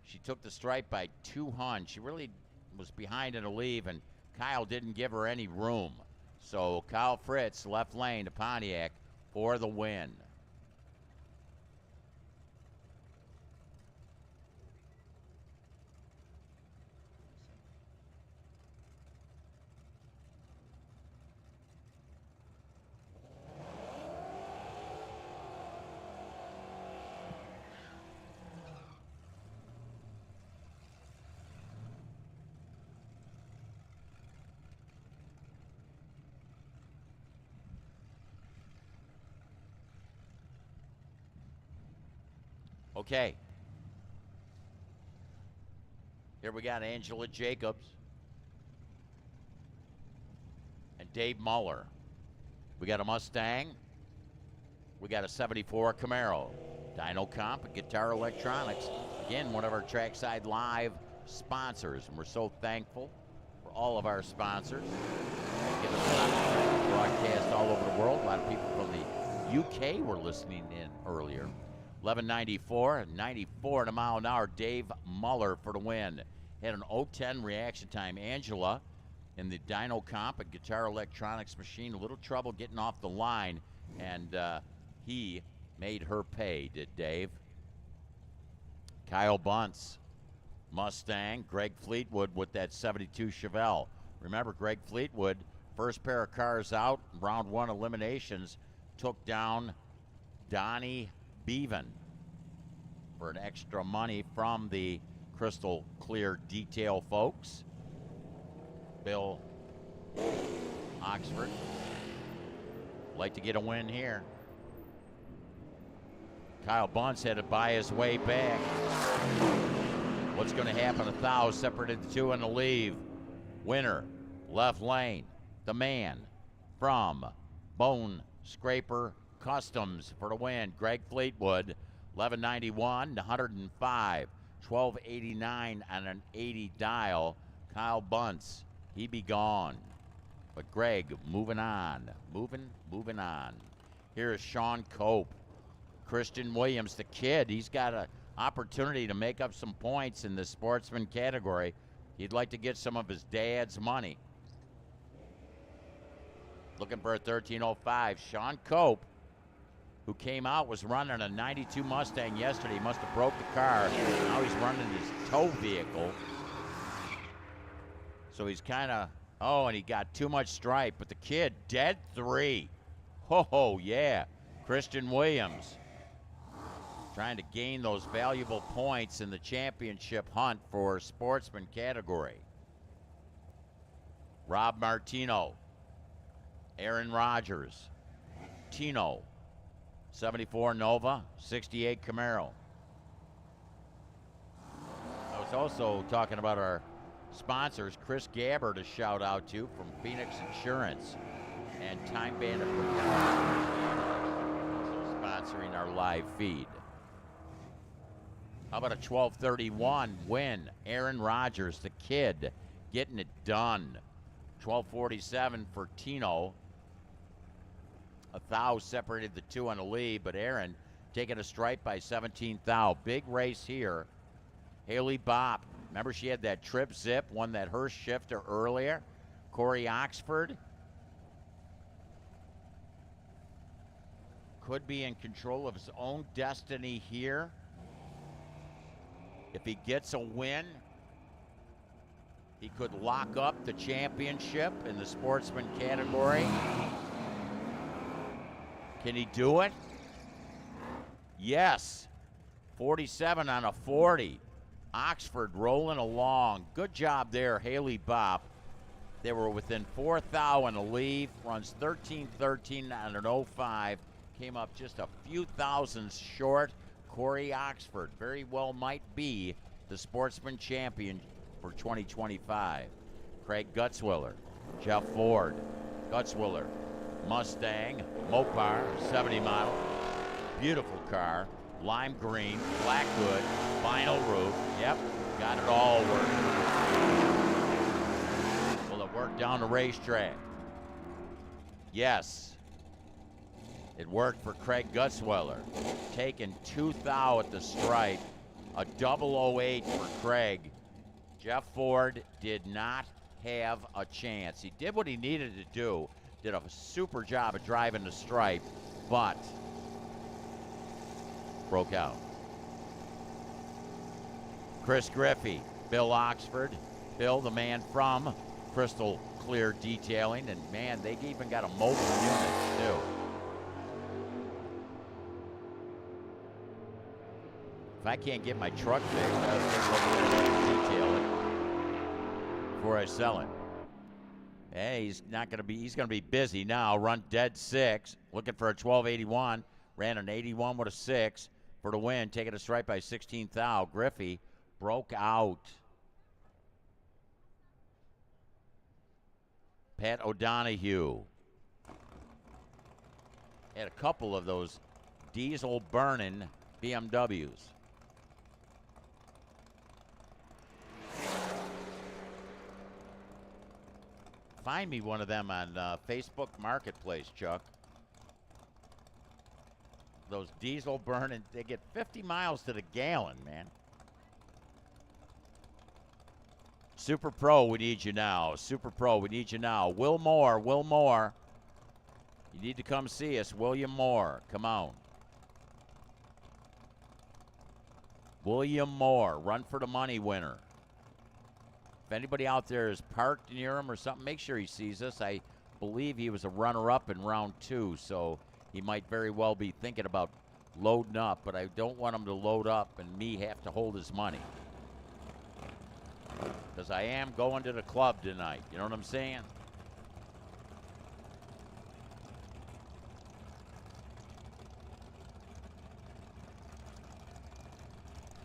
She took the stripe by 2 hunds. She really was behind in the leave, and Kyle didn't give her any room. So Kyle Fritz, left lane to Pontiac for the win. Okay. Here we got Angela Jacobs and Dave Muller. We got a Mustang. We got a 74 Camaro. Dyno Comp and Guitar Electronics. Again, one of our Trackside Live sponsors. And we're so thankful for all of our sponsors. They give us an opportunity to broadcast all over the world. A lot of people from the UK were listening in earlier. 1194 and 94 at a mile an hour. Dave Muller for the win. Had an 010 reaction time. Angela in the Dyno Comp and Guitar Electronics machine. A little trouble getting off the line. And he made her pay, did Dave. Kyle Bunce, Mustang. Greg Fleetwood with that 72 Chevelle. Remember, Greg Fleetwood, first pair of cars out, round one eliminations, took down Donnie Bevan for an extra money from the Crystal Clear Detail folks. Bill Oxford, like to get a win here. Kyle Bunce had to buy his way back. What's going to happen? 1,000 separated the two in the leave. Winner, left lane, the man from Bone Scraper Customs for the win. Greg Fleetwood, 1191, 105, 1289 on an 80 dial. Kyle Bunce, he be gone. But Greg, moving on, moving on. Here is Sean Cope. Christian Williams, the kid, he's got an opportunity to make up some points in the sportsman category. He'd like to get some of his dad's money. Looking for a 1305. Sean Cope, who came out, was running a 92 Mustang yesterday. He must have broke the car. Now he's running his tow vehicle. So he's kind of, and he got too much stripe. But the kid, dead 3. Ho, yeah. Christian Williams trying to gain those valuable points in the championship hunt for sportsman category. Rob Martino, Aaron Rodgers, Tino, 74 Nova, 68 Camaro. I was also talking about our sponsors. Chris Gabbard, a shout out to from Phoenix Insurance and Time Bandit sponsoring our live feed. How about a 1231 win? Aaron Rodgers, the kid, getting it done. 1247 for Tino. 1,000 separated the two on the lead, but Aaron taking a stripe by 17,000. Big race here. Haley Bopp, remember she had that trip zip, won that Hurst shifter earlier. Corey Oxford could be in control of his own destiny here. If he gets a win, he could lock up the championship in the sportsman category. Can he do it? Yes. 47 on a 40. Oxford rolling along. Good job there, Haley Bopp. They were within 4,000 to leave. Runs 13-13 on an 05. Came up just a few thousands short. Corey Oxford very well might be the sportsman champion for 2025. Craig Gutzwiller, Jeff Ford, Gutzwiller, Mustang, Mopar, 70 model. Beautiful car, lime green, black hood, vinyl roof. Yep, got it all working. Will it work down the racetrack? Yes. It worked for Craig Gutzwiller, taking 2,000 at the stripe, a 008 for Craig. Jeff Ford did not have a chance. He did what he needed to do, did a super job of driving the stripe, but broke out. Chris Griffey, Bill Oxford, Bill, the man from Crystal Clear Detailing, and man, they even got a mobile unit too. If I can't get my truck fixed, I'll just detail it before I sell it. Hey, he's going to be busy now. Run dead 6. Looking for a 1281. Ran an 81 with a 6. for the win, taking a strike by 16 thou. Griffey broke out. Pat O'Donohue had a couple of those diesel burning BMWs. Find me one of them on Facebook Marketplace, Chuck. Those diesel burning, they get 50 miles to the gallon, man. Super Pro, we need you now. Super Pro, we need you now. Will Moore. You need to come see us. William Moore, come on. William Moore, Run for the Money winner. If anybody out there is parked near him or something, make sure he sees us. I believe he was a runner-up in round 2, so he might very well be thinking about loading up, but I don't want him to load up and me have to hold his money. Because I am going to the club tonight. You know what I'm saying?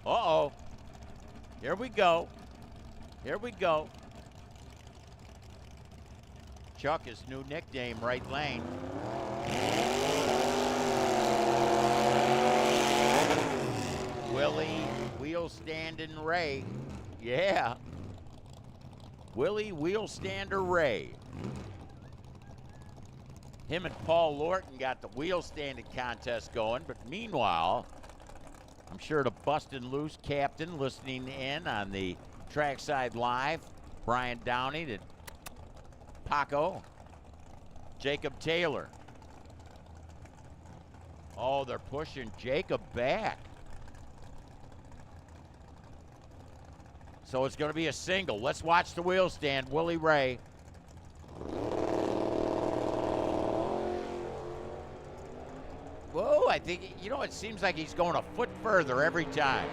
Uh-oh. Here we go. Here we go. Chuck, his new nickname, Right Lane. Willie Wheel Standing Ray. Yeah. Willie Wheel Stander Ray. Him and Paul Lorton got the wheel standing contest going, but meanwhile, I'm sure the Bustin' Loose captain listening in on the Trackside Live, Brian Downey, and Paco, Jacob Taylor. Oh, they're pushing Jacob back. So it's going to be a single. Let's watch the wheel stand. Willie Ray. Whoa, I think, you know, it seems like he's going a foot further every time.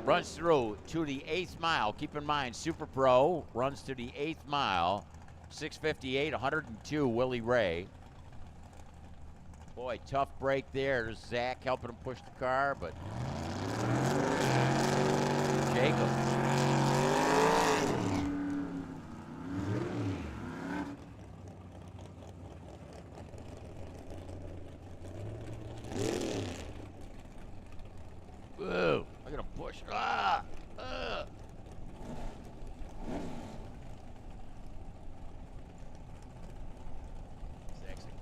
Runs through to the 8th mile. Keep in mind, Super Pro runs to the 8th mile. 6:58, 102, Willie Ray. Boy, tough break there. There's Zach helping him push the car, but Jacob. Whoa, look at him push.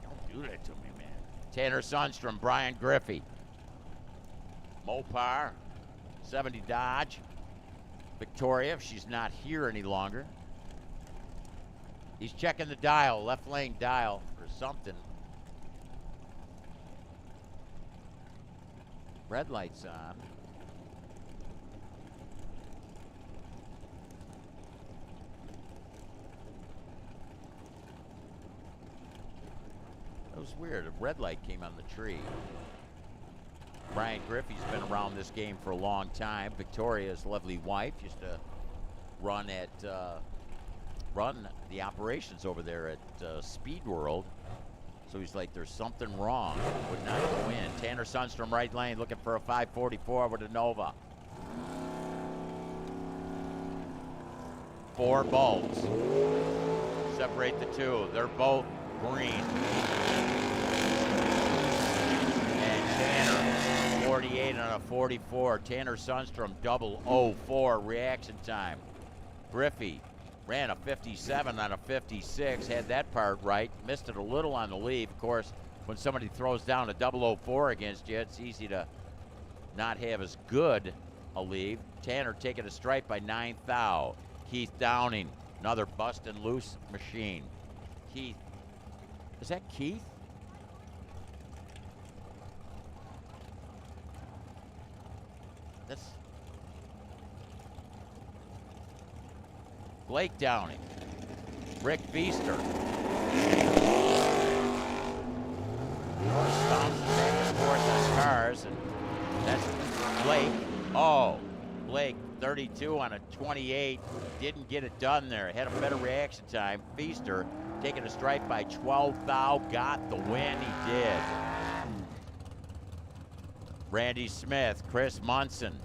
Don't do that to me, man. Tanner Sundstrom, Brian Griffey. Mopar, 70 Dodge. Victoria, if she's not here any longer. He's checking the dial, left lane dial or something. Red light's on. That was weird. A red light came on the tree. Brian Griffey's been around this game for a long time. Victoria's lovely wife used to run the operations over there at Speed World. So he's like, there's something wrong. Would not go in. Tanner Sundstrom, right lane, looking for a 544 with a Nova. 4 bulbs. Separate the two. They're both green. And Tanner, 48 on a 44. Tanner Sundstrom, 004 reaction time. Griffey ran a 57 on a 56, had that part right, missed it a little on the leave. Of course, when somebody throws down a 004 against you, it's easy to not have as good a leave. Tanner taking a stripe by 9 thou. Keith Downing, another bustin' loose machine. Keith, is that Keith? That's Blake Downing, Rick Feaster. Bouncing back and forth on cars, and that's Blake. Oh, Blake, 32 on a 28, didn't get it done there. Had a better reaction time. Feaster taking a stripe by 12 thou, got the win. He did. Randy Smith, Chris Munson.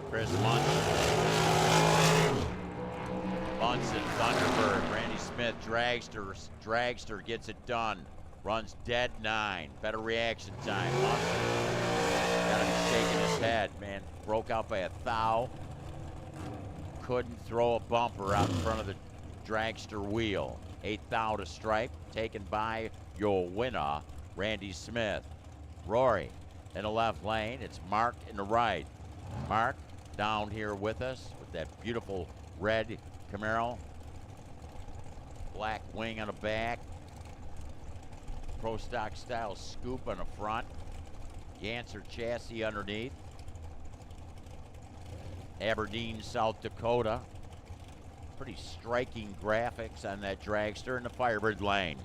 Chris Munson. Munson, Thunderbird, Randy Smith, Dragster gets it done. Runs dead 9. Better reaction time. Munson gotta be shaking his head, man. Broke out by a thou. Couldn't throw a bumper out in front of the Dragster wheel. 8 thou to stripe, taken by your winner, Randy Smith. Rory in the left lane. It's Mark in the right. Mark down here with us with that beautiful red Camaro. Black wing on the back. Pro stock style scoop on the front. Ganser chassis underneath. Aberdeen, South Dakota. Pretty striking graphics on that dragster in the Firebird lane.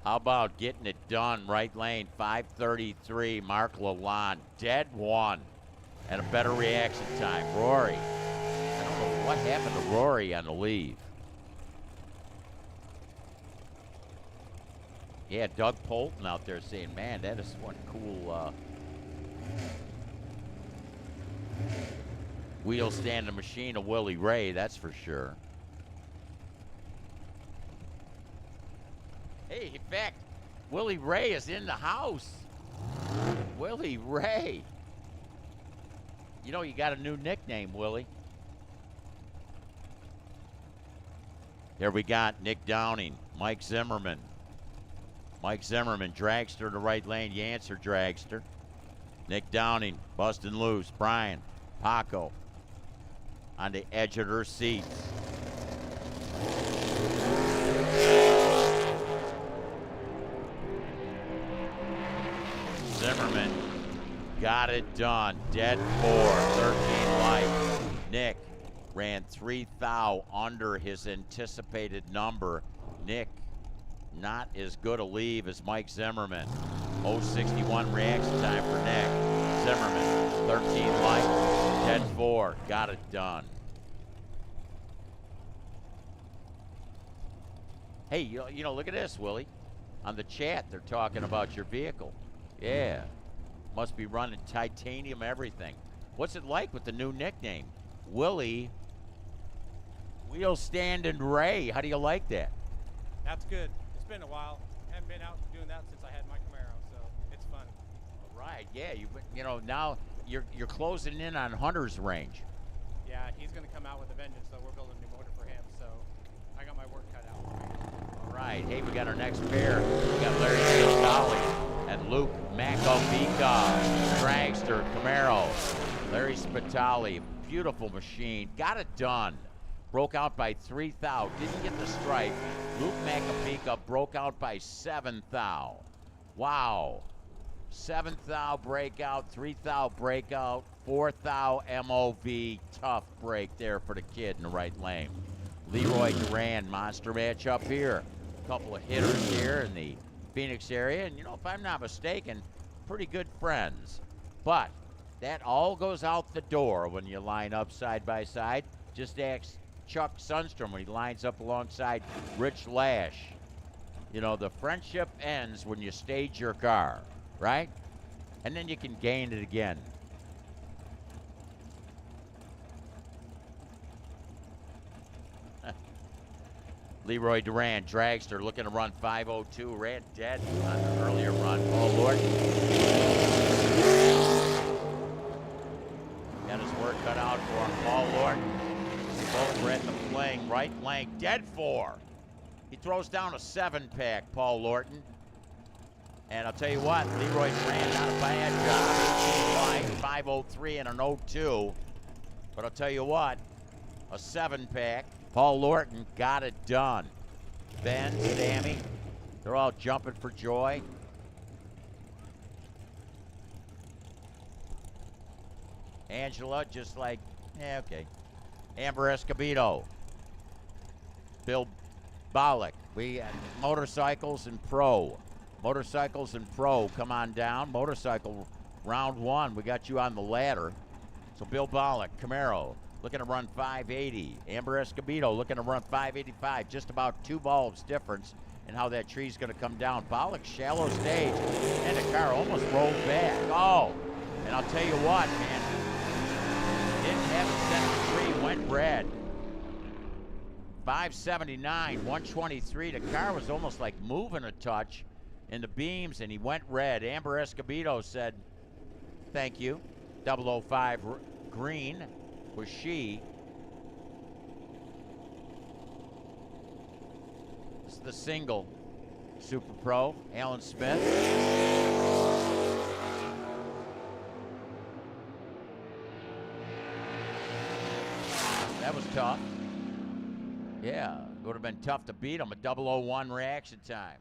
How about getting it done? Right lane, 5:33, Mark Lalonde, dead 1, and a better reaction time. Rory, I don't know what happened to Rory on the leave. Yeah, Doug Polton out there saying, man, that is one cool wheel standing machine of Willie Ray, that's for sure. Hey, in fact, Willie Ray is in the house. Willie Ray. You know, you got a new nickname, Willie. Here we got Nick Downing, Mike Zimmerman. Mike Zimmerman, dragster to right lane, Yancer dragster. Nick Downing, busting loose. Brian, Paco on the edge of their seats. Zimmerman got it done. Dead 4, 13 light. Nick ran 3 thou under his anticipated number. Nick, not as good a leave as Mike Zimmerman. 061 reaction time for Nick. Zimmerman, 13 light. Dead 4, got it done. Hey, you know, look at this, Willie. On the chat, they're talking about your vehicle. Yeah, must be running titanium everything. What's it like with the new nickname? Willie Wheel Standing Ray. How do you like that? That's good. It's been a while. I haven't been out doing that since I had my Camaro, so it's fun. All right, yeah, you know, now you're closing in on Hunter's range. Yeah, he's going to come out with a vengeance, so we're building a new motor for him, so I got my work cut out. All right, hey, we got our next pair. We got Larry Spitali and Luke Makovica, dragster, Camaro. Larry Spitali, beautiful machine, got it done. Broke out by 3 thou, didn't get the stripe. Luke Makovica broke out by 7 thou. Wow. 7 thou breakout, 3 thou breakout, 4 thou MOV. Tough break there for the kid in the right lane. Leroy Duran, monster match up here. A couple of hitters here in the Phoenix area, and you know, if I'm not mistaken, pretty good friends. But that all goes out the door when you line up side by side. Just ask Chuck Sundstrom when he lines up alongside Rich Lash. You know, the friendship ends when you stage your car, right? And then you can gain it again. Leroy Duran, dragster, looking to run 5:02. Ran dead on the earlier run. Paul Lorton got his work cut out for him. Paul Lorton, both red the fling, right flank, dead 4. He throws down a 7-pack, Paul Lorton. And I'll tell you what, Leroy Duran, not a bad job. 5:03 and an 02. But I'll tell you what, a 7-pack. Paul Lorton got it done. Ben, Sammy, they're all jumping for joy. Angela, just like, yeah, okay. Amber Escobedo. Bill Bollock. We motorcycles and pro. Motorcycles and pro, come on down. Motorcycle round 1, we got you on the ladder. So Bill Bollock, Camaro, looking to run 580. Amber Escobedo looking to run 585. Just about 2 bulbs difference in how that tree's going to come down. Bollock, shallow stage, and the car almost rolled back. Oh, and I'll tell you what, man. Didn't have it set the tree, went red. 579, 123. The car was almost like moving a touch in the beams, and he went red. Amber Escobedo said, thank you. 005 green was she. This is the single Super Pro, Alan Smith. That was tough. Yeah, it would have been tough to beat him. A 001 reaction time.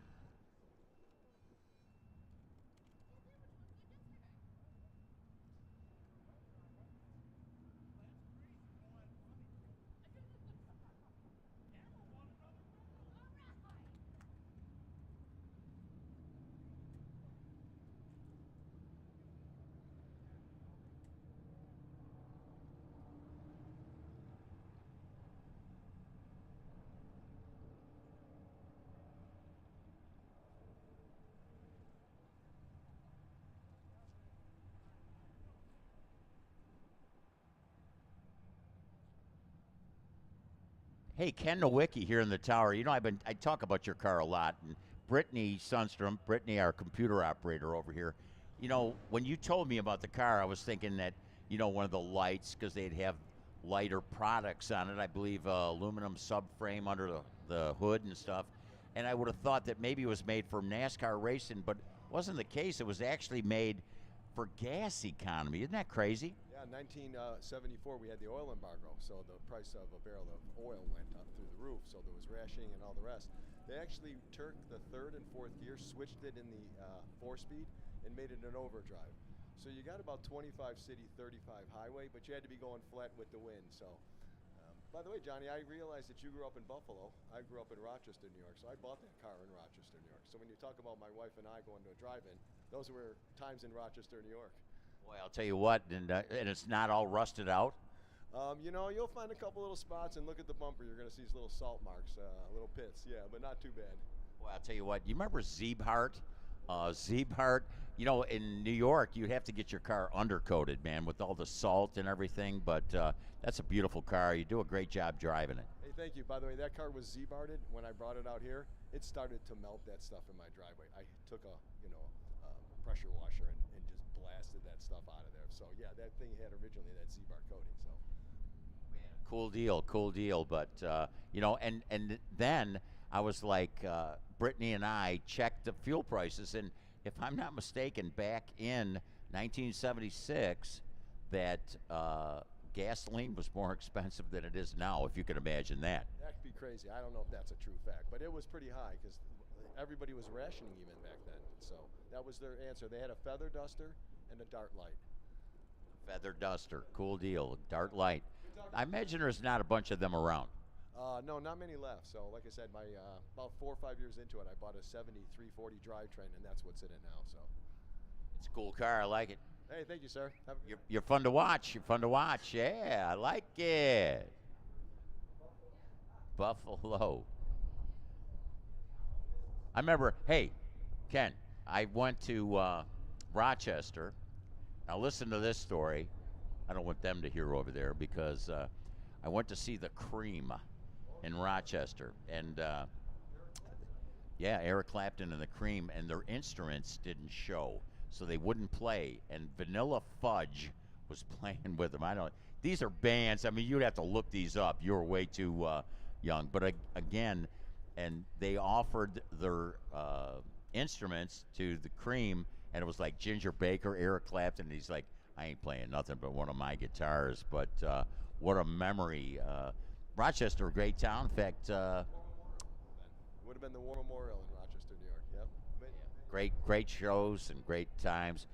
Hey, Ken Nowicki here in the tower. You know, I talk about your car a lot. And Brittany Sundstrom, Brittany, our computer operator over here, you know, when you told me about the car, I was thinking that, you know, one of the lights, because they'd have lighter products on it, I believe aluminum subframe under the hood and stuff. And I would have thought that maybe it was made for NASCAR racing, but wasn't the case. It was actually made for gas economy. Isn't that crazy? Yeah, 1974 we had the oil embargo, so the price of a barrel of oil went up through the roof, so there was rationing and all the rest. They actually took the 3rd and 4th gear, switched it in the 4-speed, and made it an overdrive. So you got about 25 city, 35 highway, but you had to be going flat with the wind. So, by the way, Johnny, I realized that you grew up in Buffalo. I grew up in Rochester, New York, so I bought that car in Rochester, New York. So when you talk about my wife and I going to a drive-in, those were times in Rochester, New York. Boy, I'll tell you what, and it's not all rusted out. You know, you'll find a couple little spots, and look at the bumper. You're going to see these little salt marks, little pits. Yeah, but not too bad. Well, I'll tell you what. You remember Zeebhart? Zeebhart. You know, in New York, you'd have to get your car undercoated, man, with all the salt and everything. But that's a beautiful car. You do a great job driving it. Hey, thank you. By the way, that car was Zeebarted. When I brought it out here, it started to melt that stuff in my driveway. I took a, pressure washer and just blasted that stuff out of there. So yeah, that thing had originally that Z-bar coating. So cool deal. But and then I was like, Brittany and I checked the fuel prices, and if I'm not mistaken, back in 1976, that gasoline was more expensive than it is now. If you can imagine that. That'd be crazy. I don't know if that's a true fact, but it was pretty high because everybody was rationing even back then. So that was their answer. They had a feather duster and a dart light. Feather duster, cool deal. Dart light. I imagine there's not a bunch of them around. No, not many left. So like I said, my about 4 or 5 years into it, I bought a 340 drivetrain, and that's what's in it now. So it's a cool car. I like it. Hey, thank you, sir. You're fun to watch. You're fun to watch. Yeah, I like it. Buffalo. I remember, hey, Ken, I went to Rochester. Now listen to this story. I don't want them to hear over there because I went to see the Cream. in Rochester. And, yeah, Eric Clapton and the Cream, and their instruments didn't show, so they wouldn't play. And Vanilla Fudge was playing with them. These are bands. I mean, you'd have to look these up. You were way too young. But again, and they offered their instruments to the Cream, and it was like Ginger Baker, Eric Clapton. And he's like, I ain't playing nothing but one of my guitars. But what a memory. Rochester, a great town. In fact, Would have been the War Memorial in Rochester, New York. Yep. great shows and great times.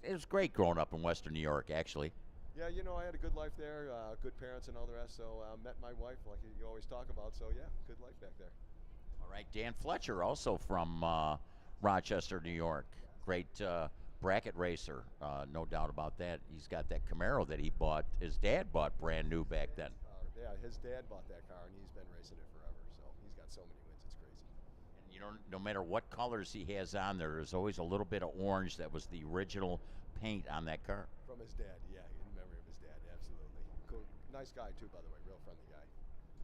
It was great growing up in Western New York, actually. Yeah, you know, I had a good life there, good parents and all the rest. So met my wife, like you always talk about. So yeah, good life back there. All right, Dan Fletcher, also from Rochester, New York. Great bracket racer, no doubt about that. He's got that Camaro that he bought. His dad bought brand new back then. Yeah, his dad bought that car, and he's been racing it forever. So he's got so many wins, it's crazy. And you know, no matter what colors he has on there, there's always a little bit of orange that was the original paint on that car. From his dad, yeah, in memory of his dad, absolutely. Cool, nice guy too, by the way, real friendly guy.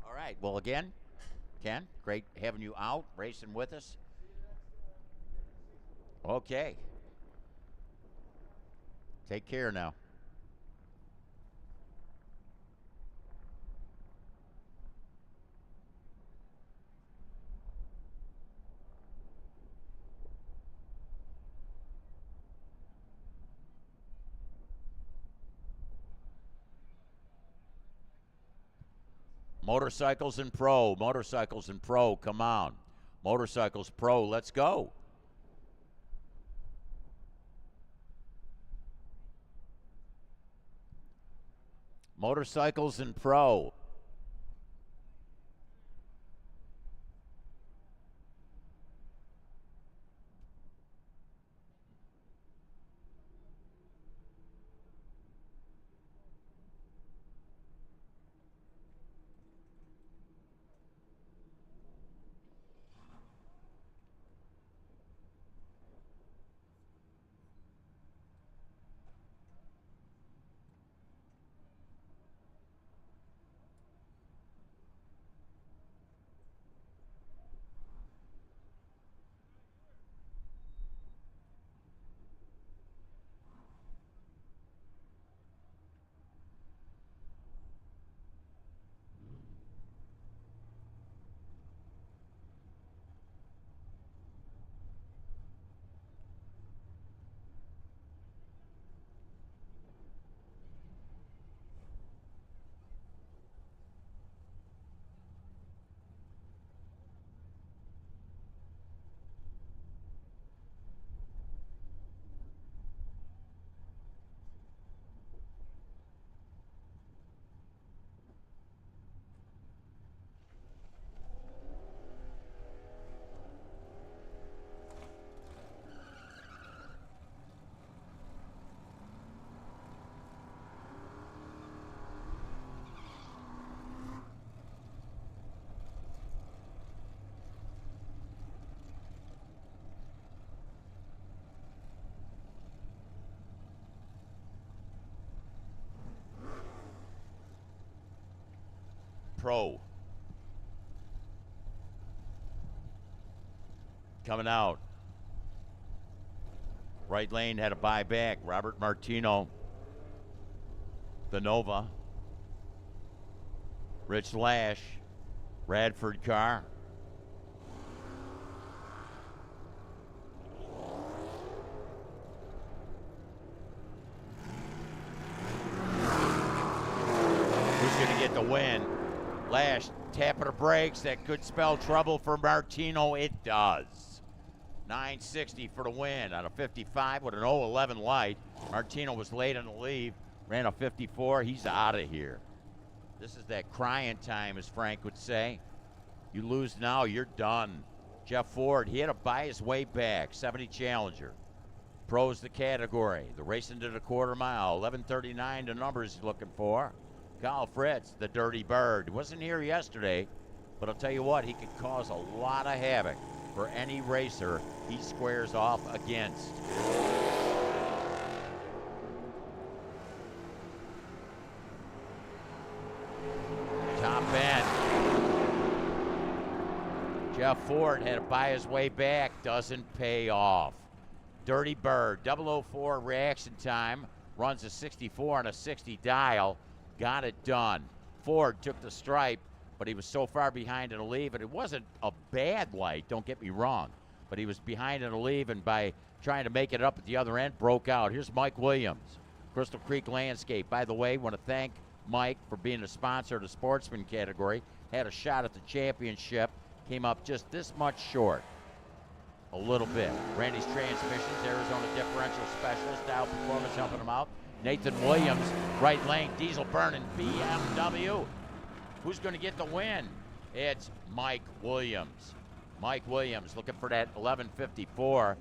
All right, well again, Ken, great having you out racing with us. Okay. Take care now. Motorcycles and Pro, come on. Motorcycles Pro, let's go. Motorcycles and Pro. Pro. Coming out. Right lane had a buyback. Robert Martino. The Nova. Rich Lash. Radford car. Who's going to get the win? Lash, tap of the brakes. That could spell trouble for Martino. It does. 960 for the win on a 55 with an 011 light. Martino was late on the leave. Ran a 54. He's out of here. This is that crying time, as Frank would say. You lose now, you're done. Jeff Ford, he had to buy his way back. 70 Challenger. Pro's the category. The race into the quarter mile. 11:39 the numbers he's looking for. Kyle Fritz, the Dirty Bird. Wasn't here yesterday, but I'll tell you what, he could cause a lot of havoc for any racer he squares off against. Top end. Jeff Ford had to buy his way back. Doesn't pay off. Dirty Bird, 004 reaction time. Runs a 64 and a 60 dial. Got it done. Ford took the stripe, but he was so far behind in a leave, and it wasn't a bad light, don't get me wrong, but he was behind in a leave, and by trying to make it up at the other end, broke out. Here's Mike Williams, Crystal Creek Landscape. By the way, want to thank Mike for being a sponsor of the sportsman category. Had a shot at the championship, came up just this much short. A little bit. Randy's Transmissions, Arizona Differential Specialist, Dial Performance helping him out. Nathan Williams, right lane, diesel burning BMW. Who's going to get the win? It's Mike Williams. Mike Williams looking for that 1154.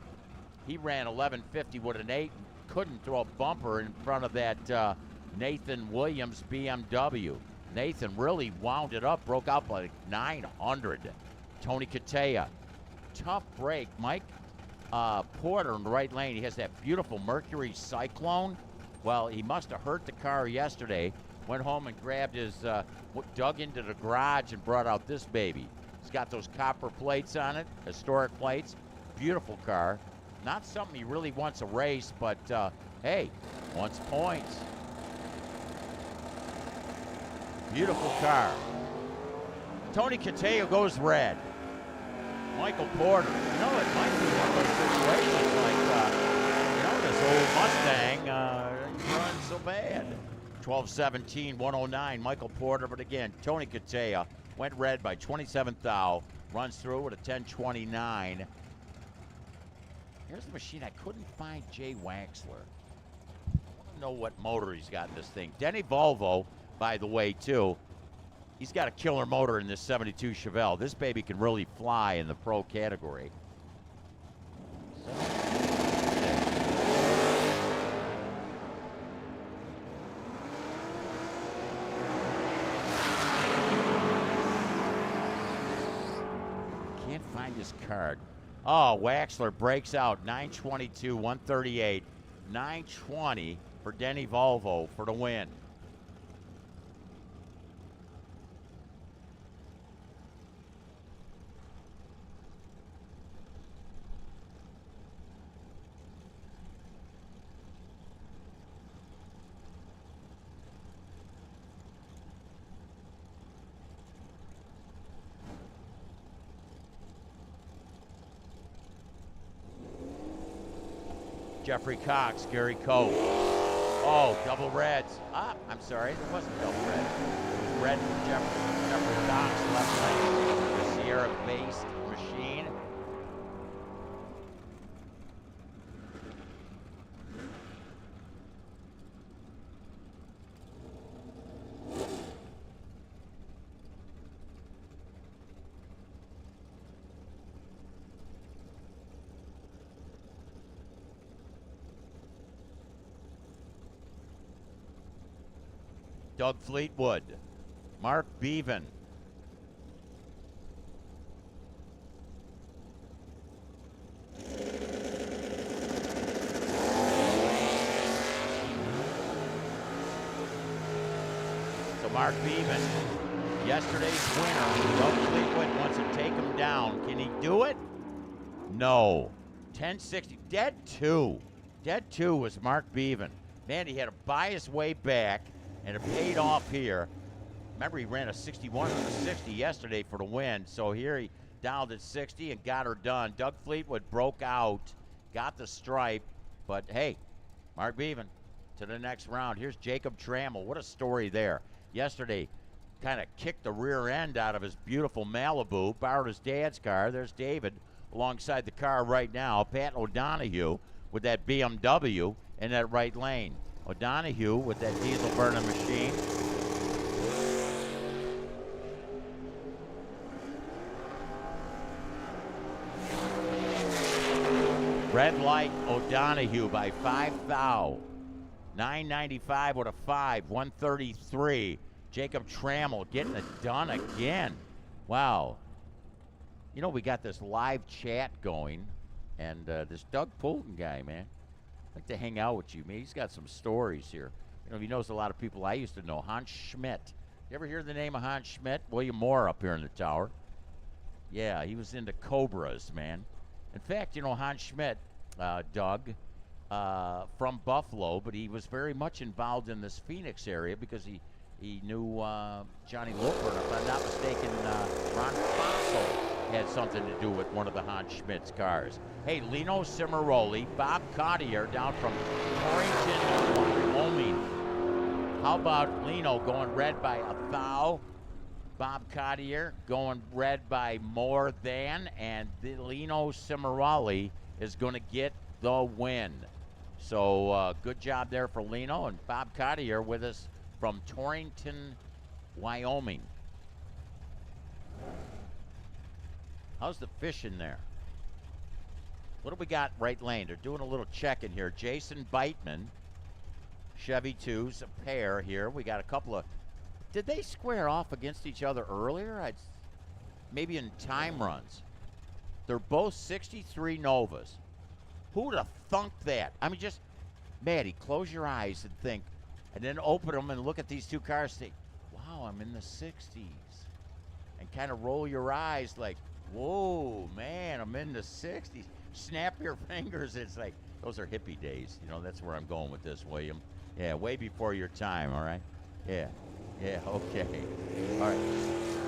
He ran 1150 with an 8 and couldn't throw a bumper in front of that Nathan Williams BMW. Nathan really wound it up, broke out by like 900. Tony Katea. Tough break. Mike Porter in the right lane. He has that beautiful Mercury Cyclone. Well, he must have hurt the car yesterday. Went home and grabbed his, dug into the garage and brought out this baby. It's got those copper plates on it, historic plates. Beautiful car. Not something he really wants to race, but hey, wants points. Beautiful car. Tony Katea goes red. Michael Porter. You know, it might be one of those situations like, this old Mustang runs so bad. 12-17, 109, Michael Porter, but again, Tony Katea went red by 27 thou, runs through with a 10:29. Here's the machine. I couldn't find Jay Waxler. I want to know what motor he's got in this thing. Denny Volvo, by the way, too. He's got a killer motor in this 72 Chevelle. This baby can really fly in the pro category. Can't find his card. Oh, Waxler breaks out. 922, 138. 920 for Denny Volvo for the win. Jeffrey Cox, Gary Coe. Oh, double reds. I'm sorry, there wasn't double red. It was red from Jeffrey Cox, left lane. The Sierra-based machine. Doug Fleetwood, Mark Bevan. So Mark Bevan, yesterday's winner. Doug Fleetwood wants to take him down. Can he do it? No. 1060, dead two. Dead two was Mark Bevan. Man, he had to buy his way back. And it paid off here. Remember, he ran a 61 and a 60 yesterday for the win. So here he dialed at 60 and got her done. Doug Fleetwood broke out, got the stripe. But, hey, Mark Bevan to the next round. Here's Jacob Trammell. What a story there. Yesterday, kind of kicked the rear end out of his beautiful Malibu, borrowed his dad's car. There's David alongside the car right now. Pat O'Donohue with that BMW in that right lane. O'Donohue with that diesel burning machine. Red light O'Donohue by 5 thou. 995 with a 5, 133. Jacob Trammell getting it done again. Wow. You know, we got this live chat going, and this Doug Poulton guy, man. I'd like to hang out with you, man. He's got some stories here. You know, he knows a lot of people I used to know. Hans Schmidt. You ever hear the name of Hans Schmidt? William Moore up here in the tower. Yeah, he was into Cobras, man. In fact, you know, Hans Schmidt, Doug, from Buffalo, but he was very much involved in this Phoenix area because he knew Johnny Loper. And if I'm not mistaken, Ron Fossil had something to do with one of the Hans Schmidt's cars. Hey, Lino Cimaroli, Bob Cottier down from Torrington, Wyoming. How about Lino going red by a thou? Bob Cottier going red by more than, and Lino Cimaroli is going to get the win. So good job there for Lino, and Bob Cottier with us from Torrington, Wyoming. How's the fishing there? What do we got right lane? They're doing a little check in here. Jason Beitman, Chevy 2's a pair here. We got a couple of... Did they square off against each other earlier? Maybe in time runs. They're both 63 Novas. Who would have thunk that? I mean, just, Maddie, close your eyes and think, and then open them and look at these two cars and think, wow, I'm in the 60s. And kind of roll your eyes like, whoa, man, I'm in the 60s. Snap your fingers. It's like, those are hippie days. You know, that's where I'm going with this, William. Yeah, way before your time, all right? Yeah. Yeah, okay. All right.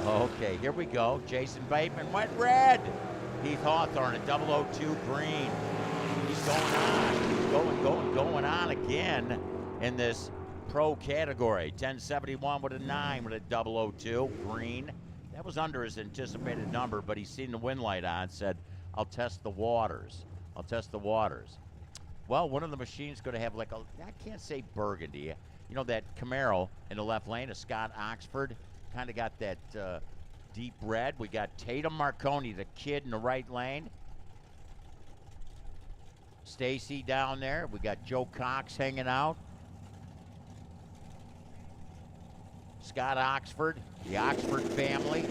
Okay, here we go. Jason Bateman went red. Heath Hawthorne at 002 green. He's going on. He's going on again in this pro category. 1071 with a 9 with a 002 green. That was under his anticipated number, but he's seen the wind light on, said, I'll test the waters. I'll test the waters. Well, one of the machines going to have like a, I can't say burgundy. You know, that Camaro in the left lane, a Scott Oxford, kind of got that deep red. We got Tatum Marconi, the kid in the right lane. Stacy down there. We got Joe Cox hanging out. Scott Oxford, the Oxford family.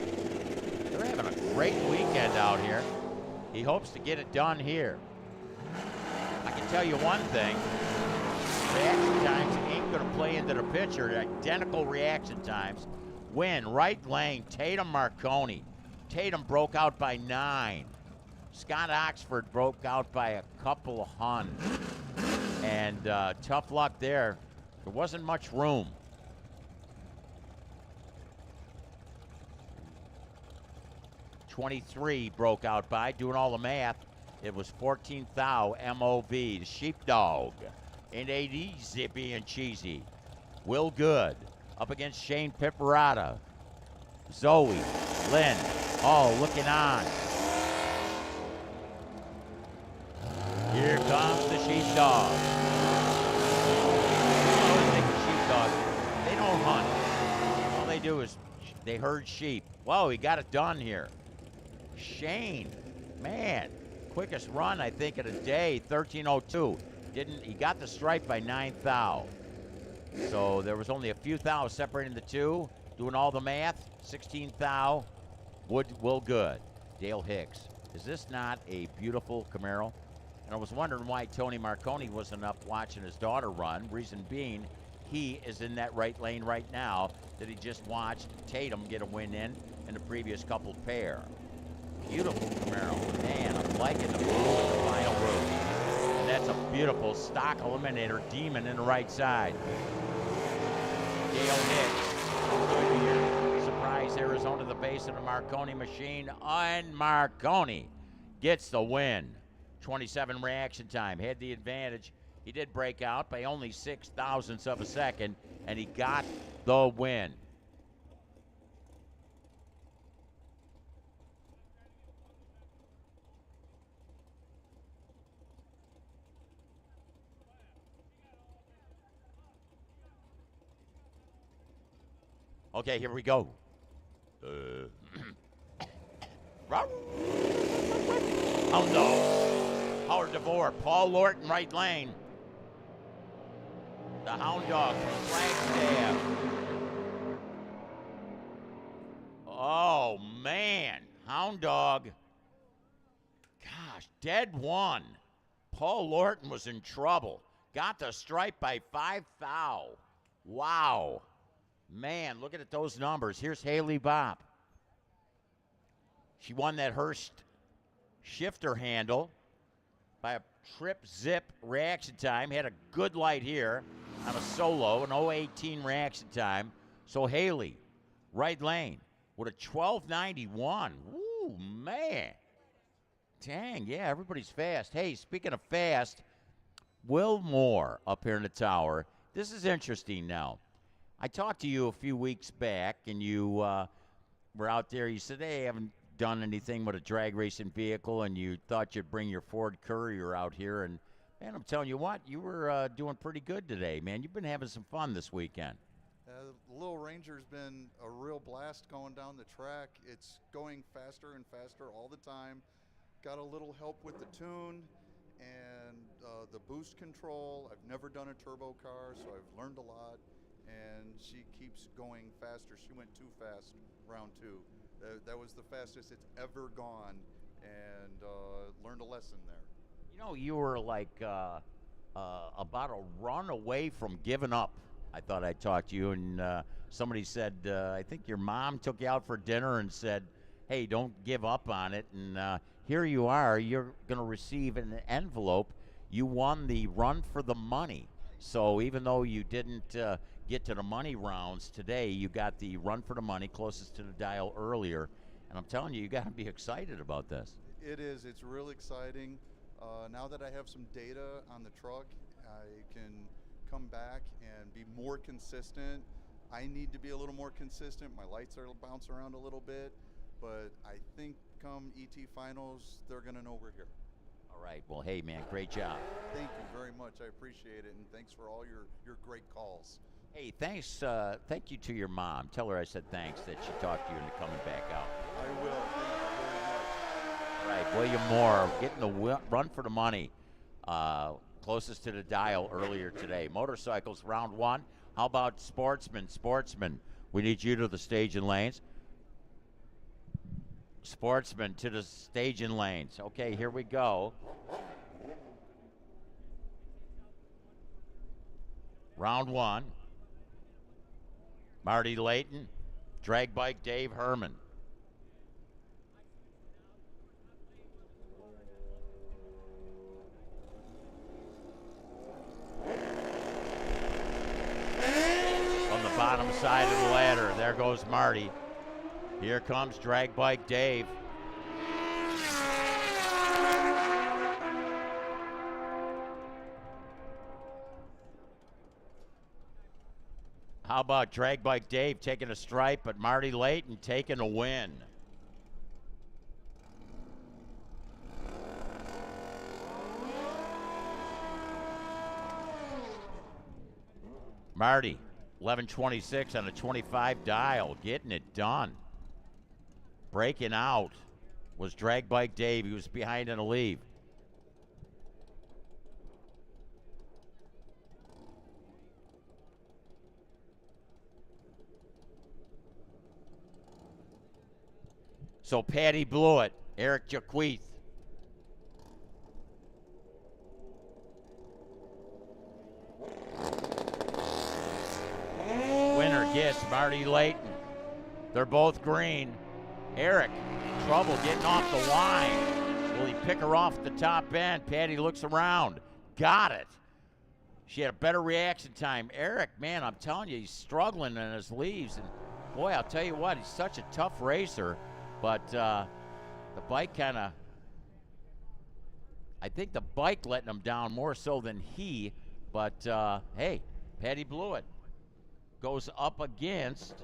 They're having a great weekend out here. He hopes to get it done here. I can tell you one thing. Reaction times ain't going to play into the picture. Identical reaction times. Win, right lane, Tatum Marconi. Tatum broke out by 9. Scott Oxford broke out by a couple of hun. And tough luck there. There wasn't much room. .23 broke out by, doing all the math. It was 14 thou MOV, the sheepdog. Ain't it easy being cheesy. Will Good up against Shane Pipparata. Zoe, Lynn, all looking on. Here comes the sheepdog. I always think the sheepdog, they don't hunt. All they do is they herd sheep. Whoa, he got it done here. Shane, man, quickest run I think of the day, 13:02. He got the stripe by 9 thou. So there was only a few thou separating the two. Doing all the math, 16 thou. Will Good, Dale Hicks. Is this not a beautiful Camaro? And I was wondering why Tony Marconi wasn't up watching his daughter run. Reason being, he is in that right lane right now that he just watched Tatum get a win in the previous couple pair. Beautiful Camaro. Man, I'm liking the blue and the vinyl roof. And that's a beautiful stock eliminator demon in the right side. Dale Hicks. Surprise Arizona, the base of the Marconi machine. And Marconi gets the win. 27 reaction time. Had the advantage. He did break out by only 6 thousandths of a second, and he got the win. Okay, here we go. Oh no. Howard DeVore, Paul Lorton, right lane. The Hound Dog from Flagstaff. Oh man, Hound Dog. Gosh, dead one. Paul Lorton was in trouble. Got the stripe by 5 thou. Wow. Man, looking at those numbers. Here's Haley Bopp. She won that Hurst shifter handle by a trip zip reaction time. Had a good light here on a solo, an 0:18 reaction time. So Haley, right lane, with a 12:91. Ooh, man. Dang, yeah, everybody's fast. Hey, speaking of fast, Will Moore up here in the tower. This is interesting now. I talked to you a few weeks back, and you were out there. You said, hey, I haven't done anything with a drag racing vehicle, and you thought you'd bring your Ford Courier out here. And, man, I'm telling you what, you were doing pretty good today, man. You've been having some fun this weekend. The Little Ranger's been a real blast going down the track. It's going faster and faster all the time. Got a little help with the tune and the boost control. I've never done a turbo car, so I've learned a lot. And she keeps going faster. She went too fast round 2. That was the fastest it's ever gone, and learned a lesson there. You know, you were like about a run away from giving up. I thought I'd talk to you, and somebody said, I think your mom took you out for dinner and said, hey, don't give up on it. And here you are. You're going to receive an envelope. You won the Run for the Money. So even though you didn't get to the money rounds today, you got the Run for the Money closest to the dial earlier. And I'm telling you, you got to be excited about this. It is. It's real exciting. Now that I have some data on the truck, I can come back and be more consistent. I need to be a little more consistent. My lights are bounce around a little bit, but I think come ET Finals, they're going to know we're here. All right. Well, hey, man, great job. Thank you very much. I appreciate it, and thanks for all your great calls. Hey, thanks. Thank you to your mom. Tell her I said thanks that she talked to you into coming back out. I will. Thank you very much. All right, William Moore getting the Run for the Money closest to the dial earlier today. Motorcycles, round 1. How about Sportsman? Sportsman, we need you to the stage and lanes. Sportsman to the stage and lanes. Okay, here we go. Round 1. Marty Layton, drag bike Dave Herman. On the bottom side of the ladder, there goes Marty. Here comes drag bike Dave. How about drag bike Dave taking a stripe, but Marty Layton taking a win. Marty, 11:26 on a 25 dial, getting it done. Breaking out was drag bike Dave. He was behind in a lead. So Patty Blewett, Eric Jaquith. Winner gets Marty Layton. They're both green. Eric, trouble getting off the line. Will he pick her off the top end? Patty looks around. Got it. She had a better reaction time. Eric, man, I'm telling you, he's struggling in his leaves. And boy, I'll tell you what, he's such a tough racer. But the bike kind of, I think the bike letting him down more so than he. But, hey, Patty Blewett goes up against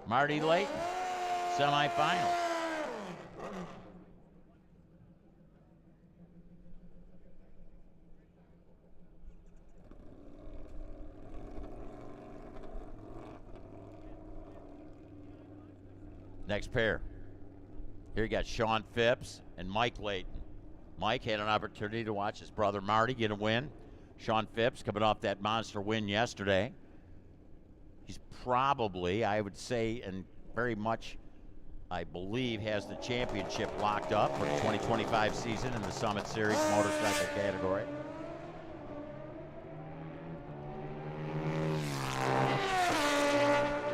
Marty Layton, semifinal. Next pair. Here you got Sean Phipps and Mike Layton. Mike had an opportunity to watch his brother Marty get a win. Sean Phipps coming off that monster win yesterday. He's probably, I would say, and very much, I believe, has the championship locked up for the 2025 season in the Summit Series motorcycle category.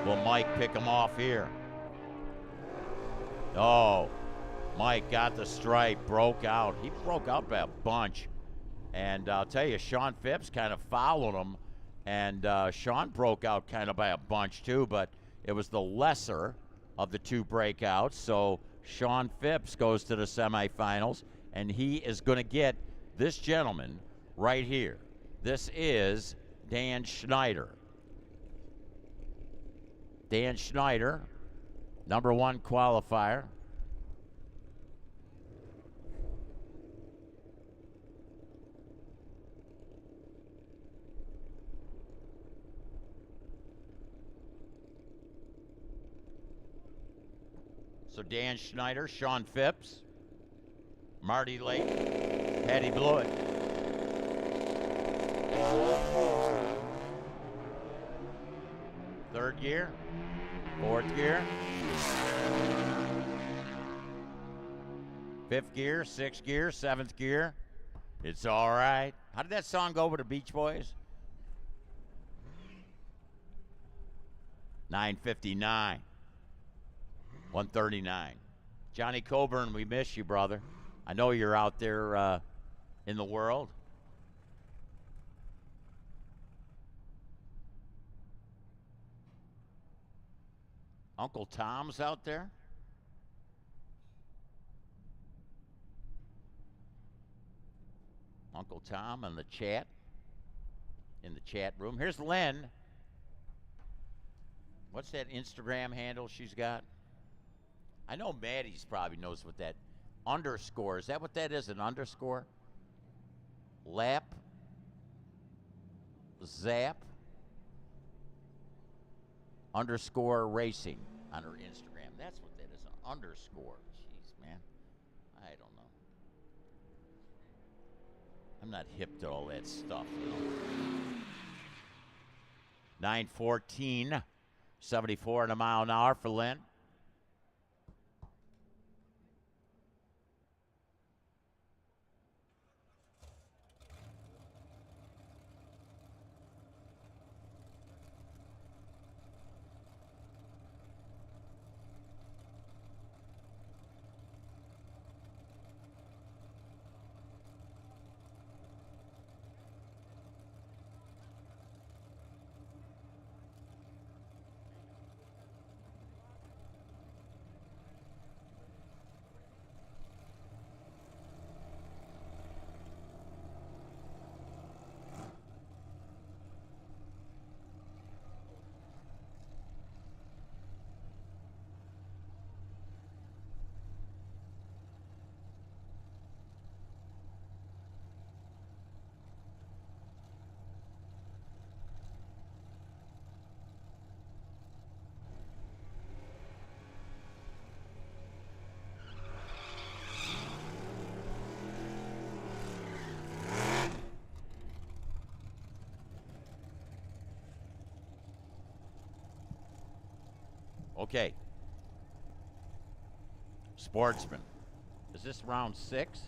Will Mike pick him off here? Oh, Mike got the stripe, broke out. He broke out by a bunch. And I'll tell you, Sean Phipps kind of followed him. And Sean broke out kind of by a bunch too, but it was the lesser of the two breakouts. So Sean Phipps goes to the semifinals, and he is going to get this gentleman right here. This is Dan Schneider. Dan Schneider, number one qualifier. So Dan Schneider, Sean Phipps, Marty Lake, Patty Blewett. Third gear, fourth gear, fifth gear, sixth gear, seventh gear. It's all right. How did that song go with the Beach Boys? 9:59. 139. Johnny Coburn, we miss you, brother. I know you're out there in the world. Uncle Tom's out there. Uncle Tom in the chat room. Here's Lynn. What's that Instagram handle she's got? I know Maddie's probably knows what that underscore. Is that what that is, an underscore? Lap? Zap? Underscore racing on her Instagram. That's what that is, an underscore. Jeez, man. I don't know. I'm not hip to all that stuff, you know. 9:14, 74 in a mile an hour for Lynn. Okay. Sportsman. Is this round 6?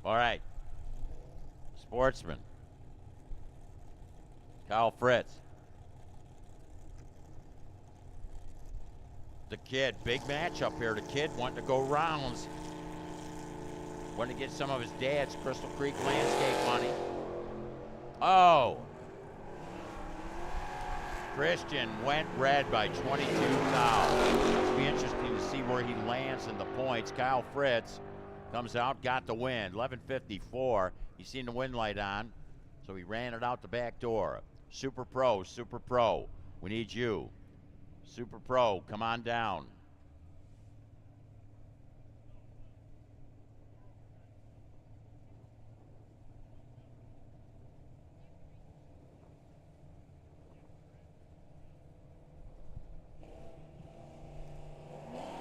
All right. Sportsman. Kyle Fritz. The kid, big matchup here. The kid wanting to go rounds. Wanting to get some of his dad's Crystal Creek landscape money. Oh. Christian went red by 22 fouls. It'll be interesting to see where he lands in the points. Kyle Fritz comes out, got the win. 11:54. He's seen the win light on, so he ran it out the back door. Super Pro, Super Pro. We need you. Super Pro, come on down.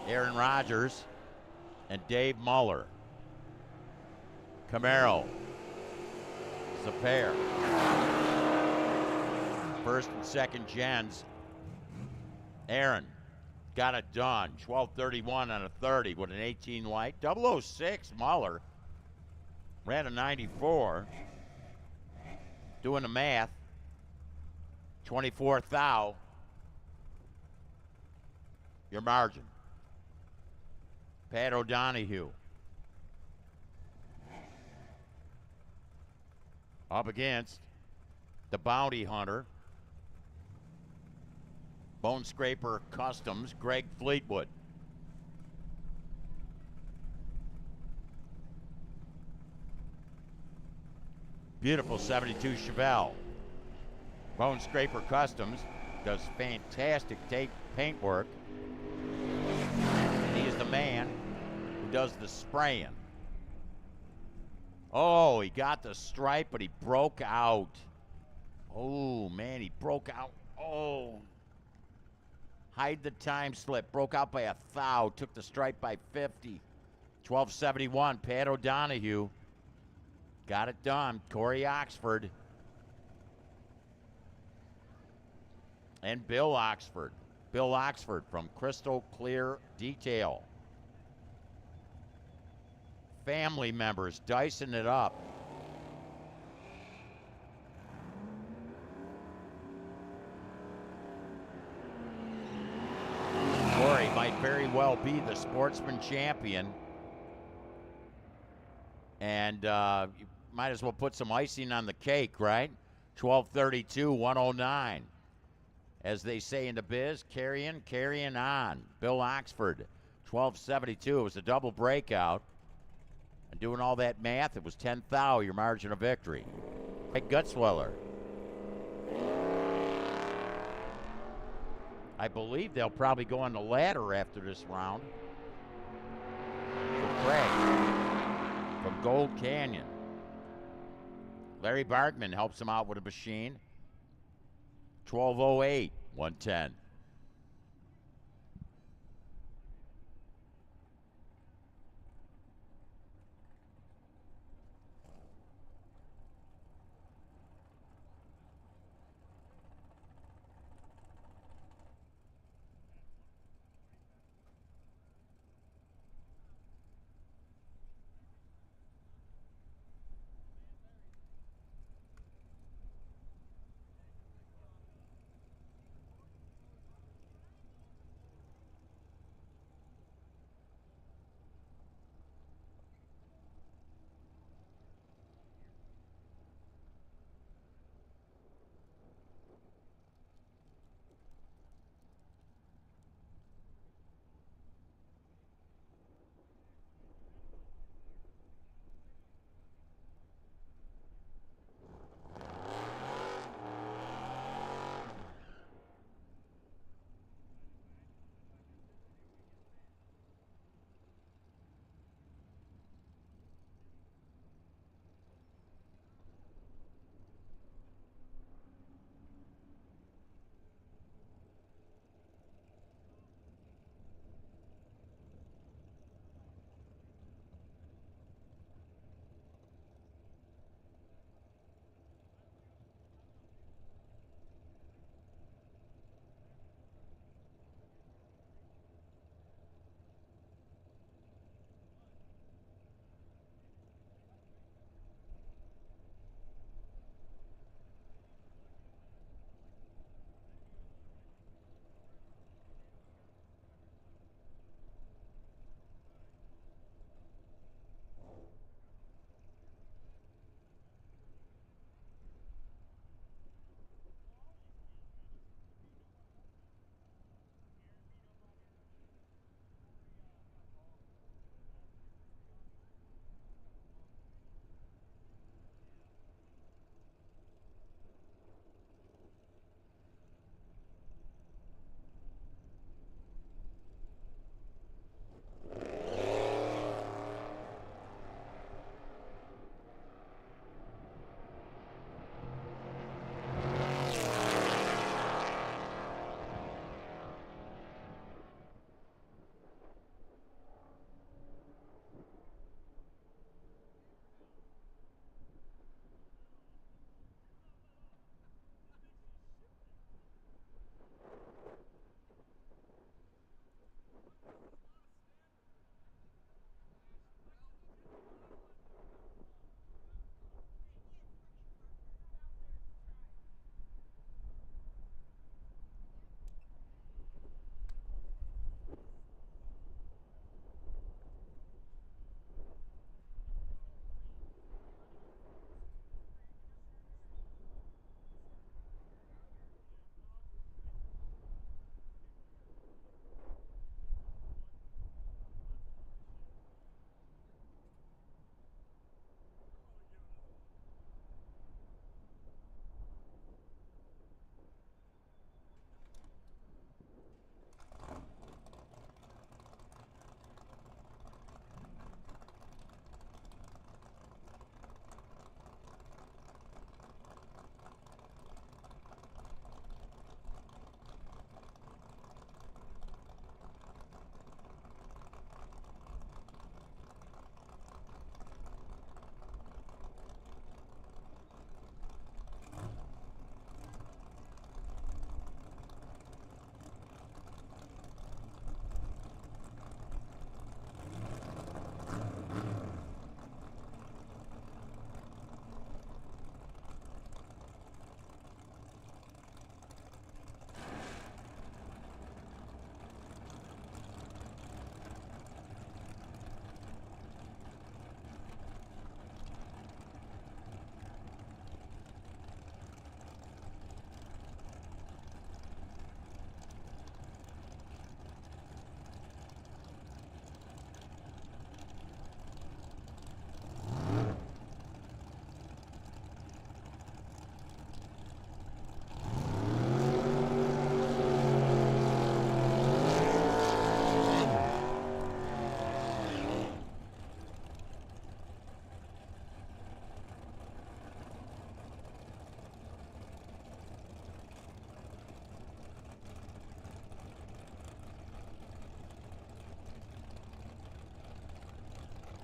Aaron Rodgers and Dave Muller. Camaro. It's a pair. First and second gens. Aaron got it done. 12:31 on a 30 with an 18 white. 006 Muller. Ran a 94. Doing the math. 24 thou. Your margin. Pat O'Donohue. Up against the Bounty Hunter. Bone Scraper Customs, Greg Fleetwood. Beautiful 72 Chevelle. Bone Scraper Customs does fantastic paint work. He is the man who does the spraying. Oh, he got the stripe, but he broke out. Oh, man, he broke out. Oh. Hide the time slip. Broke out by 1,000. Took the stripe by 50. 1271, Pat O'Donohue. Got it done. Corey Oxford. And Bill Oxford. Bill Oxford from Crystal Clear Detail. Family members dicing it up. Corey might very well be the sportsman champion. And you might as well put some icing on the cake, right? 1232, 109. As they say in the biz, carrying on. Bill Oxford, 1272. It was a double breakout. And doing all that math, it was 10 thou, your margin of victory. Hey, Gutsweller. I believe they'll probably go on the ladder after this round. For Craig from Gold Canyon. Larry Barkman helps him out with a machine. 1208, 110.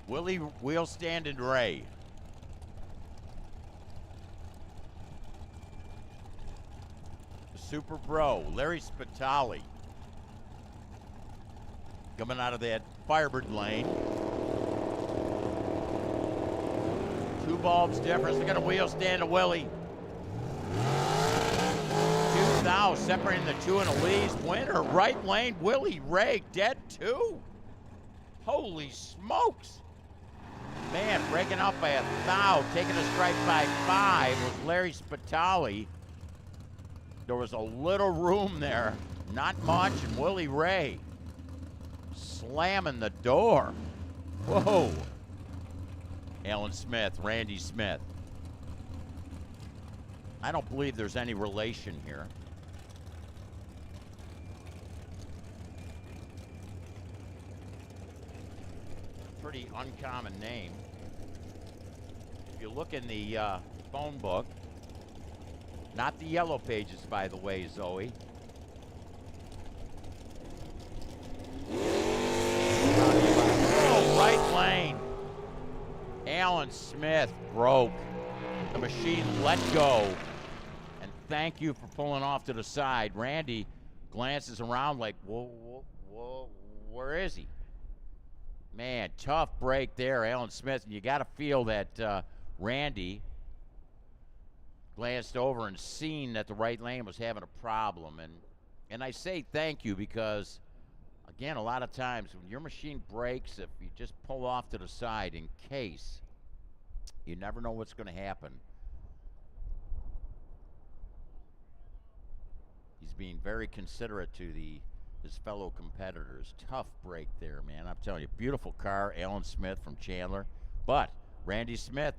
Willie Wheel Stand and Ray. The Super Bro, Larry Spitali. Coming out of that Firebird lane. 2 bulbs difference. They got a wheel stand to Willie. 2,000 separating the 2 and the leads. Winner, right lane, Willie Ray, dead 2. Holy smokes. Man, breaking up by 1,000, taking a strike by 5 was Larry Spitali. There was a little room there, not much, and Willie Ray slamming the door. Whoa. Alan Smith, Randy Smith. I don't believe there's any relation here. Pretty uncommon name. If you look in the phone book, not the yellow pages, by the way, Zoe. Oh, right lane. Alan Smith broke. The machine let go. And thank you for pulling off to the side. Randy glances around like, whoa, whoa, whoa, where is he? Man, tough break there, Alan Smith. And you got to feel that Randy glanced over and seen that the right lane was having a problem. And I say thank you because, again, a lot of times when your machine breaks, if you just pull off to the side in case, you never know what's going to happen. He's being very considerate to his fellow competitors. Tough break there, man. I'm telling you, beautiful car, Alan Smith from Chandler. But Randy Smith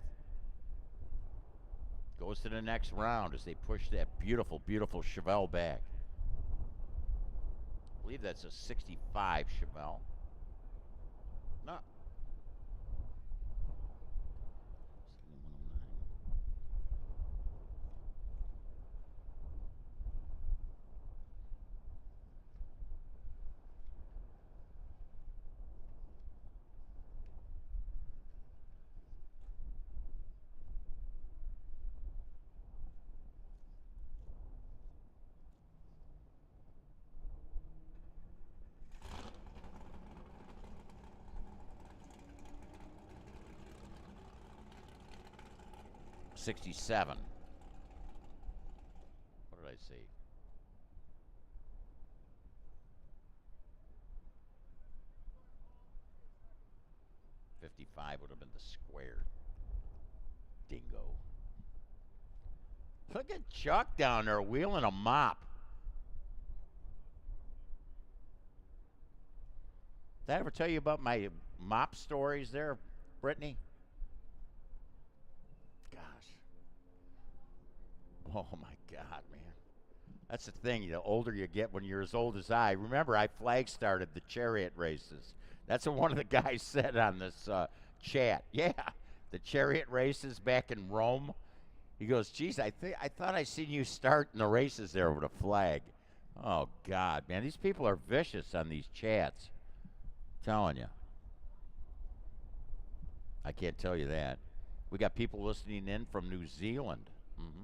goes to the next round as they push that beautiful, beautiful Chevelle back. I believe that's a 65 Chevelle. No. $67. What did I say? $55 would have been the square. Dingo. Look at Chuck down there wheeling a mop. Did I ever tell you about my mop stories there, Brittany? Oh my God, man. That's the thing, the older you get when you're as old as I. Remember, I flag started the chariot races. That's what one of the guys said on this chat. Yeah, the chariot races back in Rome. He goes, geez, I thought I seen you start in the races there with a flag. Oh God, man, these people are vicious on these chats. I'm telling you. I can't tell you that. We got people listening in from New Zealand. Mm-hmm.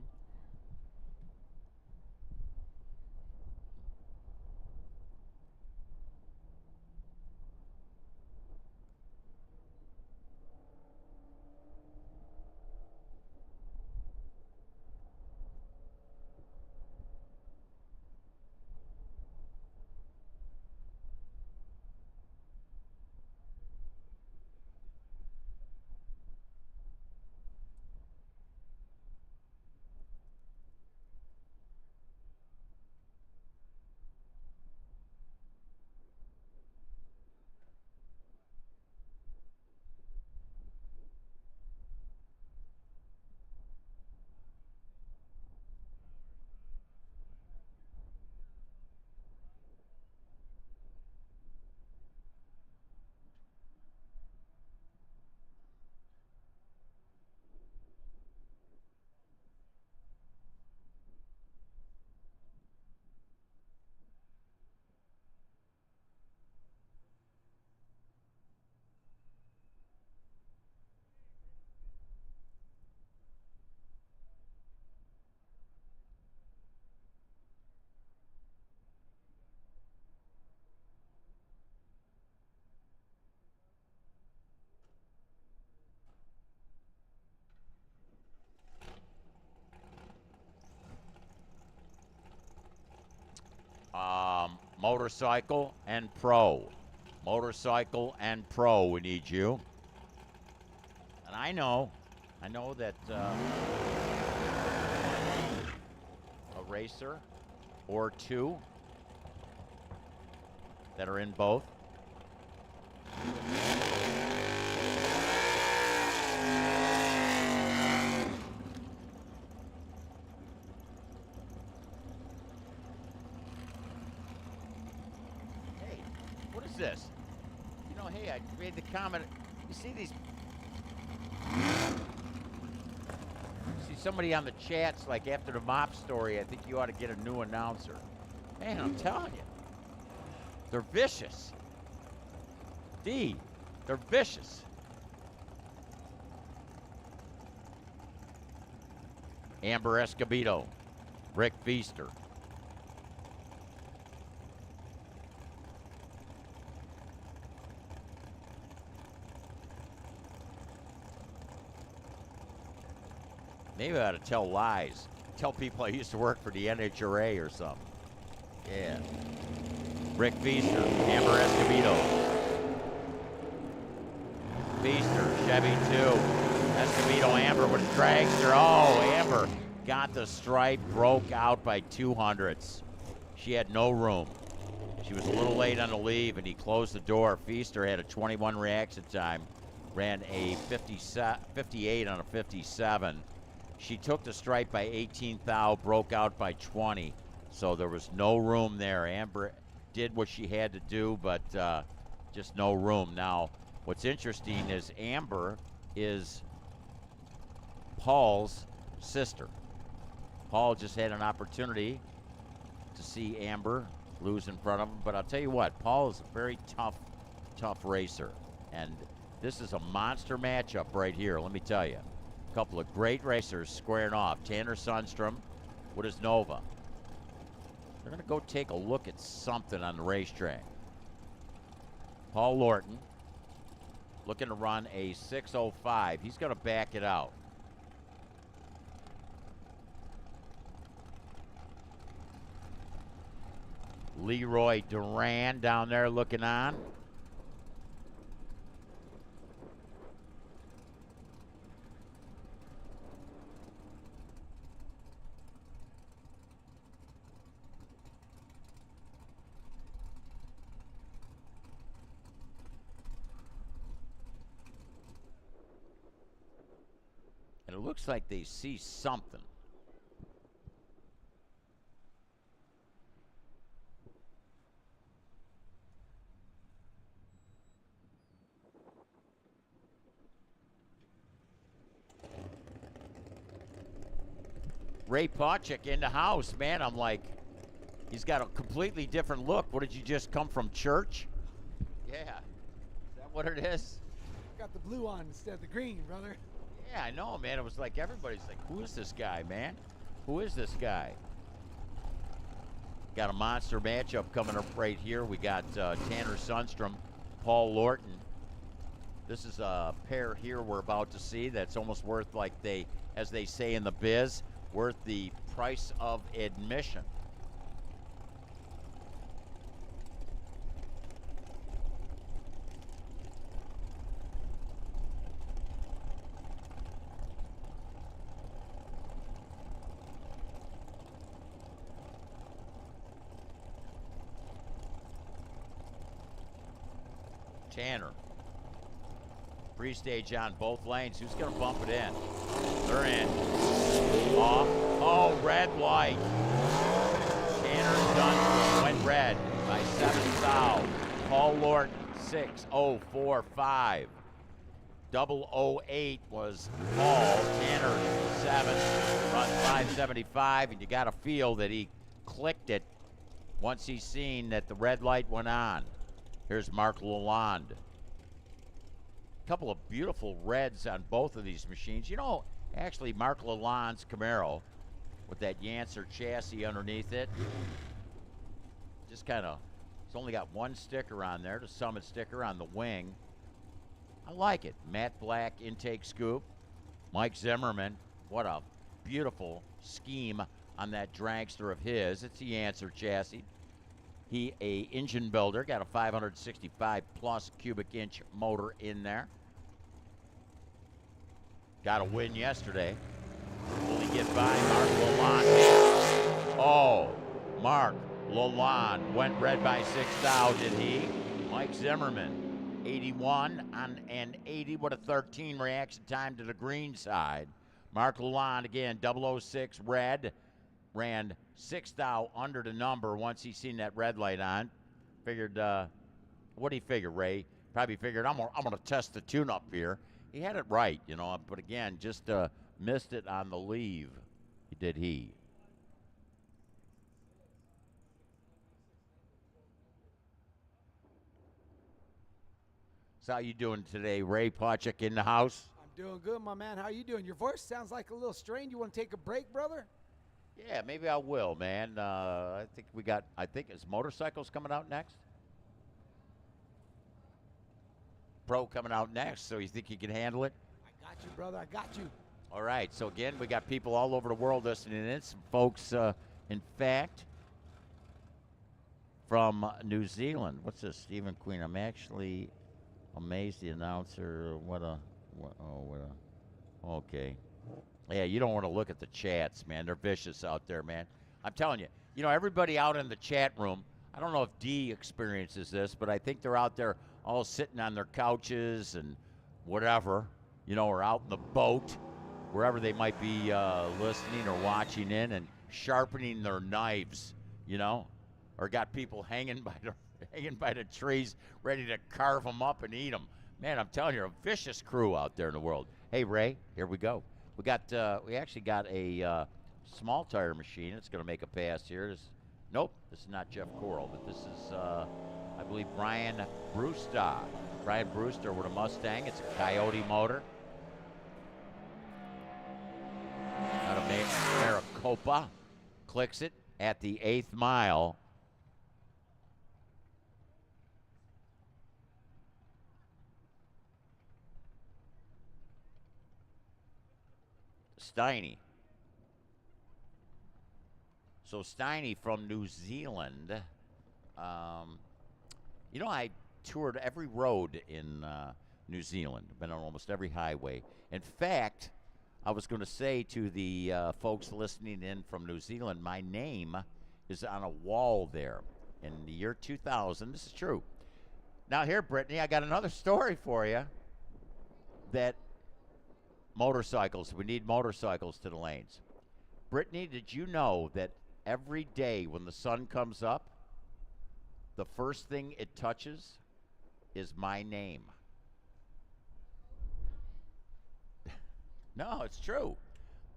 Motorcycle and Pro. Motorcycle and Pro, we need you. And I know that a racer or two that are in both. Hey, what is this? You know, hey, I made the comment. You see these? See somebody on the chats like after the mop story. I think you ought to get a new announcer. Man, I'm telling you, they're vicious. They're vicious. Amber Escobedo, Rick Feaster. Maybe I ought to tell lies. Tell people I used to work for the NHRA or something. Yeah. Rick Feaster, Amber Escobedo. Feaster, Chevy 2. Escobedo, Amber with a dragster. Oh, Amber got the stripe, broke out by 200ths. She had no room. She was a little late on the leave, and he closed the door. Feaster had a 21 reaction time, ran a 58 on a 57. She took the stripe by 18 thou, broke out by 20, so there was no room there. Amber did what she had to do, but just no room. Now, what's interesting is Amber is Paul's sister. Paul just had an opportunity to see Amber lose in front of him, but I'll tell you what, Paul is a very tough racer, and this is a monster matchup right here, let me tell you. A couple of great racers squaring off. Tanner Sundstrom with his Nova. They're going to go take a look at something on the racetrack. Paul Lorton looking to run a 6:05. He's going to back it out. Leroy Duran down there looking on. And it looks like they see something. Ray Pawchik in the house, man. I'm like, he's got a completely different look. What, did you just come from church? Yeah. Is that what it is? Got the blue on instead of the green, brother. Yeah, I know, man. It was like everybody's like, who is this guy, man? Who is this guy? Got a monster matchup coming up right here. We got Tanner Sundstrom, Paul Lorton. This is a pair here we're about to see that's almost worth, like as they say in the biz, worth the price of admission. Tanner. Pre-stage on both lanes. Who's going to bump it in? They're in. Off. Oh, red light. Tanner Dunn went red by 7 thou. Paul Lorton, 6:045. 008 was Paul. Tanner, 7. Run 5:75, and you got to feel that he clicked it once he's seen that the red light went on. Here's Mark Lalonde. A couple of beautiful reds on both of these machines. You know, actually, Mark Lalonde's Camaro with that Yancer chassis underneath it, just kind of, it's only got one sticker on there, the Summit sticker on the wing. I like it. Matte black intake scoop. Mike Zimmerman, what a beautiful scheme on that dragster of his. It's the Yancer chassis. He a engine builder, got a 565 plus cubic inch motor in there. Got a win yesterday. Will he get by Mark Lalonde? Oh, Mark Lalonde went red by 6 thou, did he? Mike Zimmerman, 81 on an 80 with a 13 reaction time to the green side. Mark Lalonde again, 006 red, ran 6 thou under the number once he seen that red light on. Figured, what do you figure, Ray? Probably figured I'm gonna test the tune up here. He had it right, you know, but again, just missed it on the leave. Did he? So how you doing today, Ray Pawchuk in the house? I'm doing good, my man. How you doing? Your voice sounds like a little strained. You want to take a break, brother? Yeah, maybe I will, man. I think is motorcycles coming out next? Pro coming out next, so you think you can handle it? I got you, brother. I got you. All right, so again, we got people all over the world listening in. Some folks, in fact, from New Zealand. What's this, Stephen Queen? I'm actually amazed the announcer. Okay. Yeah, you don't want to look at the chats, man. They're vicious out there, man. I'm telling you, everybody out in the chat room, I don't know if D experiences this, but I think they're out there all sitting on their couches and whatever, or out in the boat, wherever they might be listening or watching in and sharpening their knives, or got people hanging by the trees ready to carve them up and eat them. Man, I'm telling you, a vicious crew out there in the world. Hey, Ray, here we go. We actually got a small tire machine. It's going to make a pass here. This is not Jeff Corral, but this is, I believe, Brian Brewster. Brian Brewster with a Mustang. It's a Coyote motor. Out of Maricopa. Clicks it at the 8th mile. Steiny. So Steiny from New Zealand. I toured every road in New Zealand. Been on almost every highway. In fact, I was going to say to the folks listening in from New Zealand, my name is on a wall there in the year 2000. This is true. Now here, Brittany, I got another story for you. That motorcycles, we need motorcycles to the lanes. Brittany, did you know that every day when the sun comes up, the first thing it touches is my name? No, it's true.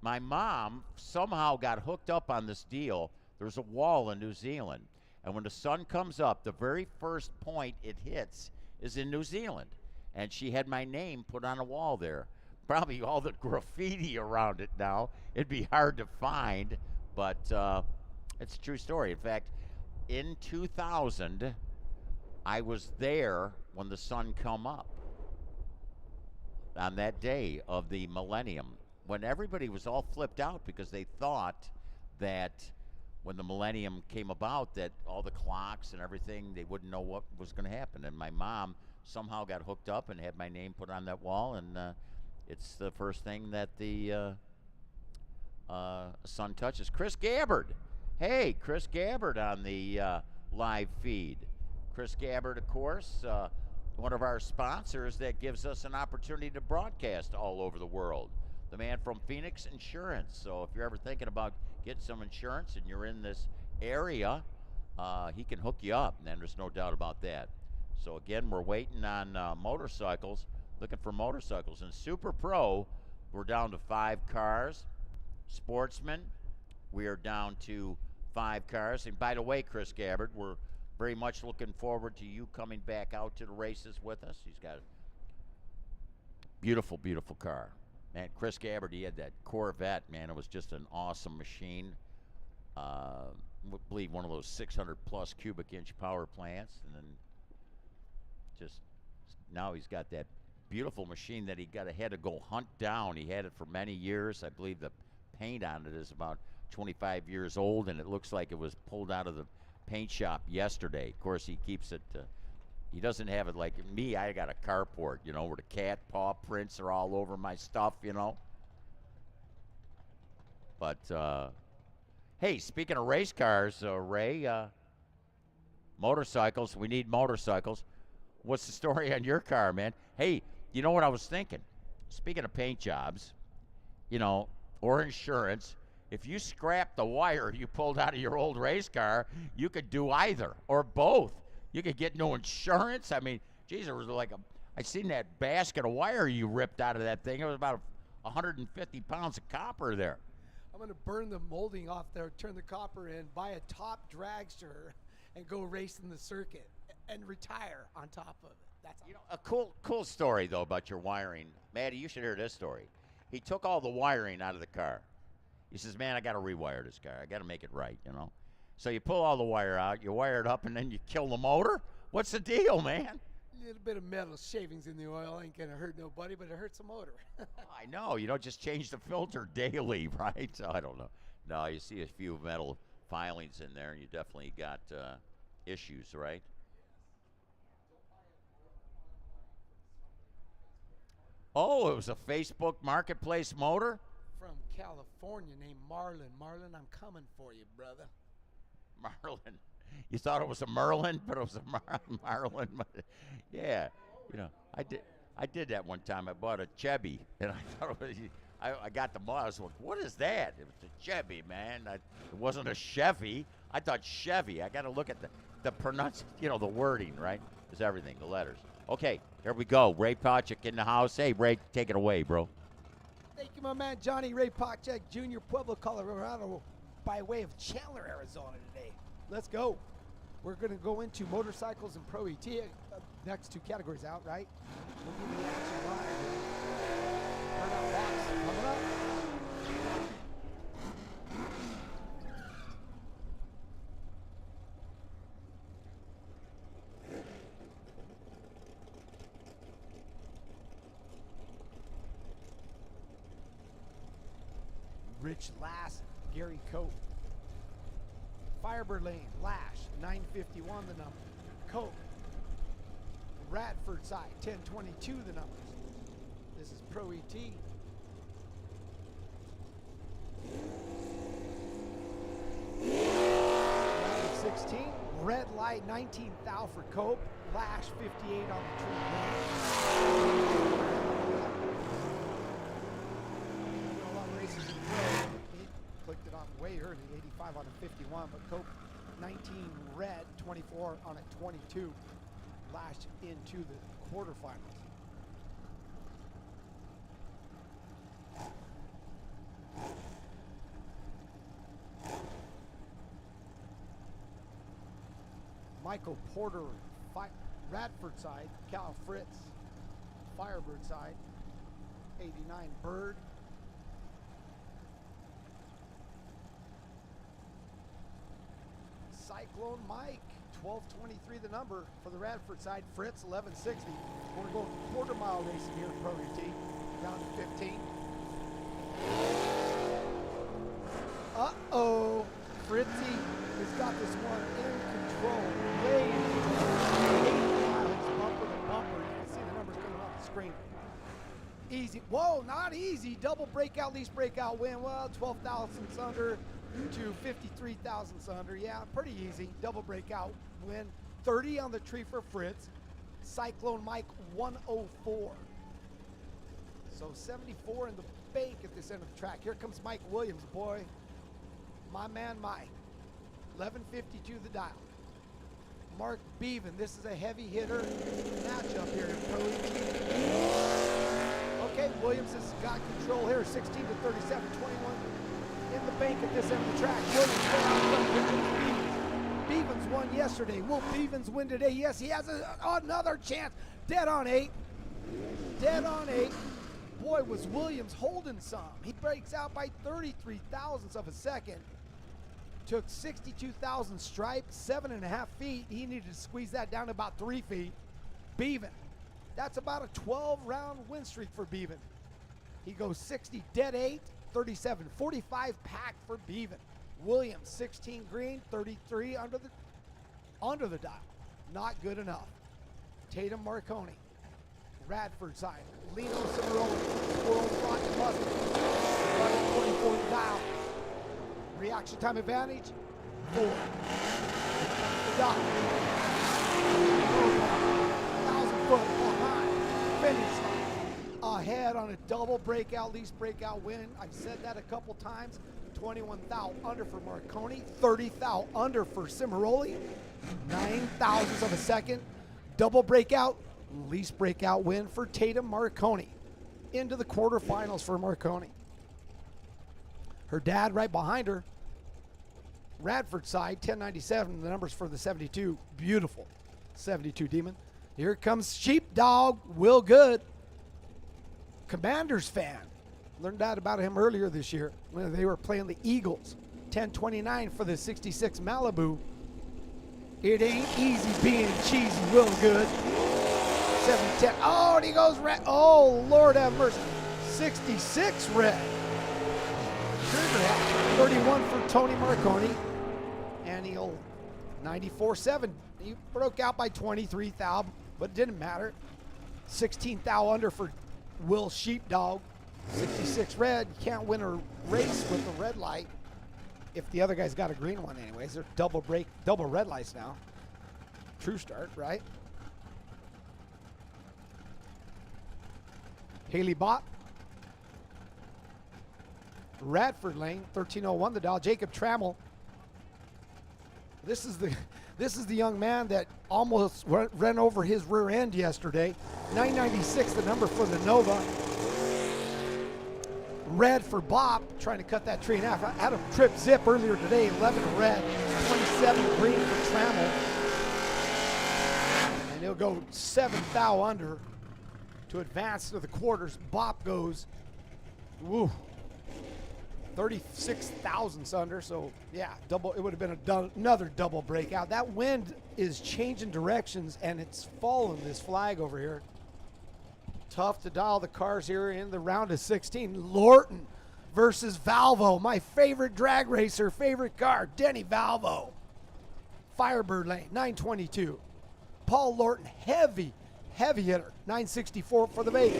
My mom somehow got hooked up on this deal. There's a wall in New Zealand, and when the sun comes up, the very first point it hits is in New Zealand, and she had my name put on a wall there. Probably all the graffiti around it now. It'd be hard to find, but it's a true story. In fact, in 2000, I was there when the sun come up on that day of the millennium, when everybody was all flipped out because they thought that when the millennium came about that all the clocks and everything, they wouldn't know what was going to happen. And my mom somehow got hooked up and had my name put on that wall, and it's the first thing that the sun touches. Chris Gabbard. Hey, Chris Gabbard on the live feed. Chris Gabbard, of course, one of our sponsors that gives us an opportunity to broadcast all over the world. The man from Phoenix Insurance. So if you're ever thinking about getting some insurance and you're in this area, he can hook you up, and there's no doubt about that. So again, we're waiting on motorcycles. Looking for motorcycles. In Super Pro, we're down to 5 cars. Sportsman, we are down to 5 cars. And by the way, Chris Gabbard, we're very much looking forward to you coming back out to the races with us. He's got a beautiful, beautiful car. Man, Chris Gabbard, he had that Corvette, man. It was just an awesome machine. I believe one of those 600-plus cubic inch power plants. And then just now he's got that beautiful machine that he had to go hunt down. He had it for many years. I believe the paint on it is about 25 years old, and it looks like it was pulled out of the paint shop yesterday. Of course, he keeps it. He doesn't have it like me. I got a carport, you know, where the cat paw prints are all over my stuff, you know. But hey, speaking of race cars, Ray, motorcycles. We need motorcycles. What's the story on your car, man? Hey, you know what I was thinking? Speaking of paint jobs, you know, or insurance, if you scrap the wire you pulled out of your old race car, you could do either or both. You could get no insurance. I mean, geez, there was like I seen that basket of wire you ripped out of that thing. It was about 150 pounds of copper there. I'm going to burn the molding off there, turn the copper in, buy a top dragster, and go race in the circuit and retire on top of it. That's You know, a cool story, though, about your wiring. Maddie, you should hear this story. He took all the wiring out of the car. He says, man, I got to rewire this car. I got to make it right, you know. So you pull all the wire out, you wire it up, and then you kill the motor? What's the deal, man? a little bit of metal shavings in the oil ain't going to hurt nobody, but it hurts the motor. I know. You don't just change the filter daily, right? So I don't know. No, you see a few metal filings in there, and you definitely got issues, right? Oh, it was a Facebook Marketplace motor? From California named Marlin. Marlin, I'm coming for you, brother. Marlin. You thought it was a Merlin, but it was a Marlin. Yeah, you know, I did that one time. I bought a Chevy, and I thought it was. I got the model. I was like, what is that? It was a Chevy, man. It wasn't a Chevy. I thought Chevy. I got to look at the pronunciation, you know, the wording, right? It's everything, the letters. Okay, here we go. Ray Pochak in the house. Hey, Ray, take it away, bro. Thank you, my man, Johnny Ray Pochak, Jr., Pueblo, Colorado, by way of Chandler, Arizona today. Let's go. We're going to go into motorcycles and Pro ET. Next two categories out, right? We'll give you the action live. Turnout box coming up. Rich Lass, Gary Cope. Firebird Lane, Lash, 951 the number. Cope. Radford side, 1022 the numbers. This is Pro ET. Round of 16, Red Light, 19 thou for Cope. Lash, 58 on the tree. A lot of races in Pro. Clicked it on way early, 85 on a 51, but Cope 19 red, 24 on a 22, lashed into the quarterfinals. Michael Porter, Radford side, Cal Fritz, Firebird side, 89 Bird. Cyclone Mike, 1223 the number for the Radford side. Fritz, 1160. We're going quarter mile racing here at Pro ET, down to 15. Uh-oh, Fritzy has got this one in control. Way bumper to bumper. You can see the numbers coming off the screen. Easy. Whoa, not easy. Double breakout, least breakout win. Well, 12 thousandths under to 53 thousandths under. Yeah, pretty easy. Double breakout win. 30 on the tree for Fritz. Cyclone Mike, 104. So 74 in the bank at this end of the track. Here comes Mike Williams, boy. My man, Mike. 1152 the dial. Mark Beaven, this is a heavy hitter matchup here in Pro ET. Okay, Williams has got control here, 16 to 37, 21 in the bank at this end of the track. Beavens won yesterday. Will Beavens win today? Yes, he has another chance. Dead on 8. Dead on 8. Boy, was Williams holding some. He breaks out by 33 thousandths of a second. Took 62,000 stripes, 7.5 feet. He needed to squeeze that down to about 3 feet. Beaven. That's about a 12-round win streak for Beaven. He goes 60, dead 8, 37, 45 pack for Beaven. Williams, 16 green, 33 under the under the dial. Not good enough. Tatum Marconi. Radford side. Lino Cimarroni. Squirrel front Muslim. 24 dial. Reaction time advantage. 4. The dot. 1,000 foot behind. Finish line. Ahead on a double breakout, lease breakout win. I've said that a couple times. 21 thou under for Marconi. 30 thou under for Cimarroni. 9 thousandths of a second. Double breakout, lease breakout win for Tatum Marconi. Into the quarterfinals for Marconi. Her dad right behind her. Radford side, 1097. The numbers for the 72. Beautiful. 72 Demon. Here comes Sheepdog, Will Good. Commanders fan. Learned that about him earlier this year when they were playing the Eagles. 1029 for the 66 Malibu. It ain't easy being cheesy, Will Good. 710. Oh, and he goes red. Oh, Lord have mercy. 66 red. Trigger hat. 31 for Tony Marconi. And he'll 94-7. He broke out by 23 thou, but it didn't matter. 16 thou under for Will Sheepdog. 66 red. You can't win a race with a red light if the other guy's got a green one anyways. They're double red lights now. True start, right? Haley Bott. Radford Lane, 1301 the dial. Jacob Trammell. This is the young man that almost ran over his rear end yesterday. 996 the number for the Nova. Red for Bob, trying to cut that tree in half. I had a trip zip earlier today, 11 red, 27 green for Trammell. And he'll go 7 thou under to advance to the quarters. Bop goes, woo, 36 thousandths under, so yeah, double. It would have been another double breakout. That wind is changing directions, and it's following this flag over here. Tough to dial the cars here in the round of 16. Lorton versus Valvo, my favorite drag racer, favorite car, Denny Valvo. Firebird Lane, 922. Paul Lorton, heavy hitter, 964 for the bait.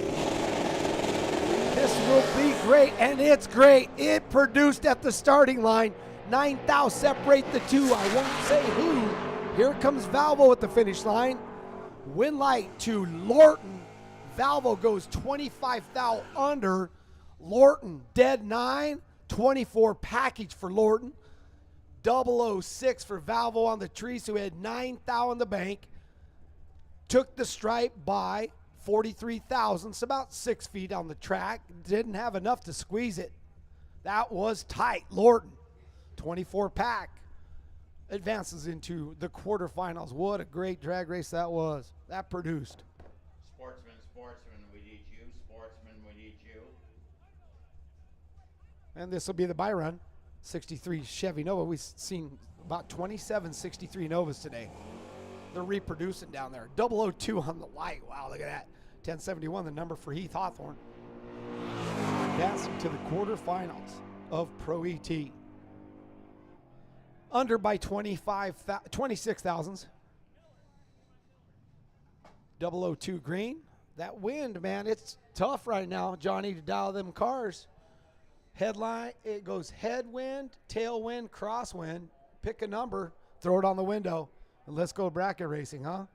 This will be great, and it's great. It produced at the starting line. 9 thou separate the two. I won't say who. Here comes Valvo at the finish line. Win light to Lorton. Valvo goes 25 thou under. Lorton dead 9. 24 package for Lorton. 006 for Valvo on the tree, so he had 9 thou in the bank. Took the stripe by 43 thousandths, about 6 feet on the track. Didn't have enough to squeeze it. That was tight. Lorton, 24 pack, advances into the quarterfinals. What a great drag race that was. That produced. Sportsman, we need you. Sportsman, we need you. And this will be the buy run. 63 Chevy Nova. We've seen about 27 63 Novas today. They're reproducing down there. 002 on the light. Wow, look at that. 1071, the number for Heath Hawthorne. Advancing to the quarterfinals of Pro ET. Under by 26 thousandths. 002 green. That wind, man, it's tough right now, Johnny, to dial them cars. Headline, it goes headwind, tailwind, crosswind. Pick a number, throw it on the window, and let's go bracket racing, huh?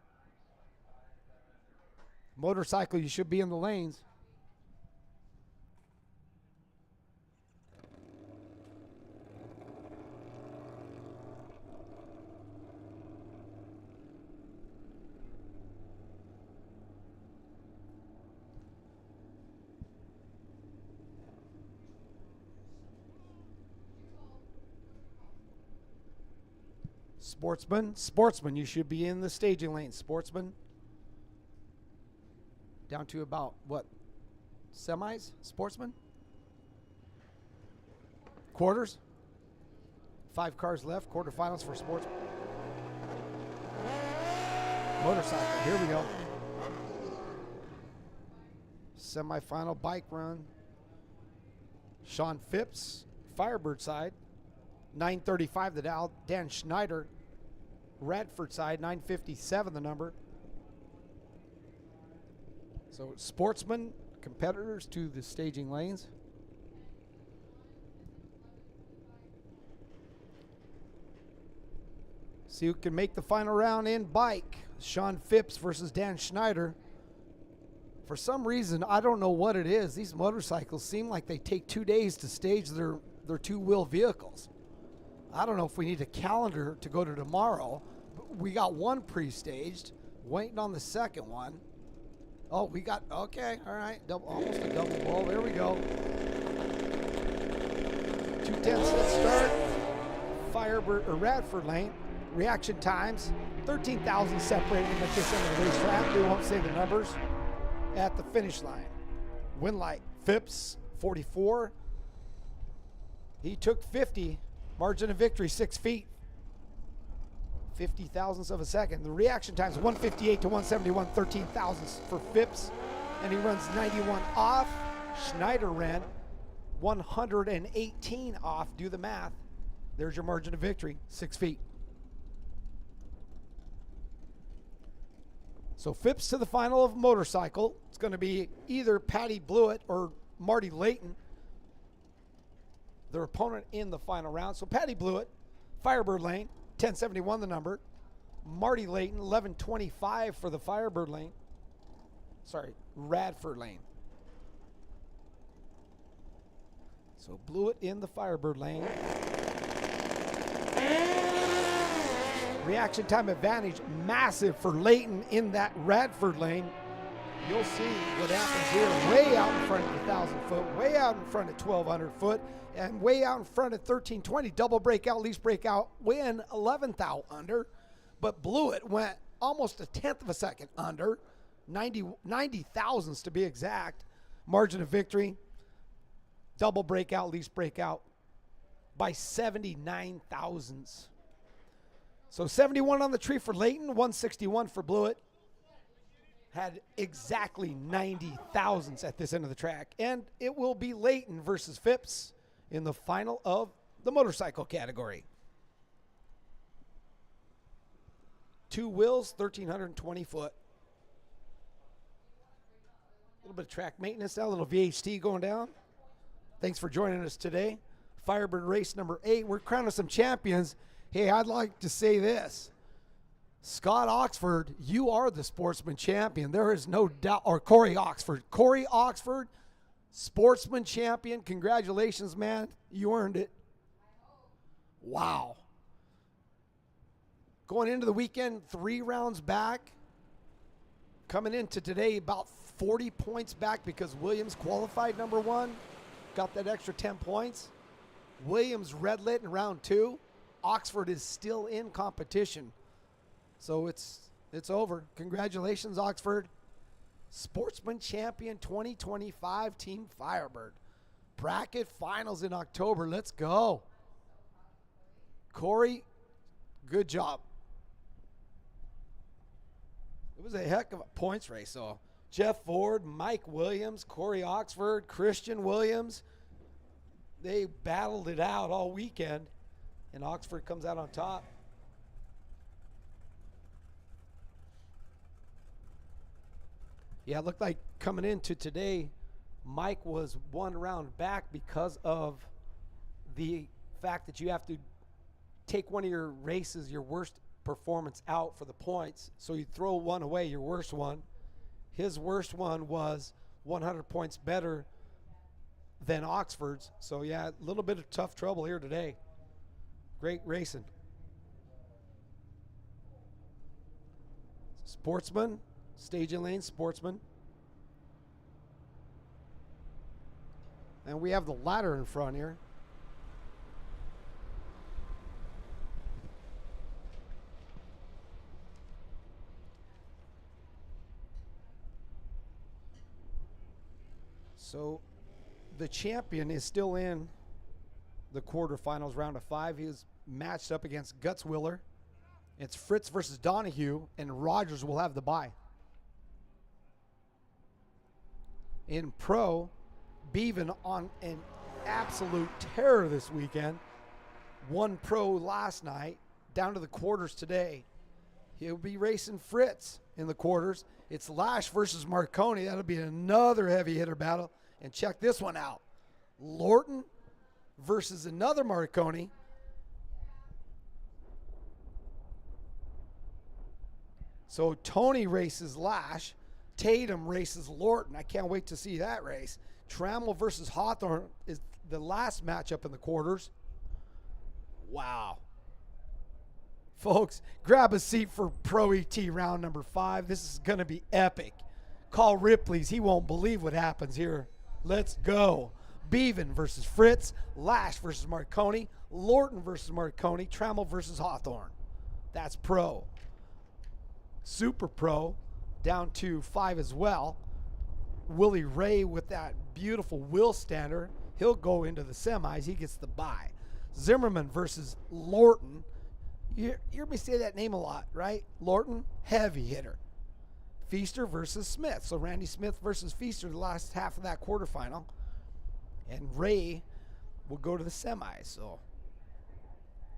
Motorcycle, you should be in the lanes. Sportsman, you should be in the staging lane. Sportsman, down to about, what, semis? Sportsman? Quarters? 5 cars left, quarterfinals for Sportsman. Motorcycle, here we go. Semifinal bike run. Sean Phipps, Firebird side. 935 the dial. Dan Schneider. Radford side, 957 the number. So sportsmen, competitors to the staging lanes. See who can make the final round in bike. Sean Phipps versus Dan Schneider. For some reason, I don't know what it is, these motorcycles seem like they take 2 days to stage their two-wheel vehicles. I don't know if we need a calendar to go to tomorrow. We got one pre-staged, waiting on the second one. Oh, we got, okay, all right, almost a double ball. There we go. 2:10 set start. Firebird or Radford lane. Reaction times 13,000 separating at this end of the racetrack. We won't say the numbers. At the finish line, Winlight Phipps 44. He took 50. Margin of victory 6 feet. 50 thousandths of a second. The reaction times 158 to 171, 13 thousandths for Phipps, and he runs 91 off. Schneider ran 118 off. Do the math. There's your margin of victory, 6 feet. So Phipps to the final of motorcycle. It's going to be either Patty Blewett or Marty Layton, their opponent in the final round. So Patty Blewett, Firebird lane, 1071 the number. Marty Layton, 1125 for the Firebird lane. Sorry, Radford lane. So Blewett in the Firebird lane. Reaction time advantage massive for Layton in that Radford lane. You'll see what happens here. Way out in front of the 1,000 foot, way out in front of 1,200 foot, and way out in front of 1,320. Double breakout, least breakout, win 11th out under. But Blewett went almost a 1/10 of a second under, 90 thousandths to be exact. Margin of victory, double breakout, least breakout by 79 thousandths. So 71 on the tree for Layton, 161 for Blewett. Had exactly 90 thousandths at this end of the track. And it will be Layton versus Phipps in the final of the motorcycle category. 2 wheels, 1,320 foot. A little bit of track maintenance now, a little VHT going down. Thanks for joining us today. Firebird race number 8. We're crowning some champions. Hey, I'd like to say this. Scott Oxford, you are the sportsman champion. There is no doubt. Or Corey Oxford. Corey Oxford, sportsman champion. Congratulations, man. You earned it. Wow. Going into the weekend, 3 rounds back. Coming into today, about 40 points back because Williams qualified number 1. Got that extra 10 points. Williams red lit in round 2. Oxford is still in competition. So it's over. Congratulations, Oxford. Sportsman champion 2025, Team Firebird. Bracket finals in October. Let's go. Corey, good job. It was a heck of a points race. So Jeff Ford, Mike Williams, Corey Oxford, Christian Williams, they battled it out all weekend. And Oxford comes out on top. Yeah, it looked like coming into today, Mike was 1 round back because of the fact that you have to take one of your races, your worst performance out for the points. So you throw one away, your worst one. His worst one was 100 points better than Oxford's. So yeah, a little bit of tough trouble here today. Great racing. Sportsman, staging lane, sportsman. And we have the ladder in front here. So the champion is still in the quarterfinals, round of 5. He is matched up against Guts Willer. It's Fritz versus Donahue, and Rogers will have the bye. In pro, Bevan on an absolute terror this weekend. Won pro last night, down to the quarters today. He'll be racing Fritz in the quarters. It's Lash versus Marconi. That'll be another heavy hitter battle. And check this one out. Lorton versus another Marconi. So Tony races Lash. Tatum races Lorton. I can't wait to see that race. Trammell versus Hawthorne is the last matchup in the quarters. Wow. Folks, grab a seat for Pro ET round number 5. This is going to be epic. Call Ripley's. He won't believe what happens here. Let's go. Bevan versus Fritz. Lash versus Marconi. Lorton versus Marconi. Trammell versus Hawthorne. That's Pro. Super Pro down to 5 as well. Willie Ray with that beautiful wheel stander. He'll go into the semis. He gets the bye. Zimmerman versus Lorton. You hear me say that name a lot, right? Lorton, heavy hitter. Feaster versus Smith. So Randy Smith versus Feaster, the last half of that quarterfinal. And Ray will go to the semis. So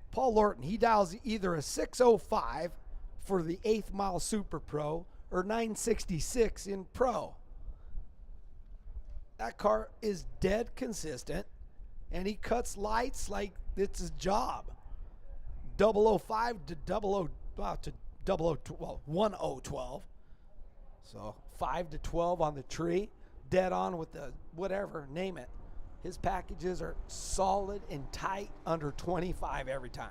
Paul Lorton, he dials either a 605 for the 8th mile Super Pro or 966 in Pro. That car is dead consistent, and he cuts lights like it's his job. 005 to 1012. So 5 to 12 on the tree, dead on with the whatever, name it. His packages are solid and tight, under 25 every time.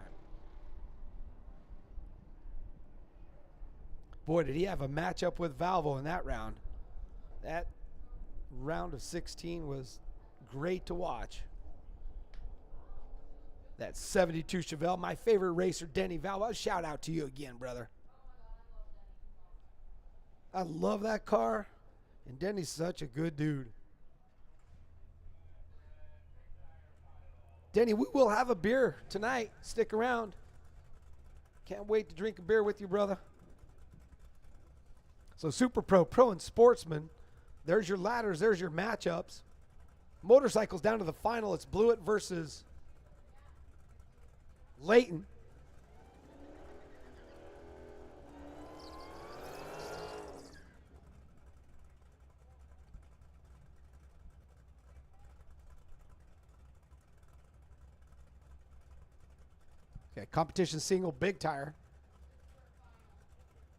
Boy, did he have a matchup with Valvo in that round. That round of 16 was great to watch. That 72 Chevelle, my favorite racer, Denny Valvo. Shout out to you again, brother. I love that car, and Denny's such a good dude. Denny, we will have a beer tonight. Stick around. Can't wait to drink a beer with you, brother. So Super Pro, Pro, and Sportsman. There's your ladders. There's your matchups. Motorcycles down to the final. It's Blewett versus Layton. Okay, competition single, big tire.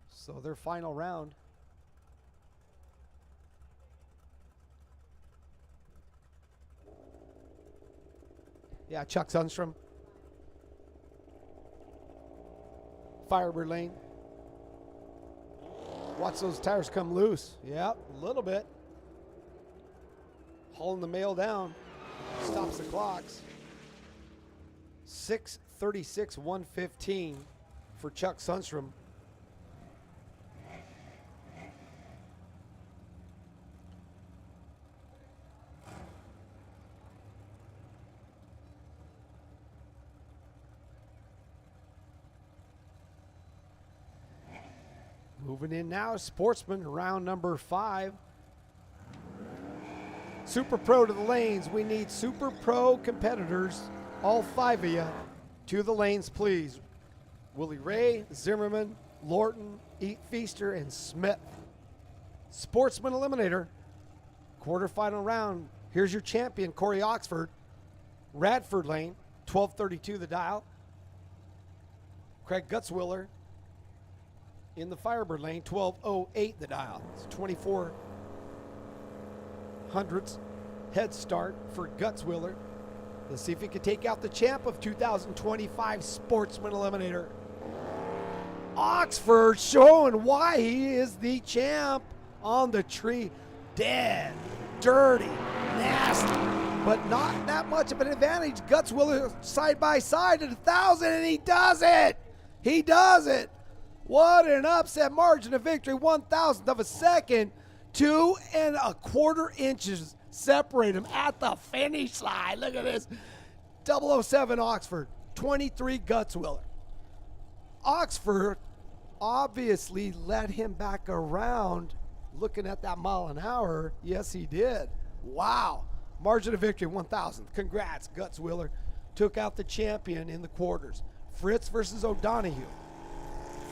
So their final round. Yeah, Chuck Sundstrom. Firebird lane. Watch those tires come loose. Yep, a little bit. Hauling the mail down. Stops the clocks. 6:36, 1:15 for Chuck Sundstrom. Moving in now, Sportsman, round number 5. Super Pro to the lanes. We need Super Pro competitors, all 5 of you, to the lanes, please. Willie Ray, Zimmerman, Lorton, Feaster, and Smith. Sportsman Eliminator, quarterfinal round. Here's your champion, Corey Oxford. Radford lane, 12:32 the dial. Craig Gutzwiller in the Firebird lane, 12:08 the dial. It's 24 hundredths head start for Gutzwiller. Let's see if he can take out the champ of 2025 Sportsman Eliminator. Oxford showing why he is the champ on the tree. Dead, dirty, nasty, but not that much of an advantage. Gutzwiller side by side at 1,000, and he does it. He does it. What an upset margin of victory, 1,000th of a second. 2 1/4 inches separate him at the finish line. Look at this. 007 Oxford, 23 Gutzwiller. Oxford obviously led him back around. Looking at that mile an hour, yes he did. Wow. Margin of victory, 1,000th. Congrats, Gutzwiller. Took out the champion in the quarters. Fritz versus O'Donohue.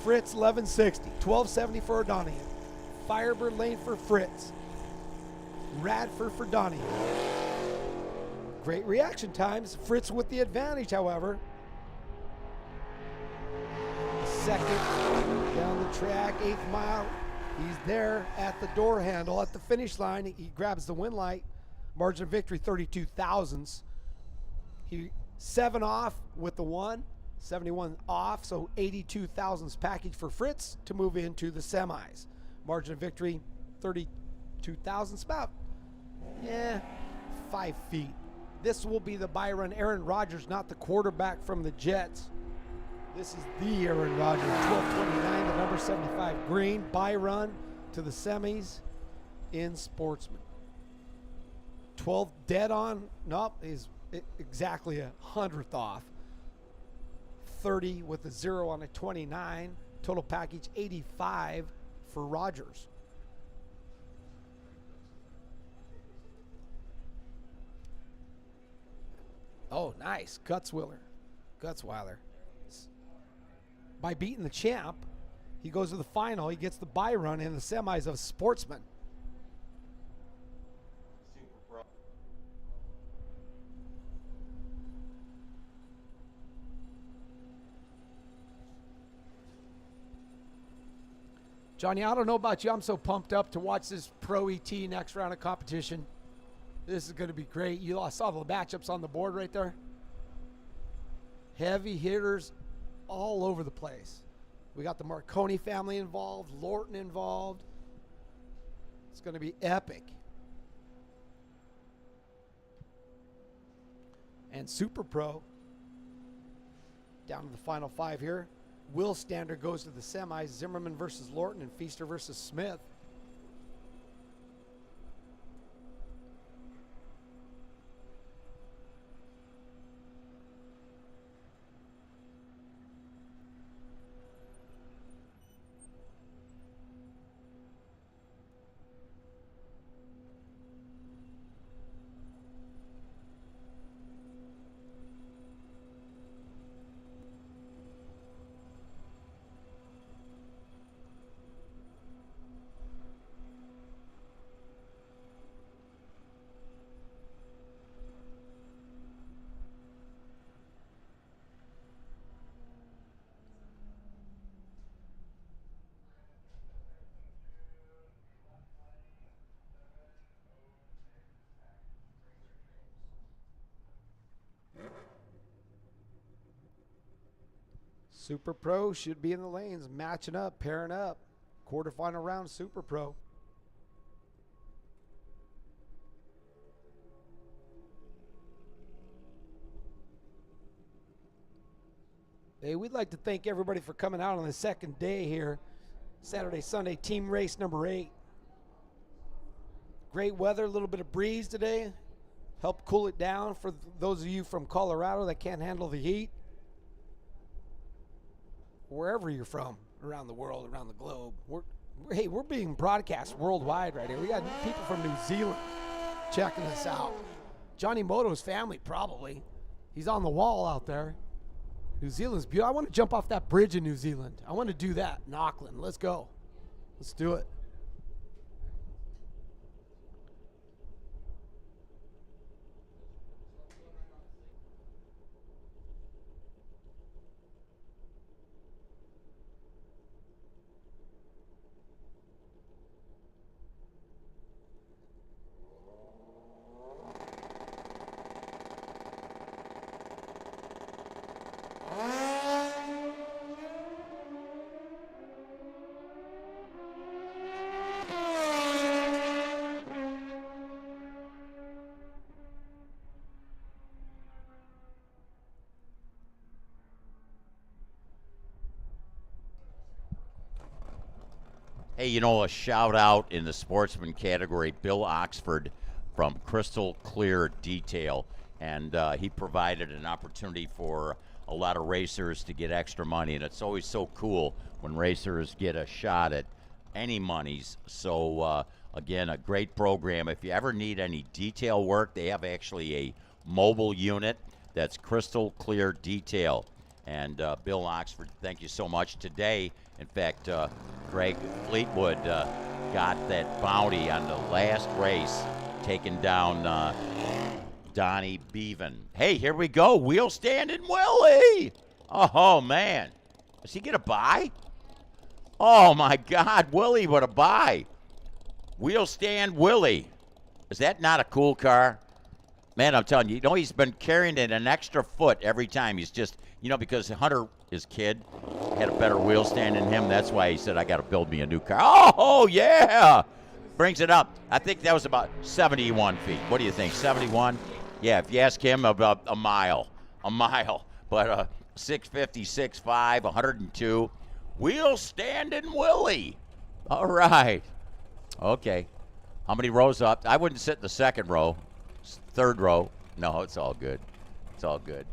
Fritz 1160, 1270 for O'Donohue. Firebird lane for Fritz. Radford for Donahue. Great reaction times. Fritz with the advantage, however. Second down the track, 8th mile. He's there at the door handle at the finish line. He grabs the win light. Margin of victory 32 thousandths. He 7 off with the 1, 71 off, so 82 thousandths package for Fritz to move into the semis. Margin of victory 32 thousandths, about 5 feet. This will be the bye run. Aaron Rodgers, not the quarterback from the Jets. This is the Aaron Rodgers, 1229, the number 75 green, bye run to the semis in Sportsman. 12 dead on, nope, is exactly a 100th off. 30 with a 0 on a 29, total package 85 for Rodgers. Oh, nice, Gutzweiler. By beating the champ, he goes to the final. He gets the bye run in the semis of Sportsman. Johnny, I don't know about you. I'm so pumped up to watch this Pro ET next round of competition. This is going to be great. You saw the matchups on the board right there. Heavy hitters all over the place. We got the Marconi family involved, Lorton involved. It's going to be epic. And Super Pro, down to the final 5 here. Will Stander goes to the semis. Zimmerman versus Lorton and Feaster versus Smith. Super Pro should be in the lanes, matching up, pairing up. Quarterfinal round, Super Pro. Hey, we'd like to thank everybody for coming out on the second day here. Saturday, Sunday, team race number 8. Great weather, a little bit of breeze today. Help cool it down for those of you from Colorado that can't handle the heat. Wherever you're from around the world, around the globe. We're being broadcast worldwide right here. We got people from New Zealand checking us out. Johnny Moto's family, probably. He's on the wall out there. New Zealand's beautiful. I want to jump off that bridge in New Zealand. I want to do that in Auckland. Let's go. Let's do it. Hey, you know, a shout out in the sportsman category, Bill Oxford from Crystal Clear Detail. And he provided an opportunity for a lot of racers to get extra money. And it's always so cool when racers get a shot at any monies. So, again, a great program. If you ever need any detail work, they have actually a mobile unit that's Crystal Clear Detail. And Bill Oxford, thank you so much. Today, in fact, Greg Fleetwood got that bounty on the last race, taking down Donnie Bevan. Hey, here we go. Wheel standing Willie. Oh, man. Does he get a bye? Oh, my God. Willie, what a bye. Wheel stand Willie. Is that not a cool car? Man, I'm telling you, he's been carrying it an extra foot every time. He's just, because Hunter, his kid, had a better wheel stand than him. That's why he said, I got to build me a new car. Oh, yeah. Brings it up. I think that was about 71 feet. What do you think, 71? Yeah, if you ask him, about a mile. But 650, 6'5", 102. Wheel standing Willie. All right. Okay. How many rows up? I wouldn't sit in the second row. Third row. No, it's all good. It's all good.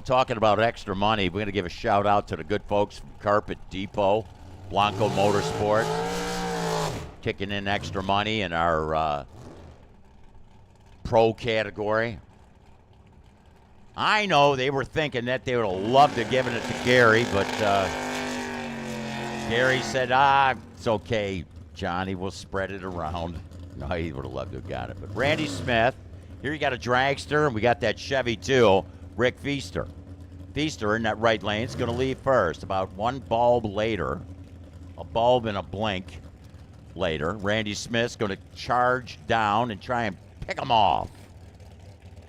Talking about extra money, we're going to give a shout out to the good folks from Carpet Depot, Blanco Motorsports, kicking in extra money in our pro category. I know they were thinking that they would have loved to have given it to Gary, but Gary said, it's okay, Johnny, we'll spread it around. No, he would have loved to have got it. But Randy Smith, here you got a dragster, and we got that Chevy too, Rick Feaster. Feaster in that right lane is going to leave first. About one bulb later, a bulb and a blink later, Randy Smith's going to charge down and try and pick him off.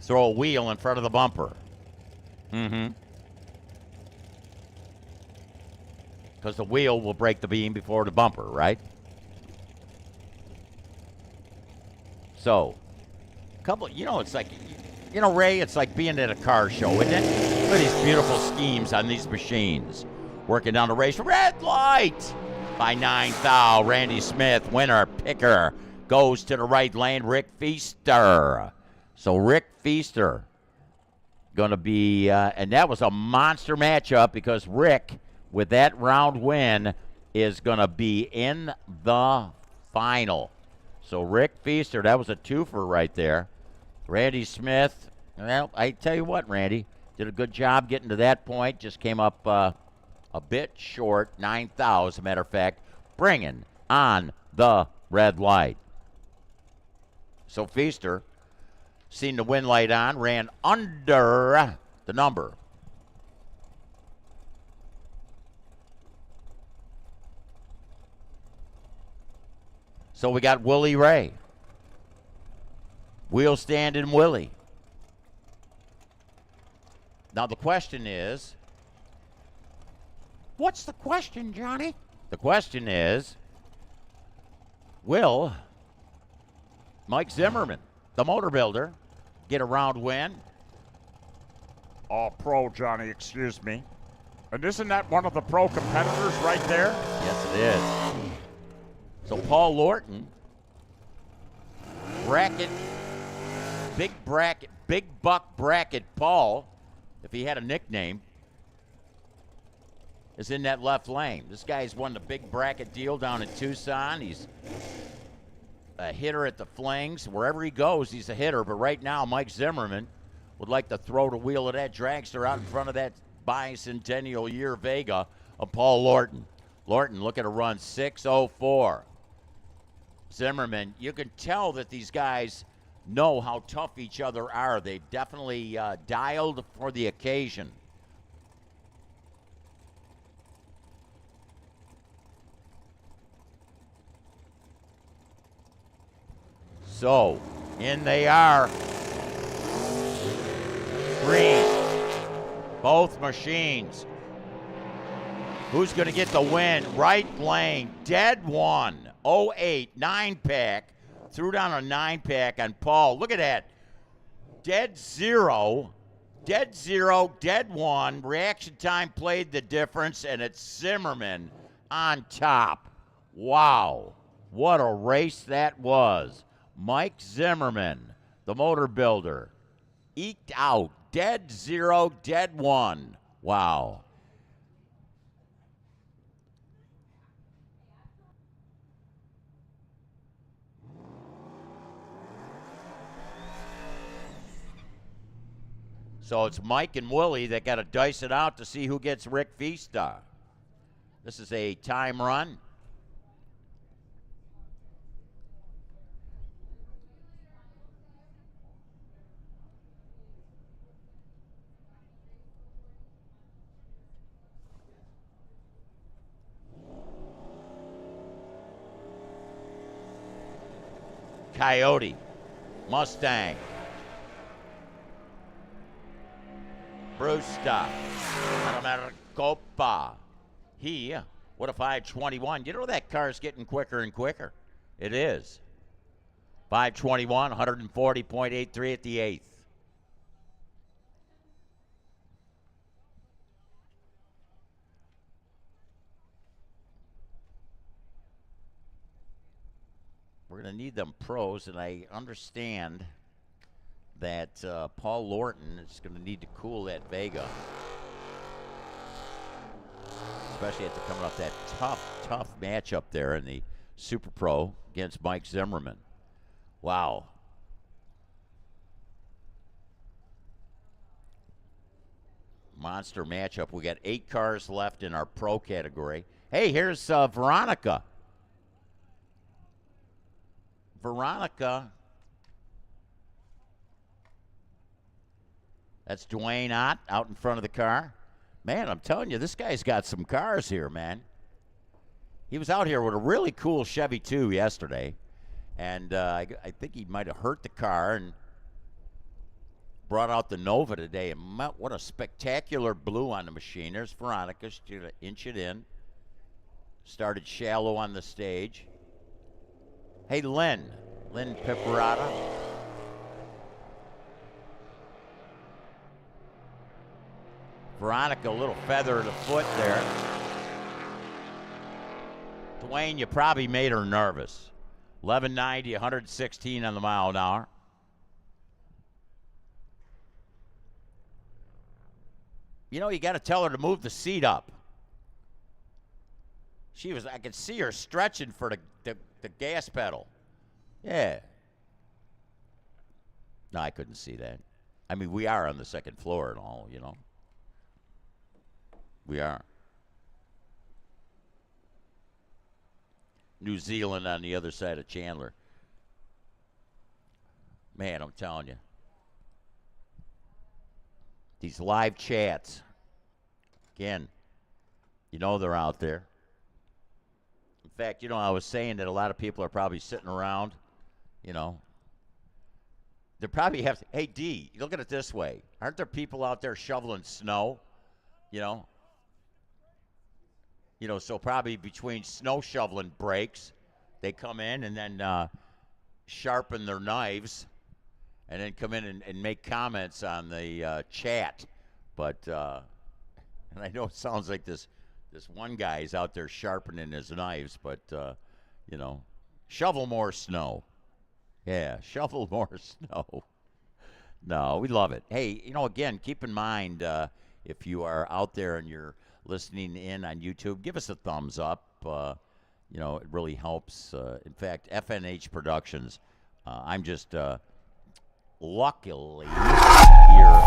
Throw a wheel in front of the bumper. Because the wheel will break the beam before the bumper, right? So, it's like, Ray, it's like being at a car show, isn't it? Look at these beautiful schemes on these machines. Working down the race. Red light by 9 thou. Randy Smith, winner, picker, goes to the right lane. Rick Feaster. So Rick Feaster going to be, and that was a monster matchup because Rick, with that round win, is going to be in the final. So Rick Feaster, that was a twofer right there. Randy Smith, well, I tell you what, Randy, did a good job getting to that point. Just came up a bit short, 9 thou, as a matter of fact, bringing on the red light. So Feaster, seen the win light on, ran under the number. So we got Willie Ray. Wheel standing Willie. Now the question is, what's the question, Johnny? The question is, will Mike Zimmerman, the motor builder, get a round win? Oh, pro, Johnny, excuse me. And isn't that one of the pro competitors right there? Yes, it is. So Paul Lorton, big buck bracket Paul, if he had a nickname, is in that left lane. This guy's won the big bracket deal down in Tucson. He's a hitter at the Flings. Wherever he goes, he's a hitter. But right now, Mike Zimmerman would like to throw the wheel of that dragster out in front of that bicentennial year Vega of Paul Lorton. Lorton looking to run 6:04. Zimmerman, you can tell that these guys know how tough each other are. They've definitely dialed for the occasion. So, in they are. Green. Both machines. Who's going to get the win? Right lane. Dead one. 08 9-pack. Threw down a 9-pack on Paul. Look at that. Dead zero. Dead zero. Dead one. Reaction time played the difference, and it's Zimmerman on top. Wow. What a race that was. Mike Zimmerman, the motor builder, eked out. Dead zero. Dead one. Wow. So it's Mike and Willie that got to dice it out to see who gets Rick Feastar. This is a time run. Coyote, Mustang, Brewster, Maricopa. What a 521. You know that car's getting quicker and quicker. It is. 521, 140.83 at the 8th. We're going to need them pros, and I understand that Paul Lorton is going to need to cool that Vega. Especially after coming off that tough matchup there in the Super Pro against Mike Zimmerman. Wow. Monster matchup. We got 8 cars left in our pro category. Hey, here's Veronica. Veronica. That's Dwayne Ott out in front of the car. Man, I'm telling you, this guy's got some cars here, man. He was out here with a really cool Chevy 2 yesterday, and I think he might have hurt the car and brought out the Nova today. And what a spectacular blue on the machine. There's Veronica. She's going to inch it in. Started shallow on the stage. Hey, Lynn Piperata. Veronica, a little feather of the foot there. Dwayne, you probably made her nervous. 1190, 116 on the mile an hour. You know, you got to tell her to move the seat up. I could see her stretching for the gas pedal. Yeah. No, I couldn't see that. I mean, we are on the second floor and all, you know. We are. New Zealand on the other side of Chandler. Man, I'm telling you. These live chats. Again, you know they're out there. In fact, you know, I was saying that a lot of people are probably sitting around, you know. They probably have to, hey, D, look at it this way. Aren't there people out there shoveling snow, you know? You know, so probably between snow shoveling breaks, they come in and then sharpen their knives and then come in and make comments on the chat. But, and I know it sounds like this one guy is out there sharpening his knives, but, you know, shovel more snow. Yeah, shovel more snow. No, we love it. Hey, you know, again, keep in mind, if you are out there and you're listening in on YouTube, give us a thumbs up. You know, it really helps. In fact, FNH Productions, I'm just luckily here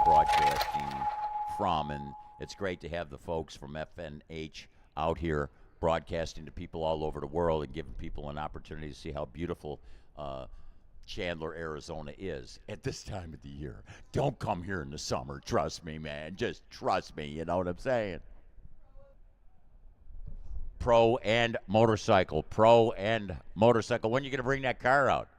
broadcasting from, and it's great to have the folks from FNH out here broadcasting to people all over the world and giving people an opportunity to see how beautiful Chandler, Arizona is at this time of the year. Don't come here in the summer. Trust me, man. Just trust me. You know what I'm saying? Pro and motorcycle. Pro and motorcycle. When are you going to bring that car out?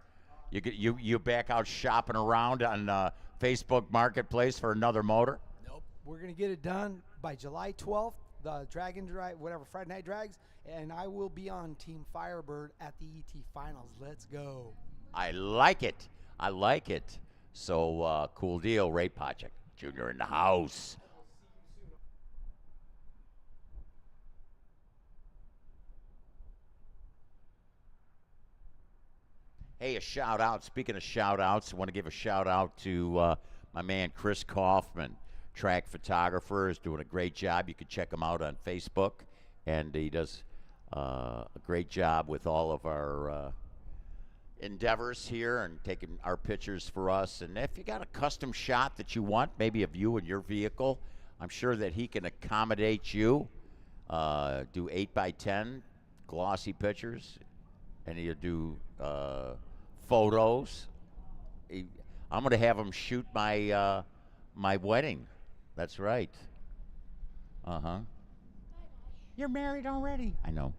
You back out shopping around on Facebook Marketplace for another motor? Nope. We're going to get it done by July 12th, the Dragon Drive, whatever, Friday Night Drags, and I will be on Team Firebird at the ET Finals. Let's go. I like it. I like it. So, cool deal. Ray Pachek Jr. in the house. Hey, a shout out. Speaking of shout outs, I want to give a shout out to my man Chris Kaufman, track photographer, is doing a great job. You can check him out on Facebook, and he does a great job with all of our endeavors here and taking our pictures for us. And if you got a custom shot that you want, maybe of you and your vehicle, I'm sure that he can accommodate you. Do 8x10 glossy pictures, and he'll do photos. I'm going to have him shoot my my wedding. That's right. Uh-huh. You're married already. I know.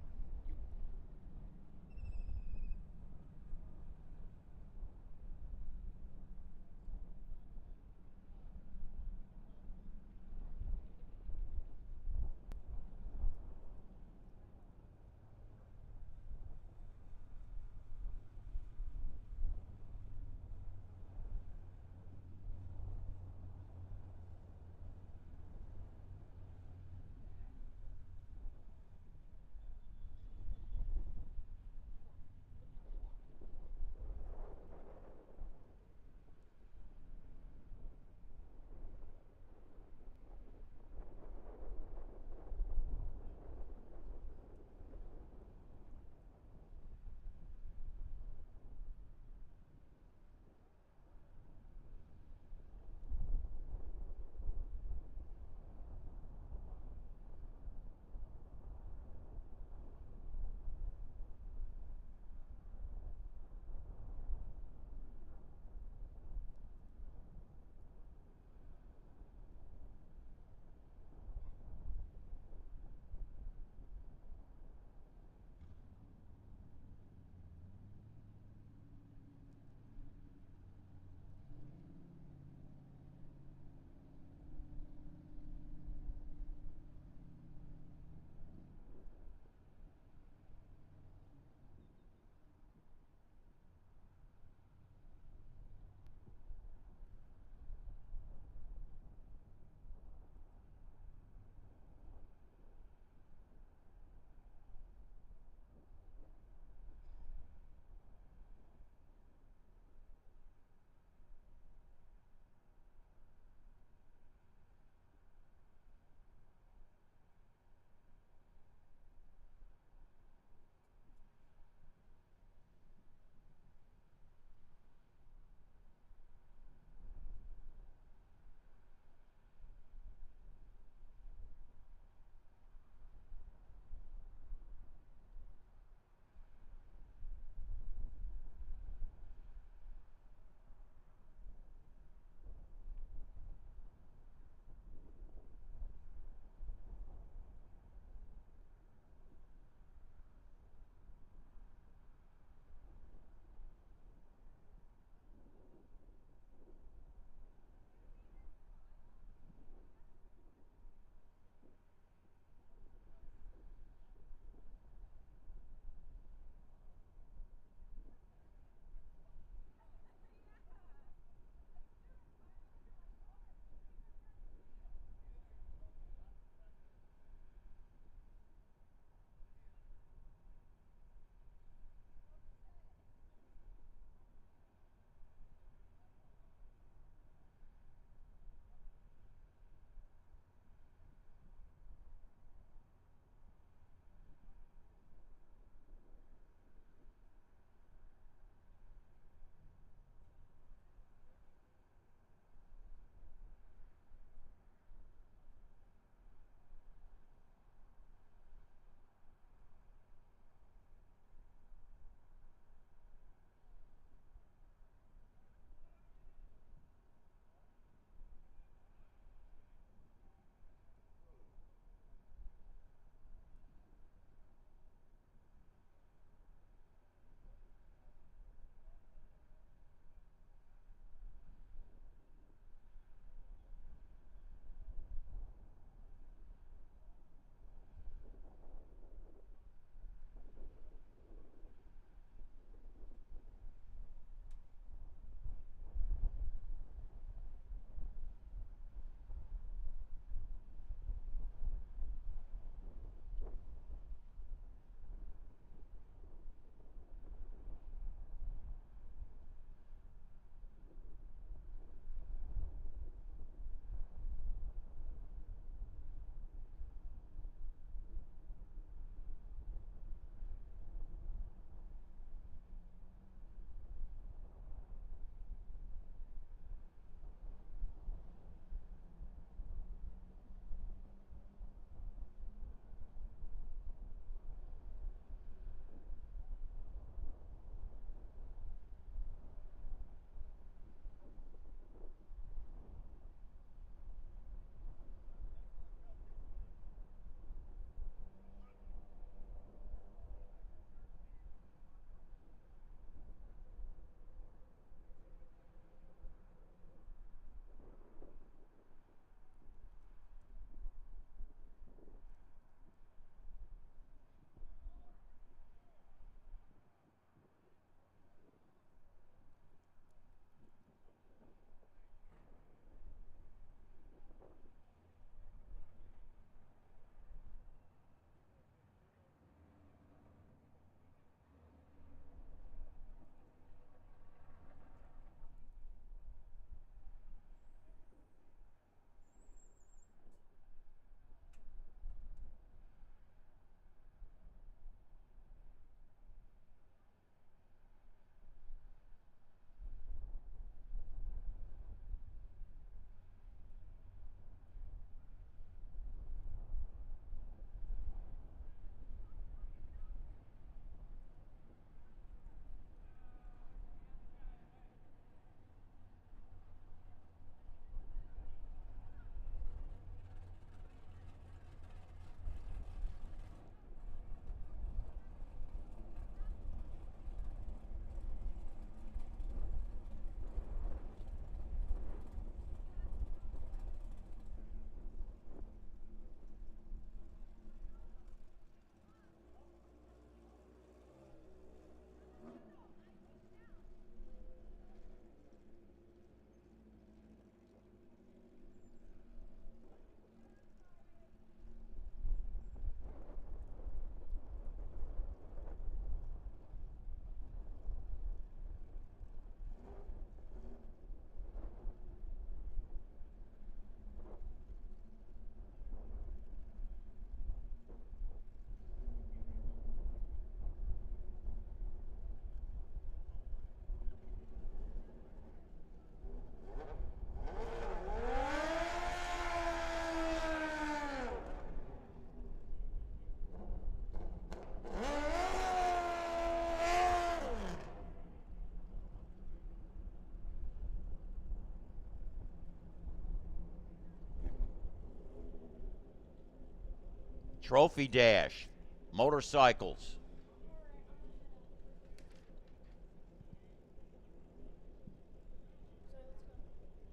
Trophy Dash, motorcycles.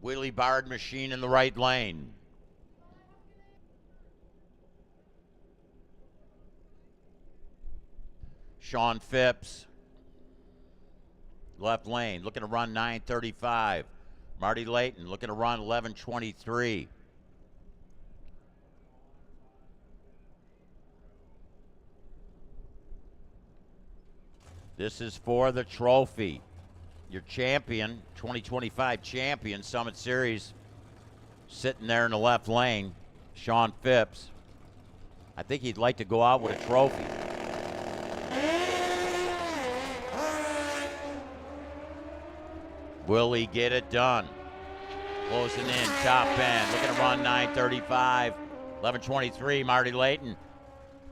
Wheelie barred machine in the right lane. Sean Phipps, left lane, looking to run 9:35. Marty Layton looking to run 11:23. This is for the trophy. Your champion, 2025 champion, Summit Series, sitting there in the left lane, Sean Phipps. I think he'd like to go out with a trophy. Will he get it done? Closing in, top end, looking to run 9:35, 11:23, Marty Layton.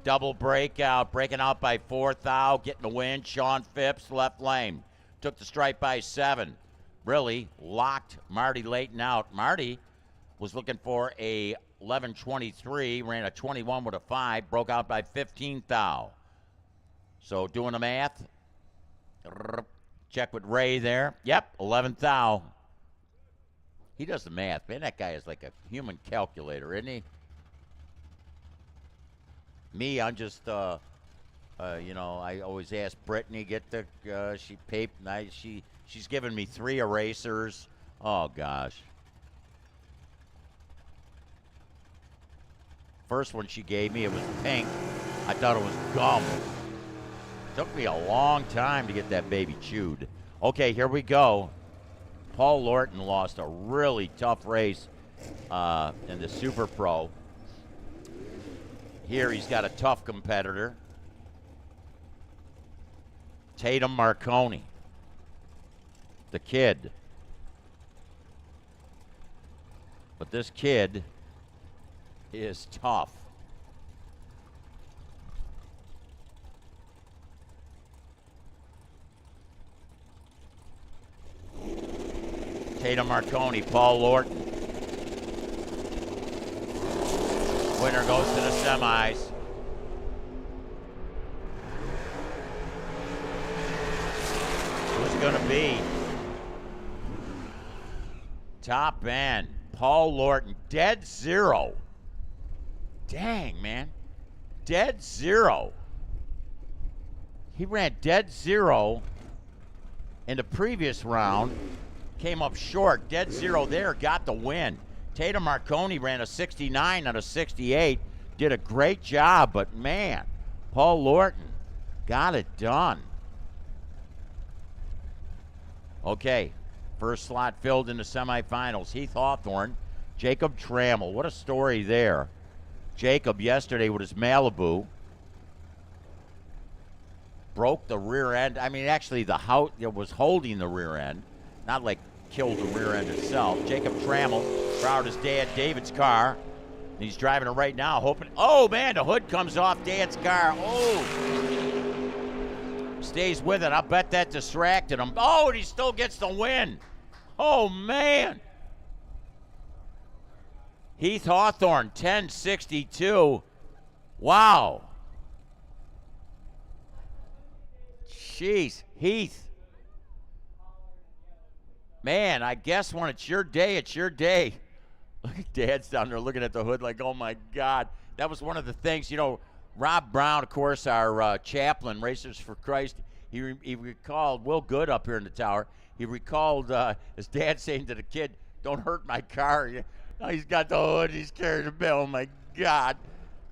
Double breakout, breaking out by 4th thou, getting the win. Sean Phipps, left lane. Took the stripe by 7. Really locked Marty Layton out. Marty was looking for a 11:23, ran a 21 with a 5, broke out by 15 thou. So doing the math, check with Ray there. Yep, 11 thou. He does the math. Man, that guy is like a human calculator, isn't he? Me, I'm just, you know, I always ask Brittany, get the, she's given me 3 erasers. Oh, gosh. First one she gave me, it was pink. I thought it was gum. Took me a long time to get that baby chewed. Okay, here we go. Paul Lorton lost a really tough race in the Super Pro. Here he's got a tough competitor. Tatum Marconi, the kid. But this kid is tough. Tatum Marconi, Paul Lorton. Winner goes to the semis. Who's going to be? Top end, Paul Lorton, dead zero. Dang, man. Dead zero. He ran dead zero in the previous round. Came up short. Dead zero there. Got the win. Tatum Marconi ran a 69 out of 68. Did a great job, but man, Paul Lorton got it done. Okay, first slot filled in the semifinals. Heath Hawthorne, Jacob Trammell. What a story there. Jacob yesterday with his Malibu broke the rear end. I mean, actually, the house was holding the rear end, not like killed the rear end itself. Jacob Trammell borrowed his dad David's car. And he's driving it right now, hoping. Oh man, the hood comes off Dad's car. Oh, stays with it. I bet that distracted him. Oh, and he still gets the win. Oh man. Heath Hawthorne, 1062. Wow. Jeez, Heath. Man, I guess when it's your day, it's your day. Look at Dad's down there looking at the hood like, oh, my God. That was one of the things, you know, Rob Brown, of course, our chaplain, Racers for Christ, he recalled, Will Good up here in the tower, he recalled his dad saying to the kid, don't hurt my car. Now he's got the hood, he's carrying the bill. Oh, my God.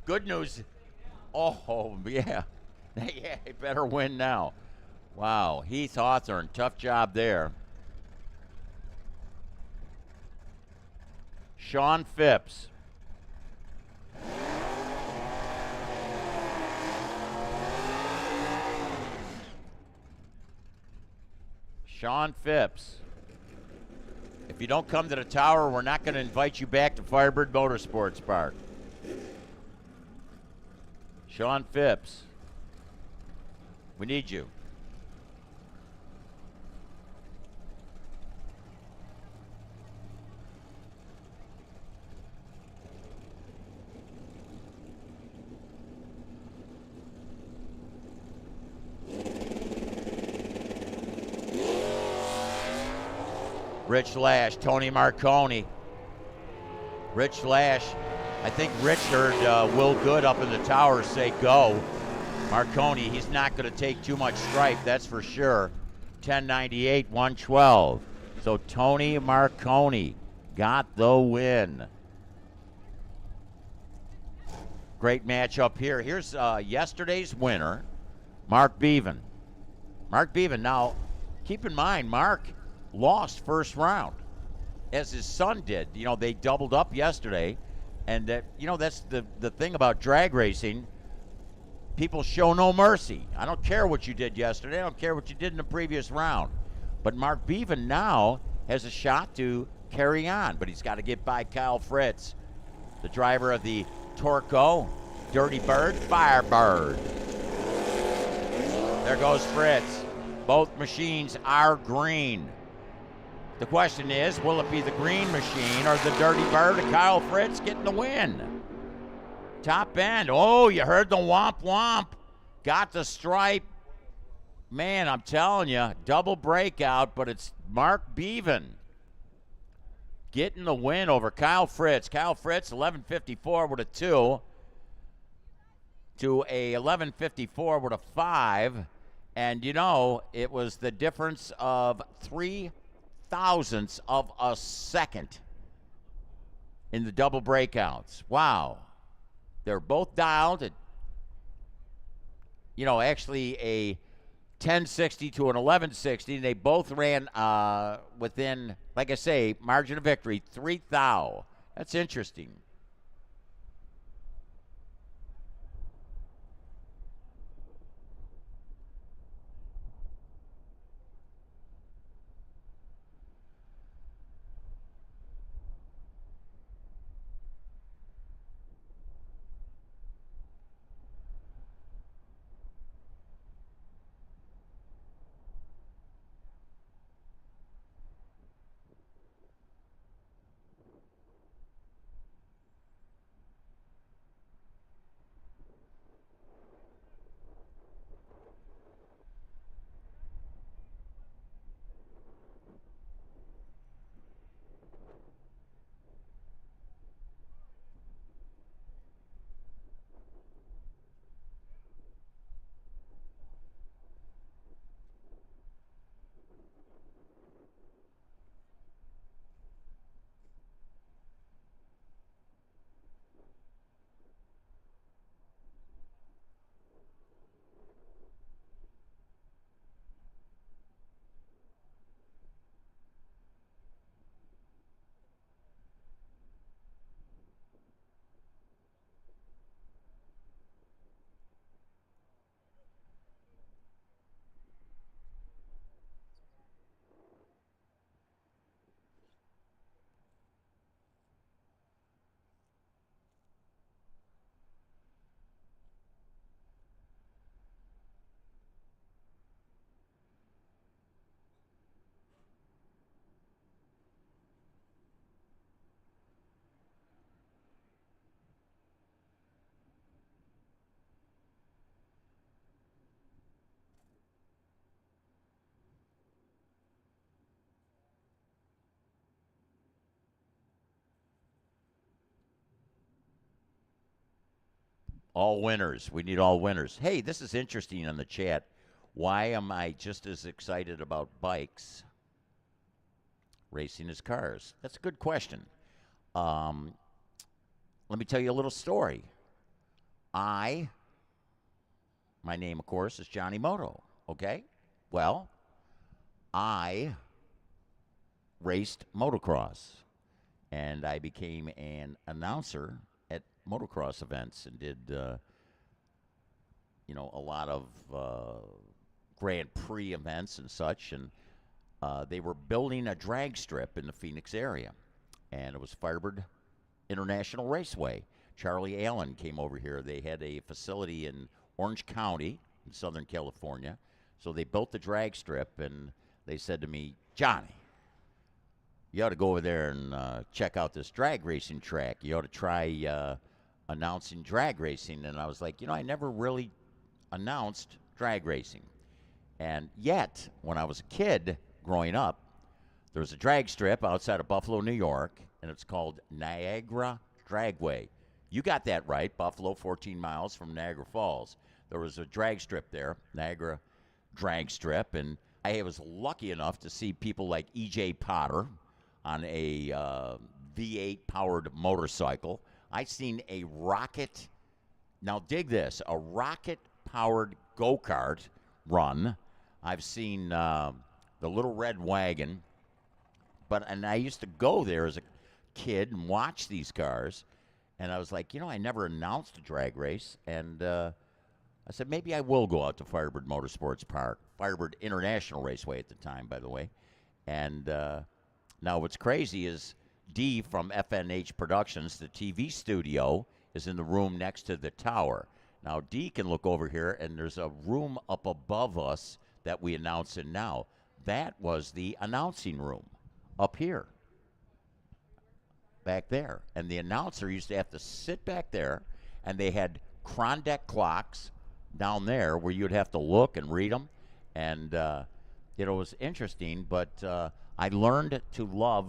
Good news. Oh, yeah. Yeah, he better win now. Wow, Heath Hawthorne, tough job there. Sean Phipps. Sean Phipps. If you don't come to the tower, we're not going to invite you back to Firebird Motorsports Park. Sean Phipps. We need you. Rich Lash, Tony Marconi. Rich Lash. I think Rich heard Will Good up in the tower say go. Marconi, he's not going to take too much stripe, that's for sure. 1098, 112. So Tony Marconi got the win. Great matchup here. Here's yesterday's winner, Mark Bevan. Mark Bevan. Now, keep in mind, Mark lost first round, as his son did. You know, they doubled up yesterday, and you know, that's the thing about drag racing. People show no mercy. I don't care what you did yesterday. I don't care what you did in the previous round. But Mark Bevan now has a shot to carry on, but he's got to get by Kyle Fritz, the driver of the Torco Dirty Bird Firebird. There goes Fritz. Both machines are green. The question is, will it be the green machine or the Dirty Bird of Kyle Fritz getting the win? Top end. Oh, you heard the womp womp. Got the stripe. Man, I'm telling you, double breakout, but it's Mark Bevan getting the win over Kyle Fritz. Kyle Fritz, 11:54 with a 2 to a 11:54 with a 5. And, you know, it was the difference of 0.003 of a second in the double breakouts. Wow. They're both dialed at, you know, actually a 1060 to an 1160. They both ran within, like I say, margin of victory, 3 thou. That's interesting. All winners. We need all winners. Hey, this is interesting in the chat. Why am I just as excited about bikes racing as cars? That's a good question. Let me tell you a little story. My name, of course, is Johnny Moto, okay? Well, I raced motocross, and I became an announcer at motocross events and did, you know, a lot of Grand Prix events and such. And they were building a drag strip in the Phoenix area, and it was Firebird International Raceway. Charlie Allen came over here. They had a facility in Orange County in Southern California. So they built the drag strip, and they said to me, Johnny, you ought to go over there and check out this drag racing track. You ought to try announcing drag racing. And I was like, you know, I never really announced drag racing. And yet, when I was a kid growing up, There's a drag strip outside of Buffalo, New York, and it's called Niagara Dragway. You got that right. Buffalo, 14 miles from Niagara Falls. There was a drag strip there, Niagara Drag Strip, and I was lucky enough to see people like E.J. Potter on a V8-powered motorcycle. I seen a rocket, now dig this, a rocket-powered go-kart run. I've seen the Little Red Wagon, and I used to go there as a kid and watch these cars, and I was like, I never announced a drag race, and I said, maybe I will go out to Firebird Motorsports Park, Firebird International Raceway at the time, by the way. And now what's crazy is Dee from FNH Productions, the TV studio, is in the room next to the tower. Now, Dee can look over here, and there's a room up above us that we announce in now. That was the announcing room up here, back there. And the announcer used to have to sit back there, and they had Krondek clocks down there where you'd have to look and read them. And it was interesting, but I learned to love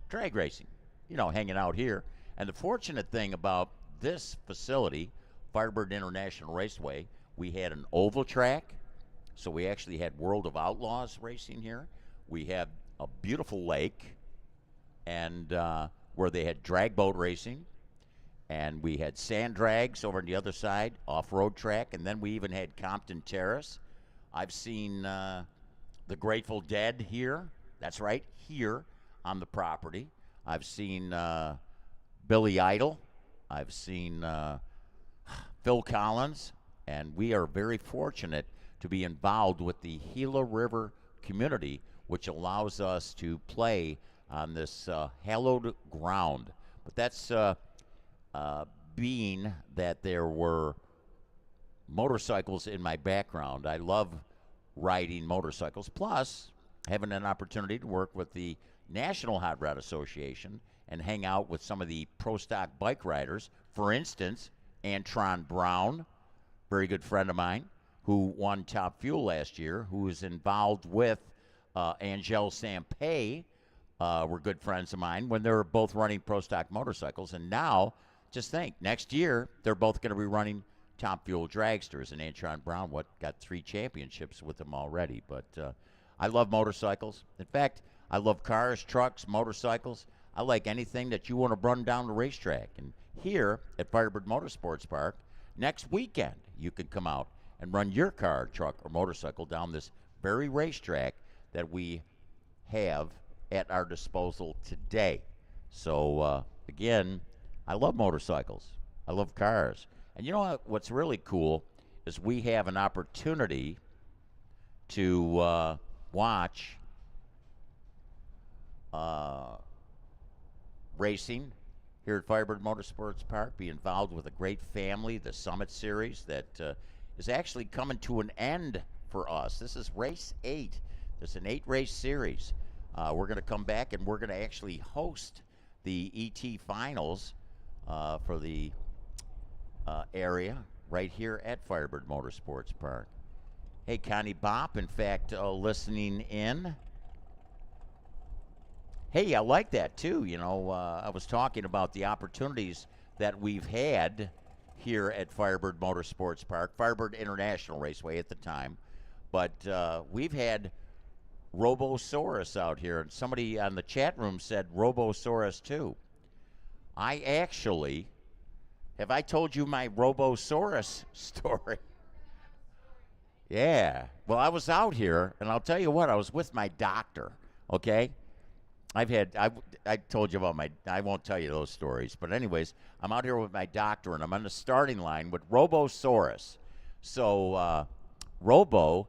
drag racing, hanging out here. And the fortunate thing about this facility, Firebird International Raceway, we had an oval track, so we actually had World of Outlaws racing here. We had a beautiful lake, and where they had drag boat racing, and we had sand drags over on the other side, off-road track, and then we even had Compton Terrace. I've seen the Grateful Dead here. That's right, here on the property. I've seen Billy Idol. I've seen Phil Collins, and we are very fortunate to be involved with the Gila River community, which allows us to play on this hallowed ground. But that's being that there were motorcycles in my background. I love riding motorcycles, plus having an opportunity to work with the National Hot Rod Association and hang out with some of the pro stock bike riders. For instance, Antron Brown, very good friend of mine, who won Top Fuel last year, who is involved with Angel Sampay, were good friends of mine when they were both running pro stock motorcycles. And now, just think, next year, they're both going to be running Top Fuel dragsters. And Antron Brown got 3 championships with them already. But I love motorcycles. In fact, I love cars, trucks, motorcycles. I like anything that you want to run down the racetrack. And here at Firebird Motorsports Park, next weekend, you can come out and run your car, truck, or motorcycle down this very racetrack that we have at our disposal today. So, again, I love motorcycles. I love cars. And you know what's really cool is we have an opportunity to watch racing here at Firebird Motorsports Park, be involved with a great family, the Summit Series that is actually coming to an end for us. This is race 8. It's an 8-race series. We're going to come back and we're going to actually host the ET Finals for the area right here at Firebird Motorsports Park. Hey, Connie Bopp, in fact, listening in. Hey, I like that too. I was talking about the opportunities that we've had here at Firebird Motorsports Park, Firebird International Raceway at the time. But we've had Robosaurus out here, and somebody on the chat room said Robosaurus too. I actually, have I told you my Robosaurus story? Yeah. Well, I was out here, and I'll tell you what, I was with my doctor, okay? I told you about I won't tell you those stories, but anyways, I'm out here with my doctor, and I'm on the starting line with Robosaurus. So, Robo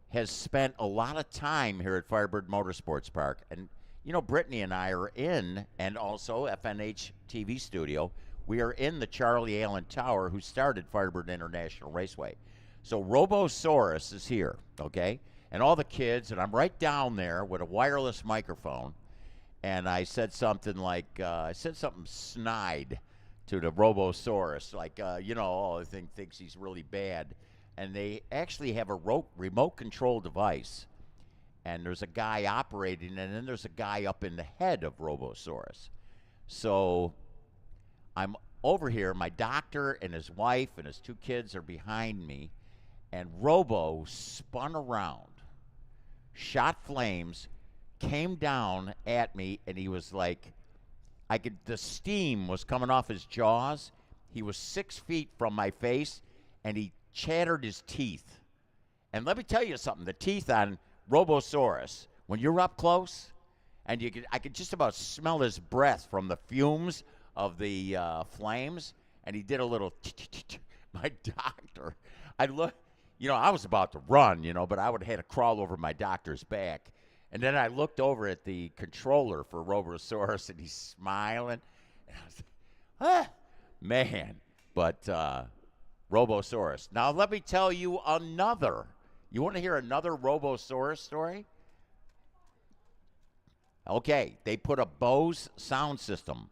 has spent a lot of time here at Firebird Motorsports Park. And, Brittany and I are in, and also FNH TV studio, we are in the Charlie Allen Tower, who started Firebird International Raceway. So Robosaurus is here, okay? And all the kids, and I'm right down there with a wireless microphone. And I said something like, snide to the Robosaurus, like, the thing thinks he's really bad. And they actually have a remote control device. and there's a guy operating, and then there's a guy up in the head of Robosaurus. So I'm over here. My doctor and his wife and his 2 kids are behind me, and Robo spun around, shot flames, came down at me, and he was like, the steam was coming off his jaws. He was 6 feet from my face, and he chattered his teeth. And let me tell you something, the teeth on Robosaurus, when you're up close, and I could just about smell his breath from the fumes of the flames, and he did a little my doctor, I was about to run, but I would have had to crawl over my doctor's back. And then I looked over at the controller for Robosaurus, and he's smiling. And I was like, man. But Robosaurus. Now, let me tell you another. You want to hear another Robosaurus story? Okay, they put a Bose sound system,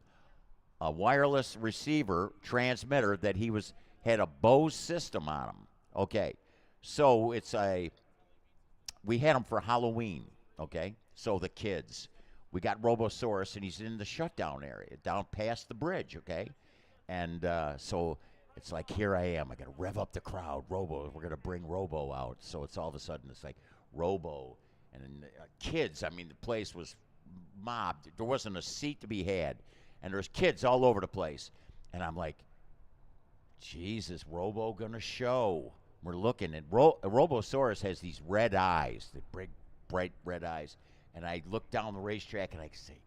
a wireless receiver transmitter that had a Bose system on him. Okay, so we had him for Halloween. Okay, so the kids, we got Robosaurus, and he's in the shutdown area down past the bridge. Okay, and so it's like, here I am. I got to rev up the crowd. Robo, we're going to bring Robo out. So it's all of a sudden, it's like Robo and kids. I mean, the place was mobbed. There wasn't a seat to be had. And there's kids all over the place. And I'm like, Jesus, Robo going to show. We're looking, and Robosaurus has these red eyes, the big, bright red eyes. And I look down the racetrack, and I say,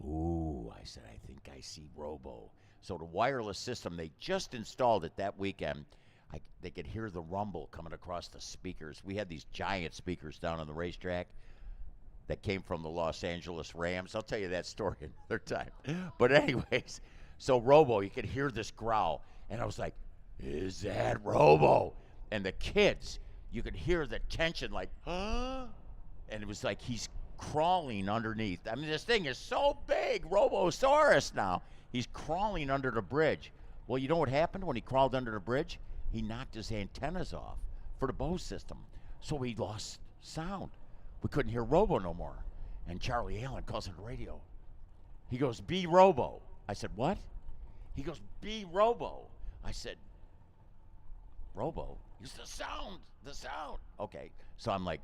ooh, I said, I think I see Robo. So the wireless system, they just installed it that weekend. They could hear the rumble coming across the speakers. We had these giant speakers down on the racetrack that came from the Los Angeles Rams. I'll tell you that story another time. But anyways, so Robo, you could hear this growl. And I was like, is that Robo? And the kids, you could hear the tension like, huh? And it was like he's crawling underneath. I mean, this thing is so big, Robosaurus now. He's crawling under the bridge. Well, you know what happened when he crawled under the bridge? He knocked his antennas off for the Bose system. So he lost sound. We couldn't hear Robo no more. And Charlie Allen calls on the radio. He goes, be Robo. I said, what? He goes, be Robo. I said, Robo? He's the sound. Okay. So I'm like,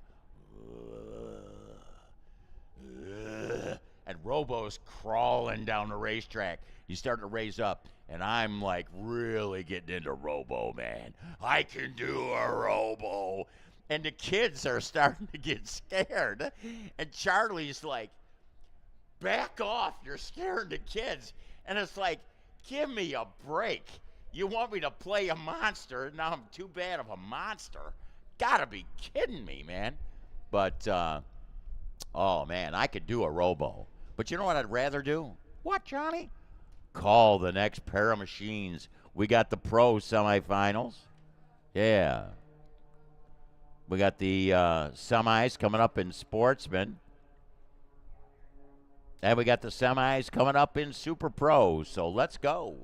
and Robo's crawling down the racetrack. He's starting to raise up, and I'm like really getting into Robo, man. I can do a Robo. And the kids are starting to get scared. And Charlie's like, back off. You're scaring the kids. And it's like, give me a break. You want me to play a monster? Now I'm too bad of a monster. Gotta be kidding me, man. But, oh, man, I could do a Robo. But you know what I'd rather do? What, Johnny? Call the next pair of machines. We got the pro semifinals. Yeah. We got the semis coming up in Sportsman. And we got the semis coming up in Super Pro. So let's go.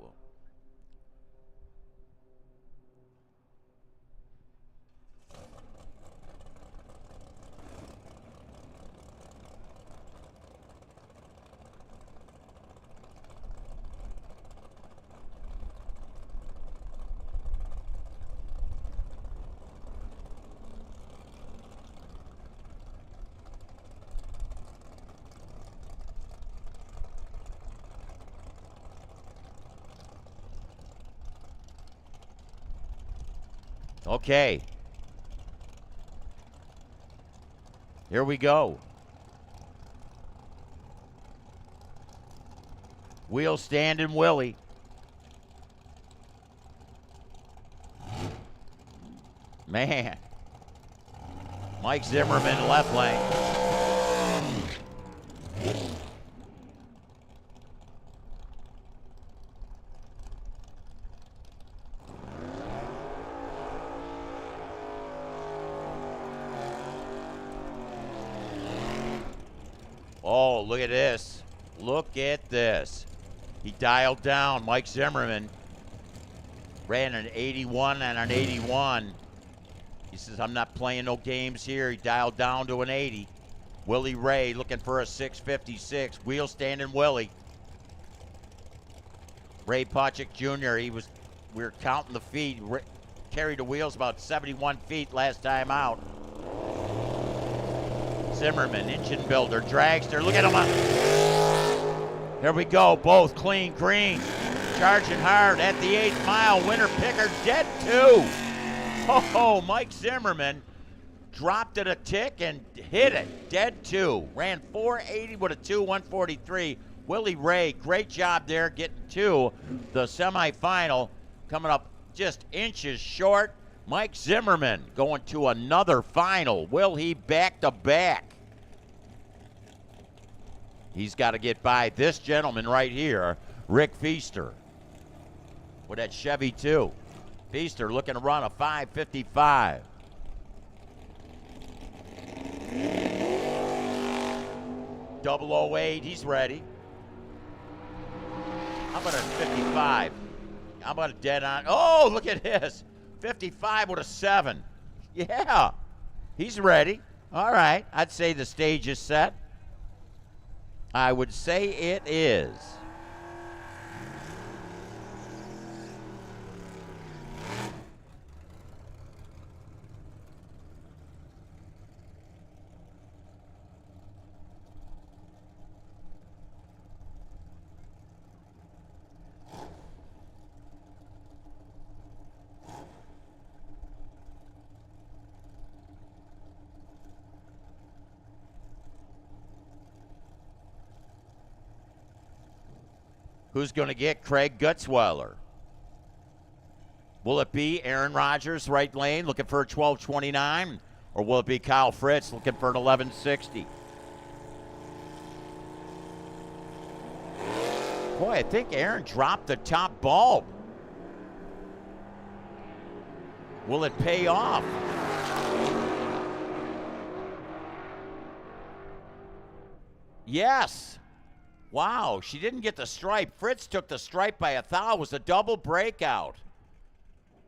Okay. Here we go. Wheel standing Willie. Man. Mike Zimmerman left lane. Oh, look at this. Look at this. He dialed down. Mike Zimmerman ran an 81 and an 81. He says, I'm not playing no games here. He dialed down to an 80. Willie Ray looking for a 656. Wheel standing Willie. Ray Pachik Jr., we were counting the feet. Carried the wheels about 71 feet last time out. Zimmerman, engine builder, dragster. Look at him. There we go. Both clean green. Charging hard at the 8th mile. Winner picker dead 2. Oh, Mike Zimmerman dropped it a tick and hit it. Dead 2. Ran 480 with a 2:143. Willie Ray, great job there getting to the semifinal. Coming up just inches short. Mike Zimmerman going to another final. Will he back to back? He's got to get by this gentleman right here, Rick Feaster, with that Chevy 2. Feaster looking to run a 5:55. .008, he's ready. How about a 55? How about a dead on? Oh, look at this. 55 with a 7. Yeah, he's ready. All right, I'd say the stage is set. I would say it is. Who's going to get Craig Gutzweiler? Will it be Aaron Rodgers, right lane, looking for a 12:29? Or will it be Kyle Fritz looking for an 11:60? Boy, I think Aaron dropped the top bulb. Will it pay off? Yes. Wow, she didn't get the stripe. Fritz took the stripe by a thou. It was a double breakout.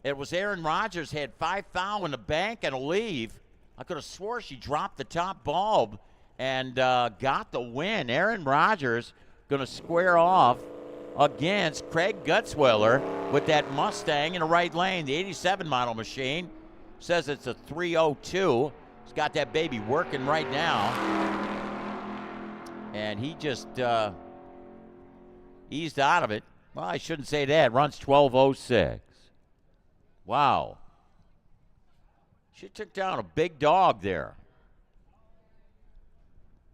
It was Aaron Rodgers had 5 thou in the bank and a leave. I could have swore she dropped the top bulb and got the win. Aaron Rodgers going to square off against Craig Gutzweiler with that Mustang in the right lane. The 87 model machine says it's a 302. He's got that baby working right now. And he just eased out of it. Well, I shouldn't say that. Runs 12:06. Wow. She took down a big dog there.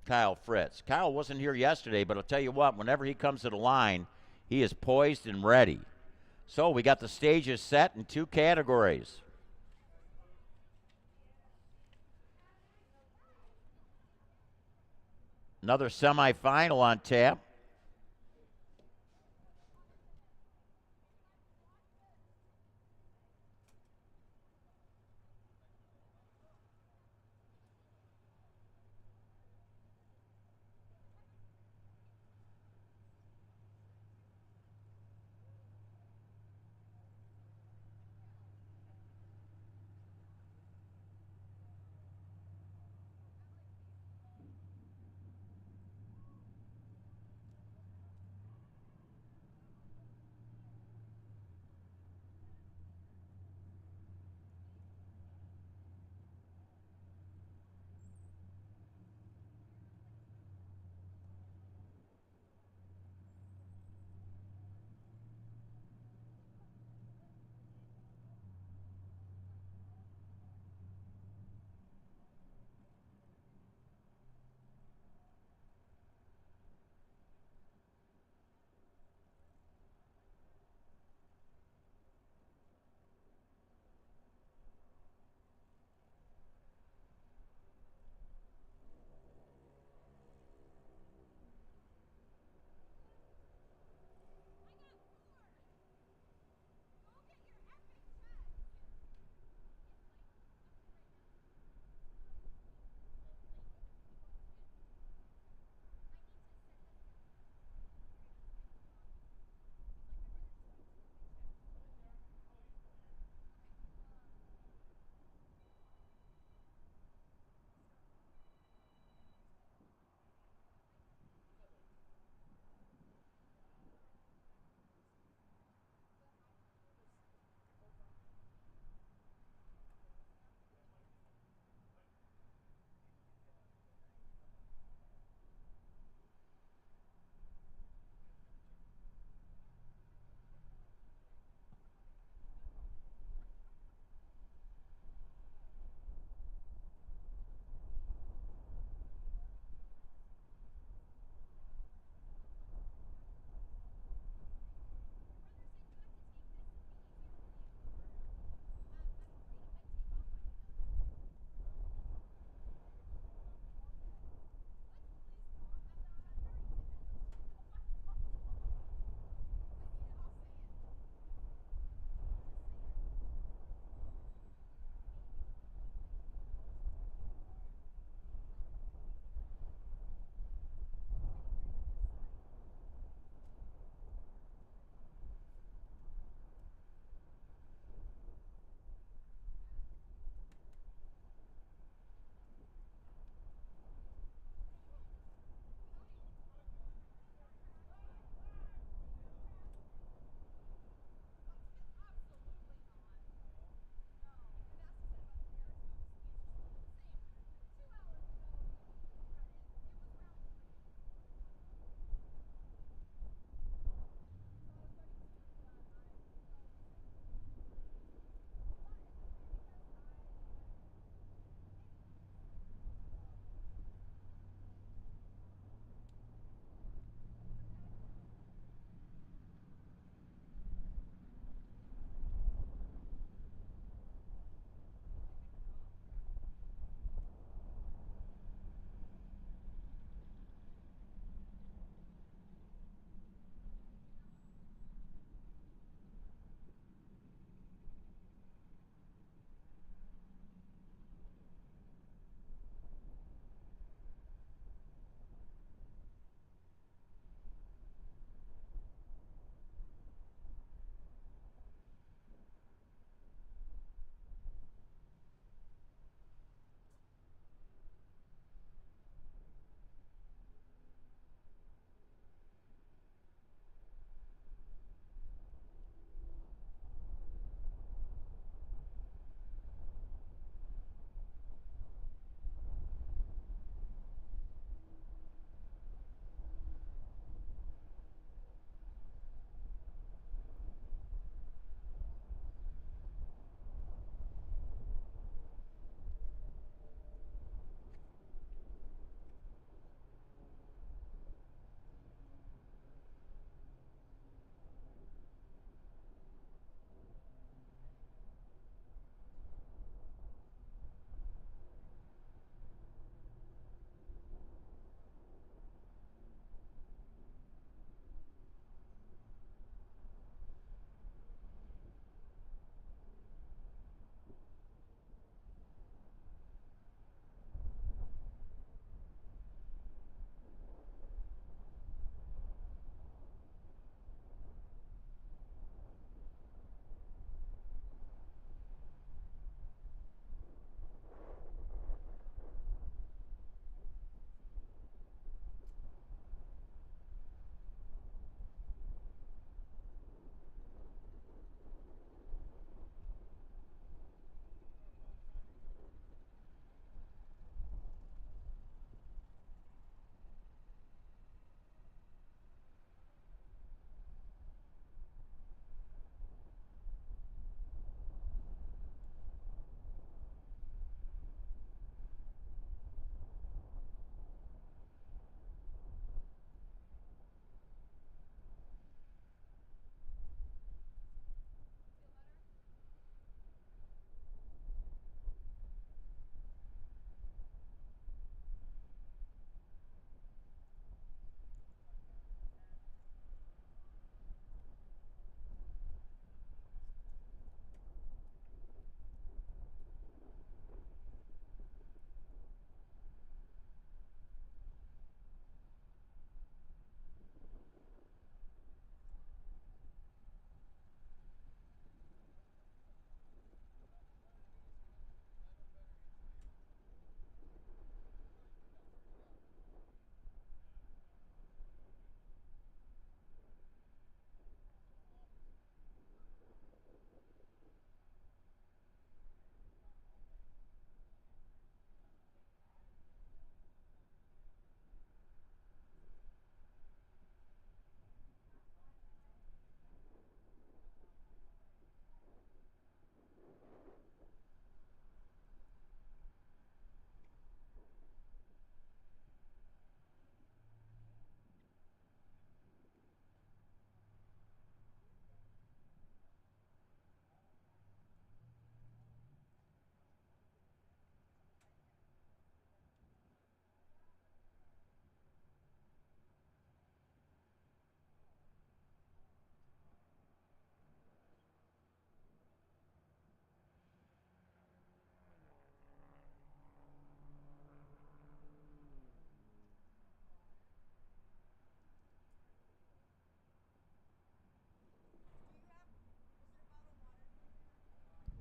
Kyle Fritz. Kyle wasn't here yesterday, but I'll tell you what, whenever he comes to the line, he is poised and ready. So we got the stages set in 2 categories. Another semifinal on tap.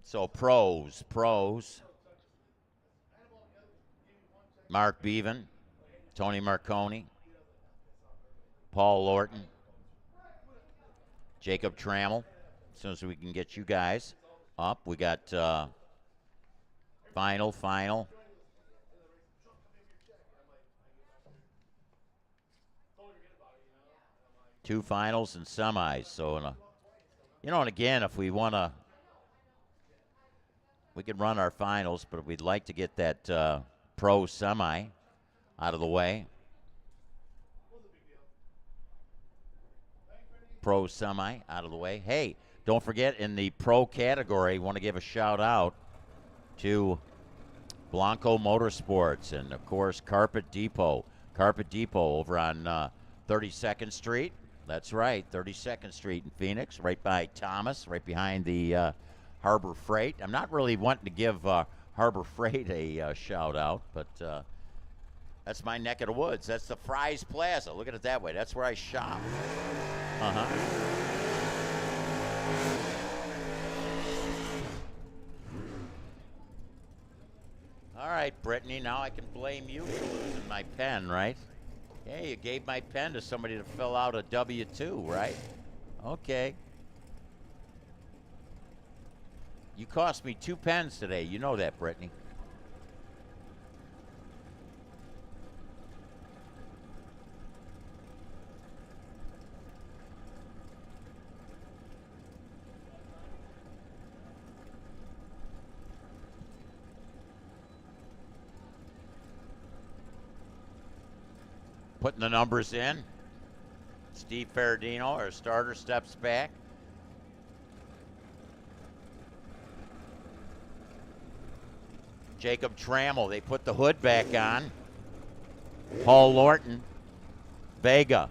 So pros. Mark Bevan, Tony Marconi, Paul Lorton, Jacob Trammell. As soon as we can get you guys up, we got final. Two finals and semis. So, and again, if we want to, we can run our finals, but we'd like to get that pro semi out of the way. Pro semi out of the way. Hey, don't forget in the pro category, want to give a shout out to Blanco Motorsports and, of course, Carpet Depot. Carpet Depot over on 32nd Street. That's right, 32nd Street in Phoenix, right by Thomas, right behind the Harbor Freight. I'm not really wanting to give Harbor Freight a shout out, but that's my neck of the woods. That's the Fry's Plaza. Look at it that way. That's where I shop. All right, Brittany, now I can blame you for losing my pen, right? Yeah, you gave my pen to somebody to fill out a W-2, right? Okay. You cost me 2 pens today. You know that, Brittany. Putting the numbers in. Steve Ferradino, our starter, steps back. Jacob Trammell, they put the hood back on. Paul Lorton, Vega.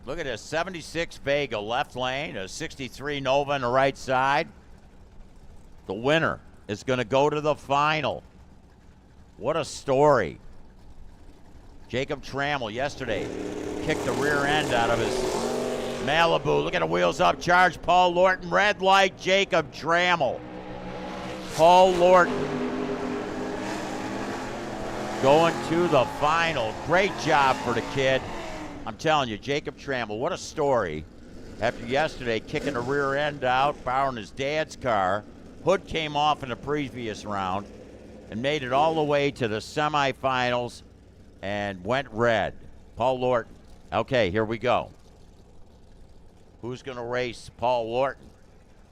Look at this, 76 Vega, left lane, a 63 Nova on the right side. The winner is going to go to the final. What a story. Jacob Trammell yesterday kicked the rear end out of his Malibu. Look at the wheels up, charge. Paul Lorton, red light, Jacob Trammell. Paul Lorton going to the final. Great job for the kid. I'm telling you, Jacob Trammell, what a story. After yesterday kicking the rear end out, borrowing his dad's car. Hood came off in the previous round and made it all the way to the semifinals and went red. Paul Lorton. Okay, here we go. Who's going to race Paul Lorton?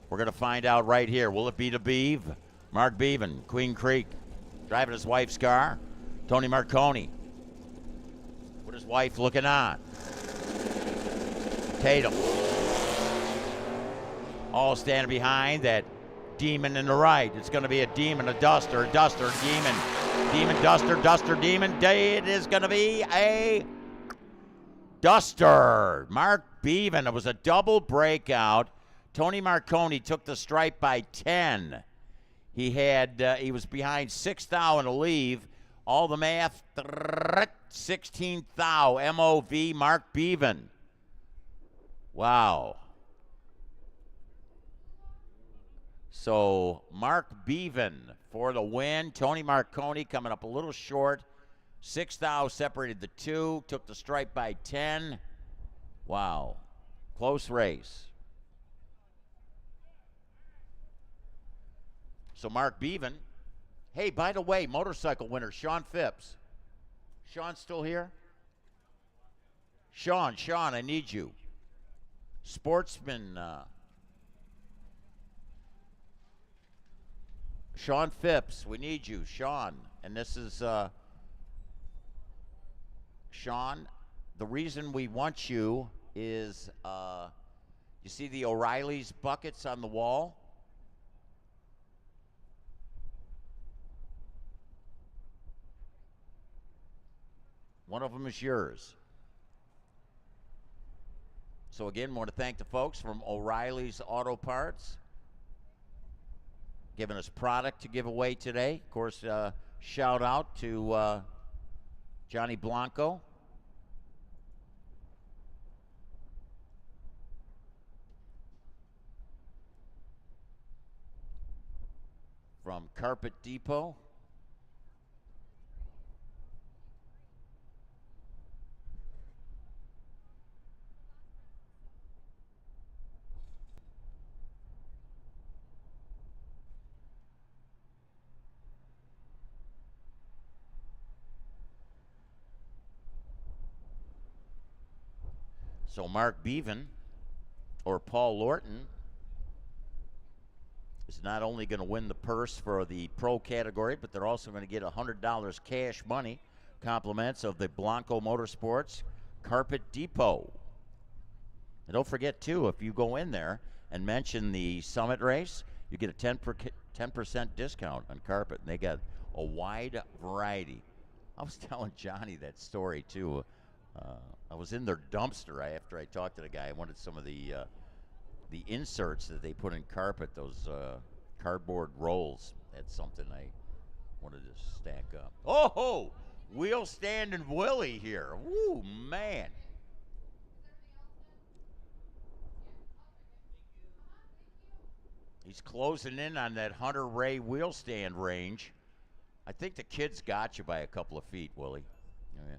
We're going to find out right here. Will it be the Beeve? Mark Bevan, Queen Creek, driving his wife's car. Tony Marconi, with his wife looking on. Tatum, all standing behind that demon in the right. It's going to be a demon, a duster, demon. Demon, duster, demon. It is going to be a duster. Mark Bevan. It was a double breakout. Tony Marconi took the stripe by 10. He was behind 6 thou in a leave. All the math, 16 thou. MOV, Mark Bevan. Wow. So Mark Bevan for the win. Tony Marconi coming up a little short. 6 thou separated the two. Took the stripe by 10. Wow. Close race. So Mark Bevan. Hey, by the way, motorcycle winner, Sean Phipps. Sean's still here? Sean, I need you. Sportsman, Sean Phipps, we need you, Sean. And this is, Sean, the reason we want you is, you see the O'Reilly's buckets on the wall? One of them is yours. So again, want to thank the folks from O'Reilly's Auto Parts, giving us product to give away today. Of course, shout out to Johnny Blanco. from Carpet Depot. So Mark Bevan or Paul Lorton is not only going to win the purse for the pro category, but they're also going to get $100 cash money, compliments of the Blanco Motorsports Carpet Depot. And don't forget, too, if you go in there and mention the Summit race, you get a 10% discount on carpet. And they got a wide variety. I was telling Johnny that story, too. I was in their dumpster after I talked to the guy. I wanted some of the inserts that they put in carpet, those cardboard rolls. That's something I wanted to stack up. Oh, wheel standing Willie here. Woo, man. He's closing in on that Hunter Ray wheel stand range. I think the kid's got you by a couple of feet, Willie. Oh, yeah.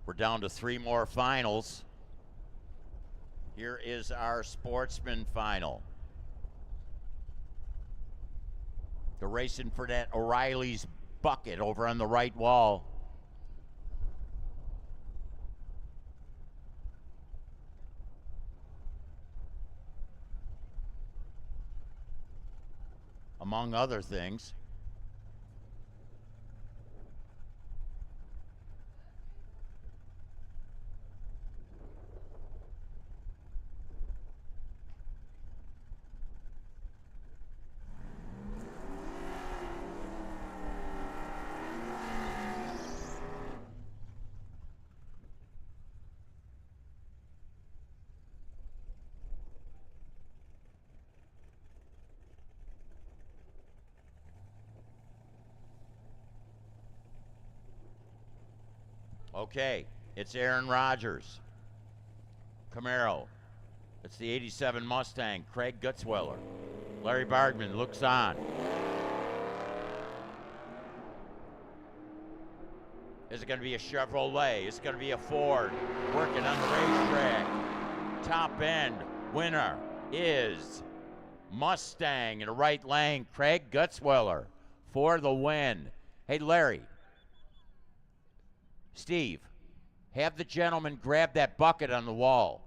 We're down to 3 more finals. Here is our sportsman final. They're racing for that O'Reilly's bucket over on the right wall. Among other things. Okay, it's Aaron Rodgers. Camaro. It's the 87 Mustang, Craig Gutzwiller. Larry Bardman looks on. Is it going to be a Chevrolet? Is it going to be a Ford? Working on the racetrack. Top end winner is Mustang in the right lane, Craig Gutzwiller for the win. Hey, Larry. Steve, have the gentleman grab that bucket on the wall.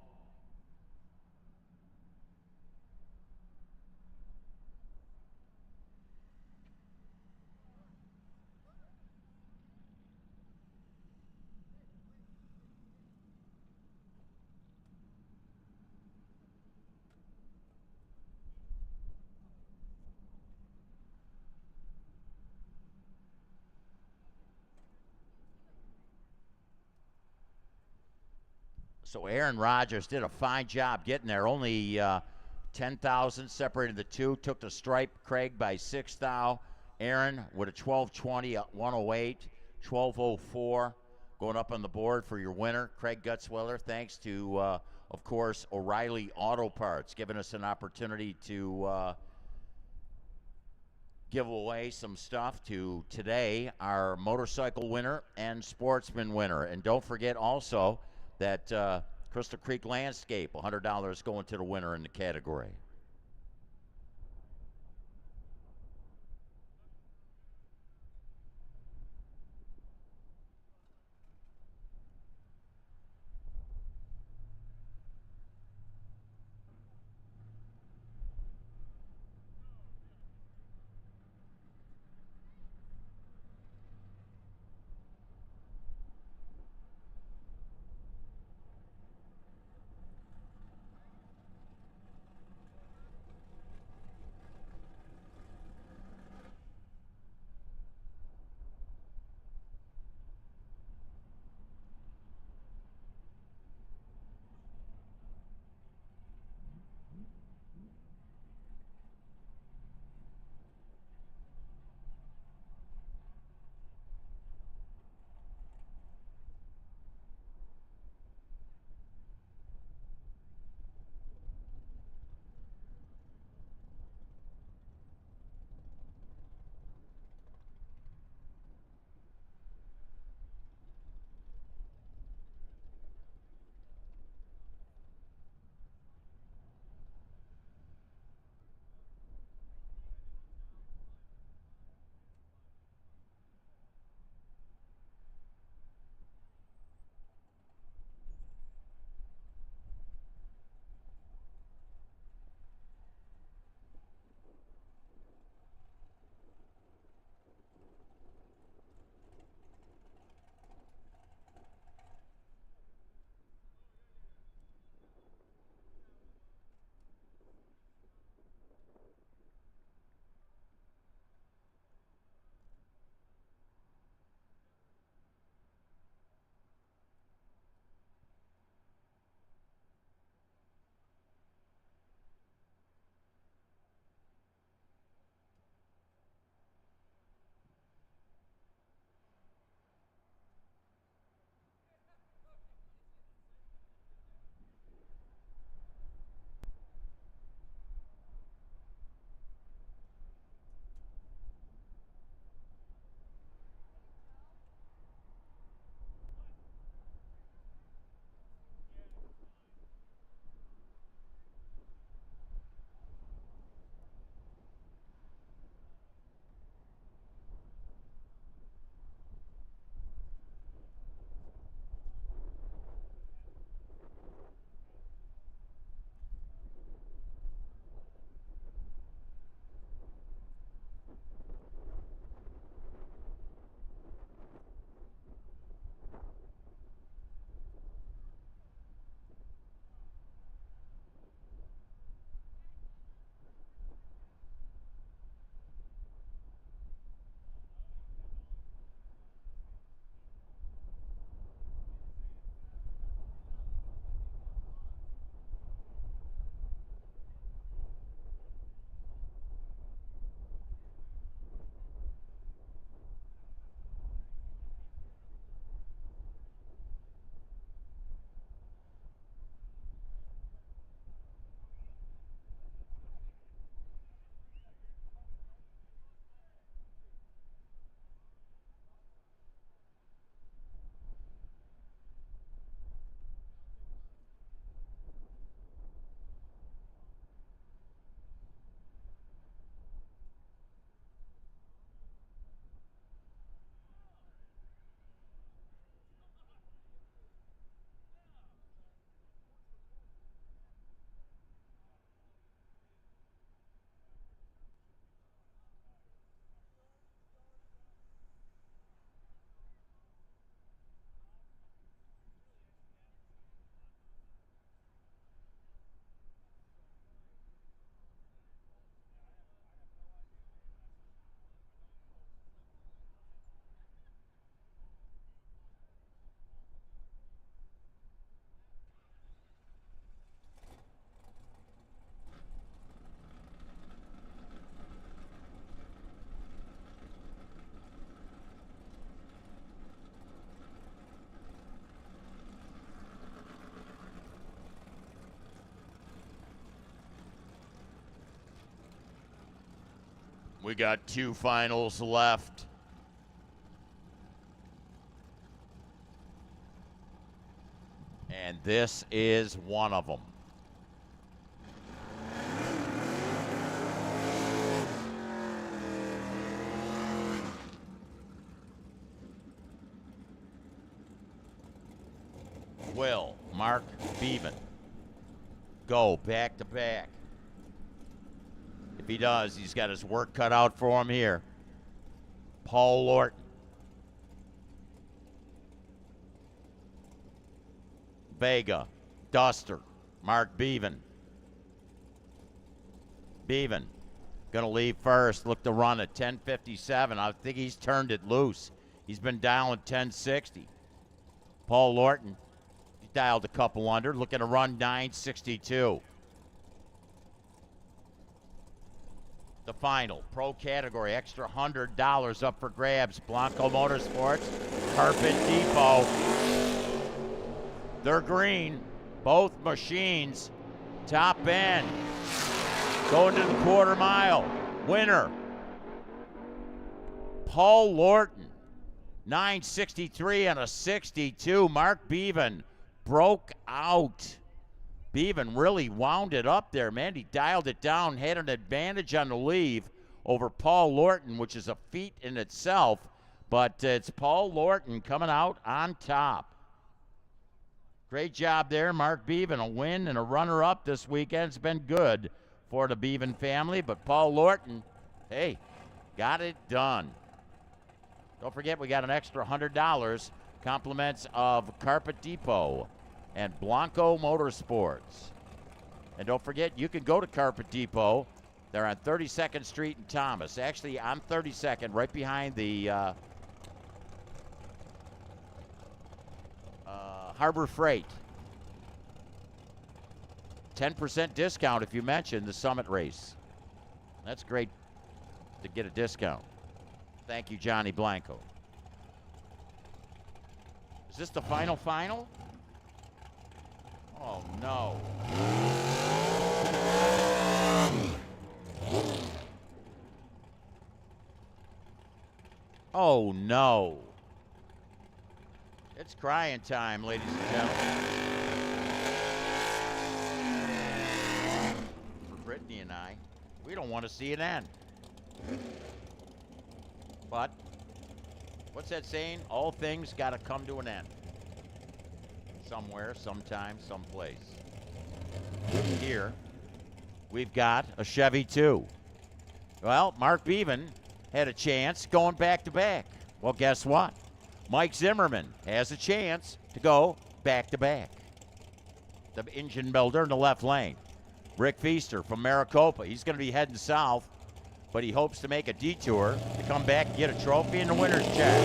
So Aaron Rodgers did a fine job getting there. Only 10,000 separated the two. Took the stripe, Craig, by 6 thou. Aaron with a 12:20 at 108, 12:04 going up on the board for your winner, Craig Gutzwiller. Thanks to, of course, O'Reilly Auto Parts, giving us an opportunity to give away some stuff to today, our motorcycle winner and sportsman winner. And don't forget also that Crystal Creek Landscape, $100 going to the winner in the category. We got 2 finals left. And this is one of them. Will Mark Bevan go back to back? If he does, he's got his work cut out for him here. Paul Lorton. Vega, Duster, Mark Bevan. Bevan going to leave first. Look to run at 10:57. I think he's turned it loose. He's been dialing 10:60. Paul Lorton, he dialed a couple under. Looking to run 9:62. The final pro category, extra $100 up for grabs. Blanco Motorsports, Carpet Depot. They're green, both machines. Top end, going to the quarter mile. Winner, Paul Lorton, 9:63 and a 62. Mark Bevan broke out. Bevan really wound it up there, man. He dialed it down, had an advantage on the leave over Paul Lorton, which is a feat in itself. But it's Paul Lorton coming out on top. Great job there, Mark Bevan. A win and a runner-up this weekend. It's been good for the Bevan family. But Paul Lorton, hey, got it done. Don't forget, we got an extra $100. Compliments of Carpet Depot and Blanco Motorsports. And don't forget, you can go to Carpet Depot. They're on 32nd Street in Thomas. Actually, on 32nd, right behind the Harbor Freight. 10% discount if you mention the Summit race. That's great to get a discount. Thank you, Johnny Blanco. Is this the final? Oh, no. Oh, no. It's crying time, ladies and gentlemen. For Brittany and I, we don't want to see it end. But, what's that saying? All things got to come to an end. Somewhere, sometime, someplace. Here, we've got a Chevy 2. Well, Mark Bevan had a chance going back to back. Well, guess what? Mike Zimmerman has a chance to go back to back. The engine builder in the left lane. Rick Feaster from Maricopa. He's going to be heading south, but he hopes to make a detour to come back and get a trophy in the winner's check.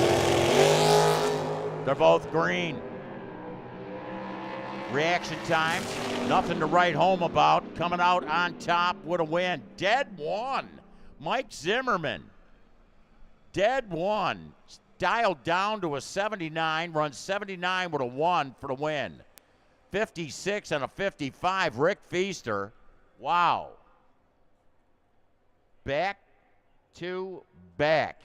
They're both green. Reaction times, nothing to write home about. Coming out on top with a win. Dead one. Mike Zimmerman. Dead one. Dialed down to a 79, runs 79 with a 1 for the win. 56 and a 55, Rick Feaster. Wow. Back to back.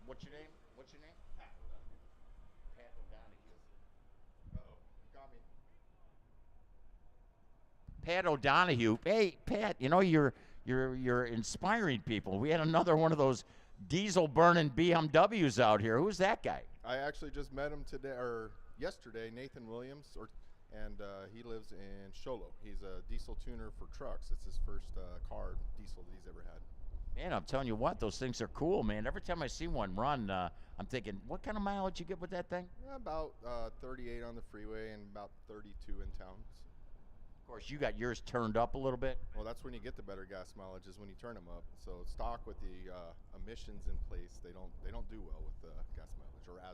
What's your name? Pat O'Donoghue. Hey, Pat, you know, you're inspiring people. We had another one of those diesel burning BMWs out here. Who's that guy? I actually just met him today or yesterday, Nathan Williams, and he lives in Sholo. He's a diesel tuner for trucks. It's his first car diesel that he's ever had. Man, I'm telling you what, those things are cool, man. Every time I see one run, I'm thinking, what kind of mileage you get with that thing? About 38 on the freeway and about 32 in town. Of course, you got yours turned up a little bit. Well, that's when you get the better gas mileage, is when you turn them up. So stock with the emissions in place, they don't do well with gas mileage, or as